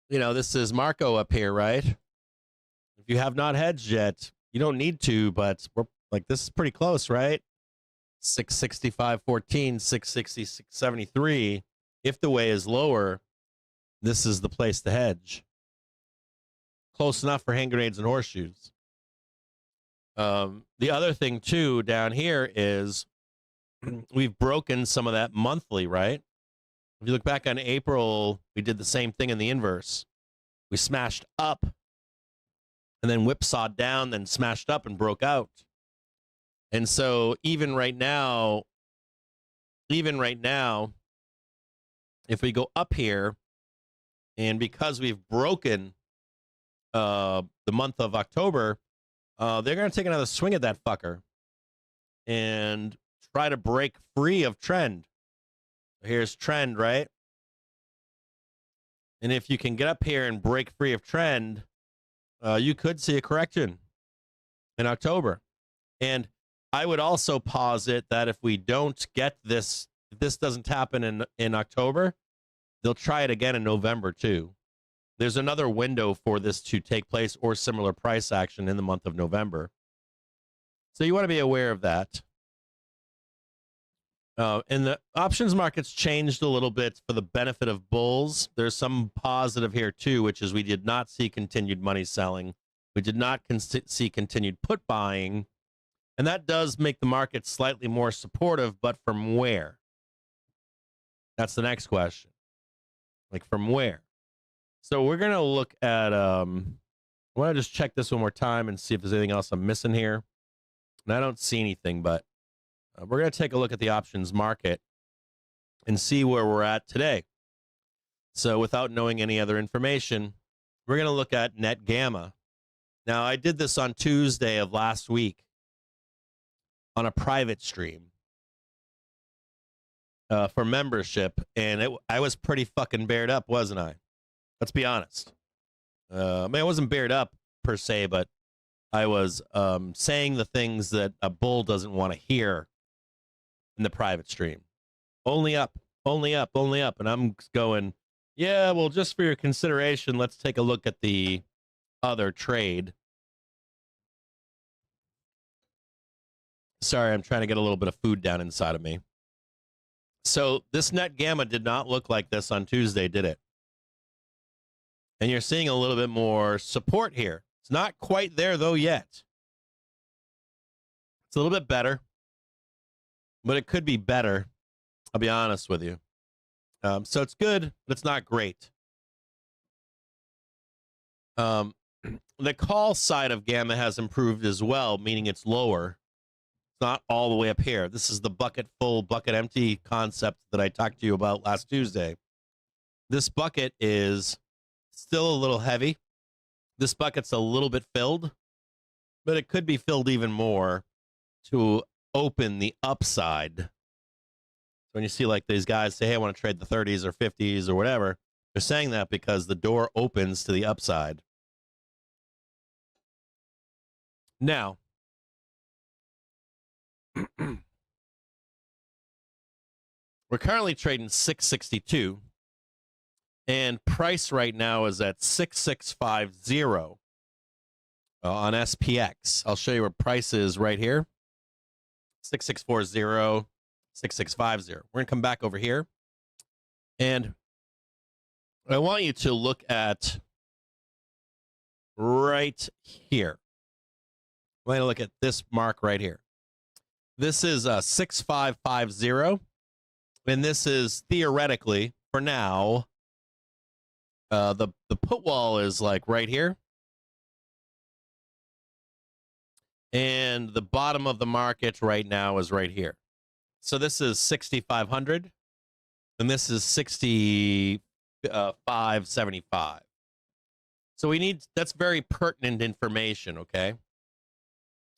You know, this is Marco up here, right? If you have not hedged yet, you don't need to, but we're like, this is pretty close, right? 665.14, 666.73. If the way is lower, this is the place to hedge. Close enough for hand grenades and horseshoes. The other thing, too, down here is we've broken some of that monthly, right? If you look back on April, we did the same thing in the inverse. We smashed up and then whipsawed down, then smashed up and broke out. And so even right now, if we go up here, and because we've broken the month of October, they're going to take another swing at that fucker and try to break free of trend. Here's trend, right? And if you can get up here and break free of trend, you could see a correction in October. And I would also posit that if we don't get this, if this doesn't happen in October, they'll try it again in November too. There's another window for this to take place or similar price action in the month of November. So you want to be aware of that. And the options market's changed a little bit for the benefit of bulls. There's some positive here too, which is we did not see continued money selling. We did not see continued put buying. And that does make the market slightly more supportive, but from where? That's the next question. Like from where? So we're going to look at, I want to just check this one more time and see if there's anything else I'm missing here. And I don't see anything, but we're going to take a look at the options market and see where we're at today. So without knowing any other information, we're going to look at net gamma. Now, I did this on Tuesday of last week on a private stream for membership, and I was pretty fucking bared up, wasn't I? Let's be honest. I mean, I wasn't bared up per se, but I was saying the things that a bull doesn't want to hear in the private stream. Only up, only up, only up. And I'm going, yeah, well, just for your consideration, let's take a look at the other trade. Sorry, I'm trying to get a little bit of food down inside of me. So this net gamma did not look like this on Tuesday, did it? And you're seeing a little bit more support here. It's not quite there, though, yet. It's a little bit better, but it could be better. I'll be honest with you. So it's good, but it's not great. The call side of gamma has improved as well, meaning it's lower. It's not all the way up here. This is the bucket full, bucket empty concept that I talked to you about last Tuesday. This bucket is still a little heavy. This bucket's a little bit filled, but it could be filled even more to open the upside. So when you see like these guys say, hey, I want to trade the 30s or 50s or whatever, they're saying that because the door opens to the upside. Now, we're currently trading 662. And price right now is at 6650 on SPX. I'll show you where price is right here. 6640, 6650. We're going to come back over here. And I want you to look at right here. I want you to look at this mark right here. This is 6550, and this is theoretically, for now, the put wall is like right here, and the bottom of the market right now is right here. So this is 6,500, and this is 6,575. So we need, that's very pertinent information, okay?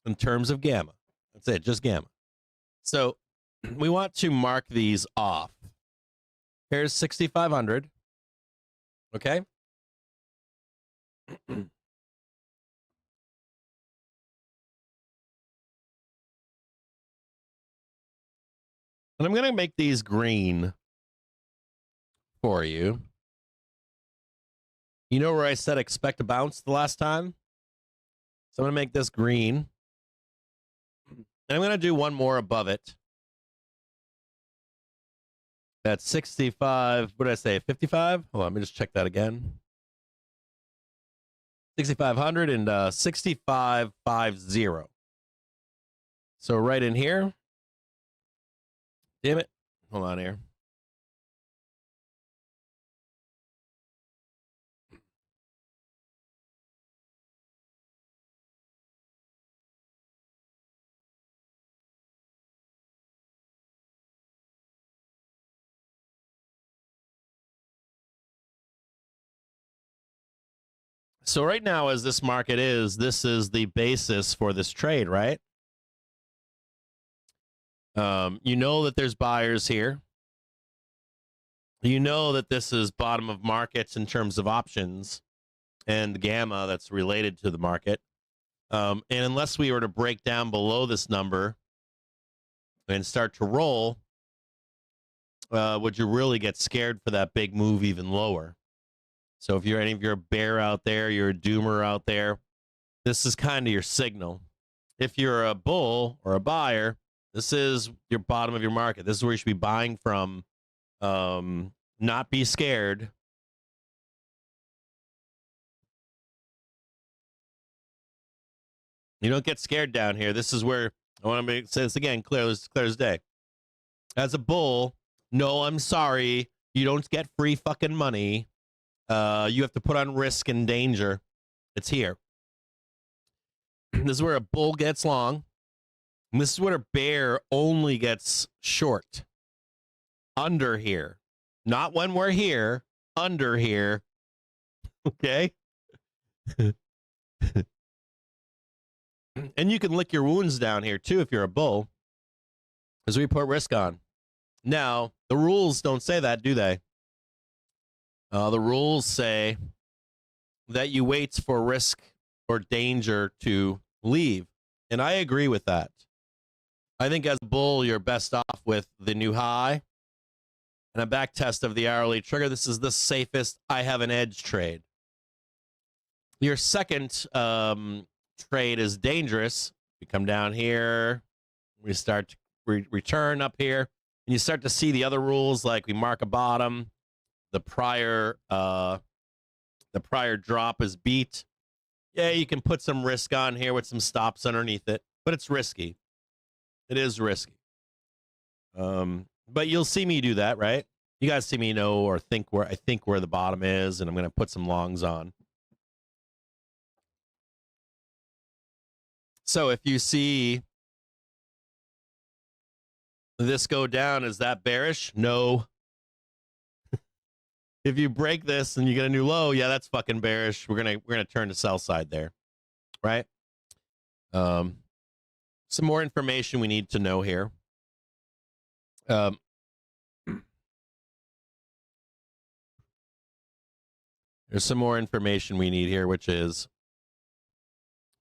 In terms of gamma. That's it, just gamma. So we want to mark these off. Here's 6,500. Okay? And I'm going to make these green for you. You know where I said expect a bounce the last time? So I'm going to make this green. And I'm going to do one more above it. That's 65. What did I say? 55? Hold on, let me just check that again. 6,500 and 6,550. So right in here. Damn it. Hold on here. So right now, as this market is, this is the basis for this trade, right? You know that there's buyers here. You know that this is bottom of markets in terms of options and gamma that's related to the market. And unless we were to break down below this number and start to roll, would you really get scared for that big move even lower? So if you're a bear out there, you're a doomer out there, this is kind of your signal. If you're a bull or a buyer, this is your bottom of your market. This is where you should be buying from. Not be scared. You don't get scared down here. This is where I want to say this again, clear as day. As a bull, no, I'm sorry. You don't get free fucking money. You have to put on risk and danger. It's here. This is where a bull gets long. And this is where a bear only gets short. Under here. Not when we're here. Under here. Okay? And you can lick your wounds down here, too, if you're a bull. Because we put risk on. Now, the rules don't say that, do they? The rules say that you wait for risk or danger to leave. And I agree with that. I think as a bull, you're best off with the new high and a back test of the hourly trigger. This is the safest I have an edge trade. Your second trade is dangerous. We come down here. We start to return up here. And you start to see the other rules, like we mark a bottom. The prior drop is beat. Yeah, you can put some risk on here with some stops underneath it, but it's risky. It is risky. But you'll see me do that, right? You guys see me know or think where the bottom is, and I'm going to put some longs on. So if you see this go down, is that bearish? No. If you break this and you get a new low, yeah, that's fucking bearish. We're gonna turn to sell side there, right? Some more information we need to know here. There's some more information we need here, which is,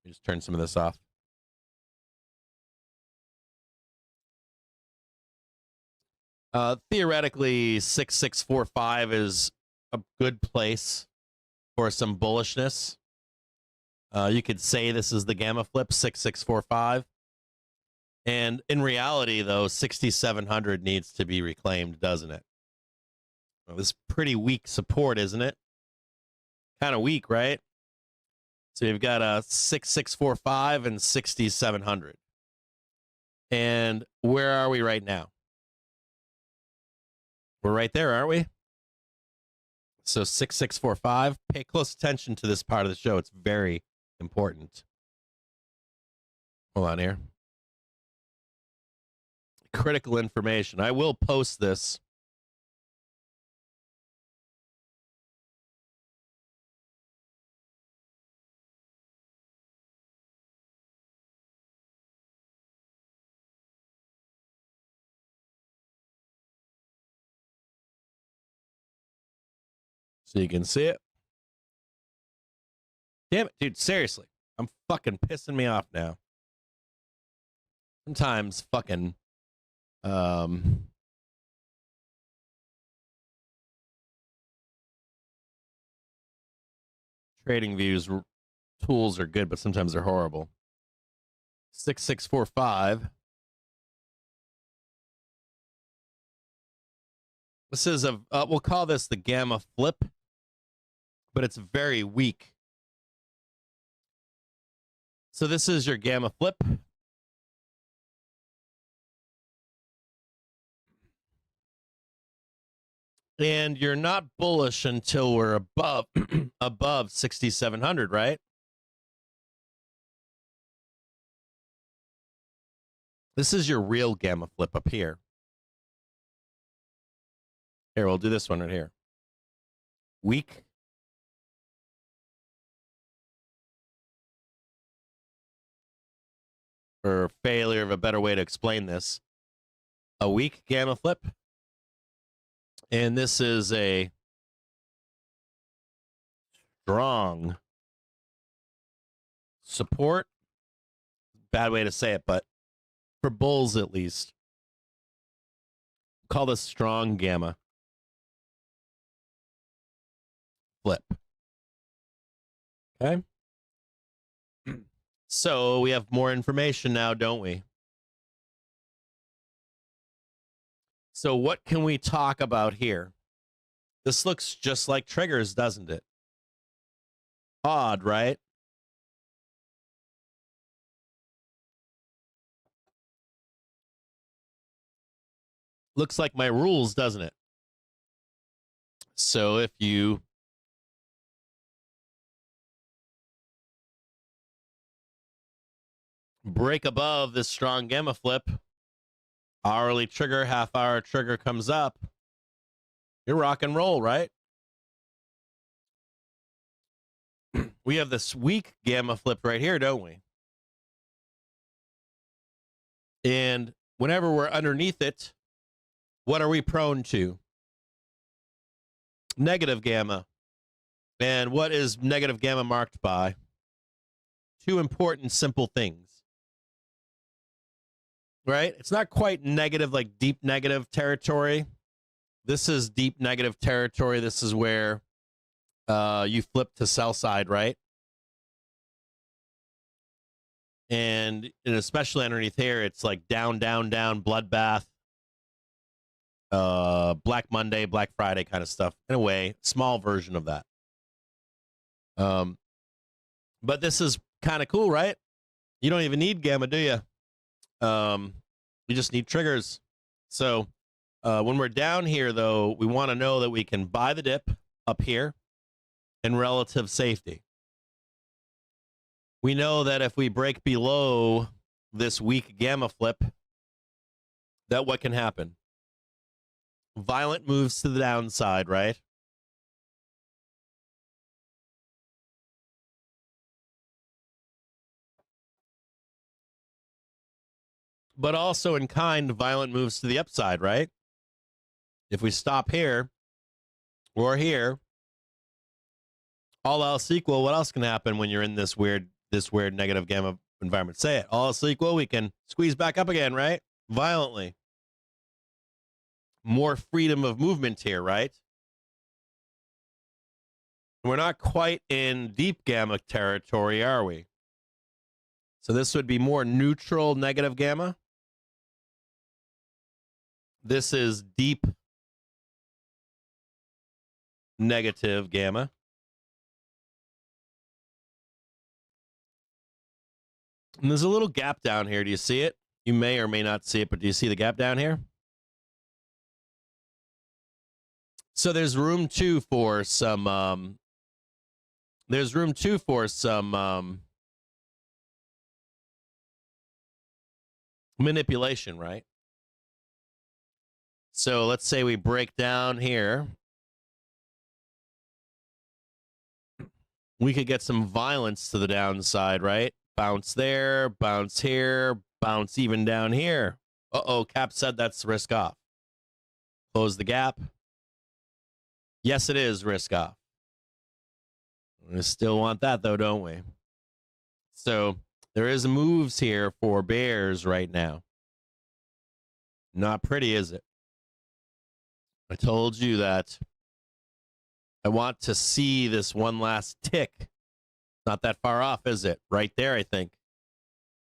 let me just turn some of this off. Theoretically, 6645 is a good place for some bullishness. You could say this is the gamma flip, 6645. And in reality, though, 6700 needs to be reclaimed, doesn't it? Well, this is pretty weak support, isn't it? Kind of weak, right? So you've got a 6645 and 6700. And where are we right now? We're right there, aren't we? So 6645. Pay close attention to this part of the show. It's very important. Hold on here. Critical information. I will post this. So you can see it. Damn it, dude. Seriously. I'm fucking pissing me off now. Sometimes fucking trading views tools are good, but sometimes they're horrible. 6645. This is a we'll call this the gamma flip, but it's very weak. So this is your gamma flip. And you're not bullish until we're above above 6,700, right? This is your real gamma flip up here. Here, we'll do this one right here. Weak. For failure of a better way to explain this. A weak gamma flip. And this is a strong support. Bad way to say it, but for bulls at least. Call this strong gamma flip. Okay. So we have more information now, don't we? So what can we talk about here? This looks just like triggers, doesn't it? Odd, right? Looks like my rules, doesn't it? So if you break above this strong gamma flip, hourly trigger, half hour trigger comes up, you're rock and roll, right? We have this weak gamma flip right here, don't we? And whenever we're underneath it, what are we prone to? Negative gamma. And what is negative gamma marked by? Two important, simple things. Right? It's not quite negative, like deep negative territory. This is deep negative territory. This is where you flip to sell side, right? And especially underneath here, it's like down, down, down, bloodbath, Black Monday, Black Friday kind of stuff. In a way, small version of that. But this is kind of cool, right? You don't even need gamma, do you? You just need triggers. So when we're down here, though, we want to know that we can buy the dip up here in relative safety. We know that if we break below this weak gamma flip, that what can happen? Violent moves to the downside, right? But also in kind, violent moves to the upside, right? If we stop here or here, all else equal, what else can happen when you're in this weird negative gamma environment? Say it. All else equal, we can squeeze back up again, right? Violently. More freedom of movement here, right? We're not quite in deep gamma territory, are we? So this would be more neutral negative gamma. This is deep negative gamma. And there's a little gap down here. Do you see it? You may or may not see it, but do you see the gap down here? So there's room too for some manipulation, right? So let's say we break down here. We could get some violence to the downside, right? Bounce there, bounce here, bounce even down here. Uh-oh, Cap said that's risk off. Close the gap. Yes, it is risk off. We still want that, though, don't we? So there is moves here for bears right now. Not pretty, is it? I told you that I want to see this one last tick. Not that far off, is it? Right there, I think.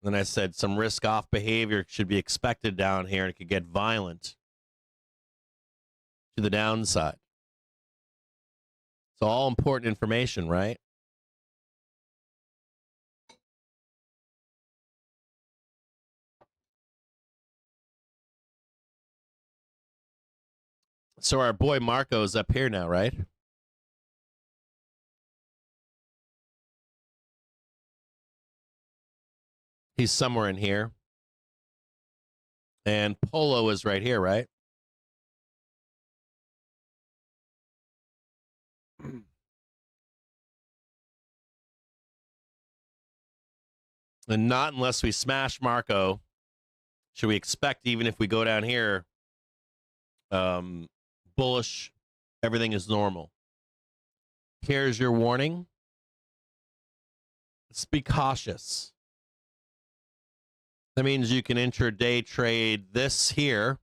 Then I said some risk-off behavior should be expected down here, and it could get violent to the downside. It's all important information, right? So our boy Marco's up here now, right? He's somewhere in here. And Polo is right here, right? And not unless we smash Marco should we expect, even if we go down here, bullish, everything is normal. Here's your warning. Let's be cautious. That means you can intraday trade this here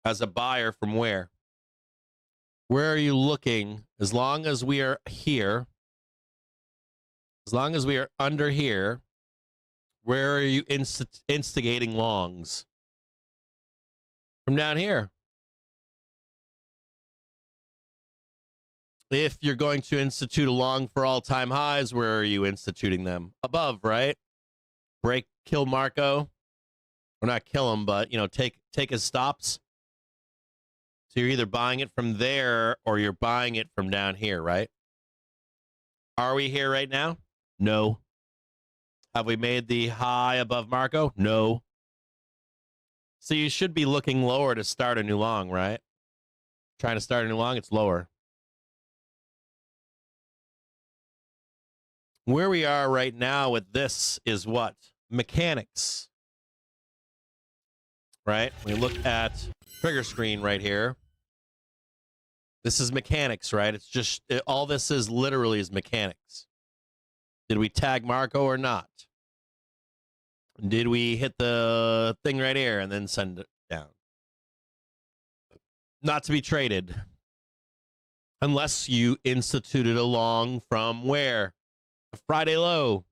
as a buyer from where? Where are you looking? As long as we are here, as long as we are under here, where are you instigating longs? From down here. If you're going to institute a long for all-time highs, where are you instituting them? Above, right? Break, kill Marco. Or not kill him, but, you know, take his stops. So you're either buying it from there or you're buying it from down here, right? Are we here right now? No. Have we made the high above Marco? No. So you should be looking lower to start a new long, right? Trying to start a new long, it's lower. Where we are right now with this is what? Mechanics. Right? We look at trigger screen right here. This is mechanics, right? It's just, all this is literally is mechanics. Did we tag Marco or not? Did we hit the thing right here and then send it down? Not to be traded. Unless you instituted a long from where? A Friday low.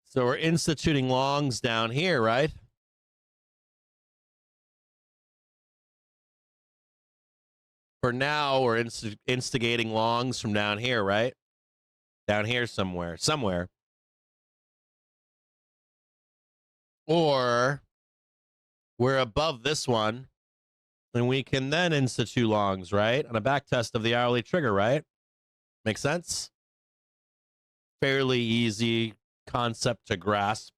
So we're instituting longs down here, right? For now, we're instigating longs from down here, right? Down here somewhere. Or we're above this one, and we can then institute longs, right? On a back test of the hourly trigger, right? Make sense? Fairly easy concept to grasp.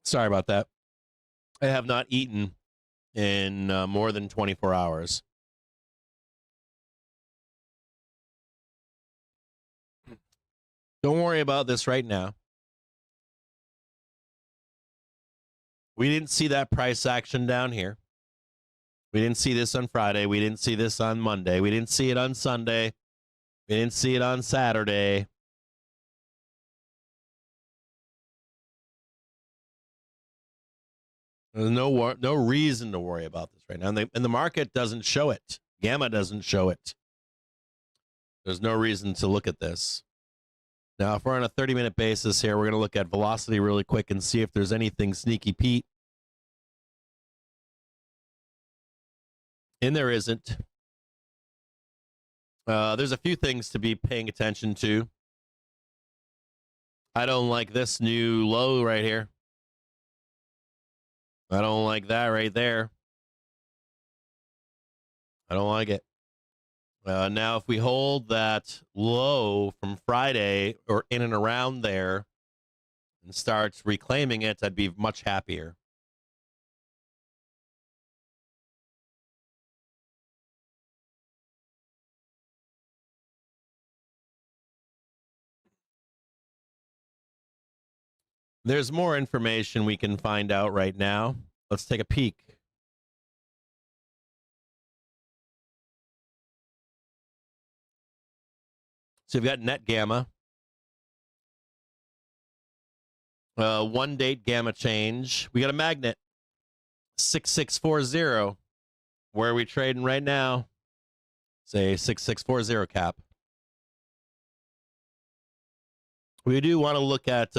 Sorry about that. I have not eaten in more than 24 hours. Don't worry about this right now. We didn't see that price action down here. We didn't see this on Friday. We didn't see this on Monday. We didn't see it on Sunday. We didn't see it on Saturday. There's no reason to worry about this right now. And the market doesn't show it. Gamma doesn't show it. There's no reason to look at this. Now, if we're on a 30-minute basis here, we're going to look at velocity really quick and see if there's anything sneaky Pete. And there isn't. There's a few things to be paying attention to. I don't like this new low right here. I don't like that right there. I don't like it. Now, if we hold that low from Friday or in and around there and starts reclaiming it, I'd be much happier. There's more information we can find out right now. Let's take a peek. So you've got net gamma. 1 date gamma change. We got a magnet. 6640. Where are we trading right now? Say 6640 cap. We do want to look at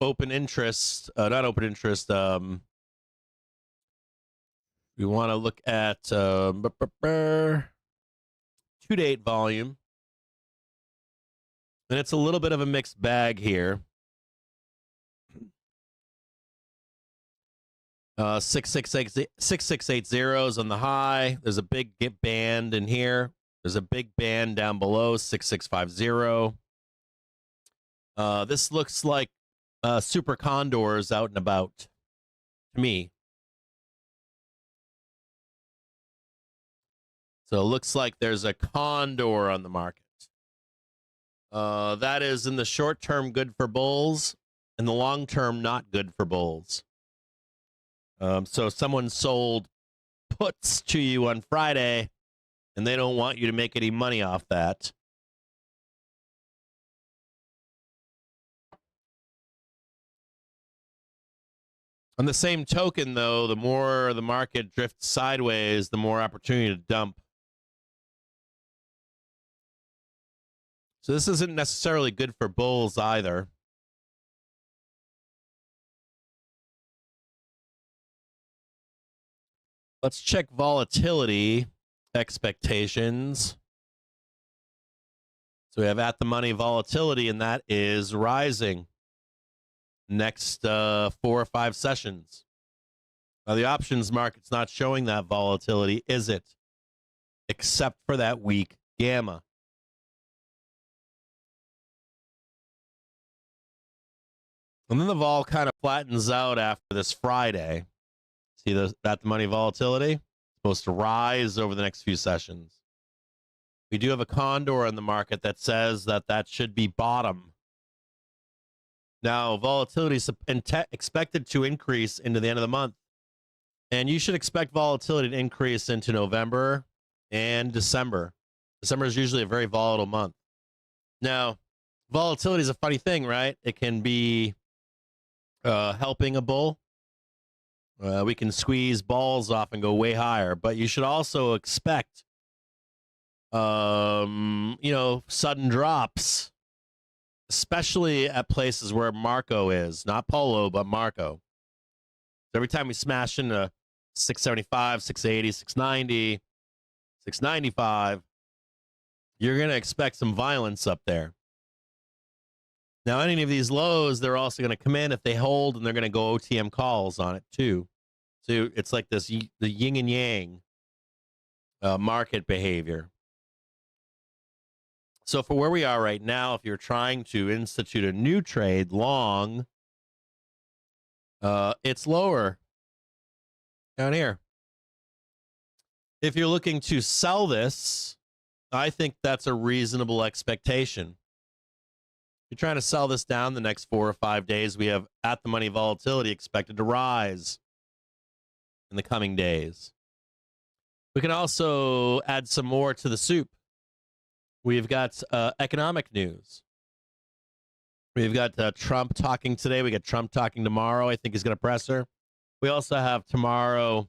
open interest, not open interest. We want to look at 2-date volume. And it's a little bit of a mixed bag here. 6680 is on the high. There's a big band in here. There's a big band down below, 6650. This looks like super condors out and about to me. So it looks like there's a condor on the market. That is in the short term good for bulls, in the long term not good for bulls. So someone sold puts to you on Friday, and they don't want you to make any money off that. On the same token, though, the more the market drifts sideways, the more opportunity to dump. So this isn't necessarily good for bulls either. Let's check volatility expectations. So we have at the money volatility, and that is rising next 4 or 5 sessions. Now, the options market's not showing that volatility, is it? Except for that weak gamma. And then the vol kind of flattens out after this Friday. See the money volatility? It's supposed to rise over the next few sessions. We do have a condor in the market that says that should be bottom. Now, volatility is expected to increase into the end of the month. And you should expect volatility to increase into November and December. December is usually a very volatile month. Now, volatility is a funny thing, right? It can be helping a bull. We can squeeze balls off and go way higher, but you should also expect, sudden drops, especially at places where Marco is, not Polo, but Marco. So every time we smash into 675, 680, 690, 695, you're going to expect some violence up there. Now, any of these lows, they're also going to come in if they hold, and they're going to go OTM calls on it too. So it's like this, the yin and yang market behavior. So for where we are right now, if you're trying to institute a new trade long, it's lower down here. If you're looking to sell this, I think that's a reasonable expectation. You're trying to sell this down the next 4 or 5 days. We have at the money volatility expected to rise in the coming days. We can also add some more to the soup. We've got economic news. We've got Trump talking today. We got Trump talking tomorrow. I think he's going to press her. We also have tomorrow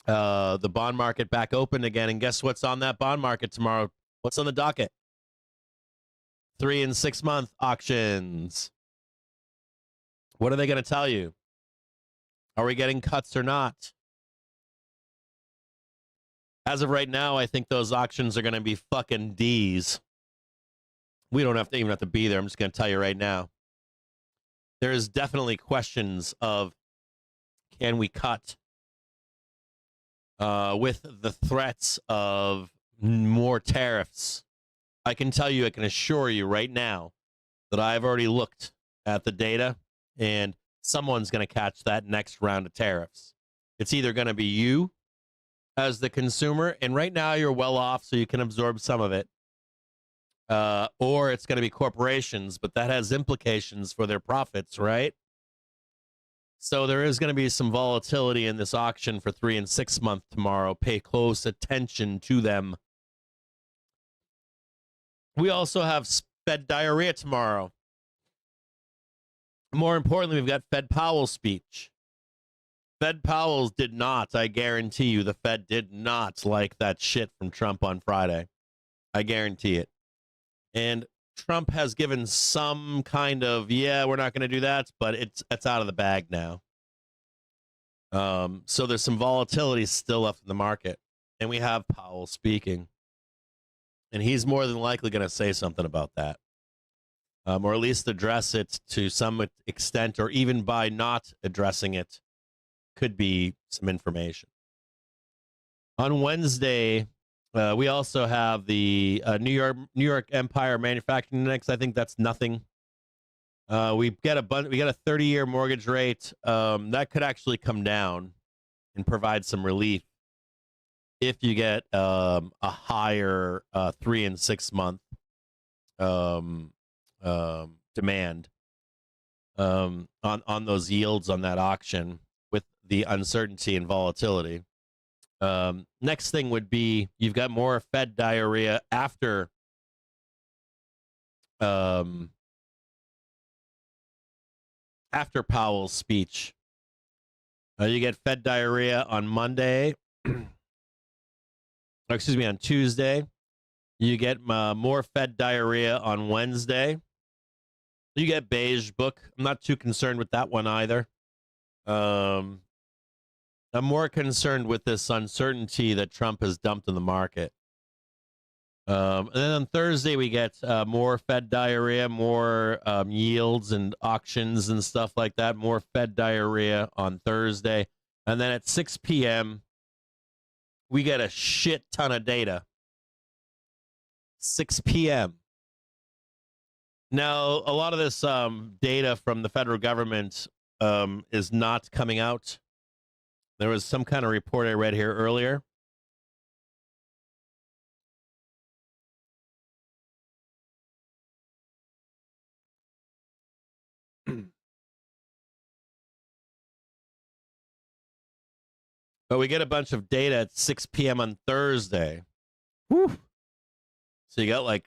the bond market back open again. And guess what's on that bond market tomorrow? What's on the docket? 3 and 6 month auctions. What are they going to tell you? Are we getting cuts or not? As of right now, I think those auctions are going to be fucking D's. We don't even have to be there. I'm just going to tell you right now. There is definitely questions of, can we cut with the threats of more tariffs? I can tell you, I can assure you right now that I've already looked at the data, and someone's going to catch that next round of tariffs. It's either going to be you as the consumer, and right now you're well off, so you can absorb some of it, or it's going to be corporations, but that has implications for their profits, right? So there is going to be some volatility in this auction for 3 and 6 month tomorrow. Pay close attention to them. We also have Fed diarrhea tomorrow. More importantly, we've got Fed Powell's speech. Fed Powell's did not, I guarantee you, the Fed did not like that shit from Trump on Friday. I guarantee it. And Trump has given some kind of, yeah, we're not going to do that, but it's out of the bag now. So there's some volatility still left in the market. And we have Powell speaking. And he's more than likely going to say something about that. Or at least address it to some extent, or even by not addressing it, could be some information. On Wednesday, we also have the New York Empire Manufacturing Index. I think that's nothing. We get a 30-year mortgage rate that could actually come down and provide some relief if you get a higher 3 and 6 month demand on those yields on that auction with the uncertainty and volatility. Next thing would be, you've got more Fed diarrhea after Powell's speech. You get Fed diarrhea on Monday. On Tuesday. You get more Fed diarrhea on Wednesday. You get beige book. I'm not too concerned with that one either. I'm more concerned with this uncertainty that Trump has dumped in the market. And then on Thursday, we get more Fed diarrhea, more yields and auctions and stuff like that. More Fed diarrhea on Thursday. And then at 6 p.m., we get a shit ton of data. 6 p.m. Now, a lot of this data from the federal government is not coming out. There was some kind of report I read here earlier. But we get a bunch of data at 6 p.m. on Thursday. Whew. So you got and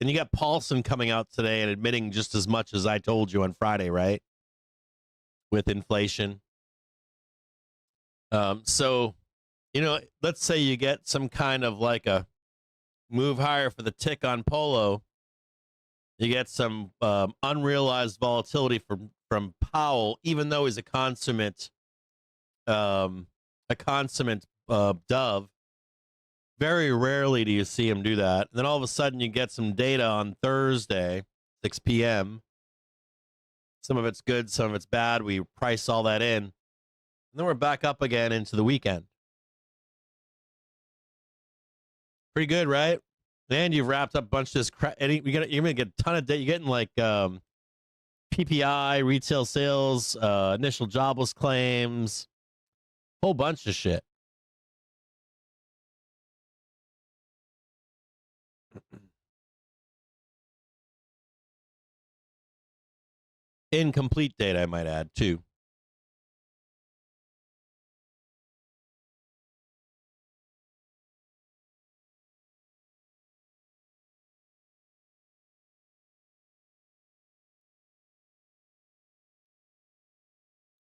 you got Paulson coming out today and admitting just as much as I told you on Friday, right? With inflation. So, let's say you get some kind of like a move higher for the tick on Polo. You get some unrealized volatility from Powell, even though he's a consummate dove. Very rarely do you see him do that. And then all of a sudden you get some data on Thursday, 6 p.m. Some of it's good, some of it's bad. We price all that in. And then we're back up again into the weekend. Pretty good, right? And you've wrapped up a bunch of this crap. You're going to get a ton of data. You're getting like PPI, retail sales, initial jobless claims, whole bunch of shit. Incomplete data, I might add, too.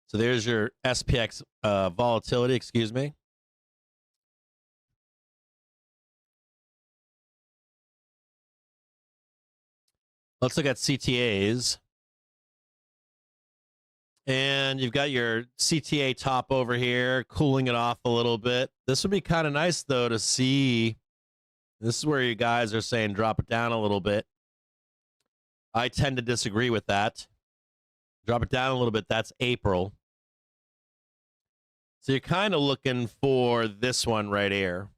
So there's your SPX volatility, excuse me. Let's look at CTAs. And you've got your CTA top over here, cooling it off a little bit. This would be kind of nice, though, to see. This is where you guys are saying drop it down a little bit. I tend to disagree with that. Drop it down a little bit. That's April. So you're kind of looking for this one right here.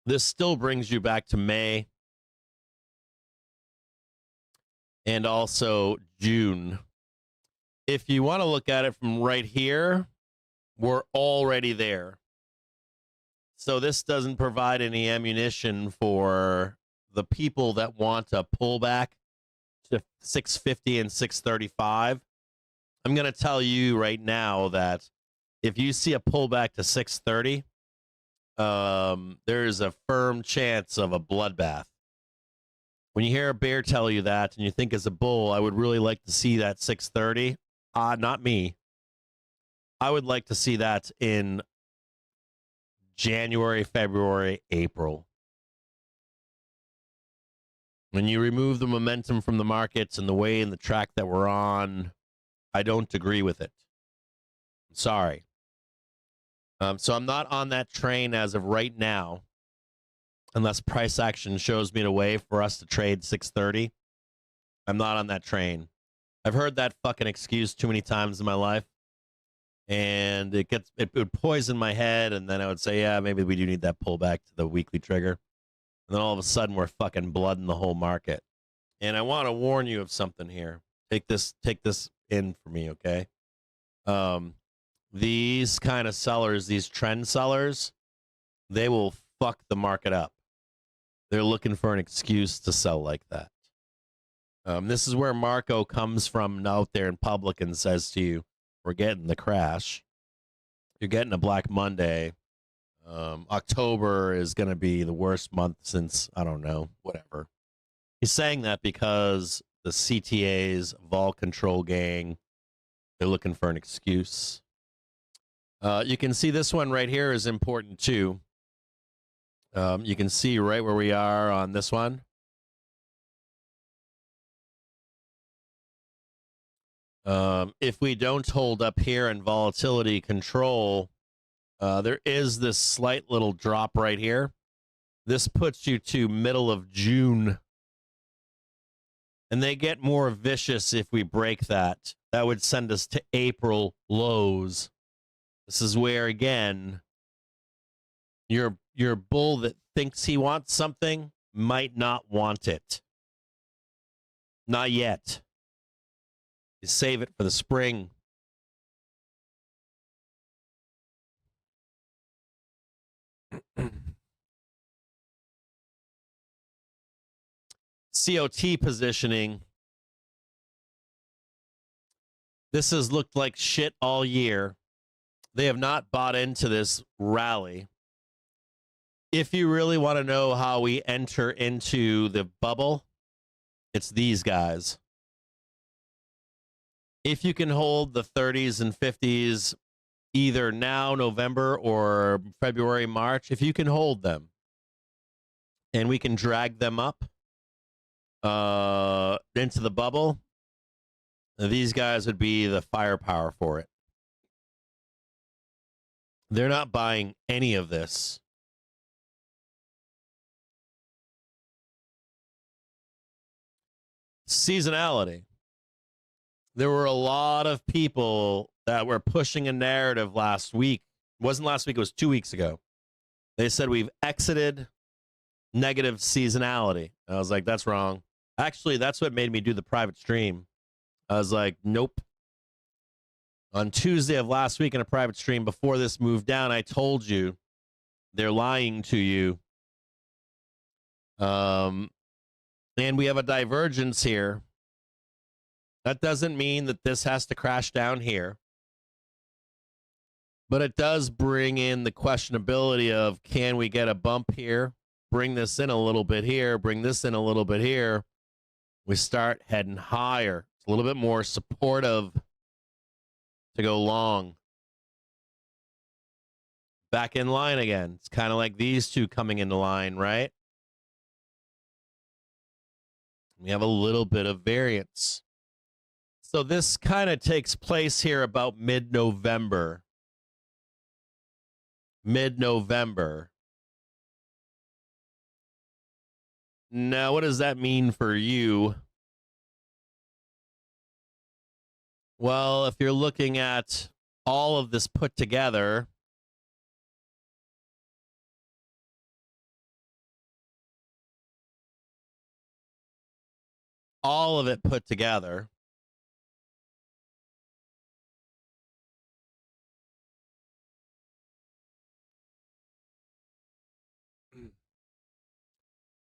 This still brings you back to May. And also June. If you want to look at it from right here, we're already there. So this doesn't provide any ammunition for the people that want a pullback to 650 and 635. I'm going to tell you right now that if you see a pullback to 630, there's a firm chance of a bloodbath. When you hear a bear tell you that and you think as a bull, I would really like to see that 630. Not me. I would like to see that in January, February, April. When you remove the momentum from the markets and the way and the track that we're on, I don't agree with it. I'm sorry. So I'm not on that train as of right now. Unless price action shows me the way for us to trade 630, I'm not on that train. I've heard that fucking excuse too many times in my life, and it would poison my head, and then I would say, yeah, maybe we do need that pullback to the weekly trigger, and then all of a sudden we're fucking blooding the whole market. And I want to warn you of something here. Take this in for me, okay? These kind of sellers, these trend sellers, they will fuck the market up. They're looking for an excuse to sell like that. This is where Marco comes from out there in public and says to you, we're getting the crash. You're getting a Black Monday. October is going to be the worst month since, I don't know, whatever. He's saying that because the CTAs, vol control gang, they're looking for an excuse. You can see this one right here is important too. You can see right where we are on this one. If we don't hold up here in volatility control, there is this slight little drop right here. This puts you to middle of June. And they get more vicious if we break that. That would send us to April lows. This is where, again, your bull that thinks he wants something might not want it. Not yet. You save it for the spring. COT positioning. This has looked like shit all year. They have not bought into this rally. If you really want to know how we enter into the bubble, it's these guys. If you can hold the 30s and 50s either now, November, or February, March, if you can hold them and we can drag them up into the bubble, these guys would be the firepower for it. They're not buying any of this. Seasonality. There were a lot of people that were pushing a narrative last week. It wasn't last week, it was 2 weeks ago. They said we've exited negative seasonality. I was like, that's wrong. Actually, that's what made me do the private stream. I was like, nope. On Tuesday of last week in a private stream before this moved down, I told you they're lying to you. And we have a divergence here. That doesn't mean that this has to crash down here. But it does bring in the questionability of, can we get a bump here? Bring this in a little bit here. Bring this in a little bit here. We start heading higher. It's a little bit more supportive to go long. back in line again. It's kind of like these two coming into line, right? We have a little bit of variance. So this kind of takes place here about mid-November. Mid-November. Now, what does that mean for you? Well, if you're looking at all of this put together, all of it put together,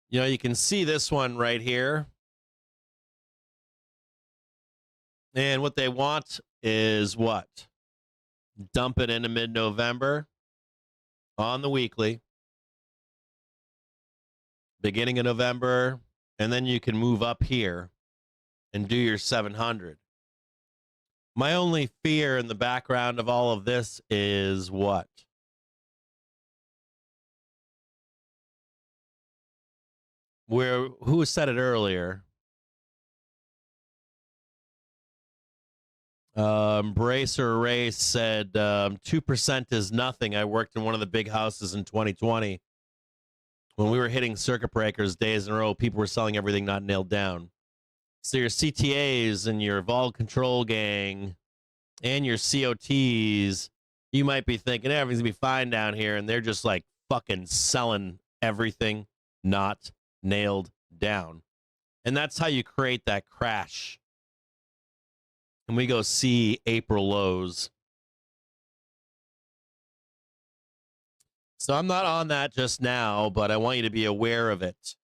you know, you can see this one right here. And what they want is what? Dump it into mid-November on the weekly, beginning of November, and then you can move up here and do your 700. My only fear in the background of all of this is what? Who said it earlier? Bracer Race said 2% is nothing. I worked in one of the big houses in 2020. When we were hitting circuit breakers days in a row, people were selling everything not nailed down. So your CTAs and your vol control gang and your COTs, you might be thinking everything's gonna be fine down here, and they're just like fucking selling everything not nailed down. And that's how you create that crash. And we go see April lows. So I'm not on that just now, but I want you to be aware of it.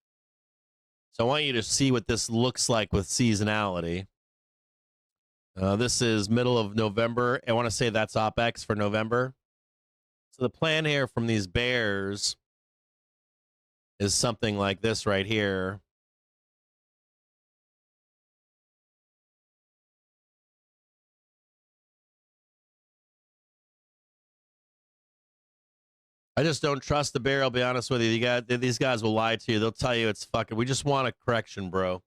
So I want you to see what this looks like with seasonality. This is middle of November. I want to say that's OPEX for November. So the plan here from these bears is something like this right here. I just don't trust the bear. I'll be honest with you. These guys will lie to you. They'll tell you it's fucking, we just want a correction, bro.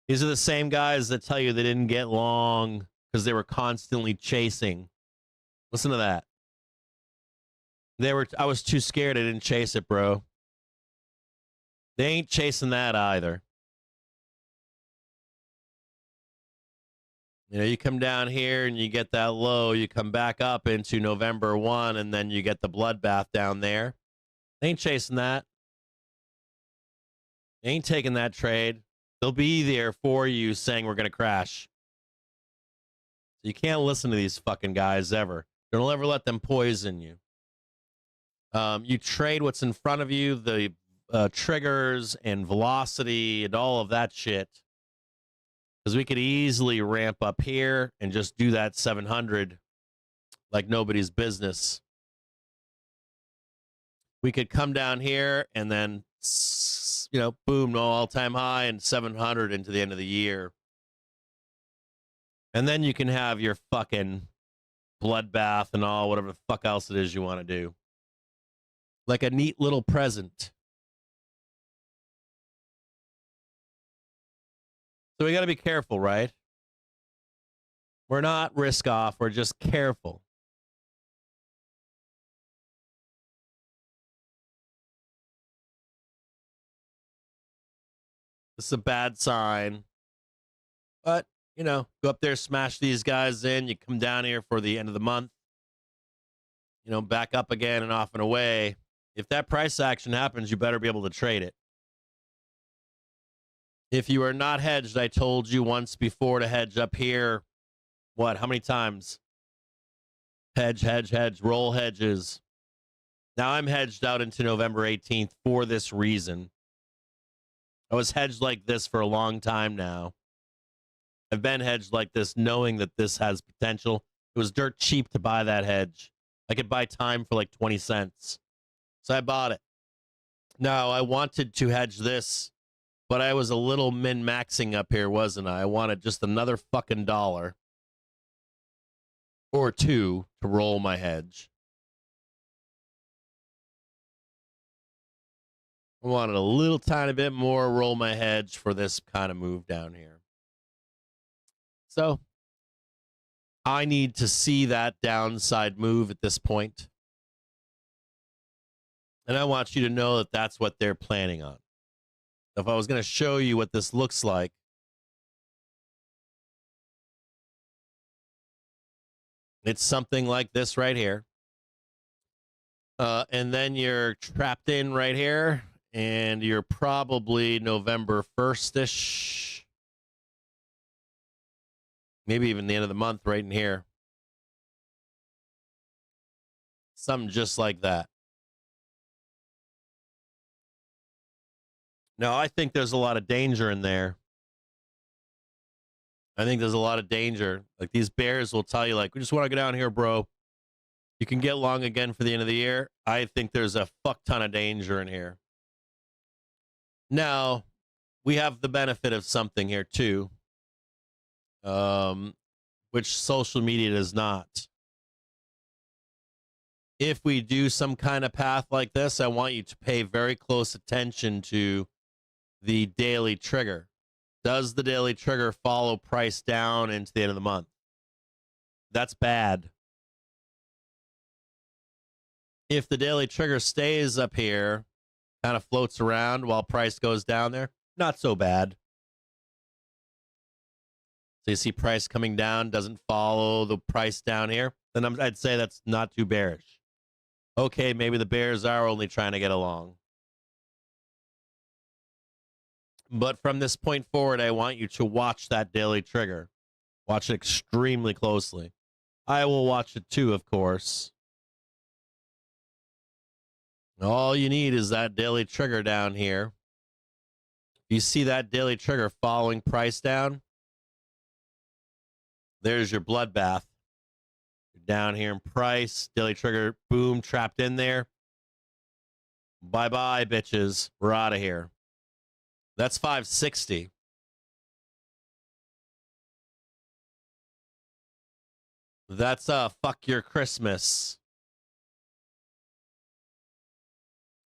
These are the same guys that tell you they didn't get long because they were constantly chasing. Listen to that. I was too scared. I didn't chase it, bro. They ain't chasing that either. You know, you come down here and you get that low, you come back up into November 1, and then you get the bloodbath down there. They ain't chasing that. They ain't taking that trade. They'll be there for you saying we're going to crash. So you can't listen to these fucking guys ever. Don't ever let them poison you. You trade what's in front of you, the triggers and velocity and all of that shit. Because we could easily ramp up here and just do that 700 like nobody's business. We could come down here and then, you know, boom, no all-time high and 700 into the end of the year. And then you can have your fucking bloodbath and all, whatever the fuck else it is you want to do. Like a neat little present. So we got to be careful, right? We're not risk off. We're just careful. This is a bad sign. But, you know, go up there, smash these guys in. You come down here for the end of the month. You know, back up again and off and away. If that price action happens, you better be able to trade it. If you are not hedged, I told you once before to hedge up here. What? How many times? Hedge, hedge, hedge, roll hedges. Now I'm hedged out into November 18th for this reason. I was hedged like this for a long time now. I've been hedged like this knowing that this has potential. It was dirt cheap to buy that hedge. I could buy time for like 20 cents. So I bought it. Now, I wanted to hedge this, but I was a little min-maxing up here, wasn't I? I wanted just another fucking $1 or $2 to roll my hedge. I wanted a little tiny bit more roll my hedge for this kind of move down here. So I need to see that downside move at this point. And I want you to know that that's what they're planning on. If I was going to show you what this looks like, it's something like this right here. And then you're trapped in right here, and you're probably November 1st-ish. Maybe even the end of the month right in here. Something just like that. Now, I think there's a lot of danger in there. I think there's a lot of danger. Like, these bears will tell you, like, we just want to go down here, bro. You can get long again for the end of the year. I think there's a fuck ton of danger in here. Now, we have the benefit of something here, too, which social media does not. If we do some kind of path like this, I want you to pay very close attention to the daily trigger. Does the daily trigger follow price down into the end of the month? That's bad. If the daily trigger stays up here, kind of floats around while price goes down there, not so bad. So you see price coming down, doesn't follow the price down here, then I'd say that's not too bearish. Okay, maybe the bears are only trying to get along. But from this point forward, I want you to watch that daily trigger. Watch it extremely closely. I will watch it too, of course. All you need is that daily trigger down here. You see that daily trigger following price down? There's your bloodbath. You're down here in price. Daily trigger, boom, trapped in there. Bye-bye, bitches. We're out of here. That's 560. That's fuck your Christmas.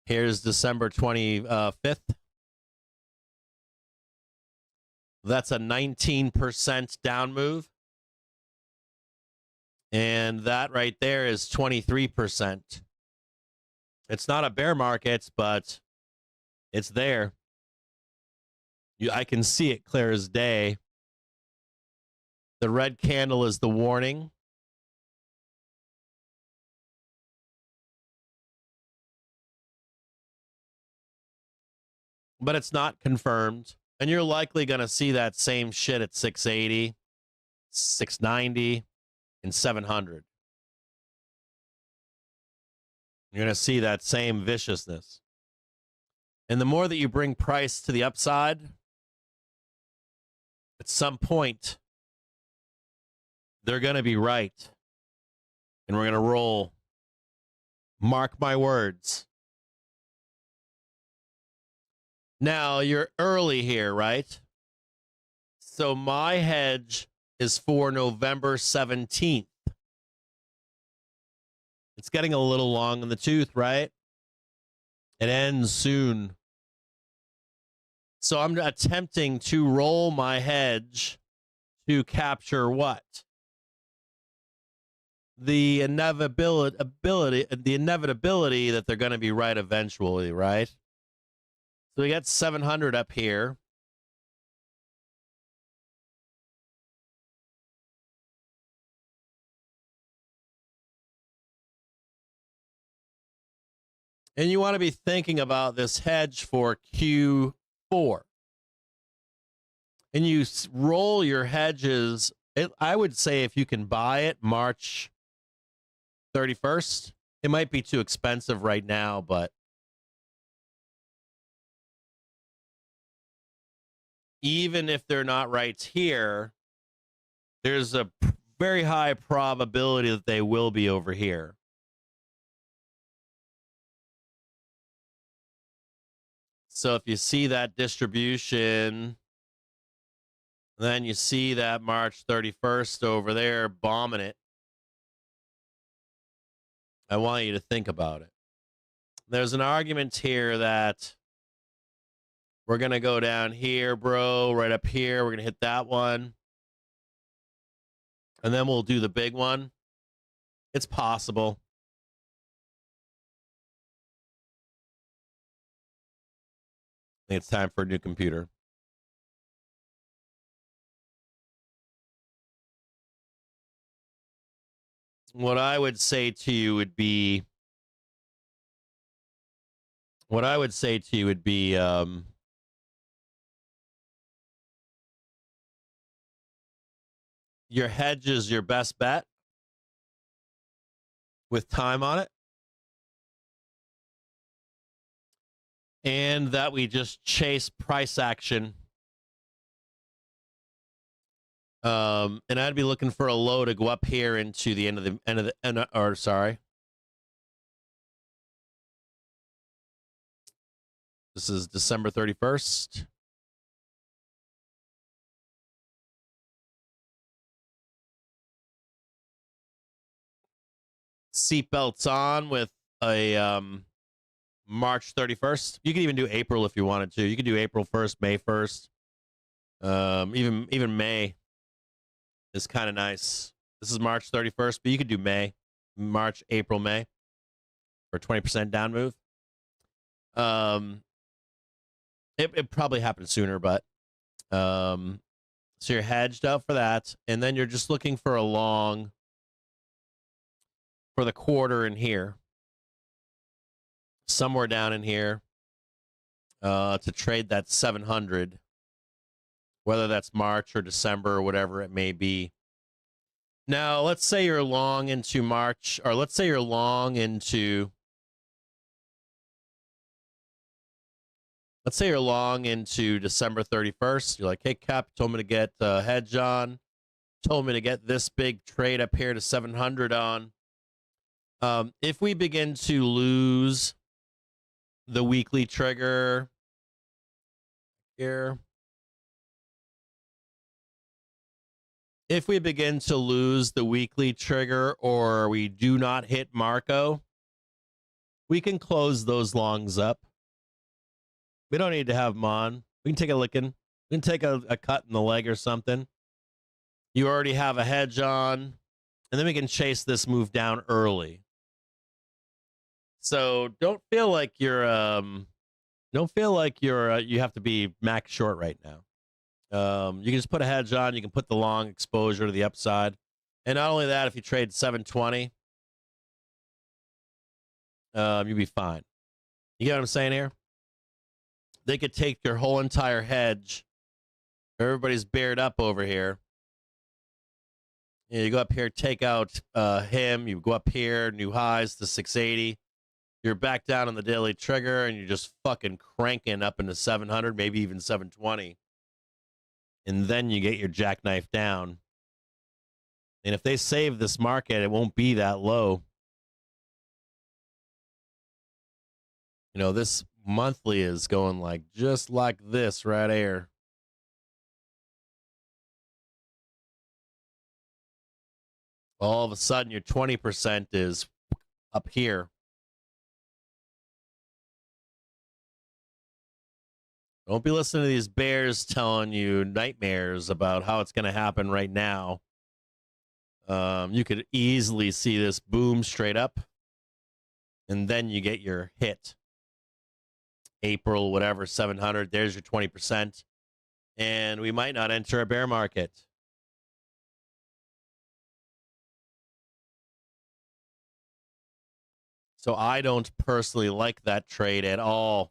Here's December 25th. That's a 19% down move. And that right there is 23%. It's not a bear market, but it's there. I can see it clear as day. The red candle is the warning. But it's not confirmed. And you're likely going to see that same shit at 680, 690, and 700. You're going to see that same viciousness. And the more that you bring price to the upside, at some point, they're going to be right. And we're going to roll. Mark my words. Now, you're early here, right? So my hedge is for November 17th. It's getting a little long in the tooth, right? It ends soon. So I'm attempting to roll my hedge to capture what? The inevitability that they're going to be right eventually, right? So we got 700 up here. And you want to be thinking about this hedge for Q4. And you roll your hedges. I would say if you can buy it March 31st, it might be too expensive right now, but even if they're not right here, there's a very high probability that they will be over here. So if you see that distribution, then you see that March 31st over there bombing it, I want you to think about it. There's an argument here that We're going to go down here, bro, right up here. We're going to hit that one. And then we'll do the big one. It's possible. I think it's time for a new computer. What I would say to you would be your hedge is your best bet with time on it. And that we just chase price action. And I'd be looking for a low to go up here into the sorry. This is December 31st. Seatbelts on with a March 31st. You could even do April if you wanted to. You could do April 1st, May 1st. Even May is kind of nice. This is March 31st, but you could do May, March, April, May for 20% down move. It probably happened sooner, but so you're hedged out for that, and then you're just looking for a long for the quarter in here, somewhere down in here, to trade that 700, whether that's March or December or whatever it may be. Now, let's say you're long into March, or let's say you're long into December 31st. You're like, hey, Cap, told me to get hedge on, told me to get this big trade up here to 700 on. If we begin to lose the weekly trigger here, if we begin to lose the weekly trigger or we do not hit Marco, we can close those longs up. We don't need to have them on. We can take a licking. We can take a cut in the leg or something. You already have a hedge on, and then we can chase this move down early. So don't feel like you have to be max short right now. You can just put a hedge on. You can put the long exposure to the upside. And not only that, if you trade 720, you'll be fine. You get what I'm saying here? They could take your whole entire hedge. Everybody's bared up over here. You go up here, take out him. You go up here, new highs to 680. You're back down on the daily trigger, and you're just fucking cranking up into 700, maybe even 720. And then you get your jackknife down. And if they save this market, it won't be that low. You know, this monthly is going like just like this right here. All of a sudden, your 20% is up here. Don't be listening to these bears telling you nightmares about how it's going to happen right now. You could easily see this boom straight up, and then you get your hit. April, whatever, 700. There's your 20%. And we might not enter a bear market. So I don't personally like that trade at all.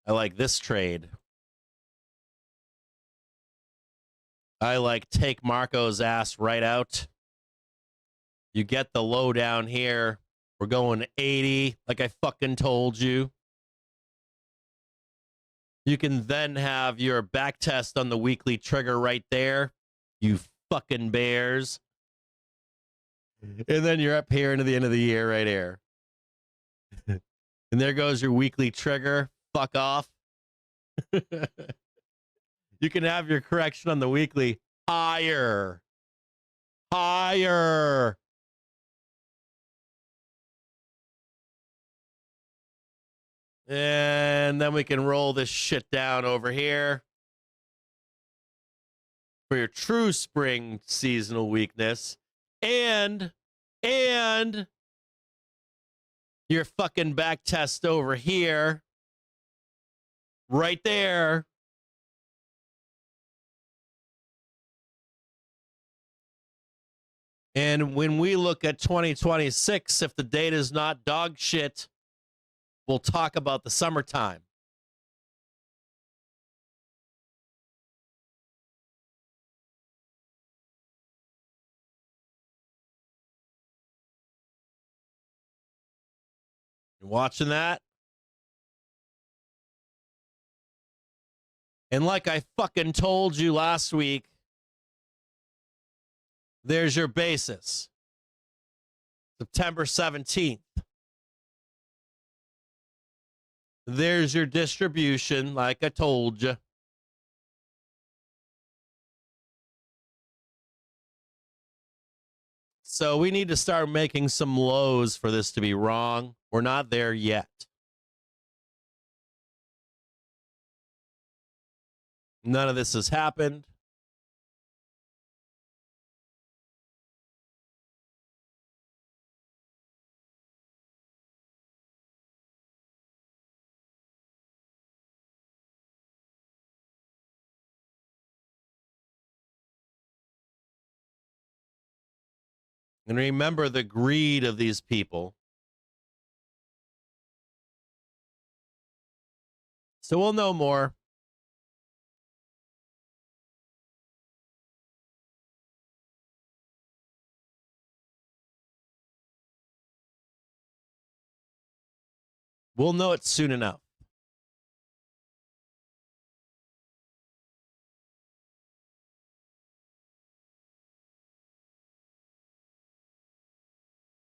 I like this trade. I like take Marco's ass right out. You get the low down here. We're going 80, like I fucking told you. You can then have your back test on the weekly trigger right there. You fucking bears. And then you're up here into the end of the year right here. And there goes your weekly trigger. Fuck off. You can have your correction on the weekly higher. Higher. And then we can roll this shit down over here for your true spring seasonal weakness. And your fucking back test over here. Right there. And when we look at 2026, if the data is not dog shit, we'll talk about the summertime. You watching that? And like I fucking told you last week, there's your basis. September 17th. There's your distribution, like I told you. So we need to start making some lows for this to be wrong. We're not there yet. None of this has happened. And remember the greed of these people. So we'll know more. We'll know it soon enough.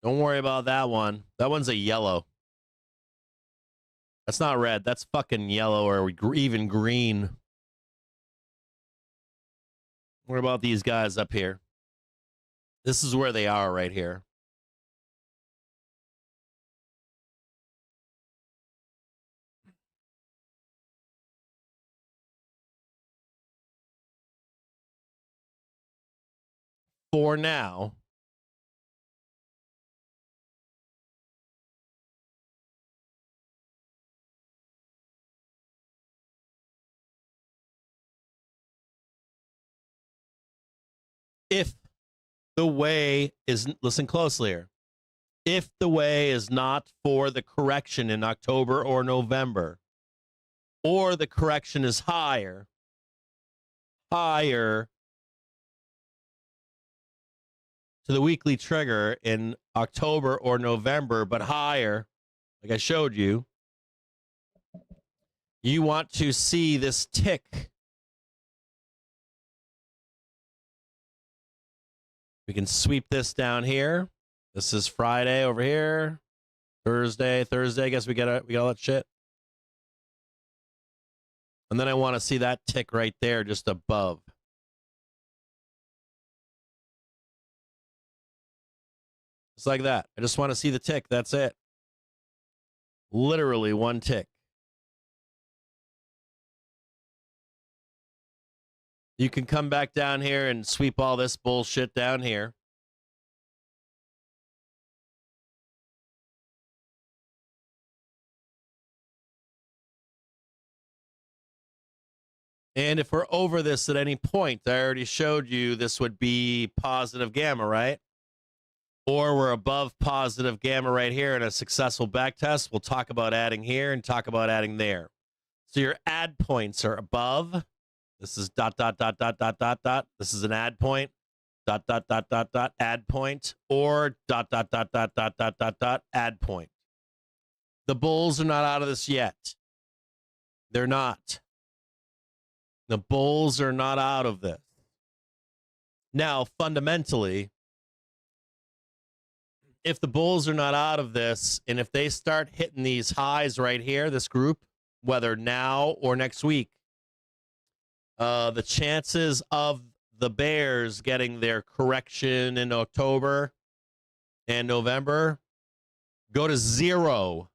Don't worry about that one. That one's a yellow. That's not red. That's fucking yellow or even green. What about these guys up here? This is where they are right here. For now, if the way is, listen closely here, if the way is not for the correction in October or November, or the correction is higher to the weekly trigger in October or November, but higher, like I showed you, you want to see this tick. We can sweep this down here. This is Friday over here. Thursday, I guess we got all that shit. And then I want to see that tick right there just above. Just like that. I just want to see the tick. That's it. Literally one tick. You can come back down here and sweep all this bullshit down here. And if we're over this at any point, I already showed you this would be positive gamma, right? Or we're above positive gamma right here in a successful back test. We'll talk about adding here and talk about adding there. So your add points are above. This is ... This is an add point. ... Add point. Or ... Add point. The bulls are not out of this yet. They're not. The bulls are not out of this. Now, fundamentally, if the bulls are not out of this, and if they start hitting these highs right here, this group, whether now or next week, the chances of the bears getting their correction in October and November go to 0.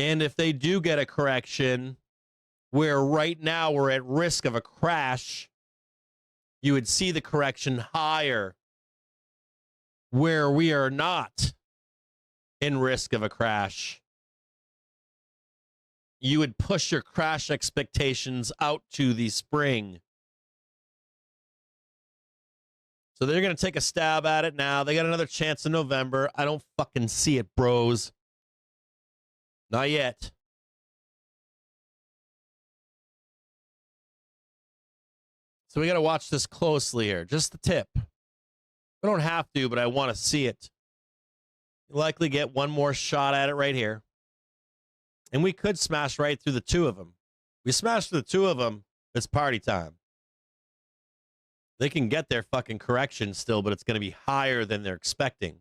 And if they do get a correction where right now we're at risk of a crash, you would see the correction higher where we are not in risk of a crash. You would push your crash expectations out to the spring. So they're going to take a stab at it now. They got another chance in November. I don't fucking see it, bros. Not yet. So we got to watch this closely here. Just the tip. We don't have to, but I want to see it. You likely get one more shot at it right here. And we could smash right through the two of them. We smash through the two of them, it's party time. They can get their fucking correction still, but it's going to be higher than they're expecting.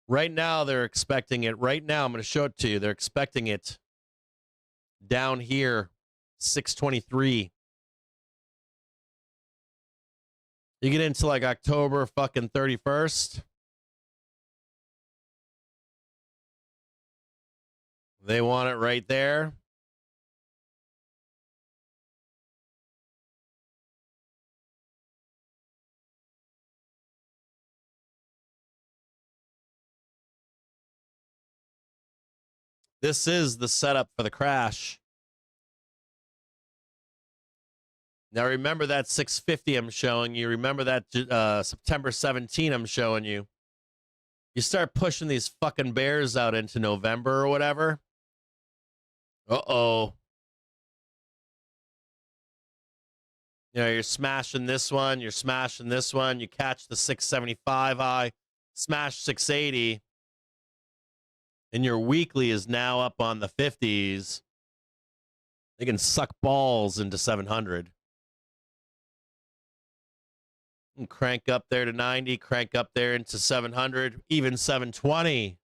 Right now, they're expecting it. Right now, I'm going to show it to you. They're expecting it down here, 623. You get into like October fucking 31st. They want it right there. This is the setup for the crash. Now remember that 650 I'm showing you. Remember that September 17 I'm showing you. You start pushing these fucking bears out into November or whatever. Uh-oh. You know, you're smashing this one. You're smashing this one. You catch the 675 high. Smash 680. And your weekly is now up on the 50s. They can suck balls into 700. And crank up there to 90. Crank up there into 700. Even 720.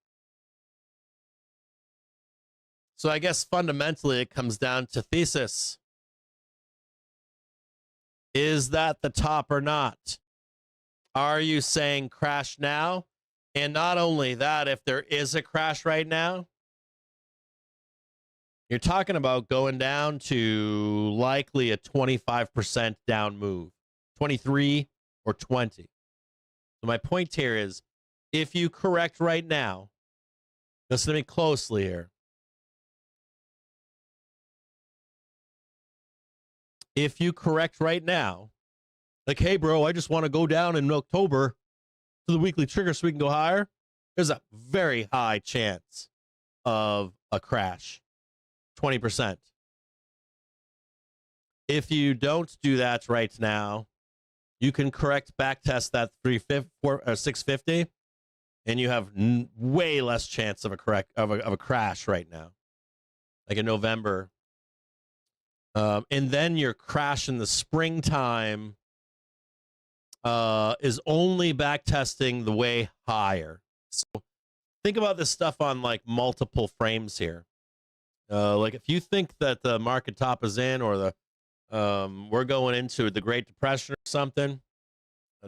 So I guess fundamentally it comes down to thesis. Is that the top or not? Are you saying crash now? And not only that, if there is a crash right now, you're talking about going down to likely a 25% down move, 23 or 20. So my point here is, if you correct right now, listen to me closely here. If you correct right now, like, hey, bro, I just want to go down in October to the weekly trigger so we can go higher, there's a very high chance of a crash, 20%. If you don't do that right now, you can correct back test that 650, and you have way less chance of a crash right now, like in November. And then your crash in the springtime is only back testing the way higher. So think about this stuff on like multiple frames here. Like if you think that the market top is in, or the we're going into the Great Depression or something,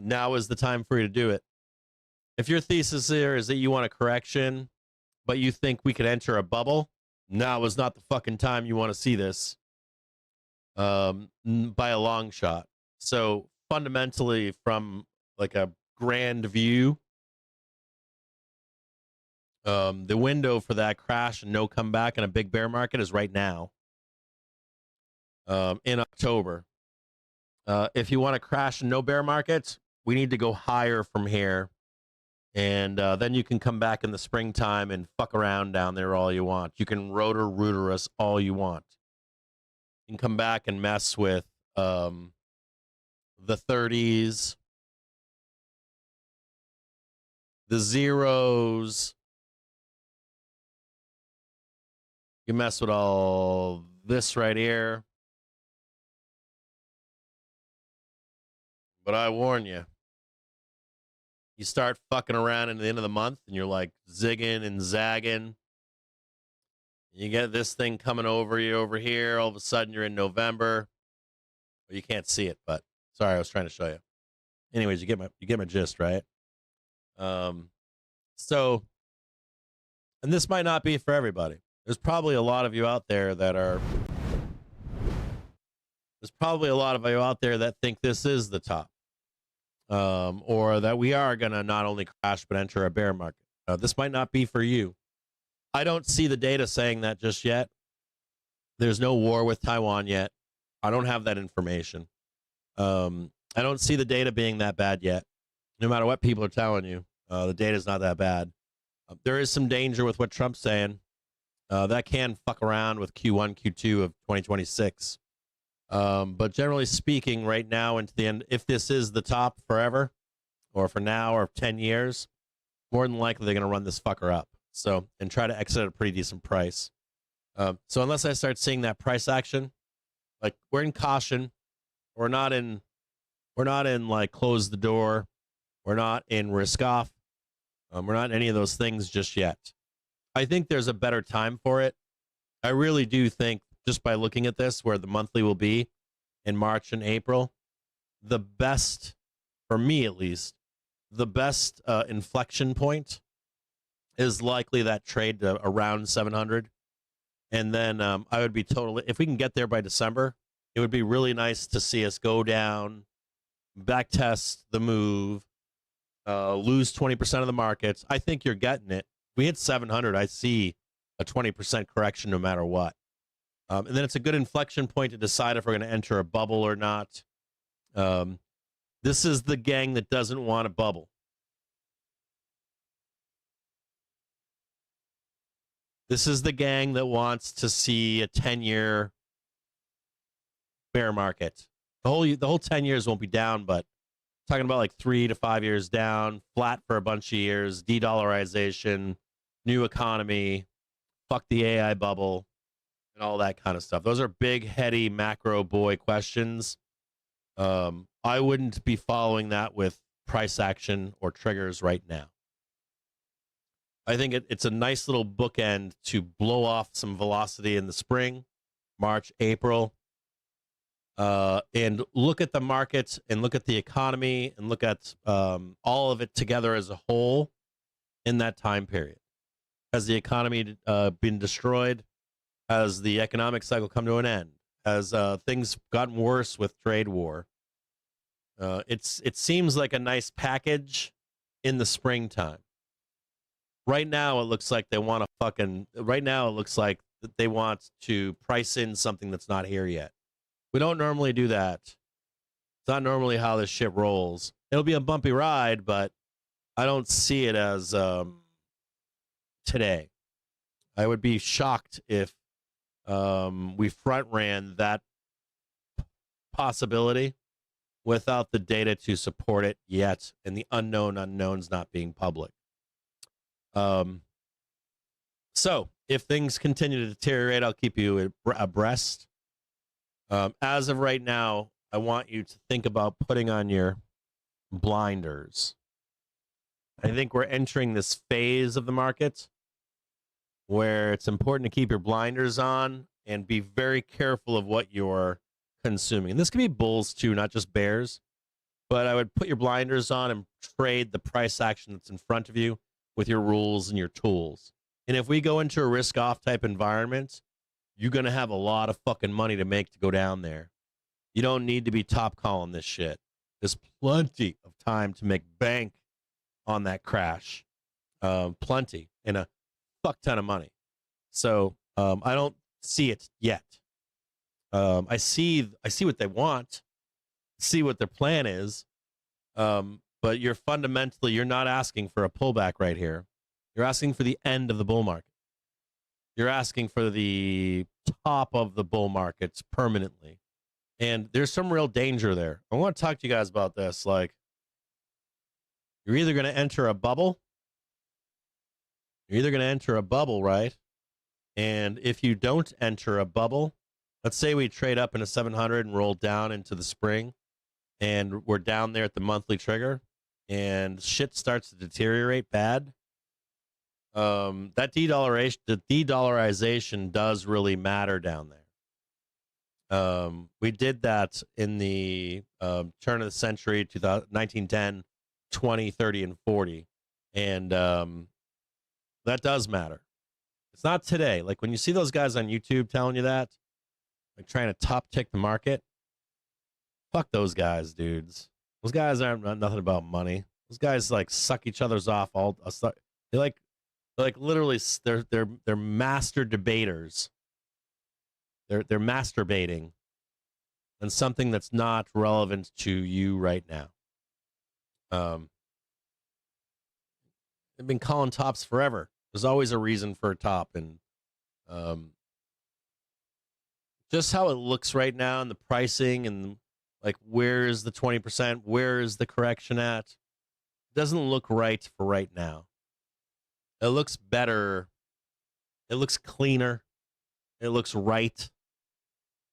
now is the time for you to do it. If your thesis here is that you want a correction, but you think we could enter a bubble, now is not the fucking time you want to see this. By a long shot. So fundamentally, from like a grand view, the window for that crash and no comeback in a big bear market is right now, in October. If you want to crash and no bear market, we need to go higher from here, and then you can come back in the springtime and fuck around down there all you want. You can rooter us all you want. You can come back and mess with the 30s, the zeros. You mess with all this right here. But I warn you, you start fucking around in the end of the month and you're like zigging and zagging. You get this thing coming over you over here. All of a sudden you're in November. Well, you can't see it, but sorry, I was trying to show you. Anyways, you get my gist, right? So, and this might not be for everybody. There's probably a lot of you out there that are. There's probably a lot of you out there that think this is the top, or that we are going to not only crash but enter a bear market. This might not be for you. I don't see the data saying that just yet. There's no war with Taiwan yet. I don't have that information. I don't see the data being that bad yet. No matter what people are telling you, the data is not that bad. There is some danger with what Trump's saying. That can fuck around with Q1, Q2 of 2026. But generally speaking, right now into the end, if this is the top forever, or for now, or 10 years, more than likely they're going to run this fucker up. So, and try to exit at a pretty decent price. So unless I start seeing that price action, like we're in caution, we're not in like close the door, we're not in risk off, we're not in any of those things just yet. I think there's a better time for it. I really do think, just by looking at this, where the monthly will be in March and April, the best, for me at least, the best inflection point is likely that trade to around 700. And then I would be totally, if we can get there by December, it would be really nice to see us go down, back test the move, lose 20% of the markets. I think you're getting it. If we hit 700, I see a 20% correction no matter what. And then it's a good inflection point to decide if we're going to enter a bubble or not. This is the gang that doesn't want a bubble. This is the gang that wants to see a 10-year bear market. The whole 10 years won't be down, but talking about like 3 to 5 years down, flat for a bunch of years, de-dollarization, new economy, fuck the AI bubble, and all that kind of stuff. Those are big, heady, macro boy questions. I wouldn't be following that with price action or triggers right now. I think it's a nice little bookend to blow off some velocity in the spring, March, April, and look at the markets and look at the economy and look at all of it together as a whole in that time period. Has the economy been destroyed? Has the economic cycle come to an end? Has things gotten worse with trade war? It seems like a nice package in the springtime. Right now, it looks like they want to right now, it looks like they want to price in something that's not here yet. We don't normally do that. It's not normally how this shit rolls. It'll be a bumpy ride, but I don't see it as today. I would be shocked if we front ran that possibility without the data to support it yet, and the unknown unknowns not being public. So if things continue to deteriorate, I'll keep you abreast. As of right now, I want you to think about putting on your blinders. I think we're entering this phase of the market where it's important to keep your blinders on and be very careful of what you're consuming. And this can be bulls too, not just bears. But I would put your blinders on and trade the price action that's in front of you with your rules and your tools. And if we go into a risk-off type environment, you're going to have a lot of fucking money to make to go down there. You don't need to be top calling this shit. There's plenty of time to make bank on that crash. Plenty. And a fuck ton of money. So I don't see it yet. I see what they want, see what their plan is, but you're not asking for a pullback right here. You're asking for the end of the bull market. You're asking for the top of the bull markets permanently. And there's some real danger there. I want to talk to you guys about this. Like, you're either going to enter a bubble. You're either going to enter a bubble, right? And if you don't enter a bubble, let's say we trade up into 700 and roll down into the spring, and we're down there at the monthly trigger, and shit starts to deteriorate bad. That de-dollarization does really matter down there. We did that in the turn of the century, 1910, 20, 30, and 40. And that does matter. It's not today. Like when you see those guys on YouTube telling you that, like trying to top tick the market, fuck those guys, dudes. Those guys aren't nothing about money. Those guys like suck each other's off all. They like literally they're master debaters. They're masturbating on something that's not relevant to you right now. They've been calling tops forever. There's always a reason for a top, and just how it looks right now and the pricing and like where is the 20%, where is the correction at? It doesn't look right for right now. It looks better. It looks cleaner. It looks right.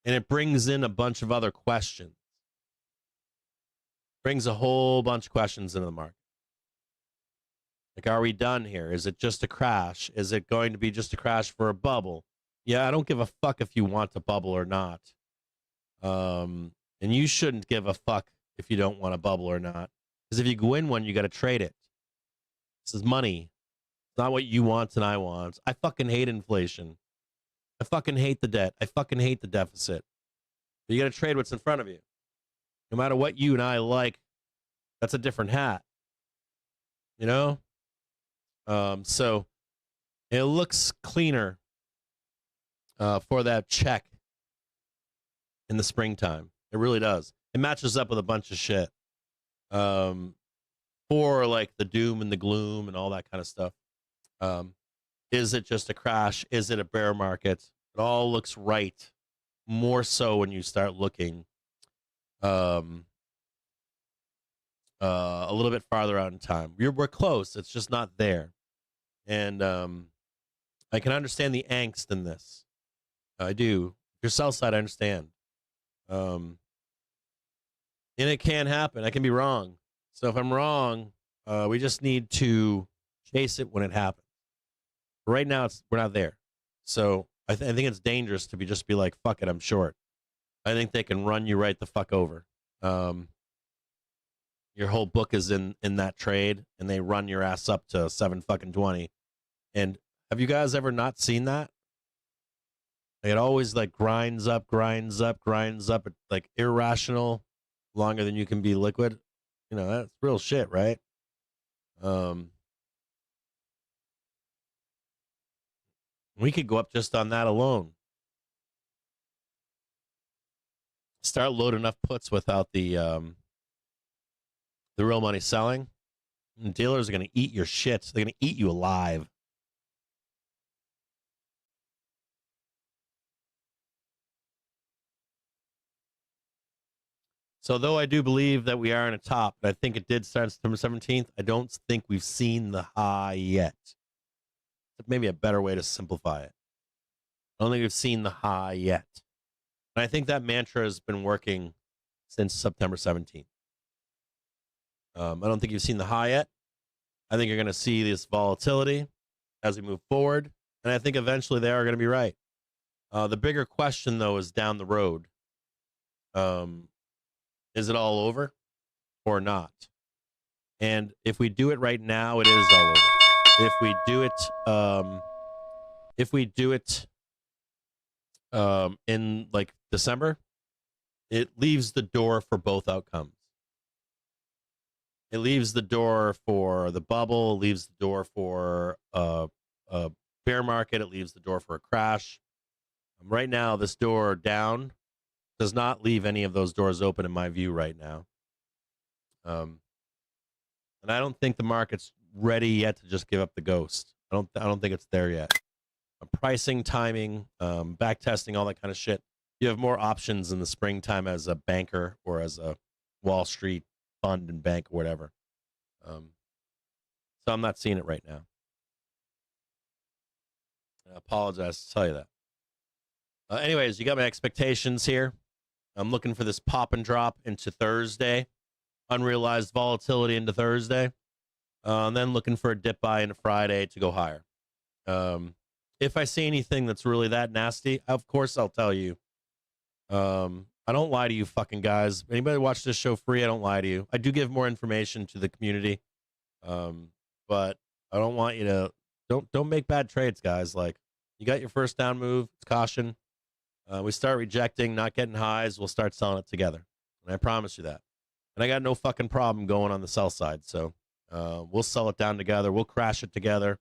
And it brings in a bunch of other questions. Brings a whole bunch of questions into the market. Like, are we done here? Is it just a crash? Is it going to be just a crash for a bubble? Yeah, I don't give a fuck if you want a bubble or not. And you shouldn't give a fuck if you don't want a bubble or not. Because if you win one, you got to trade it. This is money. It's not what you want and I want. I fucking hate inflation. I fucking hate the debt. I fucking hate the deficit. But you got to trade what's in front of you. No matter what you and I like, that's a different hat. You know? So it looks cleaner for that check in the springtime. It really does. It matches up with a bunch of shit. For like the doom and the gloom and all that kind of stuff. Is it just a crash? Is it a bear market? It all looks right. More so when you start looking a little bit farther out in time. We're close. It's just not there. And I can understand the angst in this. I do. Your sell side, I understand. And it can happen. I can be wrong. So if I'm wrong, we just need to chase it when it happens. Right now, we're not there. So I think it's dangerous to just be like, fuck it, I'm short. I think they can run you right the fuck over. Your whole book is in that trade, and they run your ass up to 7-20. And have you guys ever not seen that? It always like grinds up, like irrational, longer than you can be liquid. You know, that's real shit, right? We could go up just on that alone. Start loading enough puts without the real money selling. And dealers are going to eat your shit. They're going to eat you alive. So though I do believe that we are in a top, and I think it did start September 17th, I don't think we've seen the high yet. Maybe a better way to simplify it. I don't think we've seen the high yet. And I think that mantra has been working since September 17th. I don't think you've seen the high yet. I think you're going to see this volatility as we move forward. And I think eventually they are going to be right. The bigger question, though, is down the road. Is it all over or not? And if we do it right now, it is all over. If we do it in like December, it leaves the door for both outcomes. It leaves the door for the bubble, it leaves the door for a bear market, it leaves the door for a crash. Right now, this door down does not leave any of those doors open in my view right now. And I don't think the market's ready yet to just give up the ghost. I don't think it's there yet. Pricing, timing, back testing, all that kind of shit. You have more options in the springtime as a banker or as a Wall Street fund and bank or whatever. So I'm not seeing it right now. I apologize to tell you that. Anyways, you got my expectations here. I'm looking for this pop and drop into Thursday. Unrealized volatility into Thursday. And then looking for a dip buy into Friday to go higher. If I see anything that's really that nasty, of course I'll tell you. I don't lie to you fucking guys. Anybody watch this show free, I don't lie to you. I do give more information to the community. But I don't want you to don't make bad trades, guys. Like, You got your first down move. It's caution. We start rejecting, not getting highs. We'll start selling it together. And I promise you that. And I got no fucking problem going on the sell side. So we'll sell it down together. We'll crash it together.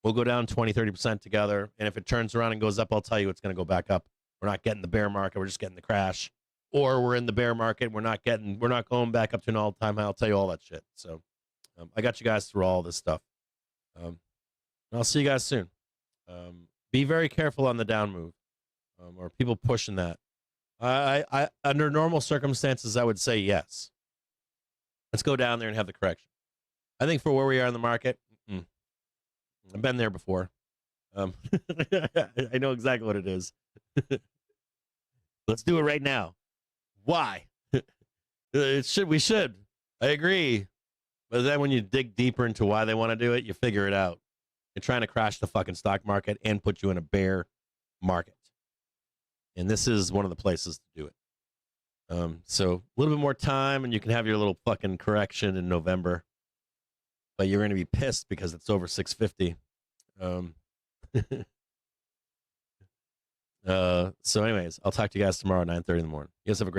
We'll go down 20, 30% together. And if it turns around and goes up, I'll tell you it's going to go back up. We're not getting the bear market. We're just getting the crash. Or we're in the bear market. We're not going back up to an all-time high. I'll tell you all that shit. So I got you guys through all this stuff. I'll see you guys soon. Be very careful on the down move, or people pushing that. I under normal circumstances, I would say yes. Let's go down there and have the correction. I think for where we are in the market, I've been there before. I know exactly what it is. Let's do it right now. Why? We should. I agree. But then when you dig deeper into why they want to do it, you figure it out. They're trying to crash the fucking stock market and put you in a bear market. And this is one of the places to do it. So a little bit more time and you can have your little fucking correction in November. But you're going to be pissed because it's over 650. So anyways, I'll talk to you guys tomorrow at 9:30 in the morning. You guys have a great